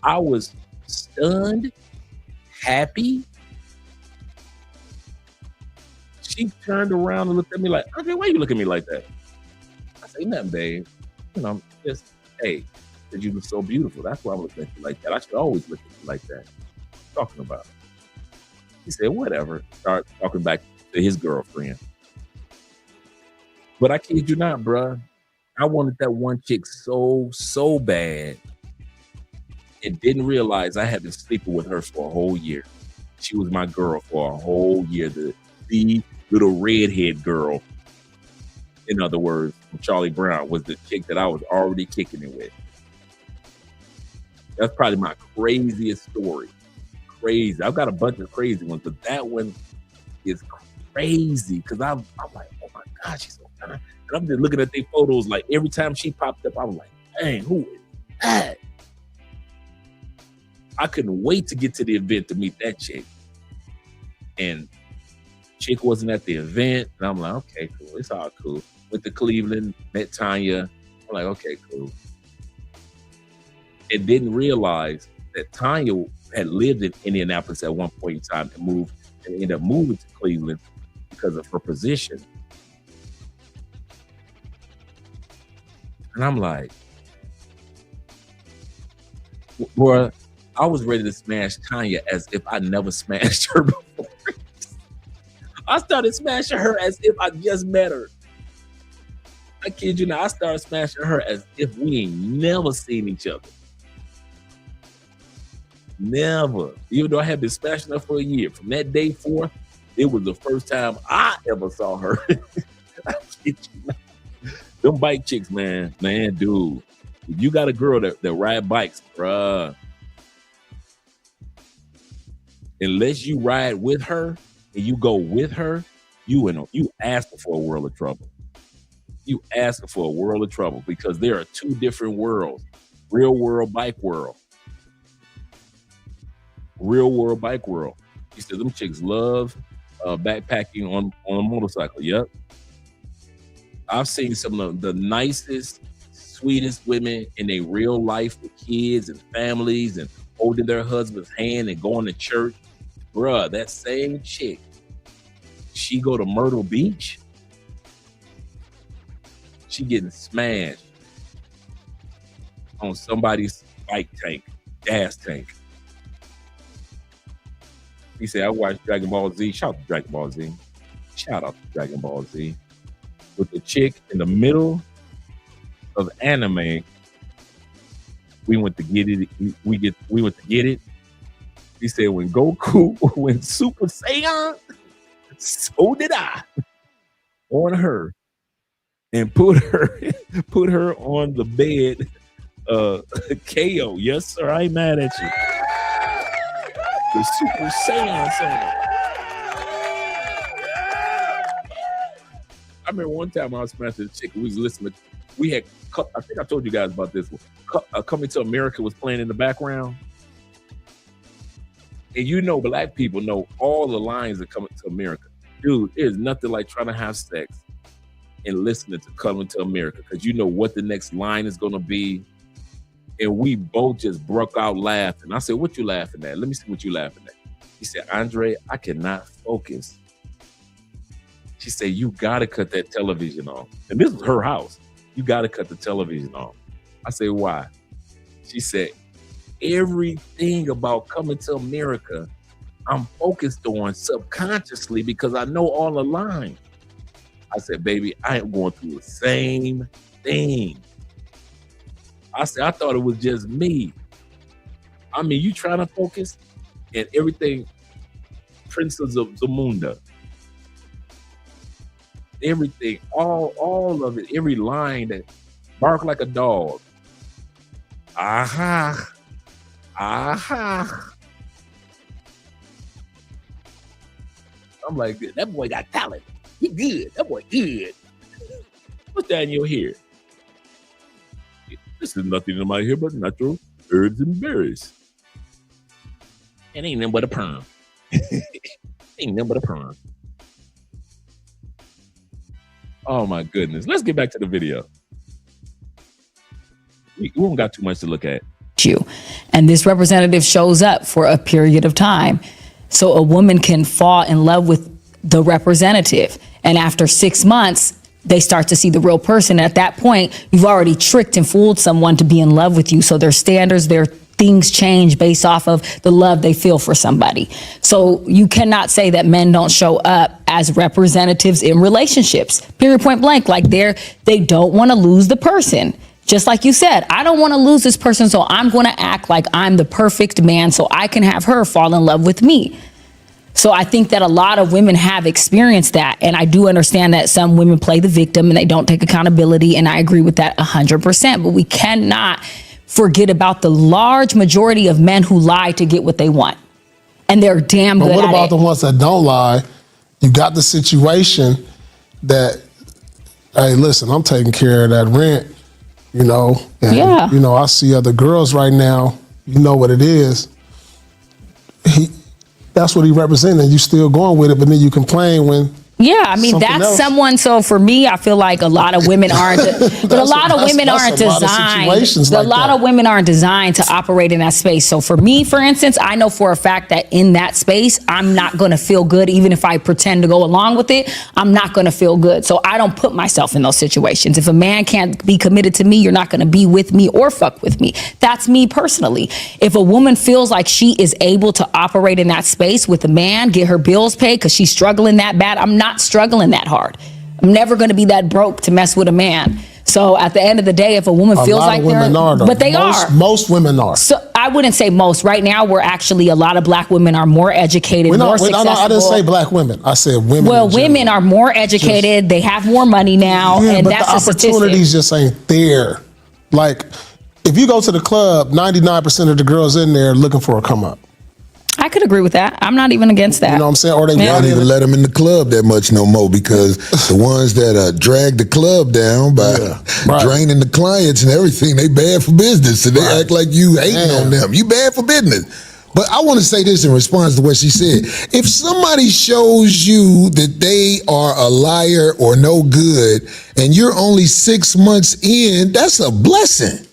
I was stunned, happy. She turned around and looked at me like, okay, why you look at me like that? I say, nothing, babe. You know, just, hey, because you look so beautiful. That's why I'm looking at you like that. I should always look at you like that. Talking about it. He said, whatever. Start talking back to his girlfriend. But I kid you not, bruh. I wanted that one chick so bad, and didn't realize I had been sleeping with her for a whole year. She was my girl for a whole year. The little redhead girl, in other words, from Charlie Brown, was the chick that I was already kicking it with. That's probably my craziest story. Crazy. I've got a bunch of crazy ones, but that one is crazy because I'm like, oh my God, she's so fine. And I'm just looking at their photos, like every time she popped up, I was like, dang, who is that? I couldn't wait to get to the event to meet that chick. And chick wasn't at the event, and I'm like, okay, cool. It's all cool. Went to Cleveland, met Tanya. I'm like, okay, cool. And didn't realize that Tanya had lived in Indianapolis at one point in time and ended up moving to Cleveland because of her position. And I'm like, boy, I was ready to smash Tanya as if I never smashed her before. I started smashing her as if I just met her. I kid you not, I started smashing her as if we ain't never seen each other. Never. Even though I had been smashing her for a year. From that day forth, it was the first time I ever saw her. I kid you not. Them bike chicks, man, dude. If you got a girl that ride bikes, bruh, unless you ride with her and you go with her, you asking for a world of trouble. You asking for a world of trouble because there are two different worlds. Real world, bike world. Real world, bike world. He said them chicks love backpacking on a motorcycle. Yep. I've seen some of the nicest, sweetest women in their real life with kids and families and holding their husband's hand and going to church. Bruh, that same chick, she go to Myrtle Beach, she getting smashed on somebody's bike tank, gas tank. He said, I watched Dragon Ball Z. Shout out to Dragon Ball Z. Shout out to Dragon Ball Z. With the chick in the middle of anime, we went to get it. We went to get it. He said, when Goku went Super Saiyan, so did I. On her. and put her on the bed. KO, yes sir, I ain't mad at you. The Super Saiyan song. I remember one time I was smashing a chick. We was listening. We had, I think I told you guys about this one. Coming to America was playing in the background. And you know, black people know all the lines that Coming to America. Dude, there's nothing like trying to have sex and listening to Coming to America, because you know what the next line is going to be. And we both just broke out laughing. I said, what you laughing at? Let me see what you laughing at. He said, Andre, I cannot focus. She said, you got to cut that television off. And this was her house. You got to cut the television off. I said, why? She said, everything about Coming to America, I'm focused on subconsciously because I know all the lines. I said, baby, I am going through the same thing. I said, I thought it was just me. I mean, you trying to focus and everything, Princess of Zamunda. Everything, all of it, every line that bark like a dog. Aha. Aha. I'm like, that boy got talent. He good. That boy good. What's that in your hair? This is nothing in my hair but natural herbs and berries. It ain't nothing but a perm. Ain't nothing but a perm. Oh my goodness. Let's get back to the video. We don't got too much to look at. You. And this representative shows up for a period of time. So a woman can fall in love with the representative. And after 6 months, they start to see the real person. At that point, you've already tricked and fooled someone to be in love with you. So their standards, their things change based off of the love they feel for somebody. So you cannot say that men don't show up as representatives in relationships. Period, point blank. Like they don't want to lose the person. Just like you said, I don't want to lose this person, so I'm going to act like I'm the perfect man so I can have her fall in love with me. So I think that a lot of women have experienced that. And I do understand that some women play the victim and they don't take accountability. And I agree with that 100%. But we cannot forget about the large majority of men who lie to get what they want. And they're damn good at it. But what about the ones that don't lie? You got the situation that, hey, listen, I'm taking care of that rent, you know. And, yeah. You know, I see other girls right now, you know what it is. That's what he represented. You still going with it, but then you complain when. Yeah, I mean, that's else. Someone. So for me, I feel like a lot of women aren't, but a lot of women aren't designed. A lot of women aren't designed to operate in that space. So for me, for instance, I know for a fact that in that space, I'm not going to feel good. Even if I pretend to go along with it, I'm not going to feel good. So I don't put myself in those situations. If a man can't be committed to me, you're not going to be with me or fuck with me. That's me personally. If a woman feels like she is able to operate in that space with a man, get her bills paid because she's struggling that bad, I'm not struggling that hard. I'm never going to be that broke to mess with a man. So at the end of the day, if a woman feels like they're, but they are. Most women are. So I wouldn't say most. Right now, we're actually, a lot of black women are more educated, more successful. No, I didn't say black women. I said women. Well, women are more educated. They have more money now, and but that's the opportunities just ain't there. Like, if you go to the club, 99% of the girls in there looking for a come up. I could agree with that. I'm not even against that. You know what I'm saying? Or they don't even let them in the club that much no more, because the ones that drag the club down by draining the clients and everything, they bad for business. So they act like you hating on them. You bad for business. But I want to say this in response to what she said. If somebody shows you that they are a liar or no good, and you're only 6 months in, that's a blessing.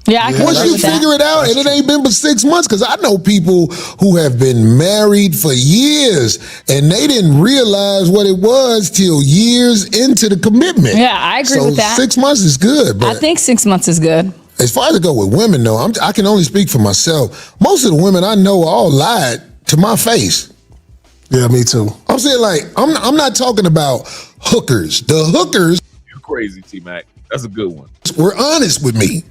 Yeah, I can once you figure it out, and it ain't been but 6 months, because I know people who have been married for years and they didn't realize what it was till years into the commitment. Yeah, I agree with that. 6 months is good. But I think 6 months is good. As far as I go with women, though, I can only speak for myself. Most of the women I know all lied to my face. Yeah, me too. I'm saying, like, I'm not talking about hookers. The hookers. You're crazy, T-Mac. That's a good one. Were honest with me.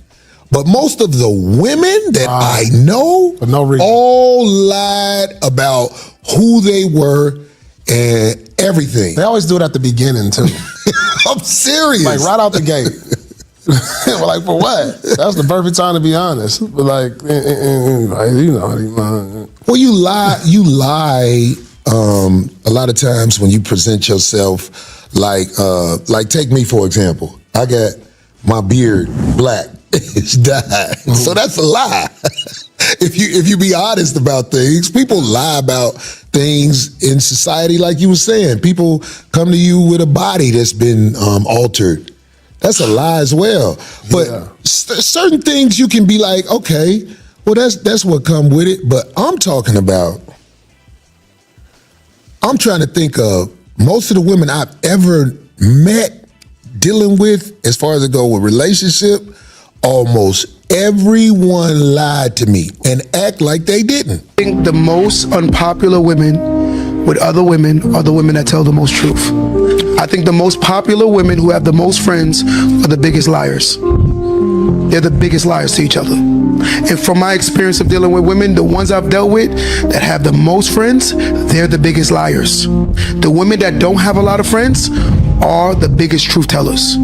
But most of the women that I know all lied about who they were and everything. They always do it at the beginning, too. I'm serious. Like right out the gate. Like for what? That's the perfect time to be honest. But like, you know. Well, you lie a lot of times when you present yourself like take me for example. I got my beard black. It's dyed. So that's a lie. If you be honest about things, people lie about things in society like you were saying. People come to you with a body that's been altered. That's a lie as well. But certain things you can be like, okay, well that's what come with it. But I'm trying to think of most of the women I've ever met dealing with, as far as it go with relationship, almost everyone lied to me and act like they didn't. I think the most unpopular women with other women are the women that tell the most truth. I think the most popular women who have the most friends are the biggest liars. They're the biggest liars to each other. And from my experience of dealing with women, the ones I've dealt with that have the most friends, they're the biggest liars. The women that don't have a lot of friends are the biggest truth tellers.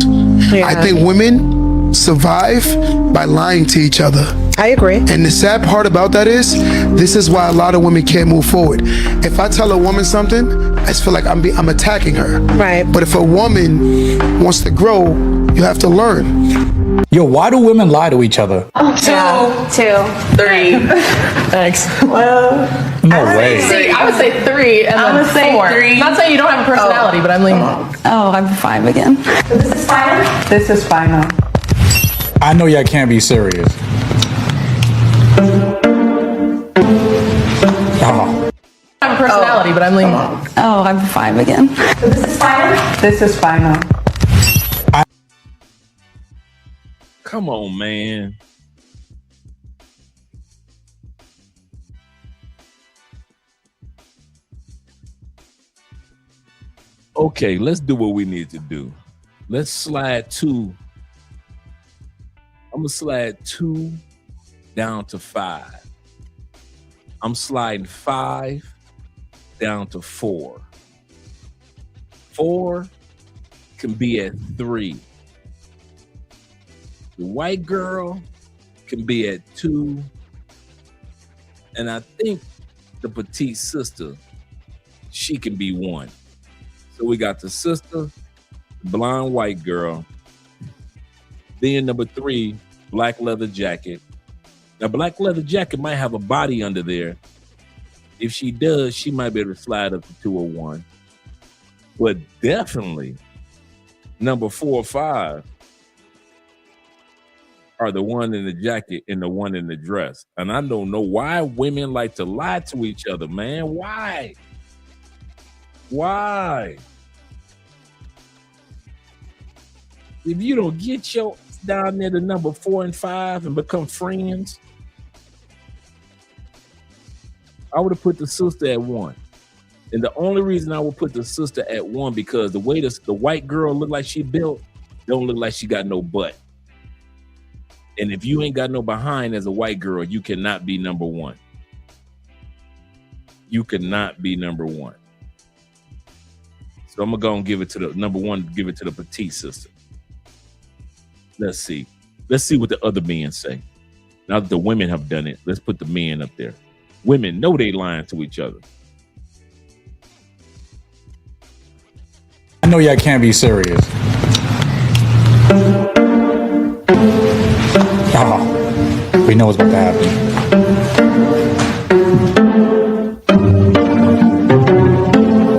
Yeah. I think women survive by lying to each other. I agree. And the sad part about that is, this is why a lot of women can't move forward. If I tell a woman something, I just feel like I'm attacking her. Right. But if a woman wants to grow, you have to learn. Yo, why do women lie to each other? Two, three. Thanks. Well, No way. See, I would say 3 and then 4. three. Not saying you don't have a personality, but I'm leaning. Oh, I'm 5 again. This is final. This is final. I know y'all can't be serious. Oh. I have a personality, but I'm leaning. Oh, I'm 5 again. This is final. This is final. Come on, man. Okay, let's do what we need to do. Let's slide 2. I'm gonna slide 2 down to 5. I'm sliding 5 down to 4. 4 can be at 3. The white girl can be at 2. And I think the petite sister, she can be 1. So we got the sister, the blonde white girl. Then number 3, black leather jacket. Now, black leather jacket might have a body under there. If she does, she might be able to slide up to 2 or 1. But definitely, number 4 or 5 are the one in the jacket and the one in the dress. And I don't know why women like to lie to each other, man. Why? Why? If you don't get your down there to number 4 and 5 and become friends, I would have put the sister at 1. And the only reason I would put the sister at 1 because the way the white girl look like she built, don't look like she got no butt. And if you ain't got no behind as a white girl, you cannot be number 1. You cannot be number 1. So I'm gonna go and give it to the number 1, give it to the petite sister. Let's see. Let's see what the other men say. Now that the women have done it, let's put the men up there. Women know they lying to each other. I know y'all can't be serious. Oh, we know what's about to happen.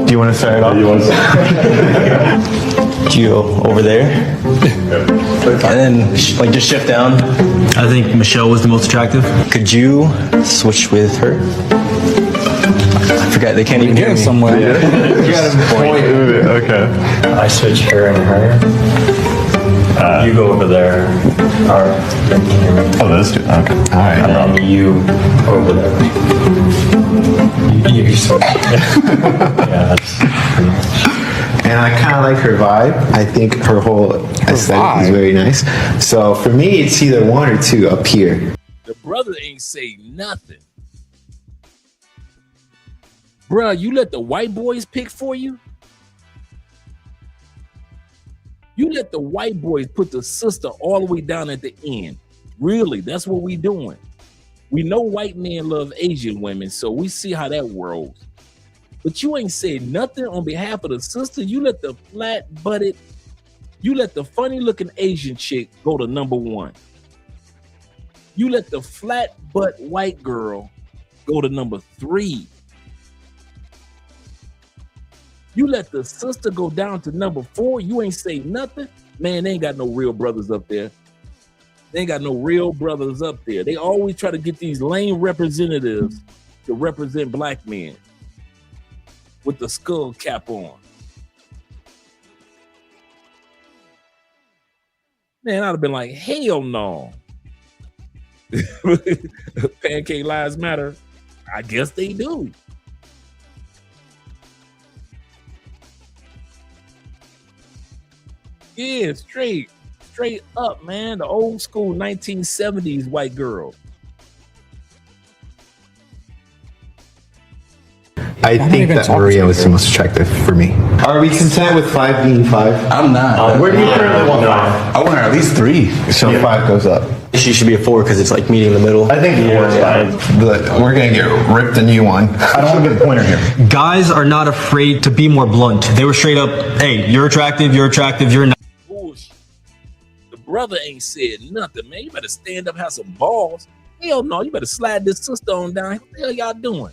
Do you want to start it off? You want to start? You go over there. And then like just shift down. I think Michelle was the most attractive. Could you switch with her? I forgot, they can't even hear me. Somewhere. Yeah. You got to point. Okay. I switch her and her. You go over there. Oh, those two. Okay. All right. And then you over there. You switch. Yeah, that's pretty much. And I kind of like her vibe. I think her whole aesthetic is very nice. So for me, it's either 1 or 2 up here. The brother ain't say nothing. Bruh, you let the white boys pick for you? You let the white boys put the sister all the way down at the end. Really, that's what we doing. We know white men love Asian women, so we see how that rolls. But you ain't said nothing on behalf of the sister. You let the flat-butted, you let the funny-looking Asian chick go to number one. You let the flat-butt white girl go to number 3. You let the sister go down to number 4. You ain't say nothing. Man, they ain't got no real brothers up there. They ain't got no real brothers up there. They always try to get these lame representatives to represent black men with the skull cap on. Man, I'd have been like, hell no. Pancake lives matter. I guess they do. Yeah, straight up, man. The old school 1970s white girl. I think that Maria was the most attractive for me. Are we content with 5 being 5? I'm not. Where do you currently want 5? I want her at least 3. So 5 goes up. She should be a 4 because it's like meeting in the middle. I think 4 is fine. But we're gonna get ripped a new one. I don't want to get the pointer here. Guys are not afraid to be more blunt. They were straight up, hey, you're attractive, you're not. Bullshit. The brother ain't said nothing, man. You better stand up, have some balls. Hell no, you better slide this sister on down. What the hell y'all doing?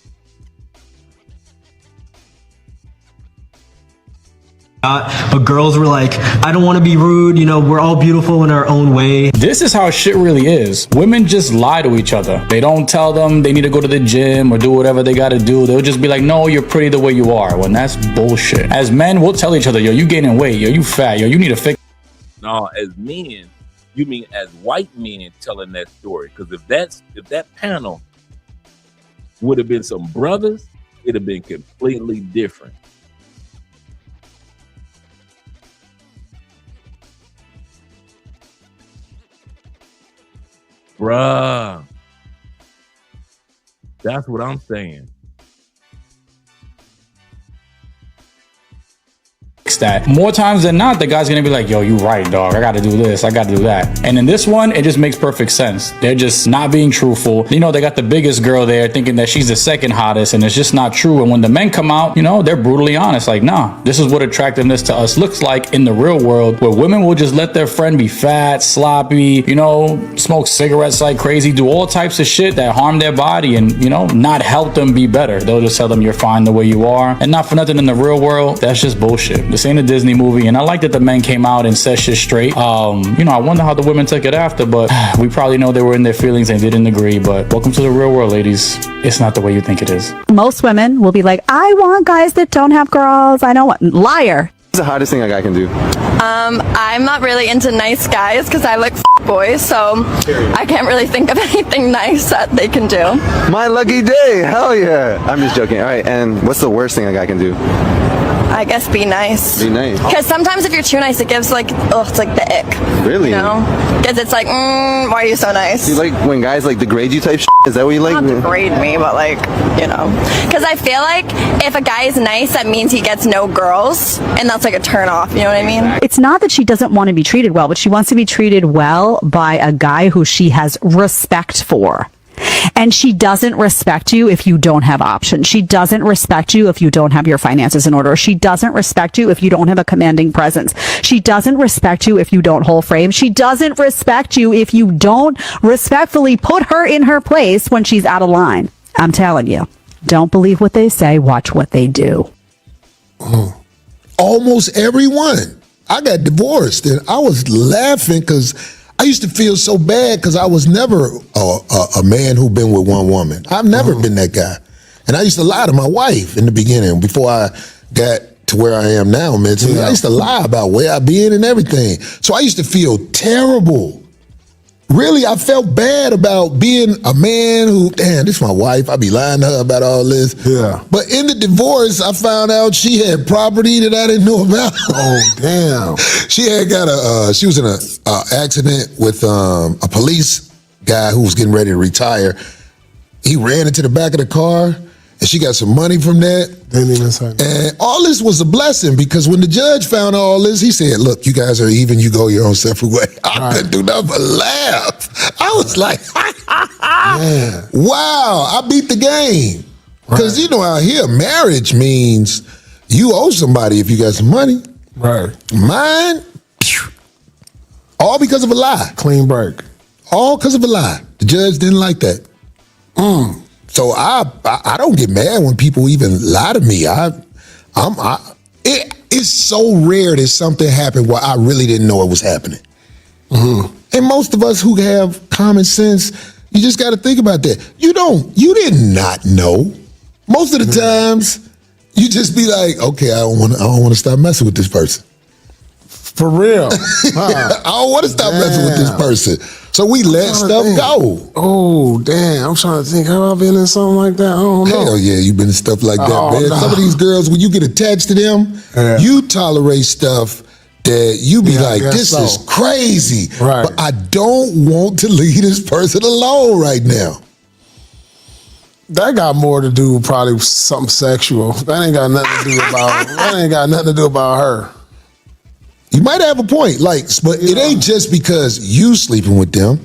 But girls were like, I don't want to be rude, you know, we're all beautiful in our own way. This is how shit really is. Women just lie to each other. They don't tell them they need to go to the gym or do whatever they got to do. They'll just be like, no, you're pretty the way you are. When that's bullshit. As men, we'll tell each other, yo, you gaining weight, yo, you fat, yo, you need to fix. No, as men, you mean as white men telling that story. Because if that panel would have been some brothers, it'd have been completely different. Bruh. That's what I'm saying. That more times than not, the guy's gonna be like, yo, you right, dog, I gotta do this, I gotta do that. And in this one, it just makes perfect sense. They're just not being truthful. You know, they got the biggest girl there thinking that she's the second hottest, and it's just not true. And when the men come out, you know, they're brutally honest, like, nah, this is what attractiveness to us looks like in the real world, where women will just let their friend be fat, sloppy, you know, smoke cigarettes like crazy, do all types of shit that harm their body and, you know, not help them be better. They'll just tell them you're fine the way you are. And not for nothing, in the real world, that's just bullshit. This ain't a Disney movie, and I like that the men came out and said shit straight. You know, I wonder how the women took it after, but we probably know they were in their feelings and didn't agree. But welcome to the real world, ladies. It's not the way you think it is. Most women will be like, I want guys that don't have girls. I don't want. Liar. What's the hottest thing a guy can do? I'm not really into nice guys because I like boys, so I can't really think of anything nice that they can do. My lucky day. Hell yeah. I'm just joking. All right. And what's the worst thing a guy can do? I guess be nice. Be nice. Because sometimes if you're too nice, it gives like, it's like the ick. Really? You know? Because it's like, why are you so nice? You like when guys like degrade you type shit? Is that what you like? Not degrade me, but like, you know. Because I feel like if a guy is nice, that means he gets no girls. And that's like a turn off. You know what I mean? It's not that she doesn't want to be treated well, but she wants to be treated well by a guy who she has respect for. And she doesn't respect you if you don't have options. She doesn't respect you if you don't have your finances in order. She doesn't respect you if you don't have a commanding presence. She doesn't respect you if you don't hold frame. She doesn't respect you if you don't respectfully put her in her place when she's out of line. I'm telling you, don't believe what they say, watch what they do. Almost everyone. I got divorced and I was laughing because I used to feel so bad because I was never a man who been with one woman. I've never been that guy. And I used to lie to my wife in the beginning before I got to where I am now mentally. Yeah. I used to lie about where I been and everything. So I used to feel terrible. Really, I felt bad about being a man who, damn, this is my wife. I be lying to her about all this. Yeah. But in the divorce, I found out she had property that I didn't know about. Oh, damn. She had got she was in a accident with a police guy who was getting ready to retire. He ran into the back of the car and she got some money from that. And all this was a blessing because when the judge found all this, he said, look, you guys are even, you go your own separate way. I couldn't do nothing but laugh. I was like, wow, I beat the game. Because you know out here, marriage means you owe somebody if you got some money. Right. Mine, all because of a lie. Clean break. All because of a lie. The judge didn't like that. So I don't get mad when people even lie to me. It's so rare that something happened where I really didn't know it was happening. And most of us who have common sense, you just got to think about that. You did not know. Most of the times, you just be like, okay, I don't want to stop messing with this person. For real. I don't want to stop messing with this person. So we let stuff go. Oh, damn. I'm trying to think. Have I been in something like that? I don't know. Hell yeah, you've been in stuff like that, man. No. Some of these girls, when you get attached to them, you tolerate stuff that you be like, this is crazy. Right. But I don't want to leave this person alone right now. That got more to do with probably something sexual. That ain't got nothing to do about her. You might have a point, but it ain't just because you sleeping with them.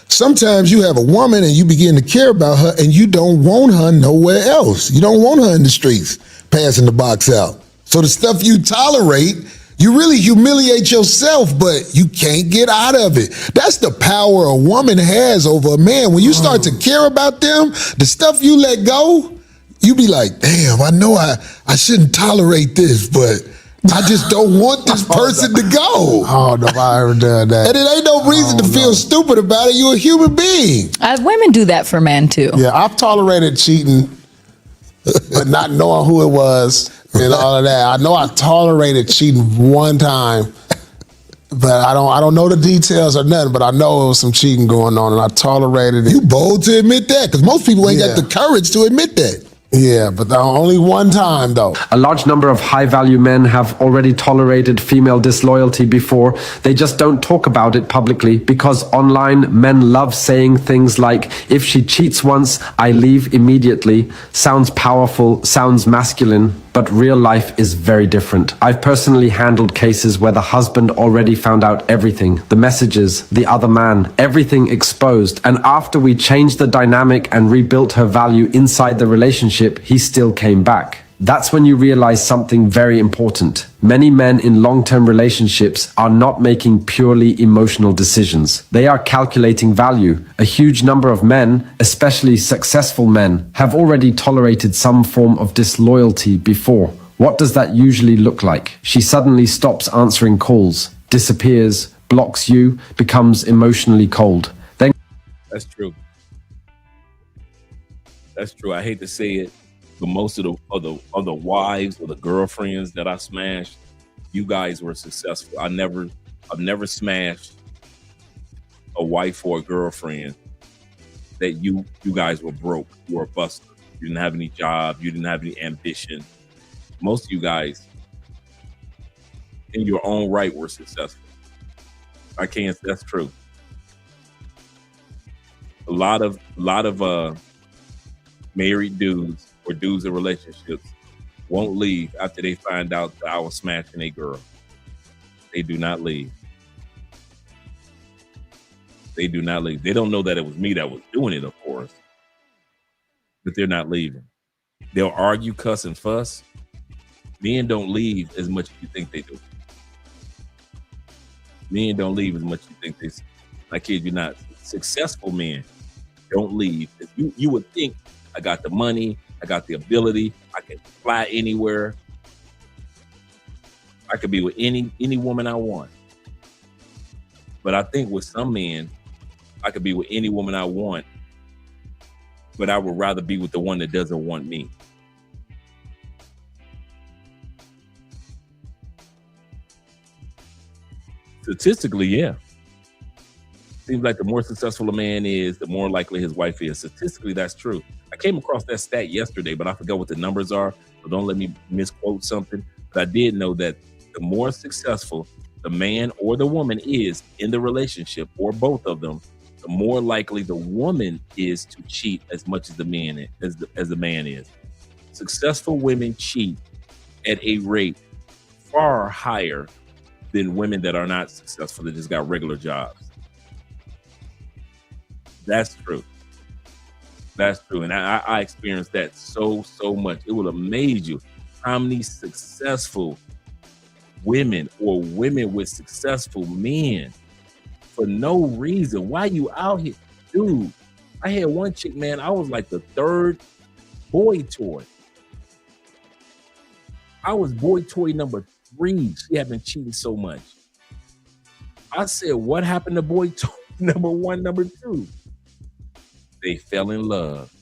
Sometimes you have a woman and you begin to care about her and you don't want her nowhere else. You don't want her in the streets passing the box out. So the stuff you tolerate, you really humiliate yourself, but you can't get out of it. That's the power a woman has over a man. When you start to care about them, the stuff you let go, you be like, damn, I know I shouldn't tolerate this, but I just don't want this person to go. Oh, no, I ever done that. And it ain't no reason to feel stupid about it. You're a human being. Women do that for men too. Yeah, I've tolerated cheating, but not knowing who it was and all of that. I know I tolerated cheating one time, but I don't know the details or nothing, but I know it was some cheating going on and I tolerated it. You bold to admit that, because most people ain't got the courage to admit that. Yeah, but only one time though. A large number of high-value men have already tolerated female disloyalty before. They just don't talk about it publicly because online men love saying things like, if she cheats once, I leave immediately. Sounds powerful, sounds masculine, but real life is very different. I've personally handled cases where the husband already found out everything, the messages, the other man, everything exposed. And after we changed the dynamic and rebuilt her value inside the relationship, he still came back. That's when you realize something very important. Many men in long-term relationships are not making purely emotional decisions. They are calculating value. A huge number of men, especially successful men, have already tolerated some form of disloyalty before. What does that usually look like? She suddenly stops answering calls, disappears, blocks you, becomes emotionally cold. Then That's true. That's true. I hate to say it, but most of the wives or the girlfriends that I smashed, you guys were successful. I've never smashed a wife or a girlfriend that you guys were broke. You were a buster. You didn't have any job. You didn't have any ambition. Most of you guys, in your own right, were successful. That's true. A lot of married dudes or dudes in relationships won't leave after they find out that I was smashing a girl. They do not leave. They do not leave. They don't know that it was me that was doing it, of course, but they're not leaving. They'll argue, cuss, and fuss. Men don't leave as much as you think they do. Men don't leave as much as you think they do. I kid you not. Successful men don't leave. You would think, I got the money, I got the ability, I can fly anywhere. I could be with any woman I want. But I think with some men, I could be with any woman I want, but I would rather be with the one that doesn't want me. Statistically, yeah. Seems like the more successful a man is, the more likely his wife is. Statistically, that's true. I came across that stat yesterday, but I forgot what the numbers are. So don't let me misquote something. But I did know that the more successful the man or the woman is in the relationship, or both of them, the more likely the woman is to cheat as much as the man as the man is. Successful women cheat at a rate far higher than women that are not successful, that just got regular jobs. That's true. That's true. And I experienced that so much. It will amaze you how many successful women or women with successful men for no reason. Why you out here? Dude, I had one chick, man, I was like the third boy toy. I was boy toy number 3. She had been cheating so much. I said, what happened to boy toy number 1, number 2? They fell in love.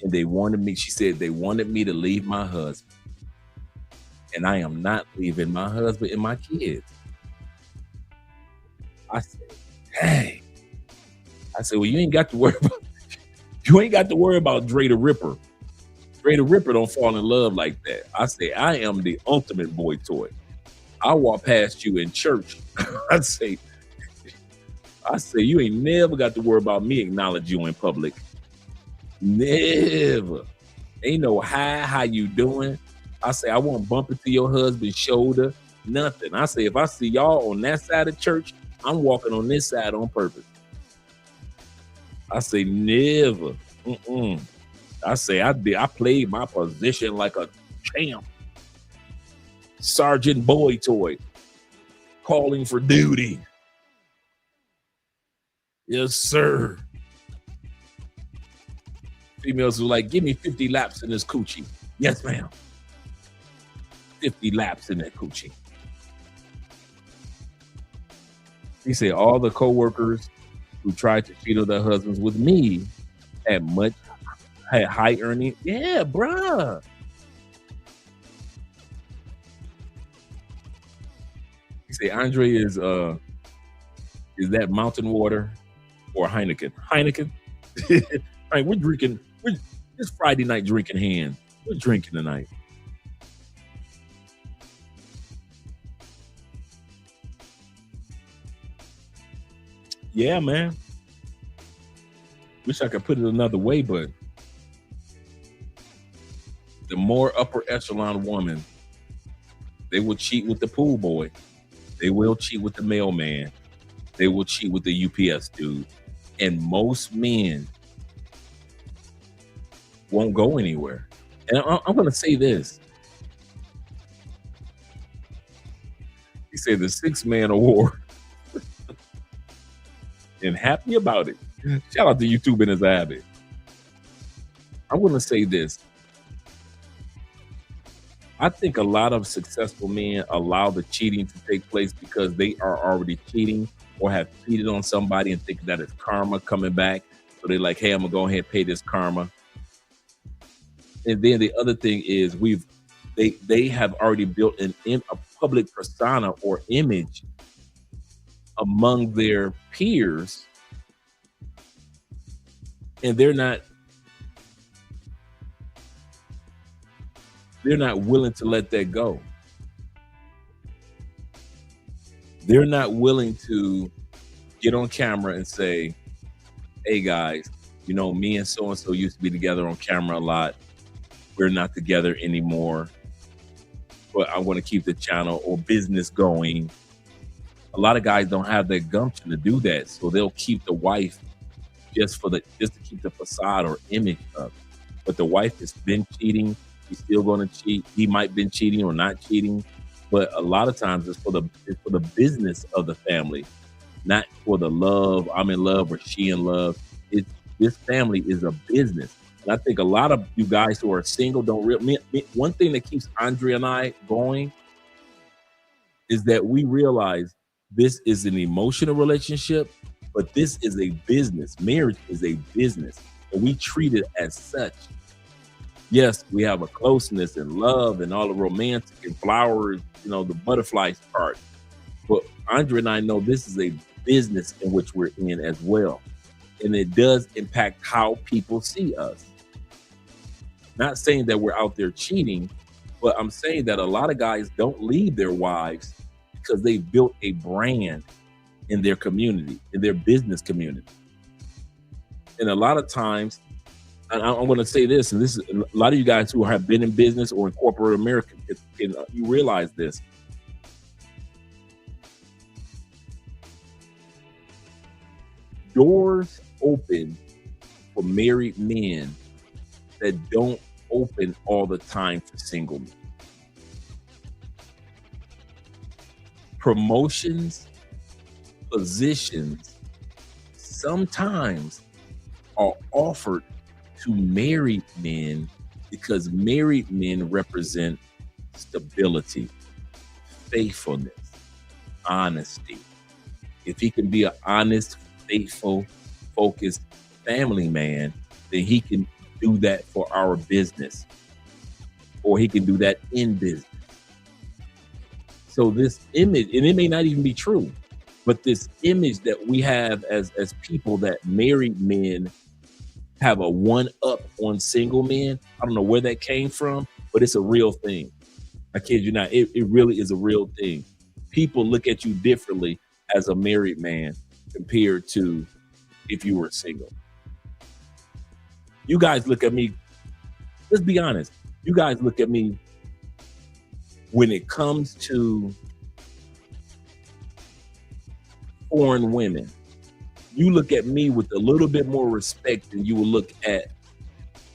And they wanted me, she said, they wanted me to leave my husband. And I am not leaving my husband and my kids. I said, dang. I said, well, you ain't got to worry about Dre the Ripper. Dre the Ripper don't fall in love like that. I say, I am the ultimate boy toy. I walk past you in church. I say, you ain't never got to worry about me acknowledge you in public. Never. Ain't no hi, how you doing? I say, I won't bump into your husband's shoulder. Nothing. I say, if I see y'all on that side of church, I'm walking on this side on purpose. I say, never. I say, I played my position like a champ. Sergeant Boy Toy. Calling for duty. Yes, sir. Females were like, give me 50 laps in this coochie. Yes, ma'am. 50 laps in that coochie. He said all the co-workers who tried to cheat on their husbands with me had high earning. Yeah, bruh. He said Andre is that mountain water or Heineken? Heineken. All right, we're drinking. It's Friday night drinking hand. We're drinking tonight. Yeah, man. Wish I could put it another way, but the more upper echelon woman, they will cheat with the pool boy. They will cheat with the mailman. They will cheat with the UPS dude. And most men won't go anywhere. And I'm going to say this. He said the 6-man award. And happy about it. Shout out to YouTube and his habit. I'm going to say this. I think a lot of successful men allow the cheating to take place because they are already cheating or have cheated on somebody and think that it's karma coming back. So they're like, hey, I'm going to go ahead and pay this karma. And then the other thing is they have already built a public persona or image among their peers, and they're not willing to let that go. They're not willing to get on camera and say, hey guys, you know, me and so-and-so used to be together on camera a lot. We're not together anymore, but I want to keep the channel or business going. A lot of guys don't have that gumption to do that, so they'll keep the wife just to keep the facade or image up. But the wife has been cheating. He's still going to cheat. He might have been cheating or not cheating, but a lot of times it's for the business of the family, not for the love. I'm in love or she in love. This family is a business. And I think a lot of you guys who are single don't really. One thing that keeps Andre and I going is that we realize this is an emotional relationship, but this is a business. Marriage is a business, and we treat it as such. Yes, we have a closeness and love and all the romantic and flowers, you know, the butterflies part. But Andre and I know this is a business in which we're in as well. And it does impact how people see us. Not saying that we're out there cheating, but I'm saying that a lot of guys don't leave their wives because they built a brand in their community, in their business community. And a lot of times, and I'm going to say this, and this is a lot of you guys who have been in business or in corporate America, you realize this. Doors open for married men that don't open all the time for single men. Promotions, positions, sometimes are offered to married men because married men represent stability, faithfulness, honesty. If he can be an honest, faithful, focused family man, then he can do that for our business, or he can do that in business. So this image, and it may not even be true, but this image that we have as people that married men have a one-up on single men, I don't know where that came from, but it's a real thing. I kid you not, it really is a real thing. People look at you differently as a married man compared to if you were single. You guys look at me, let's be honest, you guys look at me when it comes to foreign women. You look at me with a little bit more respect than you will look at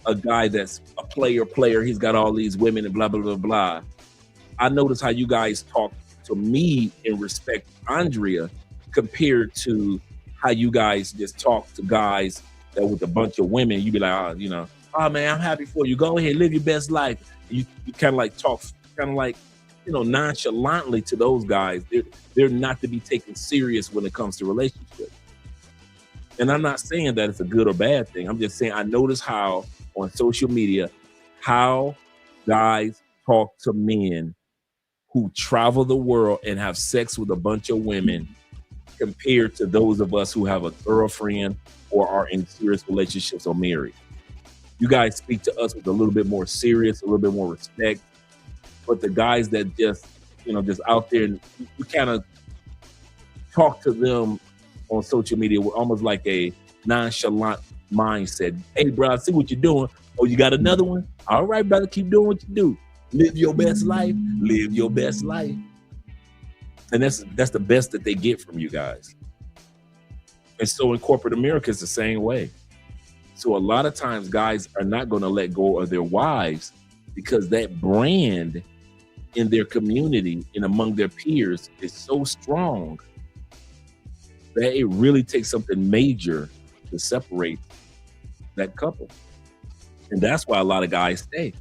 a guy that's a player. He's got all these women and blah, blah, blah, blah. I notice how you guys talk to me and respect Andrea compared to how you guys just talk to guys that with a bunch of women. You be like, oh man, I'm happy for you. Go ahead, live your best life. You kind of like talk kind of like, nonchalantly to those guys. They're not to be taken serious when it comes to relationships. And I'm not saying that it's a good or bad thing. I'm just saying I notice how on social media, how guys talk to men who travel the world and have sex with a bunch of women compared to those of us who have a girlfriend or are in serious relationships or married. You guys speak to us with a little bit more serious, a little bit more respect. But the guys that just out there, you kind of talk to them on social media with almost like a nonchalant mindset. Hey, bro, I see what you're doing. Oh, you got another one? All right, brother, keep doing what you do. Live your best life. Live your best life. And that's the best that they get from you guys. And so in corporate America, it's the same way. So a lot of times guys are not going to let go of their wives because that brand in their community and among their peers is so strong that it really takes something major to separate that couple. And that's why a lot of guys stay.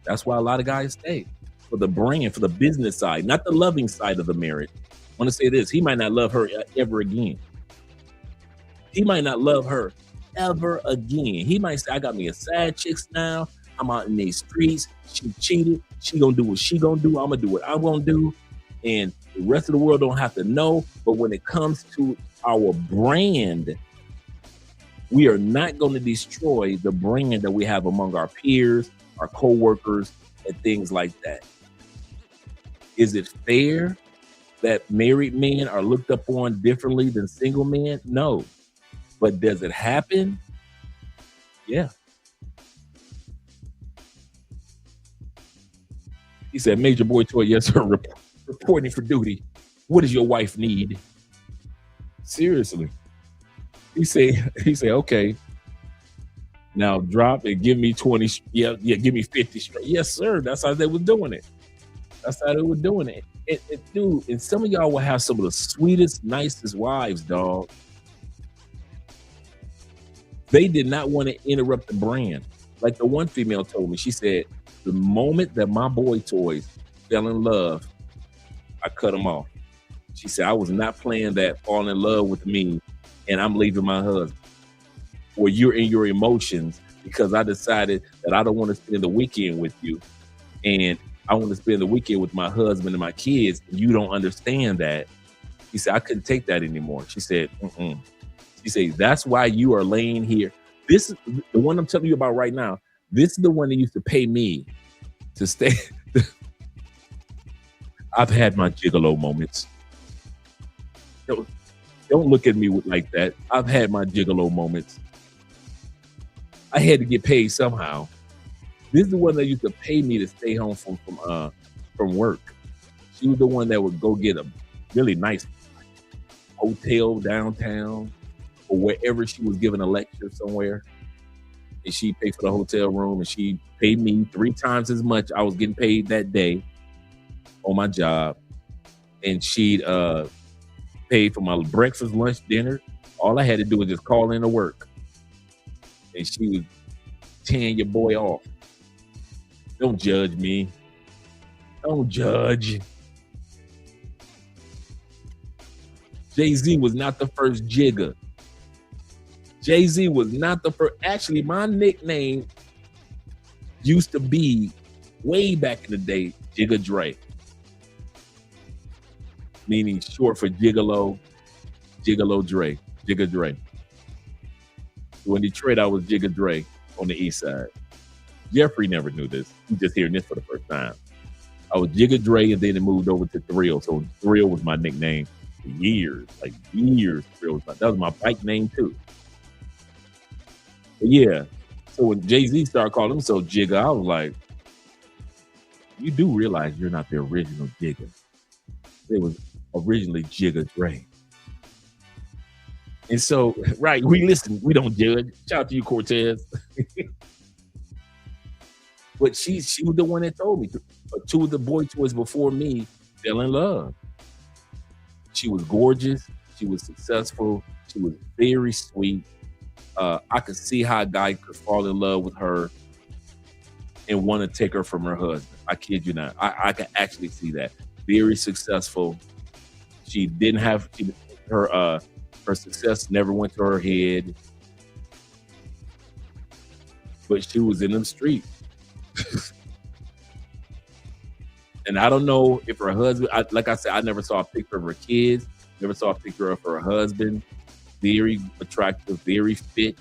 That's why a lot of guys stay. For the brand, for the business side, not the loving side of the marriage. I want to say this, he might not love her ever again. He might not love her ever again. He might say, I got me a side chicks now. I'm out in these streets. She cheated. She gonna do what she gonna do. I'm gonna do what I'm gonna do. And the rest of the world don't have to know. But when it comes to our brand, we are not going to destroy the brand that we have among our peers, our co-workers, and things like that. Is it fair that married men are looked upon differently than single men? No. But does it happen? Yeah. He said, Major Boy Toy, yes, sir, reporting for duty. What does your wife need? Seriously. He say, okay, now drop and give me 20. Yeah, give me 50 straight. Yes, sir. That's how they were doing it. That's how they were doing it. Dude, and some of y'all will have some of the sweetest, nicest wives, dog. They did not want to interrupt the brand. Like the one female told me, she said, the moment that my boy toys fell in love, I cut them off. She said, I was not playing that fall in love with me and I'm leaving my husband. Or you're in your emotions because I decided that I don't want to spend the weekend with you. And I want to spend the weekend with my husband and my kids. And you don't understand that. She said, I couldn't take that anymore. She said, She said, that's why you are laying here. This is the one I'm telling you about right now. This is the one that used to pay me to stay. I've had my gigolo moments. Don't look at me like that. I've had my gigolo moments. I had to get paid somehow. This is the one that used to pay me to stay home from work. She was the one that would go get a really nice hotel downtown or wherever she was giving a lecture somewhere. And she paid for the hotel room, and she paid me 3 times as much I was getting paid that day on my job. And she'd paid for my breakfast, lunch, dinner. All I had to do was just call in to work. And she was tearing your boy off. Don't judge me. Don't judge. Jay-Z was not the first jigger. Jay-Z was not the first. Actually, my nickname used to be, way back in the day, Jigga Dre. Meaning short for Gigolo, Gigolo Dre, Jigga Dre. So in Detroit, I was Jigga Dre on the east side. Jeffrey never knew this. He's just hearing this for the first time. I was Jigga Dre, and then it moved over to Thrill. So Thrill was my nickname for years, like years. That was my bike name too. But yeah, so when Jay-Z started calling himself Jigga, I was like, you do realize you're not the original Jigga. It was originally Jigga Dre. And so, right, we listen, we don't judge. Shout out to you, Cortez. But she was the one that told me. 2 of the boy toys before me fell in love. She was gorgeous. She was successful. She was very sweet. I could see how a guy could fall in love with her and want to take her from her husband. I kid you not. I can actually see that. Very successful. She didn't have her success never went to her head, but she was in them streets. And I don't know if her husband, like I said, I never saw a picture of her kids, never saw a picture of her husband. Very attractive, very fit,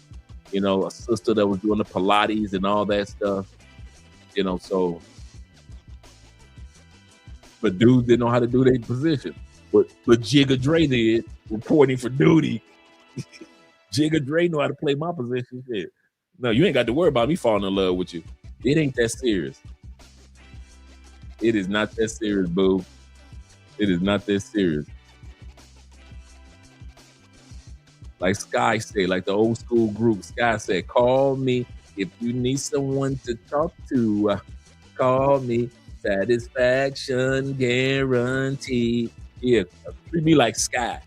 a sister that was doing the Pilates and all that stuff, so. But dudes didn't know how to do their position. But Jigga Dre did, reporting for duty. Jigga Dre know how to play my position. Shit. No, you ain't got to worry about me falling in love with you. It ain't that serious. It is not that serious, boo. It is not that serious. Like Sky said, like the old school group, Sky said, call me if you need someone to talk to. Call me. Satisfaction guaranteed. Yeah, treat me like Sky.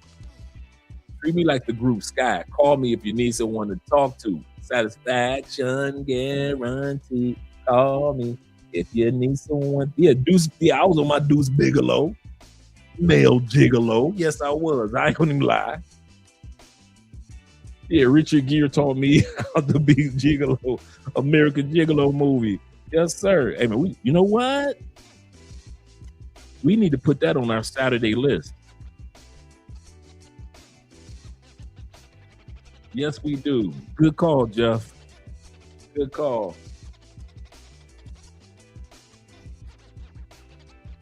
Treat me like the group Sky. Call me if you need someone to talk to. Satisfaction guaranteed. Call me if you need someone. Yeah, Deuce. Yeah, I was on my Deuce Bigelow. Male gigolo. Yes, I was. I ain't gonna even lie. Yeah, Richard Gere taught me how to be gigolo. American Gigolo movie. Yes, sir. Hey, man, you know what? We need to put that on our Saturday list. Yes, we do. Good call, Jeff. Good call.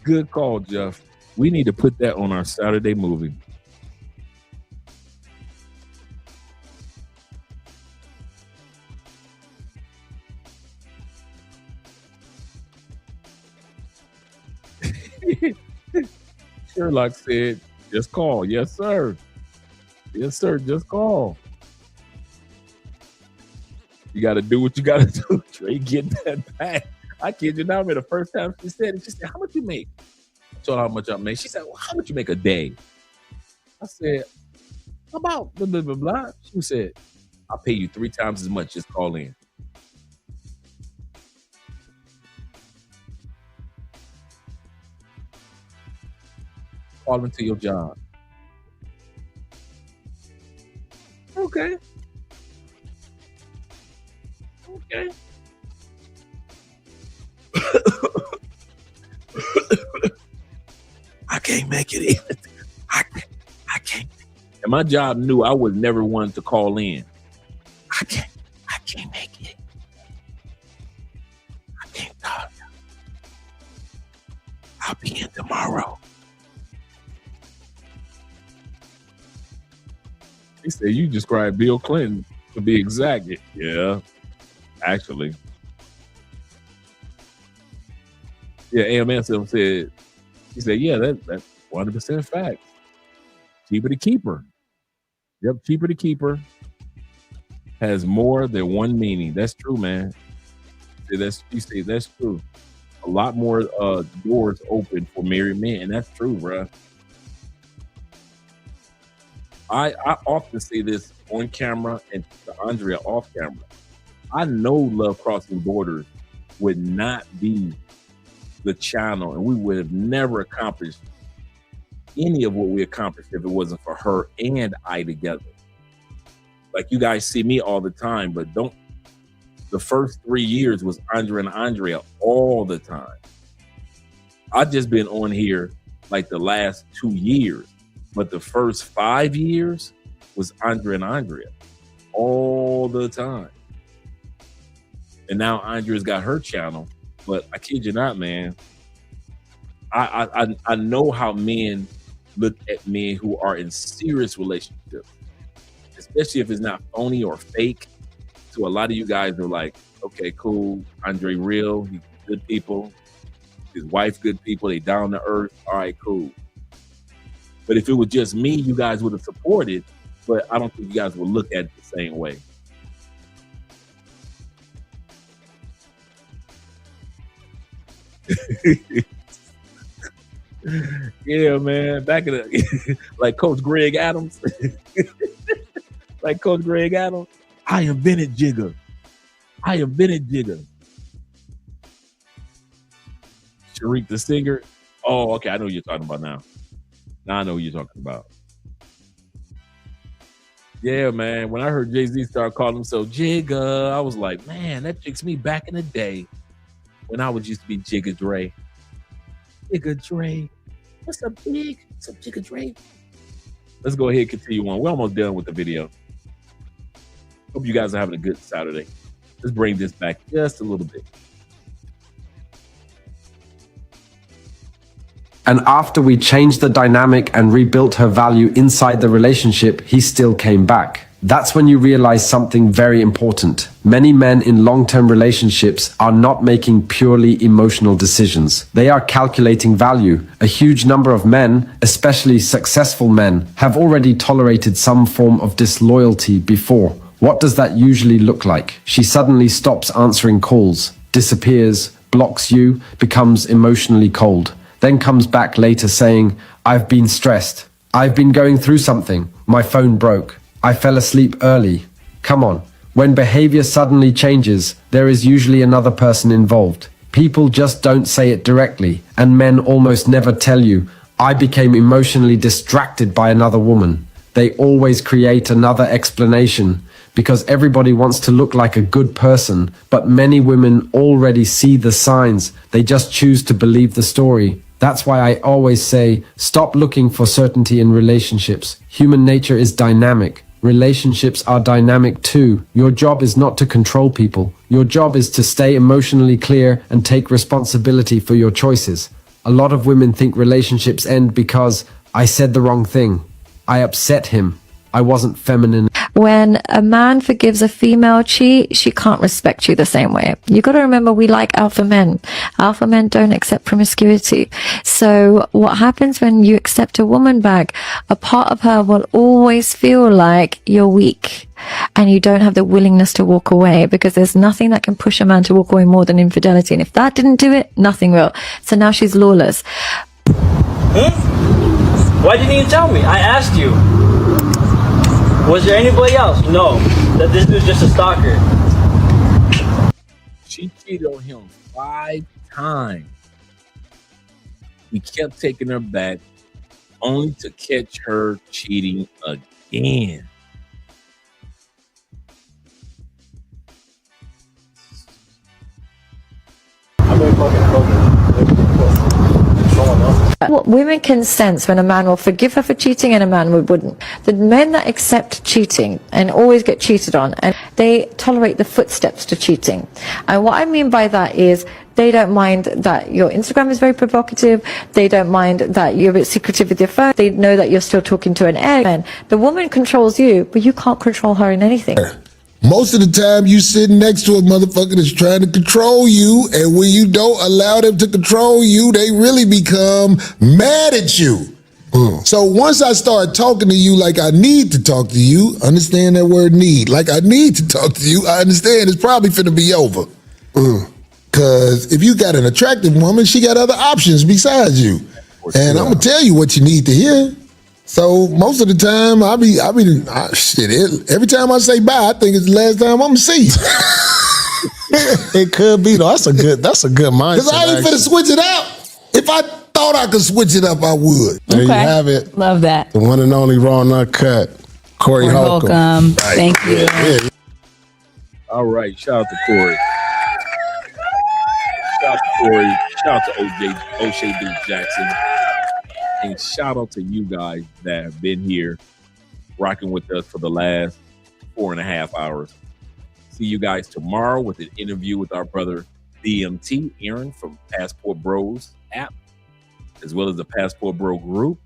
Good call, Jeff. We need to put that on our Saturday movie. Sherlock said, just call. Yes, sir. Yes, sir. Just call. You got to do what you got to do. Trey, get that back. I kid you not, man. The first time she said it, she said, how much you make? I told her how much I make. She said, well, how much you make a day? I said, about blah, blah, blah, blah. She said, I'll pay you 3 times as much. Just call in. Call into your job. Okay. Okay. I can't make it in. I can't. And my job knew I was never one to call in. I can't make it. I can't talk. I'll be in tomorrow. He said you described Bill Clinton to be exact. Yeah, actually. Yeah, AMS said, he said, yeah, that's 100% fact. Cheaper to keep her. Yep, cheaper to keep her has more than one meaning. That's true, man. You say that's true. A lot more doors open for married men, and that's true, bro. I often say this on camera and to Andrea off camera. I know Love Crossing Borders would not be the channel, and we would have never accomplished any of what we accomplished if it wasn't for her and I together. Like, you guys see me all the time, but the first 3 years was Andrea and Andrea all the time. I've just been on here like the last 2 years, but the first 5 years was Andrea and Andrea all the time. And now Andrea's got her channel, but I kid you not, man. I know how men look at men who are in serious relationships, especially if it's not phony or fake. So a lot of you guys are like, okay, cool, Andre real, he's good people, his wife good people, they down to earth, all right, cool. But if it was just me, you guys would have supported, but I don't think you guys would look at it the same way. Yeah, man, back in the like Coach Greg Adams. Like Coach Greg Adams. I invented Jigga. Sharik the singer. Oh, okay. I know what you're talking about now. Now I know what you're talking about. Yeah, man. When I heard Jay-Z start calling himself Jigga, I was like, man, that takes me back in the day when I would used to be Jigga Dre. Jigga Dre. What's up, Jig? What's up, Jigga Dre? Let's go ahead and continue on. We're almost done with the video. Hope you guys are having a good Saturday. Let's bring this back just a little bit. And after we changed the dynamic and rebuilt her value inside the relationship, he still came back. That's when you realize something very important. Many men in long-term relationships are not making purely emotional decisions. They are calculating value. A huge number of men, especially successful men, have already tolerated some form of disloyalty before. What does that usually look like? She suddenly stops answering calls, disappears, blocks you, becomes emotionally cold, then comes back later saying, I've been stressed. I've been going through something. My phone broke. I fell asleep early. Come on. When behavior suddenly changes, there is usually another person involved. People just don't say it directly, and men almost never tell you, I became emotionally distracted by another woman. They always create another explanation because everybody wants to look like a good person, but many women already see the signs. They just choose to believe the story. That's why I always say, stop looking for certainty in relationships. Human nature is dynamic. Relationships are dynamic too. Your job is not to control people. Your job is to stay emotionally clear and take responsibility for your choices. A lot of women think relationships end because I said the wrong thing. I upset him. I wasn't feminine. When a man forgives a female cheat, she can't respect you the same way. You got to remember, we like alpha men. Alpha men don't accept promiscuity. So what happens when you accept a woman back? A part of her will always feel like you're weak and you don't have the willingness to walk away, because there's nothing that can push a man to walk away more than infidelity. And if that didn't do it, nothing will. So now she's lawless. Why didn't you tell me? I asked you. Was there anybody else? No. That this dude's just a stalker. She cheated on him 5 times. He kept taking her back, only to catch her cheating again. I've been fucking broken. Someone else. What women can sense when a man will forgive her for cheating and a man wouldn't. The men that accept cheating and always get cheated on, and they tolerate the footsteps to cheating. And what I mean by that is they don't mind that your Instagram is very provocative. They don't mind that you're a bit secretive with your phone. They know that you're still talking to an ex. And the woman controls you, but you can't control her in anything. Most of the time you sitting next to a motherfucker that's trying to control you, and when you don't allow them to control you, they really become mad at you. So once I start talking to you like I need to talk to you, understand that word need, like I need to talk to you, I understand it's probably finna be over. Cause if you got an attractive woman, she got other options besides you. And I'm gonna tell you what you need to hear. So most of the time, every time I say bye, I think it's the last time I'm gonna see you. It could be though. That's a good mindset. Cause I ain't finna switch it out. If I thought I could switch it up, I would. There you have it. Love that. The one and only Raw and Uncut, Corey Holcomb. Thank you. Yeah. All right, shout out to Corey. Shout out to Corey. Shout out to O'Shea B. Jackson. And shout out to you guys that have been here rocking with us for the last 4.5 hours. See you guys tomorrow with an interview with our brother DMT, Aaron from Passport Bros app, as well as the Passport Bro group.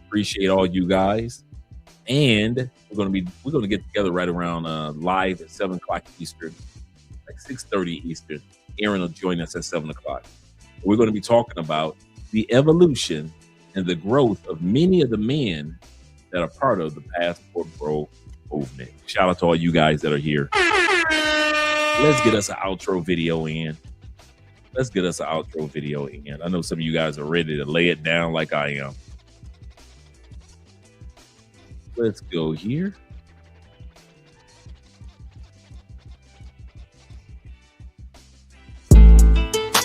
Appreciate all you guys. And we're gonna get together right around live at 7 o'clock Eastern, like 6:30 Eastern. Aaron will join us at 7 o'clock. We're going to be talking about the evolution and the growth of many of the men that are part of the Passport Bro movement. Shout out to all you guys that are here. Let's get us an outro video in. I know some of you guys are ready to lay it down like I am. Let's go here.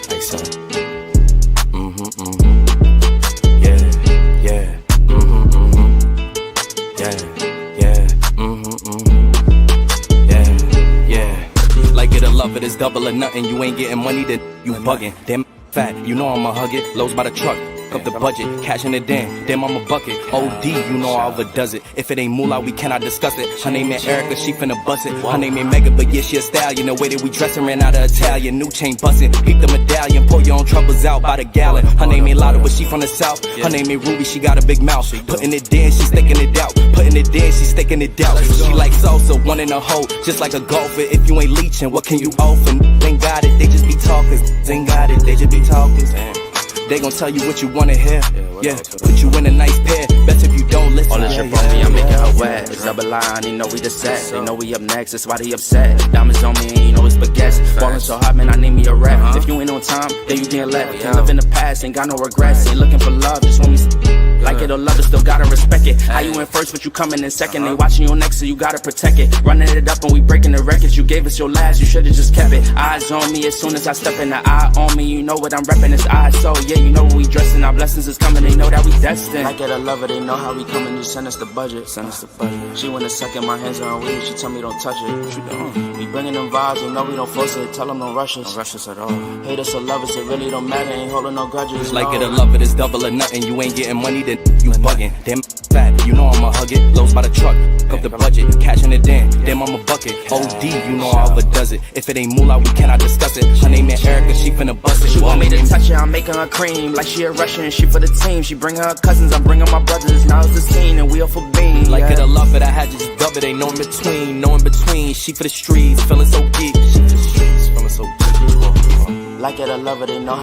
Hey, son. Yeah. Yeah. Like it or love it, it's double or nothing. You ain't getting money, then you bugging. Damn fat, you know I'ma hug it. Lows by the truck. Up the budget, cashing it in, damn I'm a bucket. OD, you know I overdoes it. If it ain't moolah, we cannot discuss it. Her name ain't Erica, she finna bust it. Her name ain't Mega, but yeah, she a stallion. The way that we dressin' ran out of Italian. New chain bustin', keep the medallion. Pour your own troubles out by the gallon. Her name ain't Lotta, but she from the south. Her name ain't Ruby, she got a big mouth. Putting it in, she sticking it out. Putting it in, she sticking it out. She like salsa, one in a hole, just like a golfer. If you ain't leeching, what can you offer? Ain't got it, they just be talking. Ain't got it, they just be talking. They gon' tell you what you wanna hear. Yeah, put you in a nice pair. Best if you don't listen. All this shit from me, I'm making her wet. It's double line, they know we the set. They know we up next, that's why they upset. Diamonds on me, and you know it's baguettes. Ballin' so hot, man, I need me a rap. If you ain't on time, then you can't let. Can't live in the past, ain't got no regrets. Ain't looking for love, just want me. Like it or love it, still gotta respect it. How you in first, but you coming in second. They watching you next, so you gotta protect it. Running it up and we breaking the records. You gave us your last, you should've just kept it. Eyes on me as soon as I step in. The eye on me, you know what I'm reppin'. It's eyes, so yeah, you know what we dressin'. Our blessings is coming, they know that we destined. Like it or love it, they know how we coming. Just send us the budget, She wanna suck in my hands on weed, she tell me don't touch it. What you doing? We bringing them vibes, you know we don't force it. Tell them don't rush us. Don't rush us at all. Hate us or love us, it really don't matter. Ain't holding no grudges. Like it or love it, it's double or nothing. You ain't getting money, then you bugging. Damn fat, you know I'ma hug it. Lows by the truck, up the budget, cashing it in. Damn I'm a bucket. OD, you know I overdoes it. If it ain't moolah, we cannot discuss it. Her name ain't Erica, she finna bust it. She want me to touch it, I'm making her cream. Like she a Russian, she for the team. She bring her cousins, I'm bringing my brothers. Now it's the scene and we are for being. Like it or love it, I had to just dub it. Ain't no in between, no in between. She for the streets, feeling so geek. She for the streets, feeling so geek. Like it or love it, they know